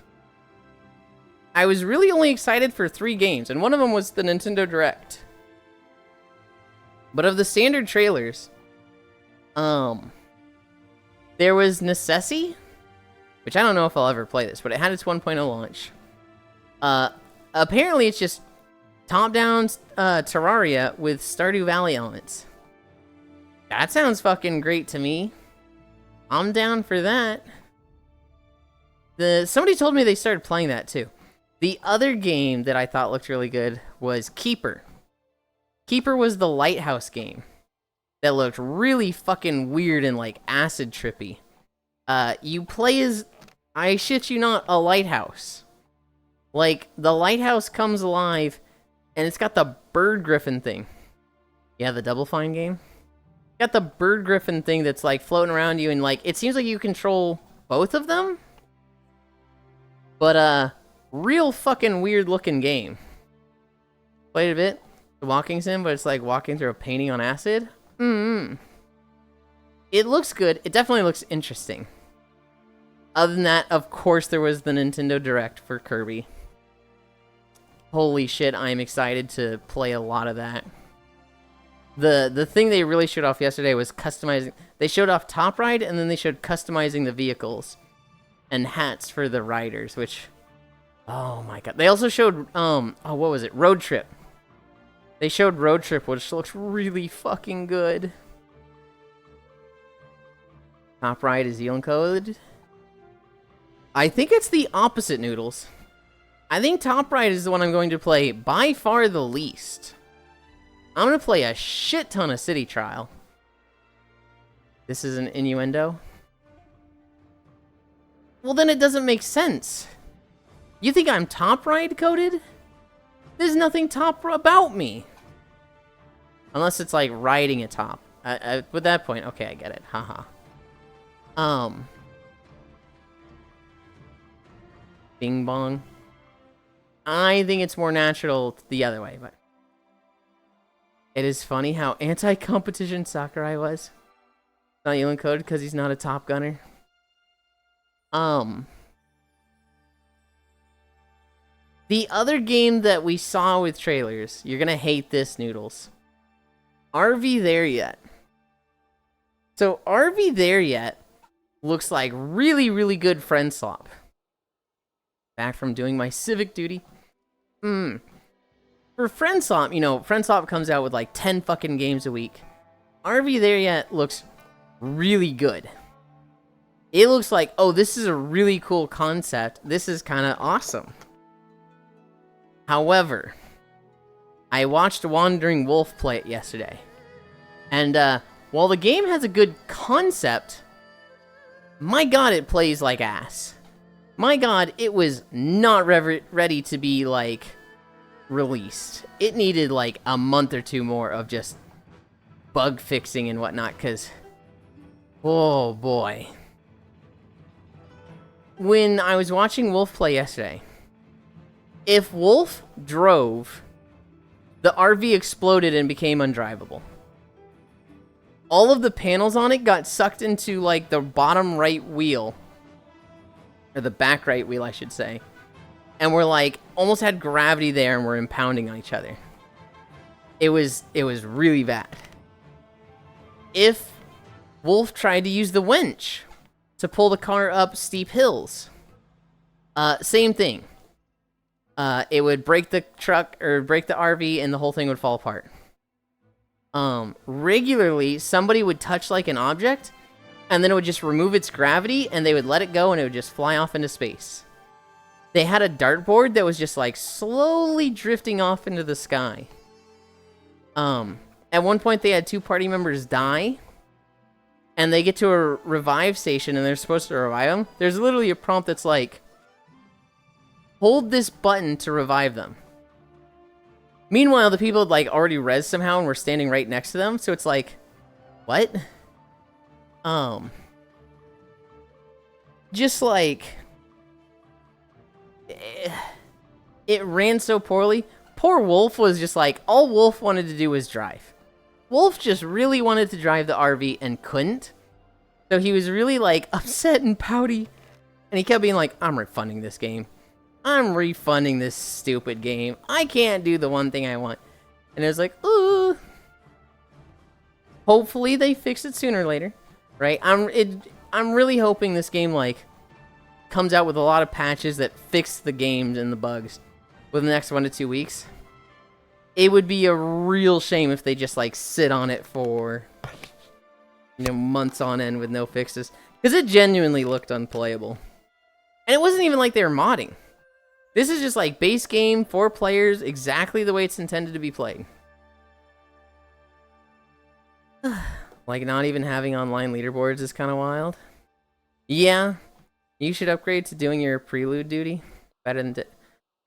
I was really only excited for 3 games, and one of them was the Nintendo Direct. But of the standard trailers, there was Necessi, which I don't know if I'll ever play this, but it had its 1.0 launch. Apparently it's just top-down Terraria with Stardew Valley elements. That sounds fucking great to me. I'm down for that. Somebody told me they started playing that too. The other game that I thought looked really good was Keeper. Keeper was the lighthouse game that looked really fucking weird and like acid trippy. You play as, I shit you not, a lighthouse. Like, the lighthouse comes alive, and it's got the bird griffin thing. Yeah, the Double Fine game. Got the bird griffin thing that's, like, floating around you, and, like, it seems like you control both of them. But, real fucking weird-looking game. Played a bit. The walking sim, but it's, like, walking through a painting on acid. It looks good. It definitely looks interesting. Other than that, of course, there was the Nintendo Direct for Kirby. Holy shit, I'm excited to play a lot of that. The thing they really showed off yesterday was customizing. They showed off Top Ride, and then they showed customizing the vehicles and hats for the riders, which, oh my god. They also showed, what was it? Road Trip. They showed Road Trip, which looks really fucking good. Top Ride is Yulind code. I think it's the opposite, Noodles. I think Top Ride is the one I'm going to play by far the least. I'm going to play a shit ton of City Trial. This is an innuendo? Well, then it doesn't make sense. You think I'm Top Ride coded? There's nothing top about me. Unless it's like riding a top. With that point, okay, I get it. Haha. Bing bong. I think it's more natural the other way, but it is funny how anti-competition Sakurai was. Not Yulind code because he's not a top gunner. The other game that we saw with trailers, you're gonna hate this, Noodles. RV There Yet. So RV There Yet looks like really, really good friend swap. Back from doing my civic duty. For friend swap, you know, friend swap comes out with like 10 fucking games a week. RV There Yet looks really good. It looks like, oh, this is a really cool concept. This is kind of awesome. However, I watched Wandering Wolf play it yesterday. And while the game has a good concept, my god, it plays like ass. My god, it was not ready to be, like, released. It needed, like, a month or two more of just bug fixing and whatnot, because, oh boy. When I was watching Wolf play yesterday, if Wolf drove, the RV exploded and became undrivable. All of the panels on it got sucked into, like, the bottom right wheel. Or the back right wheel, I should say. And we're, like, almost had gravity there and we're impounding on each other. It was really bad. If Wolf tried to use the winch to pull the car up steep hills, same thing. It would break the truck, or break the RV, and the whole thing would fall apart. Regularly, somebody would touch, like, an object, and then it would just remove its gravity, and they would let it go, and it would just fly off into space. They had a dartboard that was just, like, slowly drifting off into the sky. At one point, they had 2 party members die, and they get to a revive station, and they're supposed to revive them. There's literally a prompt that's like, hold this button to revive them. Meanwhile, the people had, like, already rezzed somehow, and were standing right next to them, so it's like, what? Just like, it ran so poorly. Poor Wolf was just like, all Wolf wanted to do was drive. Wolf just really wanted to drive the RV and couldn't. So he was really, like, upset and pouty. And he kept being like, I'm refunding this game. I'm refunding this stupid game. I can't do the one thing I want. And it was like, ooh. Hopefully they fix it sooner or later. Right? I'm really hoping this game, like, comes out with a lot of patches that fix the games and the bugs within the next 1 to 2 weeks. It would be a real shame if they just, like, sit on it for, you know, months on end with no fixes. Because it genuinely looked unplayable. And it wasn't even like they were modding. This is just, like, base game, 4 players, exactly the way it's intended to be played. Like, not even having online leaderboards is kind of wild. Yeah, you should upgrade to doing your prelude duty. Better than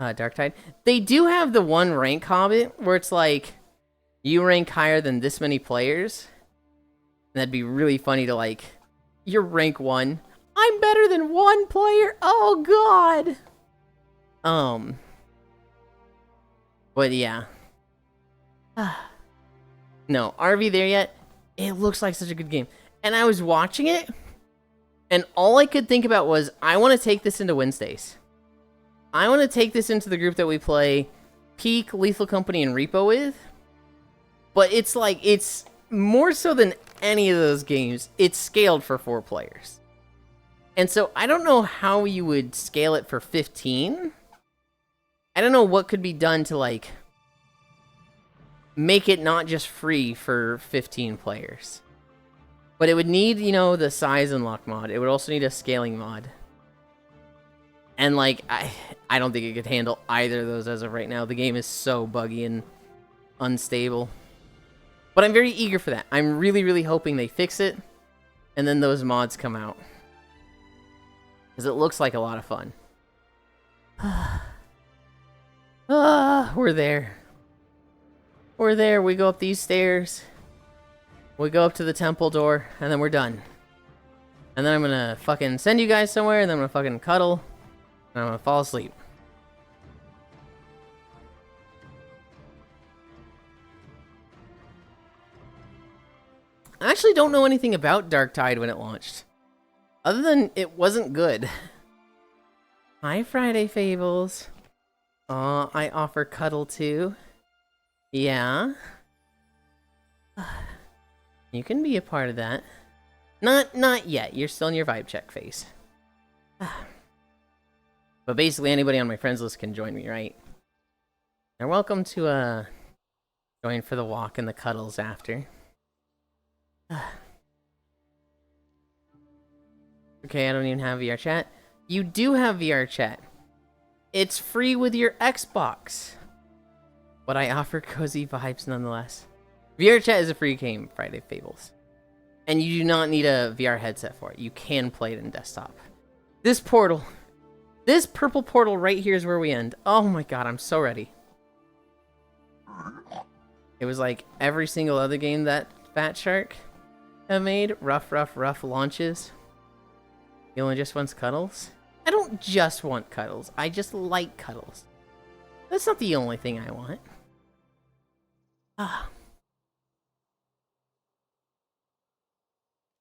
Darktide. They do have the one rank hobbit where it's like you rank higher than this many players. And that'd be really funny to like, you're rank 1. I'm better than 1 player. Oh god. But yeah. No, RV there yet? It looks like such a good game. And I was watching it, and all I could think about was, I want to take this into Wednesdays. I want to take this into the group that we play Peak, Lethal Company, and Repo with. But it's like, it's more so than any of those games, it's scaled for 4 players. And so I don't know how you would scale it for 15. I don't know what could be done to like make it not just free for 15 players. But it would need, you know, the size unlock mod. It would also need a scaling mod. And like, I don't think it could handle either of those as of right now. The game is so buggy and unstable. But I'm very eager for that. I'm really, really hoping they fix it. And then those mods come out. Because it looks like a lot of fun. We're there. We're there. We go up these stairs. We go up to the temple door. And then we're done. And then I'm gonna fucking send you guys somewhere. And then I'm gonna fucking cuddle. And I'm gonna fall asleep. I actually don't know anything about Darktide when it launched. Other than it wasn't good. Hi, Friday Fables. Aw, I offer cuddle too. Yeah. You can be a part of that. Not yet. You're still in your vibe check phase. But basically anybody on my friends list can join me, right? They're welcome to join for the walk and the cuddles after. Okay, I don't even have VR chat. You do have VR chat. It's free with your Xbox. But I offer cozy vibes nonetheless. VR chat is a free game, Friday Fables. And you do not need a VR headset for it. You can play it in desktop. This portal. This purple portal right here is where we end. Oh my god, I'm so ready. It was like every single other game that Fat Shark have made. Rough launches. He only just wants cuddles? I don't just want cuddles. I just like cuddles. That's not the only thing I want. Ah.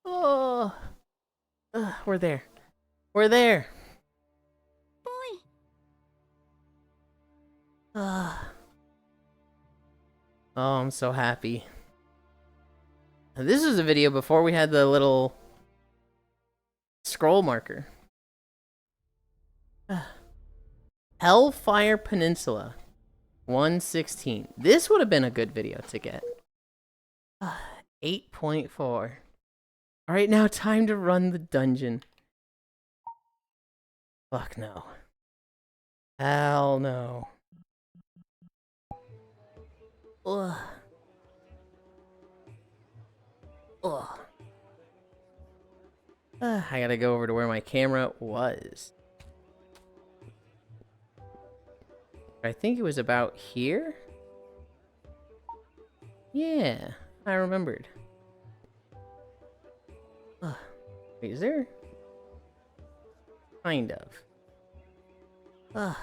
Oh. We're there. We're there. Boy. Oh, I'm so happy. And this was a video before we had the little scroll marker. Hellfire Peninsula 116. This would have been a good video to get. 8.4. Alright, now time to run the dungeon. Fuck no. Hell no. Ugh. Ugh. I gotta go over to where my camera was. I think it was about here? Yeah, I remembered. Wait, is there? Kind of. Oh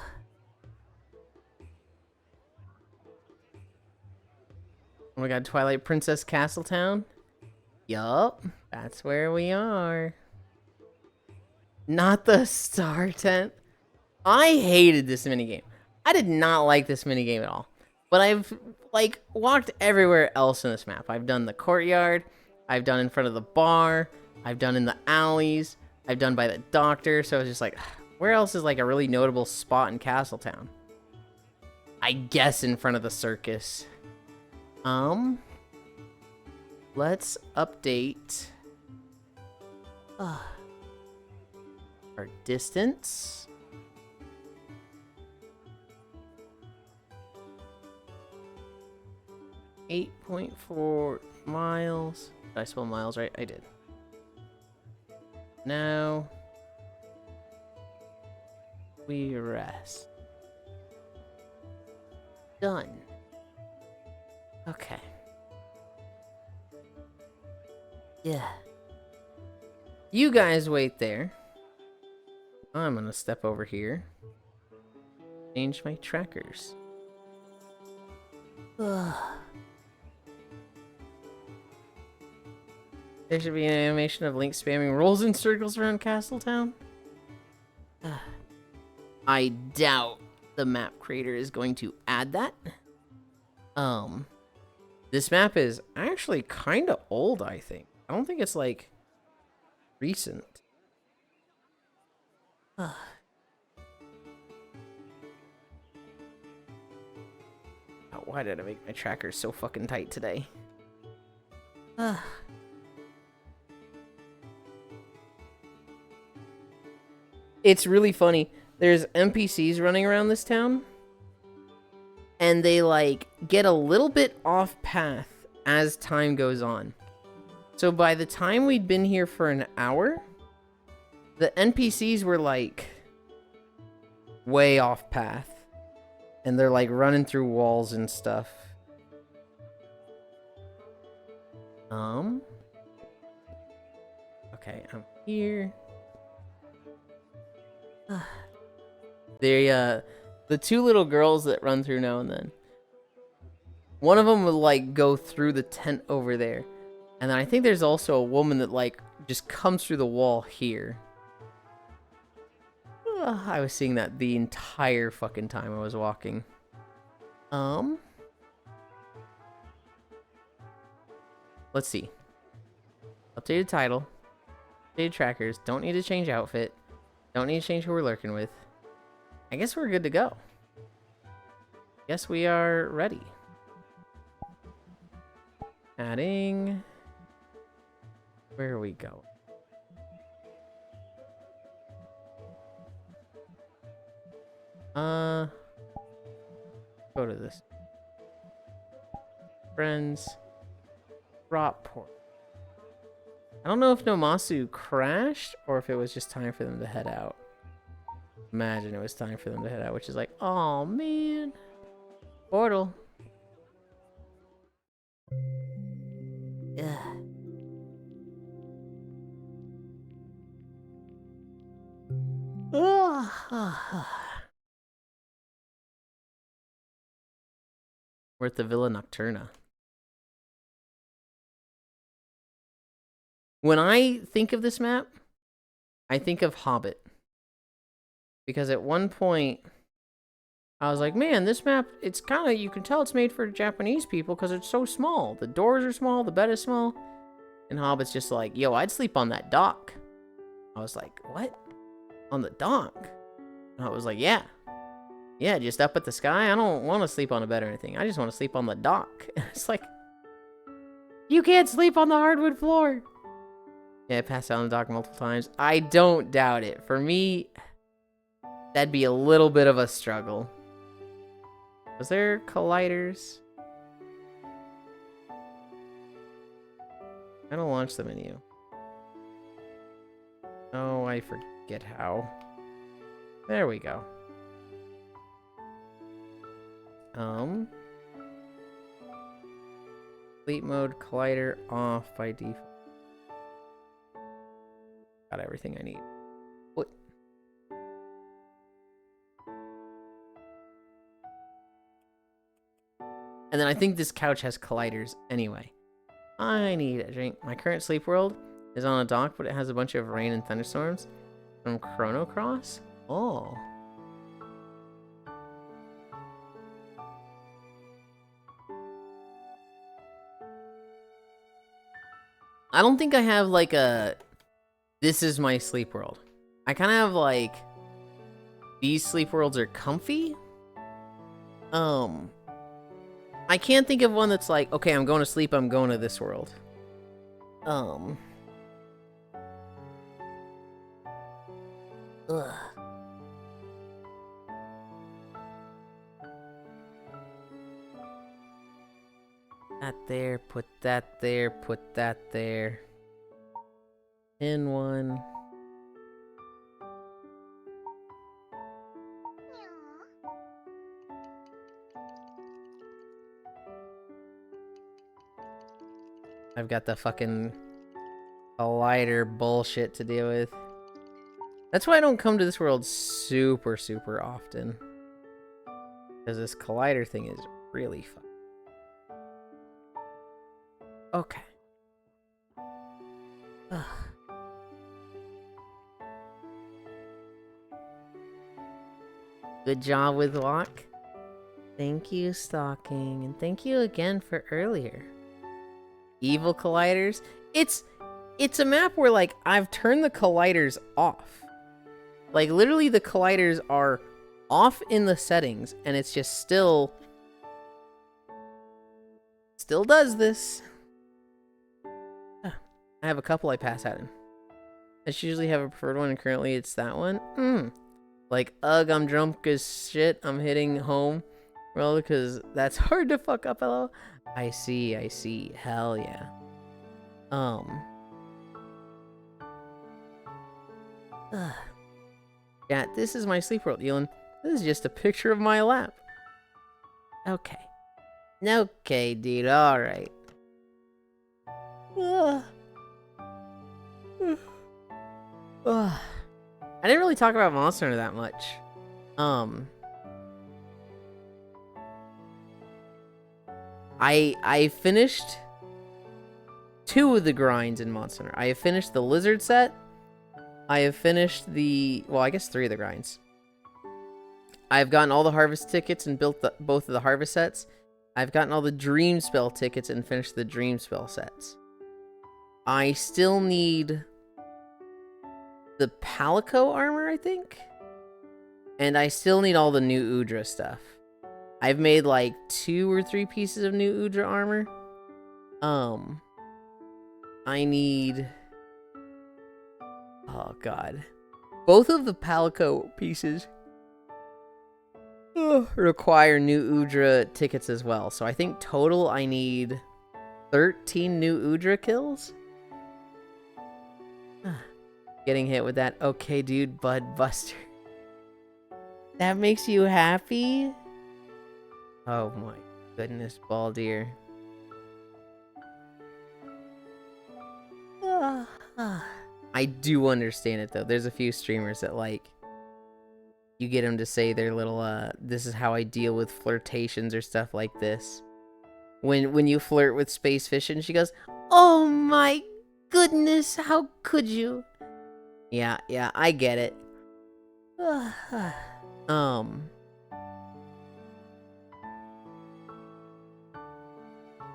my god, Twilight Princess Castletown? Yup, that's where we are. Not the star tent. I hated this minigame. I did not like this minigame at all. But I've, like, walked everywhere else in this map. I've done the courtyard. I've done in front of the bar. I've done in the alleys. I've done by the doctor. So I was just like, where else is, like, a really notable spot in Castletown? I guess in front of the circus. Let's update our distance. .4 miles. Did I spell miles right? I did. Now we rest. Done. Okay. Yeah. You guys wait there. I'm gonna step over here. Change my trackers. Ugh. There should be an animation of Link spamming rolls in circles around Castletown. I doubt the map creator is going to add that. This map is actually kind of old, I think. I don't think it's like recent. Oh, why did I make my trackers so fucking tight today? It's really funny. There's NPCs running around this town, and they like get a little bit off path as time goes on. So by the time we'd been here for an hour, the NPCs were like way off path, and they're like running through walls and stuff. Okay, I'm here. The two little girls that run through now and then. One of them will like go through the tent over there. And then I think there's also a woman that like just comes through the wall here. I was seeing that the entire fucking time I was walking. Let's see. Updated title. Updated trackers. Don't need to change outfit. Don't need to change who we're lurking with. I guess we're good to go. Guess we are ready. Adding. Where are we going? Go to this. Friends. Drop port. I don't know if Nomasu crashed or if it was just time for them to head out. Imagine it was time for them to head out, which is like, oh man. Portal. Yeah. We're at the Villa Nocturna. When I think of this map, I think of Hobbit. Because at one point, I was like, man, this map, it's kind of, you can tell it's made for Japanese people because it's so small. The doors are small, the bed is small. And Hobbit's just like, yo, I'd sleep on that dock. I was like, what? On the dock? And I was like, yeah. Yeah, just up at the sky. I don't want to sleep on a bed or anything. I just want to sleep on the dock. It's like, you can't sleep on the hardwood floor. Yeah, I passed out on the dock multiple times. I don't doubt it. For me, that'd be a little bit of a struggle. Was there colliders? I don't launch the menu. Oh, I forget how. There we go. Sleep mode, collider off by default. Got everything I need. What? And then I think this couch has colliders anyway. I need a drink. My current sleep world is on a dock, but it has a bunch of rain and thunderstorms from Chrono Cross. Oh. I don't think I have like a, this is my sleep world. I kind of have like, these sleep worlds are comfy. I can't think of one that's like, okay, I'm going to sleep, I'm going to this world. Ugh. That there, put that there, put that there. In one. I've got the fucking collider bullshit to deal with. That's why I don't come to this world super, super often. Because this collider thing is really fun. Okay. Ugh. Good job with walk. Thank you, Stalking. And thank you again for earlier. Evil colliders. It's a map where, like, I've turned the colliders off. Like, literally the colliders are off in the settings, and it's just still does this. I have a couple I pass out in. I usually have a preferred one, and currently it's that one. Like, ugh, I'm drunk as shit. I'm hitting home. Well, because that's hard to fuck up, hello. I see. Hell yeah. Yeah, this is my sleep world, Yulind. This is just a picture of my lap. Okay. Okay, dude, alright. I didn't really talk about Monster Hunter that much. I finished 2 of the grinds in Monster Hunter. I have finished the Lizard set. I have finished the... well, I guess 3 of the grinds. I've gotten all the harvest tickets and built both of the harvest sets. I've gotten all the dream spell tickets and finished the dream spell sets. I still need the Palico armor, I think. And I still need all the new Udra stuff. I've made like 2 or 3 pieces of new Udra armor. I need... oh god. Both of the Palico pieces require new Udra tickets as well. So I think total I need 13 new Udra kills. Getting hit with that. Okay, dude, Bud Buster. That makes you happy? Oh my goodness, Baldir. I do understand it though. There's a few streamers that like you get them to say their little this is how I deal with flirtations or stuff like this. When you flirt with Space Fish and she goes, "Oh my goodness, how could you?" Yeah, I get it.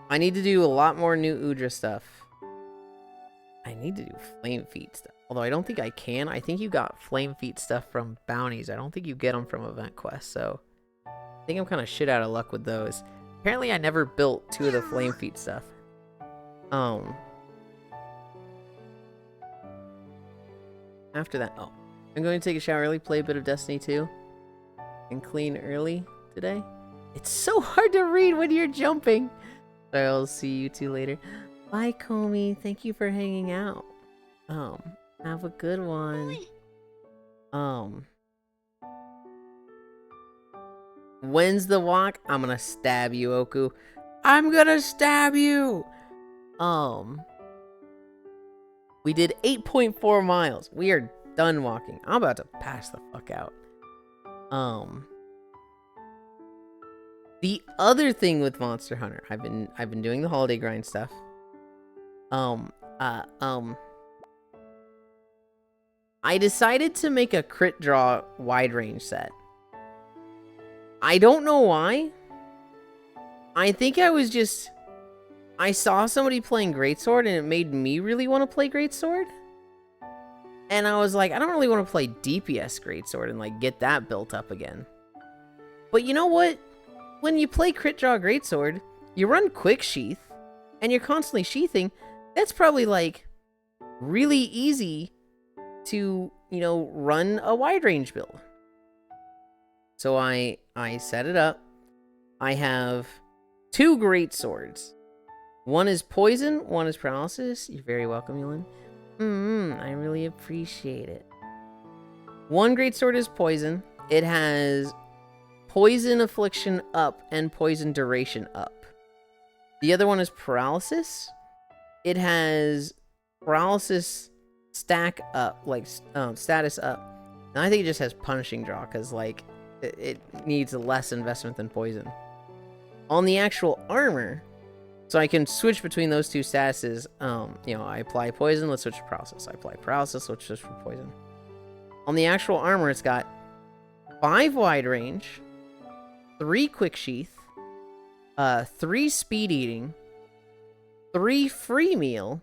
I need to do a lot more new Udra stuff. I need to do Flame Feet stuff. Although I don't think I can. I think you got Flame Feet stuff from bounties. I don't think you get them from event quests. So I think I'm kind of shit out of luck with those. Apparently I never built 2 of the Flame Feet stuff. After that, I'm going to take a shower early, play a bit of Destiny 2, and clean early today. It's so hard to read when you're jumping. So I'll see you 2 later. Bye, Comey. Thank you for hanging out. Have a good one. When's the walk? I'm gonna stab you, Oku. I'm gonna stab you! We did 8.4 miles. We are done walking. I'm about to pass the fuck out. The other thing with Monster Hunter, I've been doing the holiday grind stuff. I decided to make a crit draw wide range set. I don't know why. I think I saw somebody playing Greatsword and it made me really want to play Greatsword. And I was like, I don't really want to play DPS Greatsword and like get that built up again. But you know what? When you play Crit Draw Greatsword, you run Quick Sheath and you're constantly sheathing. That's probably like really easy to, run a wide range build. So I set it up. I have 2 great swords. One is poison, one is paralysis. You're very welcome, Yulind. I really appreciate it. One great sword is poison. It has poison affliction up and poison duration up. The other one is paralysis. it has paralysis stack up, like status up. And I think it just has punishing draw because like it needs less investment than poison. On the actual armor, so I can switch between those two statuses. I apply poison, let's switch to paralysis. I apply paralysis, let's switch for poison. On the actual armor, it's got 5 wide range, 3 quick sheath, 3 speed eating, 3 free meal,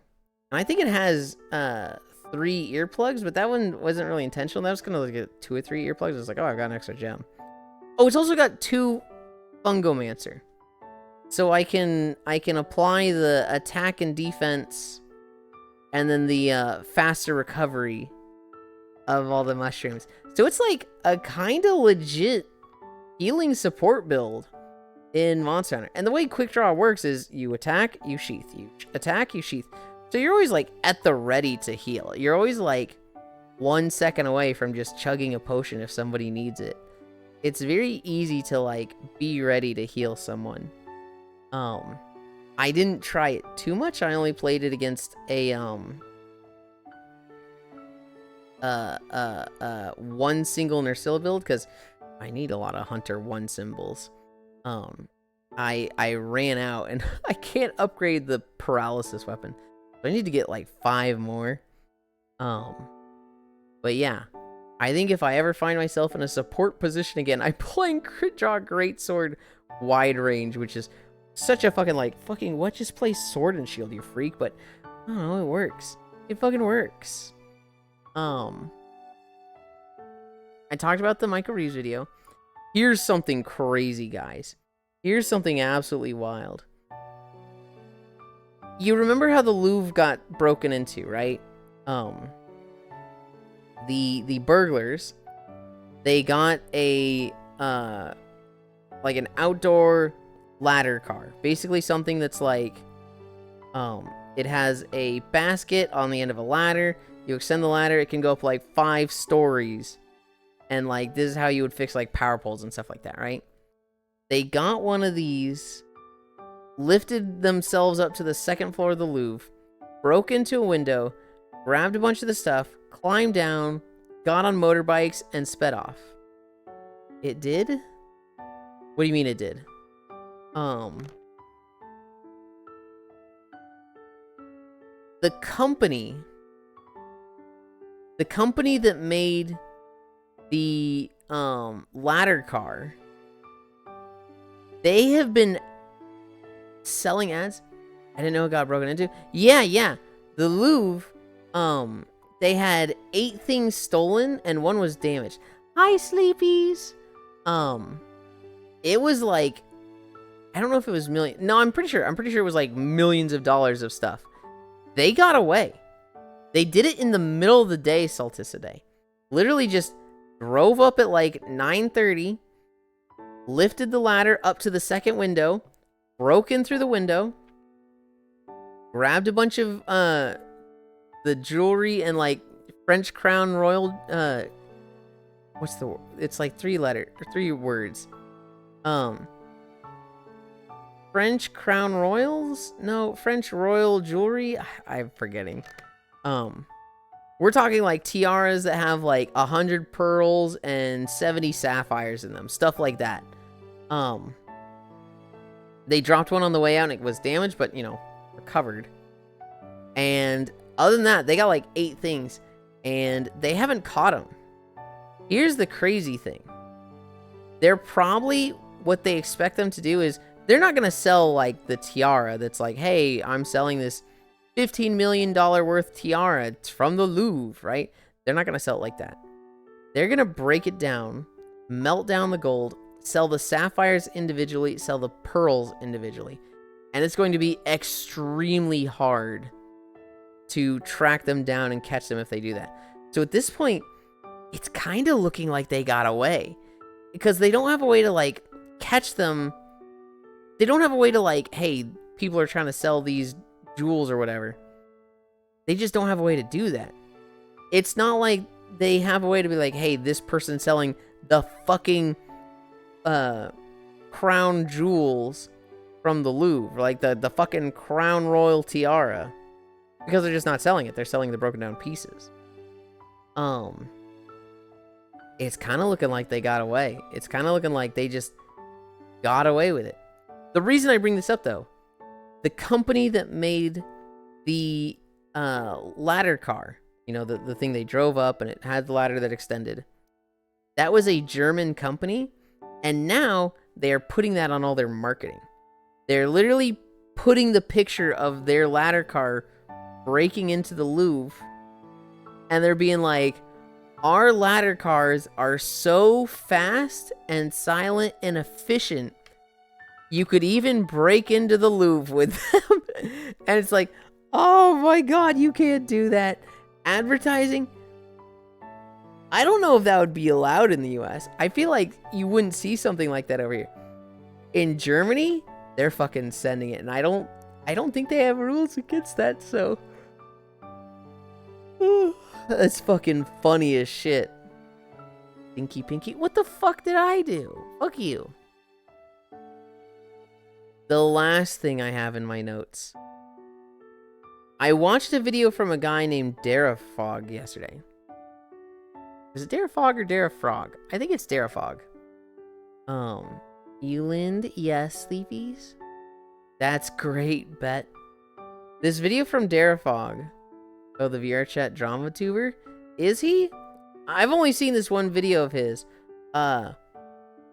and I think it has 3 earplugs, but that one wasn't really intentional. That was gonna get 2 or 3 earplugs. I was like, oh, I've got an extra gem. Oh, it's also got 2 Fungomancer. So I can apply the attack and defense, and then the faster recovery of all the mushrooms. So it's like a kind of legit healing support build in Monster Hunter. And the way Quick Draw works is you attack, you sheath, you attack, you sheath. So you're always like at the ready to heal. You're always like 1 second away from just chugging a potion if somebody needs it. It's very easy to like be ready to heal someone. I didn't try it too much. I only played it against a one single Nursilla build because I need a lot of Hunter 1 symbols. I ran out and I can't upgrade the paralysis weapon. So I need to get like 5 more. But yeah, I think if I ever find myself in a support position again, I'm playing Crit Draw Greatsword wide range, which is such a fucking what? Just play Sword and Shield, you freak. But I don't know, it works. It fucking works. I talked about the Michael Reeves video. Here's something crazy, guys. Here's something absolutely wild. You remember how the Louvre got broken into, right? The burglars, they got a like an outdoor ladder car. Basically something that's like it has a basket on the end of a ladder. You extend the ladder, it can go up like 5 stories. And like this is how you would fix like power poles and stuff like that, right? They got one of these, lifted themselves up to the 2nd floor of the Louvre, broke into a window, grabbed a bunch of the stuff, climbed down, got on motorbikes, and sped off. It did? What do you mean it did? The company that made the ladder car, they have been selling ads. I didn't know it got broken into. Yeah. The Louvre, they had 8 things stolen and 1 was damaged. Hi, sleepies. It was like, I don't know if it was million. No, I'm pretty sure it was like millions of dollars of stuff. They got away. They did it in the middle of the day, Salticidae. Literally just drove up at like 9:30, lifted the ladder up to the 2nd window, broke in through the window, grabbed a bunch of the jewelry and like French Crown Royal it's like 3 words. French Crown Royals? No, French Royal Jewelry? I'm forgetting. We're talking like tiaras that have like 100 pearls and 70 sapphires in them. Stuff like that. They dropped one on the way out and it was damaged, but, recovered. And other than that, they got like 8 things. And they haven't caught them. Here's the crazy thing. They're probably, what they expect them to do is, they're not going to sell like the tiara that's like, hey, I'm selling this $15 million worth tiara. It's from the Louvre, right? They're not going to sell it like that. They're going to break it down, melt down the gold, sell the sapphires individually, sell the pearls individually. And it's going to be extremely hard to track them down and catch them if they do that. So at this point, it's kind of looking like they got away. Because they don't have a way to like catch them. They don't have a way to like, hey, people are trying to sell these jewels or whatever. They just don't have a way to do that. It's not like they have a way to be like, hey, this person's selling the fucking crown jewels from the Louvre, like the fucking Crown Royal tiara. because they're just not selling it. They're selling the broken down pieces. It's kind of looking like they got away. It's kind of looking like they just got away with it. The reason I bring this up, though, the company that made the ladder car, you know, the thing they drove up and it had the ladder that extended, that was a German company, and now they are putting that on all their marketing. They're literally putting the picture of their ladder car breaking into the Louvre, and they're being like, our ladder cars are so fast and silent and efficient, you could even break into the Louvre with them. And it's like, oh my god, you can't do that. Advertising? I don't know if that would be allowed in the US. I feel like you wouldn't see something like that over here. In Germany, they're fucking sending it, and I don't think they have rules against that, so that's fucking funny as shit. Pinky Pinky. What the fuck did I do? Fuck you. The last thing I have in my notes. I watched a video from a guy named Darafog yesterday. Is it Darafog or Darafrog? I think it's Darafog. Yulind, yes, sleepies. That's great, bet. This video from Darafog. Oh, the VR chat drama tuber? Is he? I've only seen this one video of his.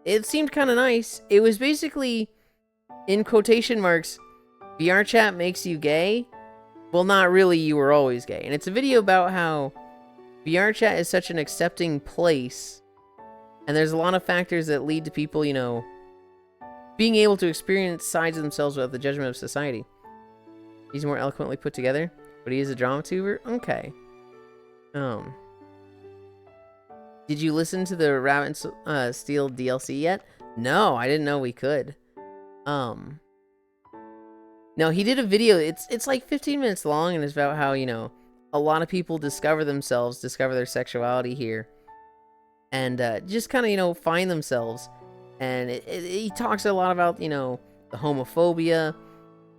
It seemed kind of nice. It was basically, in quotation marks, VR chat makes you gay. Well, not really, you were always gay. And it's a video about how VR chat is such an accepting place. And there's a lot of factors that lead to people, you know, being able to experience sides of themselves without the judgment of society. He's more eloquently put together. But he is a drama tuber? Okay. Did you listen to the Rabbit Steel DLC yet? No, I didn't know we could. No, he did a video. It's like 15 minutes long, and it's about how, you know, a lot of people discover themselves, discover their sexuality here, and just kind of, you know, find themselves. And he talks a lot about, you know, the homophobia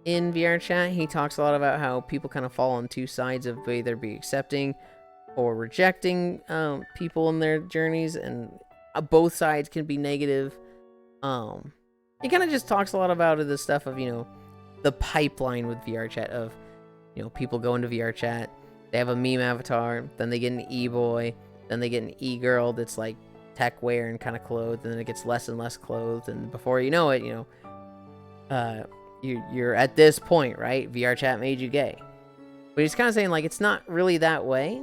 in VR chat. He talks a lot about how people kind of fall on two sides of either be accepting or rejecting people in their journeys, and both sides can be negative. He kind of just talks a lot about the stuff of, you know, the pipeline with VR chat of, you know, people go into VR chat, they have a meme avatar, then they get an e-boy, then they get an e-girl that's like tech wear and kind of clothed, and then it gets less and less clothed, and before you know it, you know, you're at this point, right? VR chat made you gay. But he's kind of saying, like, it's not really that way.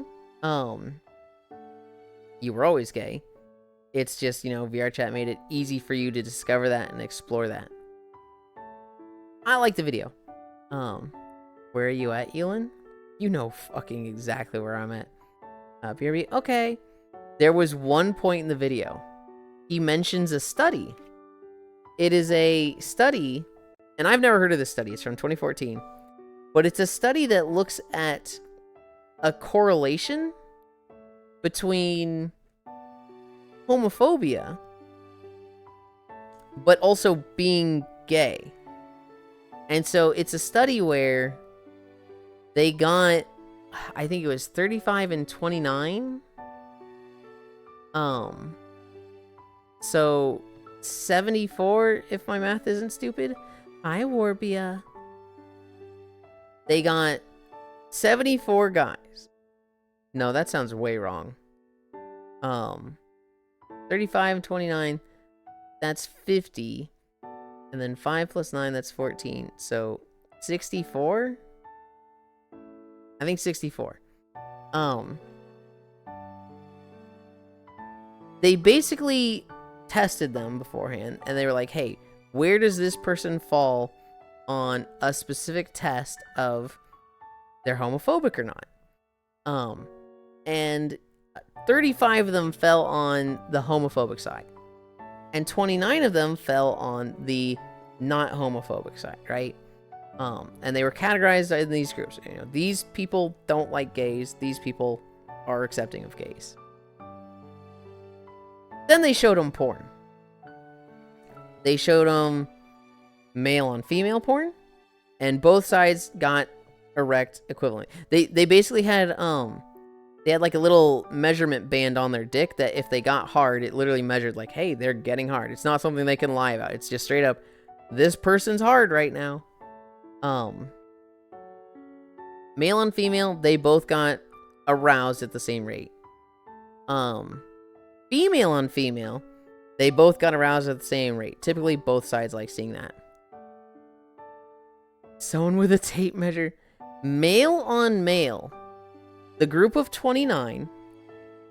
You were always gay. It's just, you know, VR chat made it easy for you to discover that and explore that. I like the video. Where are you at, Yulind? You know fucking exactly where I'm at. BRB, okay. There was one point in the video. He mentions a study. It is a study, and I've never heard of this study. It's from 2014. But it's a study that looks at a correlation between homophobia, but also being gay. And so it's a study where they got, I think it was 35 and 29. So 74, if my math isn't stupid. Hi, Warbia. They got 74 guys. No, that sounds way wrong. 35 and 29, that's 50. And then 5 plus 9, that's 14. So 64? I think 64. They basically tested them beforehand, and they were like, hey, where does this person fall on a specific test of they're homophobic or not? And 35 of them fell on the homophobic side, and 29 of them fell on the not homophobic side, right? And they were categorized in these groups. You know, these people don't like gays. These people are accepting of gays. Then they showed them porn. They showed them male on female porn, and both sides got erect equivalent. They basically had they had like a little measurement band on their dick that if they got hard, it literally measured like, hey, they're getting hard. It's not something they can lie about. It's just straight up, this person's hard right now. Male and female, they both got aroused at the same rate. Female on female, they both got aroused at the same rate. Typically, both sides like seeing that. Someone with a tape measure. Male on male. The group of 29,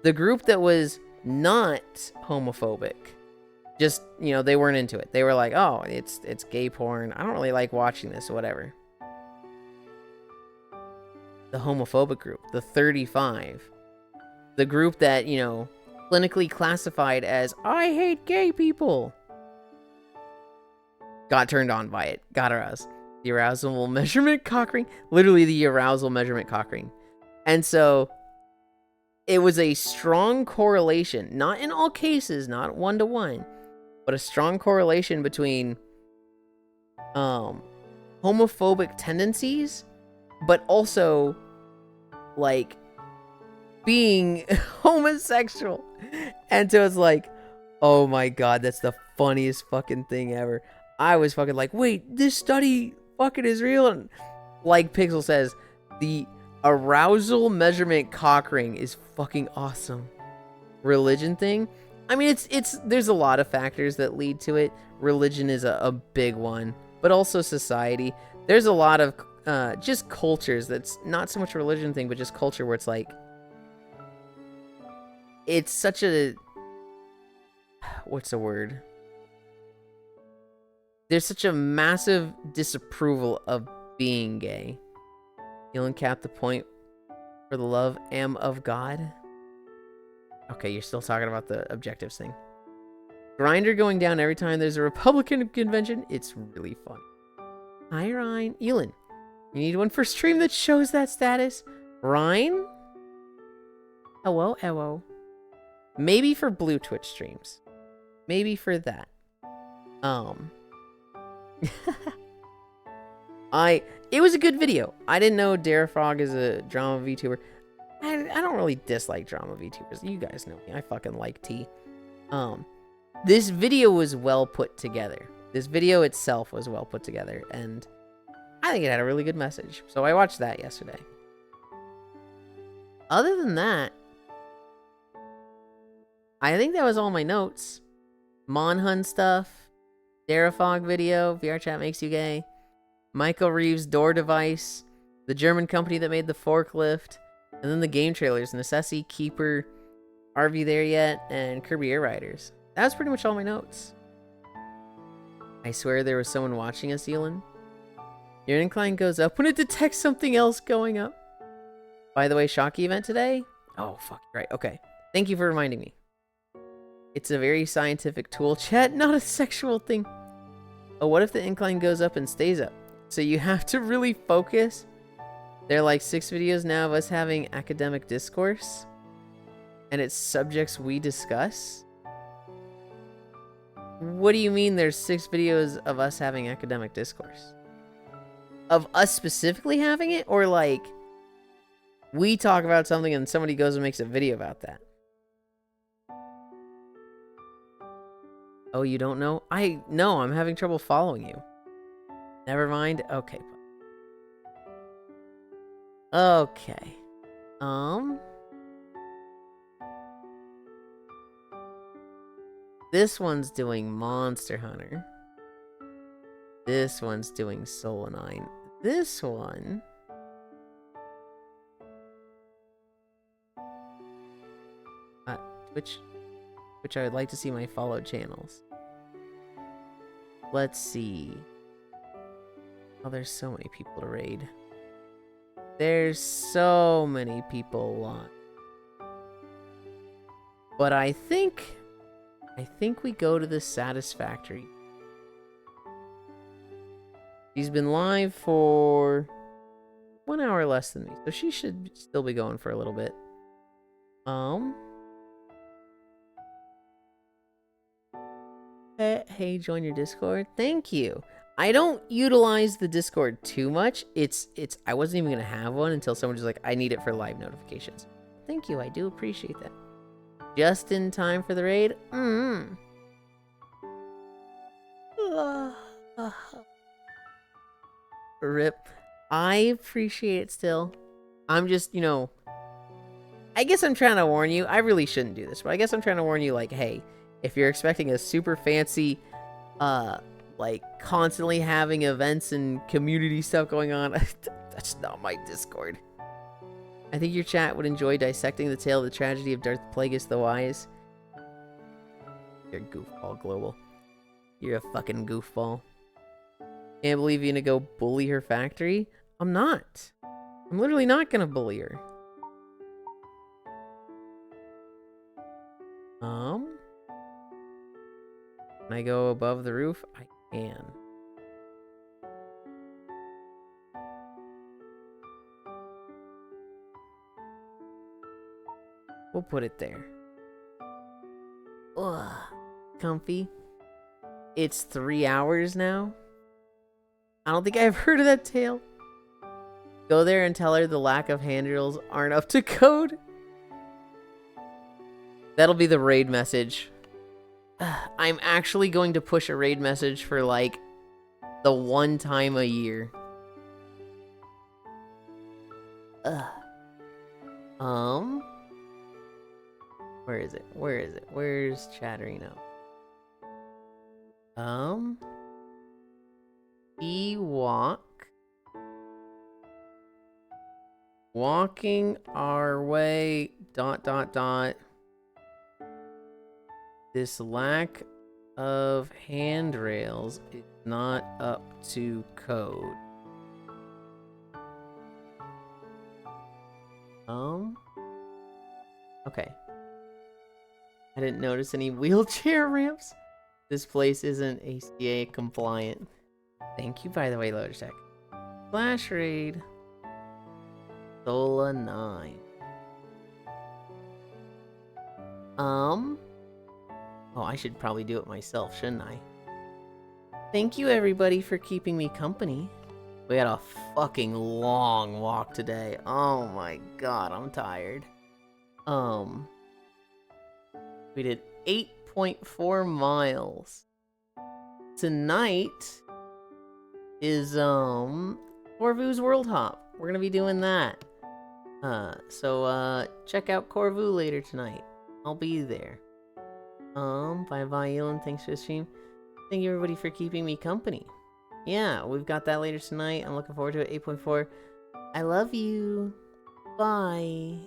the group that was not homophobic, just, you know, they weren't into it. They were like, oh, it's gay porn. I don't really like watching this, whatever. The homophobic group, the 35, the group that, you know, clinically classified as, I hate gay people, got turned on by it, got aroused. The arousal measurement cock ring, literally the arousal measurement cock ring. And so it was a strong correlation, not in all cases, not 1-to-1, but a strong correlation between homophobic tendencies, but also like being homosexual. And so it's like, oh my god, that's the funniest fucking thing ever. I was fucking like, wait, this study fucking is real. And like Pixel says, the arousal measurement cock ring is fucking awesome. Religion thing, I mean, it's there's a lot of factors that lead to it. Religion is a big one, but also society. There's a lot of just cultures that's not so much a religion thing, but just culture where it's like, it's such a, what's the word? There's such a massive disapproval of being gay. Yulind capped the point for the love am of God. Okay, you're still talking about the objectives thing. Grinder going down every time there's a Republican convention. It's really fun. Hi, Ryan. Yulind, you need one for stream that shows that status. Ryan? Hello, hello. Maybe for blue Twitch streams. Maybe for that. It was a good video. I didn't know Dara Frog is a drama VTuber. I don't really dislike drama VTubers. You guys know me. I fucking like tea. This video was well put together. This video itself was well put together, and I think it had a really good message. So I watched that yesterday. Other than that, I think that was all my notes. Monhun stuff, Dara Frog video, VR chat makes you gay. Michael Reeves' door device, the German company that made the forklift, and then the game trailers, Necessity, Keeper, RV There Yet, and Kirby Air Riders. That was pretty much all my notes. I swear there was someone watching us, Yulind. Your incline goes up when it detects something else going up. By the way, Shocky event today? Oh, fuck, right, okay. Thank you for reminding me. It's a very scientific tool, chat, not a sexual thing. Oh, what if the incline goes up and stays up? So you have to really focus. There are like 6 videos now of us having academic discourse. And it's subjects we discuss. What do you mean there's 6 videos of us having academic discourse? Of us specifically having it? Or like, we talk about something and somebody goes and makes a video about that? Oh, you don't know? No, I'm having trouble following you. Never mind. Okay. Okay. This one's doing Monster Hunter. This one's doing Soul 9. This one... Twitch I would like to see my followed channels. Let's see. Oh, there's so many people to raid. There's so many people on. But I think we go to the Satisfactory. She's been live for 1 hour less than me, so she should still be going for a little bit. Hey, join your Discord. Thank you. I don't utilize the Discord too much. I wasn't even gonna have one until someone was like, I need it for live notifications. Thank you, I do appreciate that. Just in time for the raid? Rip. I appreciate it still. I'm just, I guess I'm trying to warn you. I really shouldn't do this, but I guess I'm trying to warn you, like, hey, if you're expecting a super fancy, like, constantly having events and community stuff going on, that's not my Discord. I think your chat would enjoy dissecting the tale of the tragedy of Darth Plagueis the Wise. You're a goofball, Global. You're a fucking goofball. Can't believe you're gonna go bully her factory? I'm not. I'm literally not gonna bully her. Can I go above the roof? I can. We'll put it there. Ugh. Comfy. It's 3 hours now. I don't think I've heard of that tale. Go there and tell her the lack of handrails aren't up to code. That'll be the raid message. I'm actually going to push a raid message for, like, the one time a year. Where is it? Where is it? Where's Chatterino? Walking our way, ... This lack of handrails is not up to code. Okay. I didn't notice any wheelchair ramps. This place isn't ACA compliant. Thank you, by the way, Lotus Tech. Flash raid. Sola 9. Oh, I should probably do it myself, shouldn't I? Thank you, everybody, for keeping me company. We had a fucking long walk today. Oh my god, I'm tired. We did 8.4 miles. Tonight is, Corvu's World Hop. We're gonna be doing that. So check out Corvu later tonight. I'll be there. Bye-bye, Yulind. Thanks for the stream. Thank you, everybody, for keeping me company. Yeah, we've got that later tonight. I'm looking forward to it. 8.4. I love you. Bye.